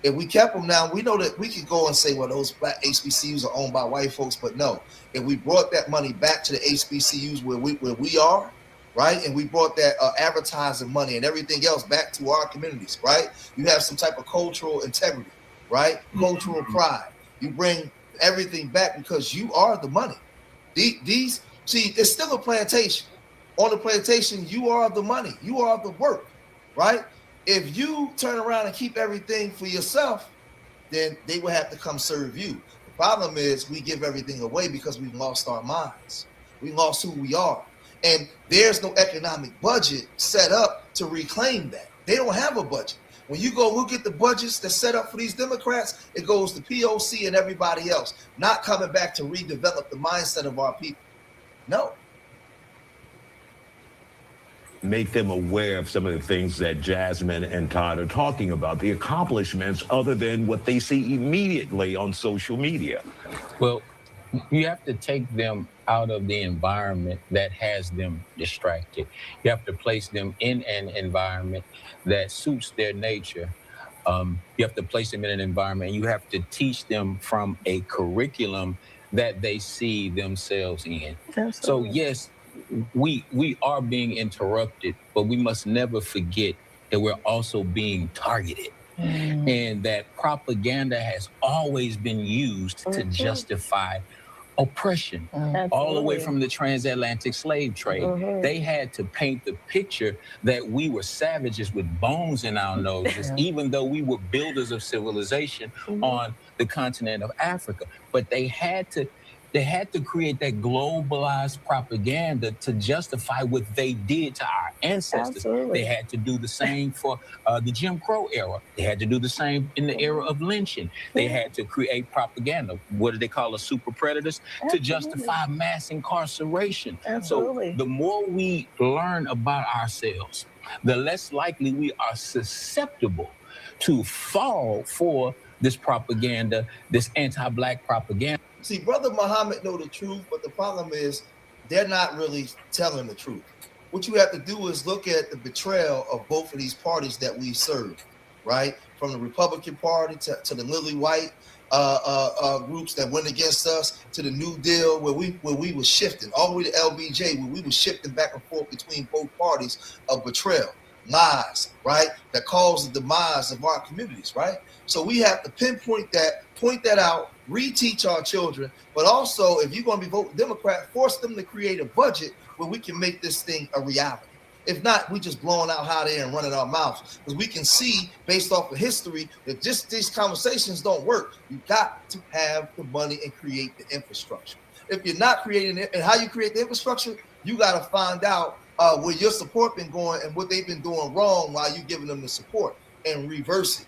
If we kept them now, we know that we could go and say, well, those black HBCUs are owned by white folks, but no. If we brought that money back to the HBCUs where we are, right, and we brought that advertising money and everything else back to our communities, right? You have some type of cultural integrity, right? Cultural pride. You bring everything back because you are the money. See, it's still a plantation. On the plantation, you are the money. You are the work, right? If you turn around and keep everything for yourself, then they will have to come serve you. The problem is we give everything away because we've lost our minds. We lost who we are. And there's no economic budget set up to reclaim that. They don't have a budget. When you go look at the budgets that's set up for these Democrats, it goes to POC and everybody else, not coming back to redevelop the mindset of our people. No. make them aware of some of the things that Jasmine and Todd are talking about, the accomplishments other than what they see immediately on social media? Well, you have to take them out of the environment that has them distracted. You have to place them in an environment that suits their nature. You have to place them in an environment, and you have to teach them from a curriculum that they see themselves in. Absolutely. So yes, we are being interrupted, but we must never forget that we're also being targeted. And that propaganda has always been used to justify oppression, all the way from the transatlantic slave trade. They had to paint the picture that we were savages with bones in our noses, even though we were builders of civilization on the continent of Africa. But they had to create that globalized propaganda to justify what they did to our ancestors. Absolutely. They had to do the same for the Jim Crow era. They had to do the same in the era of lynching. They had to create propaganda. What do they call us, super predators? Absolutely. To justify mass incarceration. Absolutely. So the more we learn about ourselves, the less likely we are susceptible to fall for this propaganda, this anti-Black propaganda. See, Brother Muhammad know the truth, but the problem is they're not really telling the truth. What you have to do is look at the betrayal of both of these parties that we serve, right? From the Republican Party to the Lily White groups that went against us, to the New Deal where we were shifting, all the way to LBJ where we were shifting back and forth between both parties of betrayal, lies, right? That caused the demise of our communities, right? So we have to pinpoint that, point that out, reteach our children, but also if you're going to be voting Democrat, force them to create a budget where we can make this thing a reality. If not, we just blowing out hot air and running our mouths, because we can see based off of history that just these conversations don't work. You got to have the money and create the infrastructure. If you're not creating it, and how you create the infrastructure, you got to find out where your support been going and what they've been doing wrong while you giving them the support, and reverse it.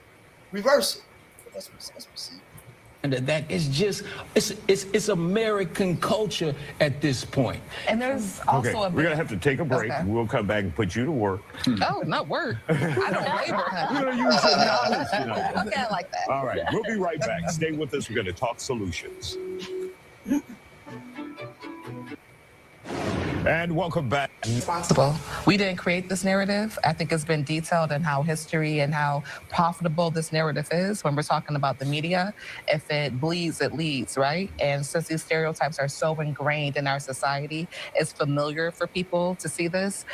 That's what we see. And that is just, it's American culture at this point. And there's also we're going to have to take a break. Okay. We'll come back and put you to work. Oh, not work. I don't labor, honey. You're going to use some knowledge tonight. Okay, I like that. All right, we'll be right back. Stay with us. We're going to talk solutions. And welcome back. Responsible. We didn't create this narrative. I think it's been detailed in how history and how profitable this narrative is when we're talking about the media. If it bleeds, it leads, right? And since these stereotypes are so ingrained in our society, it's familiar for people to see this,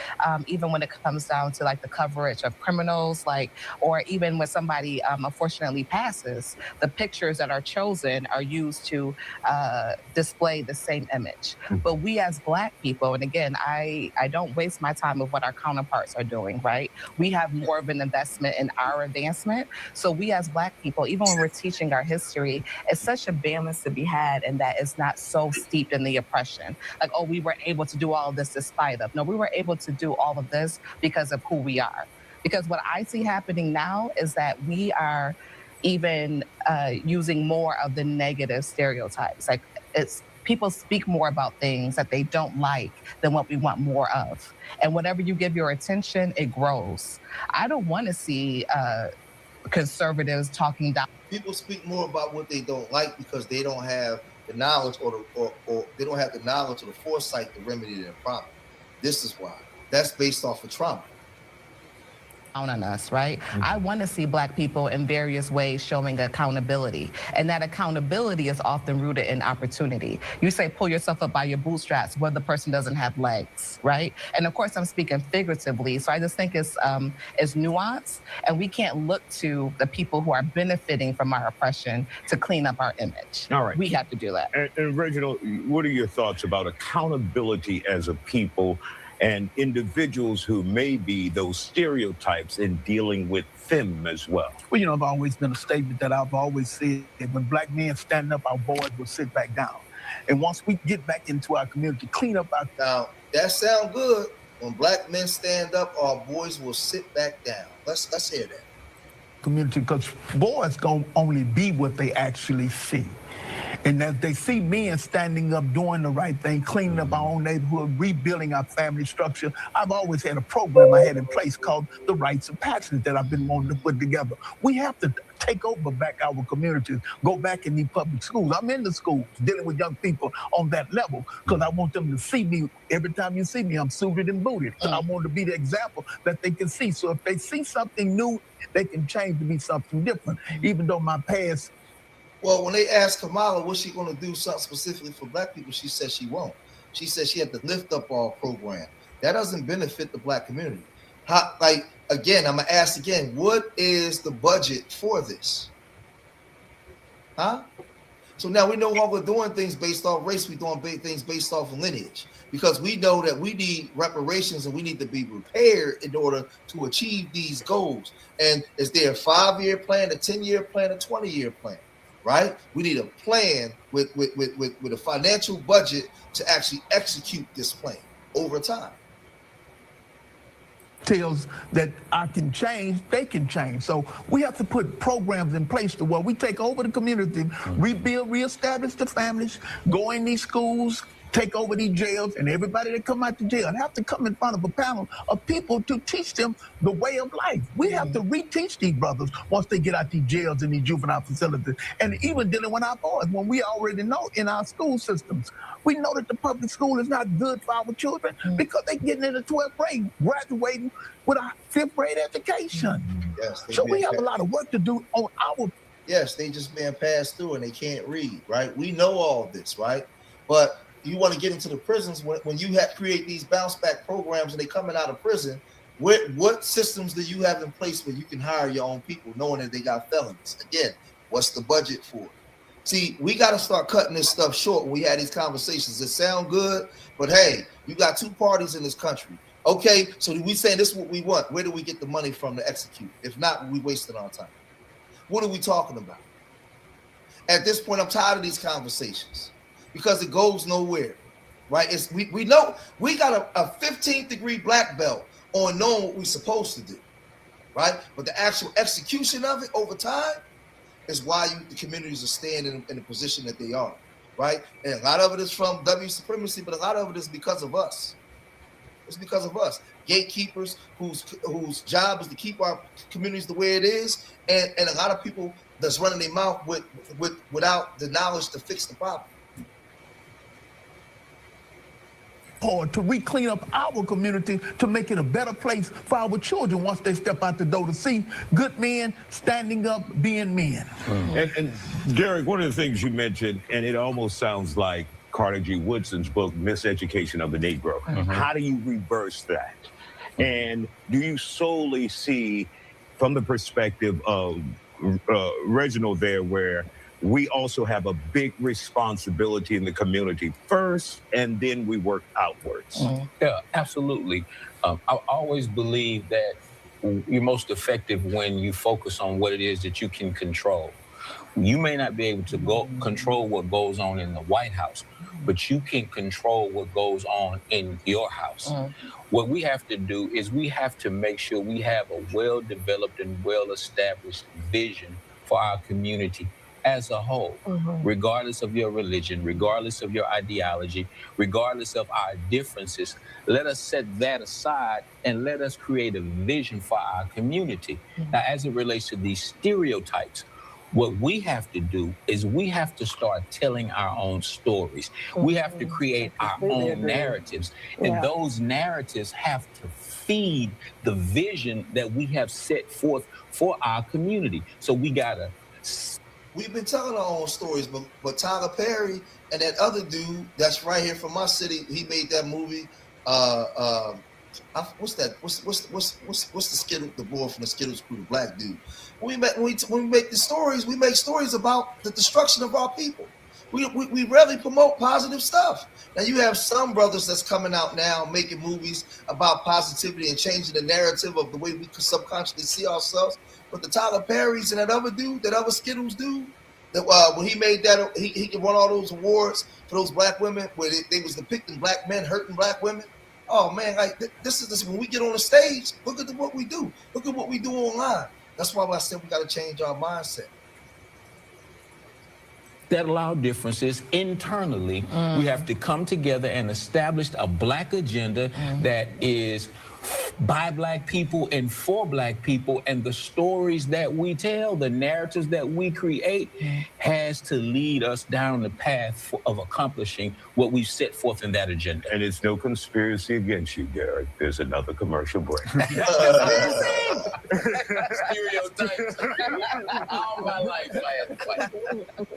even when it comes down to like the coverage of criminals, or even when somebody unfortunately passes, the pictures that are chosen are used to display the same image. But we as Black people, and again, I I don't waste my time with what our counterparts are doing, right? We have more of an investment in our advancement. So we as Black people, even when we're teaching our history, it's such a balance to be had, and that it's not so steeped in the oppression. Like, oh, we were able to do all of this despite of. No, we were able to do all of this because of who we are. Because what I see happening now is that we are even using more of the negative stereotypes. Like, it's people speak more about things that they don't like than what we want more of. And whenever you give your attention, it grows. I don't want to see conservatives talking down. People speak more about what they don't like because they don't have the knowledge or they don't have the knowledge or the foresight to remedy their problem. This is why. That's based off of trauma. On us, right? I want to see Black people in various ways showing accountability, and that accountability is often rooted in opportunity. You say pull yourself up by your bootstraps where the person doesn't have legs, right? And of course I'm speaking figuratively, so I just think it's nuanced, and we can't look to the people who are benefiting from our oppression to clean up our image. All right. We have to do that. And Reginald, what are your thoughts about accountability as a people and individuals who may be those stereotypes in dealing with them as well? Well, you know, I've always been a statement that I've always said that when Black men stand up, our boys will sit back down. And once we get back into our community, clean up our... Now, that sounds good. When Black men stand up, our boys will sit back down. Let's hear that. Community, because boys gonna only be what they actually see. And as they see men standing up, doing the right thing, cleaning up our own neighborhood, rebuilding our family structure, I've always had a program I had in place called the Rites of Passage that I've been wanting to put together. We have to take over back our communities, go back in these public schools. I'm in the schools dealing with young people on that level because I want them to see me. Every time you see me, I'm suited and booted. I want to be the example that they can see. So if they see something new, they can change to be something different, even though my past... Well, when they asked Kamala what's she going to do something specifically for Black people, she said she won't. She said she had to lift up our program. That doesn't benefit the Black community. Again, I'm going to ask again, what is the budget for this? So now we no longer doing things based off race. We're doing things based off of lineage because we know that we need reparations and we need to be prepared in order to achieve these goals. And is there a 5-year plan, a 10-year plan, a 20-year plan? Right? We need a plan with a financial budget to actually execute this plan over time. Tells that I can change, they can change. So we have to put programs in place to where we take over the community, rebuild, reestablish the families, go in these schools, take over these jails, and everybody that come out the jail have to come in front of a panel of people to teach them the way of life. We have to reteach these brothers once they get out these jails and these juvenile facilities. And even dealing with our boys, when we already know in our school systems, we know that the public school is not good for our children because they're getting into 12th grade, graduating with a 5th grade education. Yes, so we have a lot of work to do on our... Yes, they just being passed through and they can't read, right? We know all this, right? But you want to get into the prisons when you create these bounce back programs and they coming out of prison. What systems do you have in place where you can hire your own people, knowing that they got felonies? Again, what's the budget for it? See, we got to start cutting this stuff short when we had these conversations. It sound good, but hey, you got 2 parties in this country. Okay, so we saying this is what we want. Where do we get the money from to execute? If not, we wasting our time. What are we talking about? At this point, I'm tired of these conversations because it goes nowhere, right? We know we got a 15th degree black belt on knowing what we're supposed to do, right? But the actual execution of it over time is why the communities are staying in the position that they are, right? And a lot of it is from W supremacy, but a lot of it is because of us. It's because of us, gatekeepers whose job is to keep our communities the way it is, and a lot of people that's running their mouth without the knowledge to fix the problem. Or to clean up our community to make it a better place for our children once they step out the door to see good men standing up, being men. And Derek, one of the things you mentioned, and it almost sounds like Carter G. Woodson's book, Miseducation of the Negro. How do you reverse that? And do you solely see from the perspective of Reginald there where we also have a big responsibility in the community first, and then we work outwards. Yeah, absolutely. I always believe that you're most effective when you focus on what it is that you can control. You may not be able to control what goes on in the White House, but you can control what goes on in your house. What we have to do is we have to make sure we have a well-developed and well-established vision for our community as a whole, regardless of your religion, regardless of your ideology, regardless of our differences. Let us set that aside and let us create a vision for our community. Now, as it relates to these stereotypes, what we have to do is we have to start telling our own stories. We have to create our own narratives. And those narratives have to feed the vision that we have set forth for our community. So we gotta... We've been telling our own stories, but Tyler Perry and that other dude that's right here from my city, he made that movie. What's that? What's the Skittles, the boy from the Skittles crew, the black dude? When we make the stories, we make stories about the destruction of our people. We rarely promote positive stuff. Now you have some brothers that's coming out now making movies about positivity and changing the narrative of the way we subconsciously see ourselves. But the Tyler Perrys and that other dude, that other Skittles dude, that when he made that, he won all those awards for those black women where they was depicting black men hurting black women. Oh man, like this is when we get on the stage. Look at what we do. Look at what we do online. That's why I said we got to change our mindset. That allow differences internally. We have to come together and establish a black agenda that is by black people and for black people, and the stories that we tell, the narratives that we create has to lead us down the path of accomplishing what we've set forth in that agenda. And it's no conspiracy against you, Derek. There's another commercial break. Stereotypes. All my life I had to fight.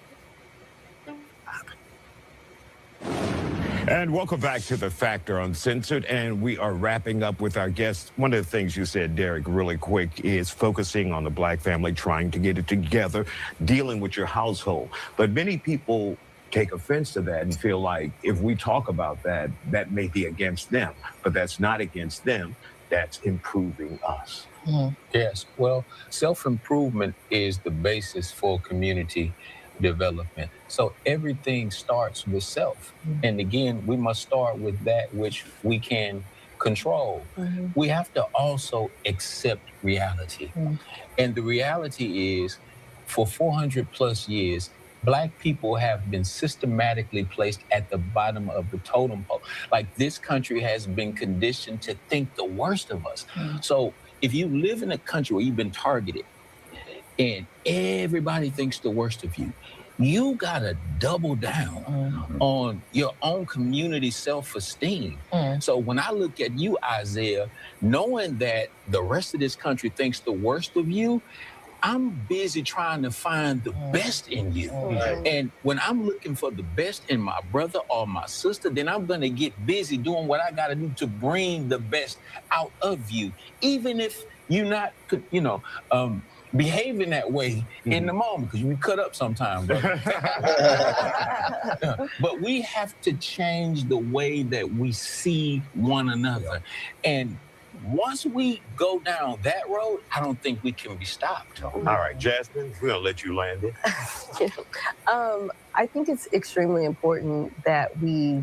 And welcome back to The Factor Uncensored, and we are wrapping up with our guest. One of the things you said, Derek, really quick, is focusing on the black family, trying to get it together, dealing with your household. But many people take offense to that and feel like if we talk about that, that may be against them. But that's not against them. That's improving us. Yes. Well, self-improvement is the basis for community development. So everything starts with self. And again, we must start with that which we can control. We have to also accept reality. And the reality is, for 400 plus years, black people have been systematically placed at the bottom of the totem pole. Like, this country has been conditioned to think the worst of us. So if you live in a country where you've been targeted and everybody thinks the worst of you, you gotta double down on your own community self-esteem. So when I look at you, Isaiah, knowing that the rest of this country thinks the worst of you, I'm busy trying to find the best in you. And when I'm looking for the best in my brother or my sister, then I'm gonna get busy doing what I gotta do to bring the best out of you, even if you're not, behaving that way in the moment, because we cut up sometimes, brother. But we have to change the way that we see one another. And once we go down that road, I don't think we can be stopped. All right, Jasmine, we're gonna let you land it. I think it's extremely important that we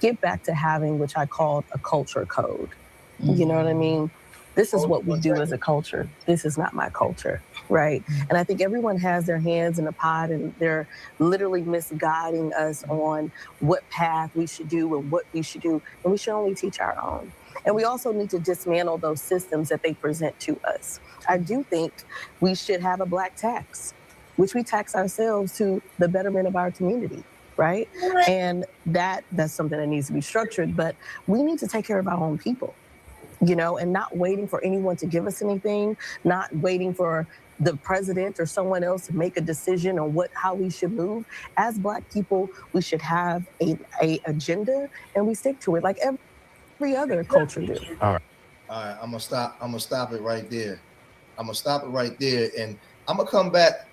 get back to having, which I called a culture code. You know what I mean? This is what we do as a culture. This is not my culture, right? And I think everyone has their hands in the pot, and they're literally misguiding us on what path we should do and what we should do. And we should only teach our own. And we also need to dismantle those systems that they present to us. I do think we should have a black tax, which we tax ourselves to the betterment of our community, right? And that's something that needs to be structured, but we need to take care of our own people, and not waiting for anyone to give us anything, not waiting for the president or someone else to make a decision on how we should move. As black people, we should have a agenda, and we stick to it like every other culture do. All right, I'm gonna stop it right there. And I'm gonna come back.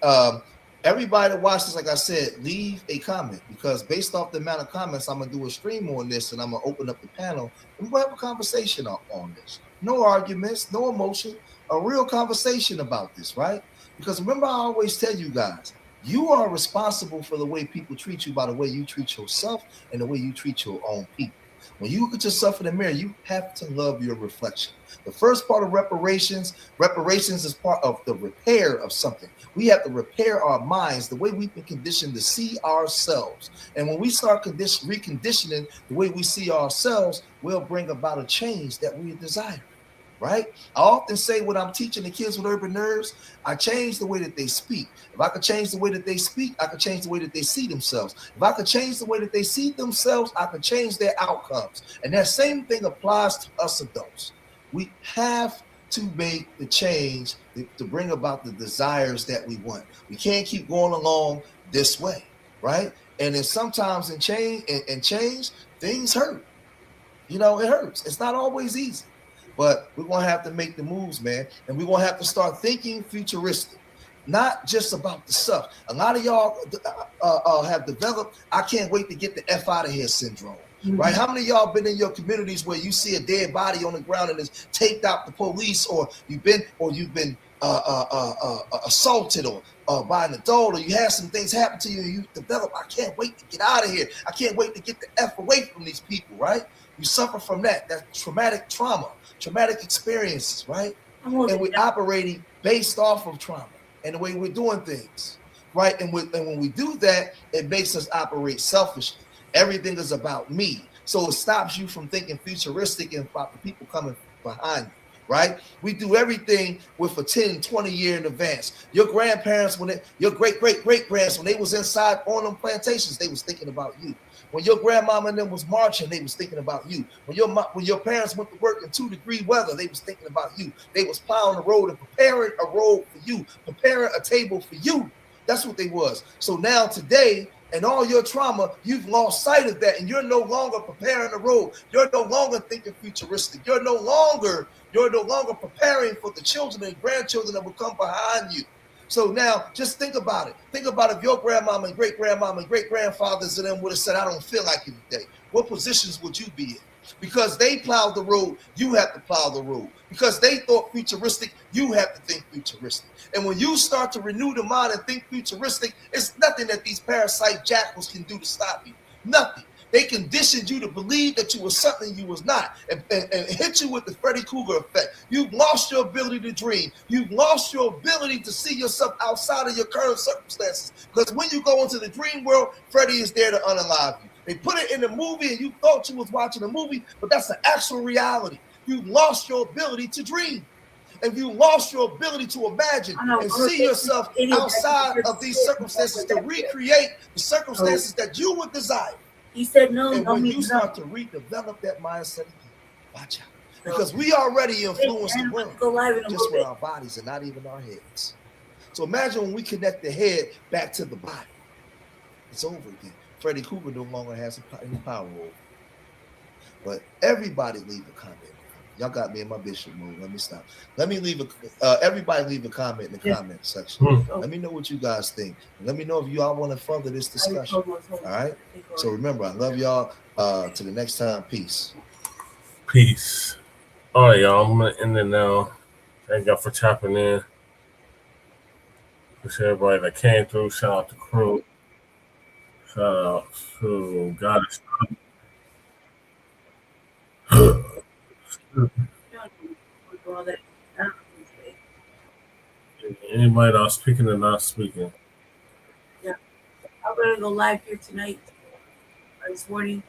everybody that watches, like I said, leave a comment, because based off the amount of comments, I'm gonna do a stream on this, and I'm gonna open up the panel and we'll have a conversation on this. No arguments, no emotion, a real conversation about this, right? Because remember, I always tell you guys, you are responsible for the way people treat you by the way you treat yourself and the way you treat your own people. When you look at yourself in the mirror, you have to love your reflection. The first part of reparations is part of the repair of something. We have to repair our minds, the way we've been conditioned to see ourselves. And when we start reconditioning the way we see ourselves, we'll bring about a change that we desire, right? I often say when I'm teaching the kids with urban nerves, I change the way that they speak. If I could change the way that they speak, I could change the way that they see themselves. If I could change the way that they see themselves, I could change their outcomes. And that same thing applies to us adults. We have to make the change to bring about the desires that we want. We can't keep going along this way, right? And then sometimes in change, things hurt. You know, it hurts. It's not always easy. But we're going to have to make the moves, man. And we're going to have to start thinking futuristic, not just about the stuff. A lot of y'all have developed, I can't wait to get the F out of here syndrome, right? How many of y'all been in your communities where you see a dead body on the ground and it's taped out the police, or you've been assaulted or by an adult, or you had some things happen to you and you develop, I can't wait to get out of here. I can't wait to get the F away from these people, right? You suffer from that traumatic experiences, right? And we're operating based off of trauma and the way we're doing things, right? And when we do that, it makes us operate selfishly. Everything is about me. So it stops you from thinking futuristic and about the people coming behind you, right? We do everything with a 10, 20 year in advance. Your grandparents, your great-great-great-grands, when they was inside on them plantations, they was thinking about you. When your grandmama and them was marching, they was thinking about you. When your parents went to work in 2-degree weather, they was thinking about you. They was plowing the road and preparing a road for you, preparing a table for you. That's what they was. So now today, and all your trauma, you've lost sight of that, and you're no longer preparing the road. You're no longer thinking futuristic. You're no longer preparing for the children and grandchildren that will come behind you. So now just think about it. Think about if your grandmama and great-grandmama and great-grandfathers and them would have said, I don't feel like it today. What positions would you be in? Because they plowed the road, you have to plow the road. Because they thought futuristic, you have to think futuristic. And when you start to renew the mind and think futuristic, it's nothing that these parasite jackals can do to stop you. Nothing. They conditioned you to believe that you were something you was not, and hit you with the Freddy Krueger effect. You've lost your ability to dream. You've lost your ability to see yourself outside of your current circumstances. Because when you go into the dream world, Freddy is there to unalive you. They put it in the movie and you thought you was watching a movie, but that's the actual reality. You've lost your ability to dream. And you lost your ability to imagine and see yourself outside of these circumstances to recreate the circumstances that you would desire. He said no. And when you start to redevelop that mindset, watch out. Because we already influence the world just with our bodies and not even our heads. So imagine when we connect the head back to the body. It's over again. Freddy Krueger no longer has any power over. But everybody leave a comment. Y'all got me in my bishop mode. Let me stop. Let me leave everybody leave a comment in the comment section. Let me know what you guys think. Let me know if y'all want to further this discussion. All right. So remember, I love y'all. To the next time. Peace. Peace. All right, y'all. I'm gonna end it now. Thank y'all for tapping in. Appreciate everybody that came through. Shout out to crew. Shout out to Goddess. Anybody that's speaking and not speaking? Yeah, I'm gonna go live here tonight or this morning.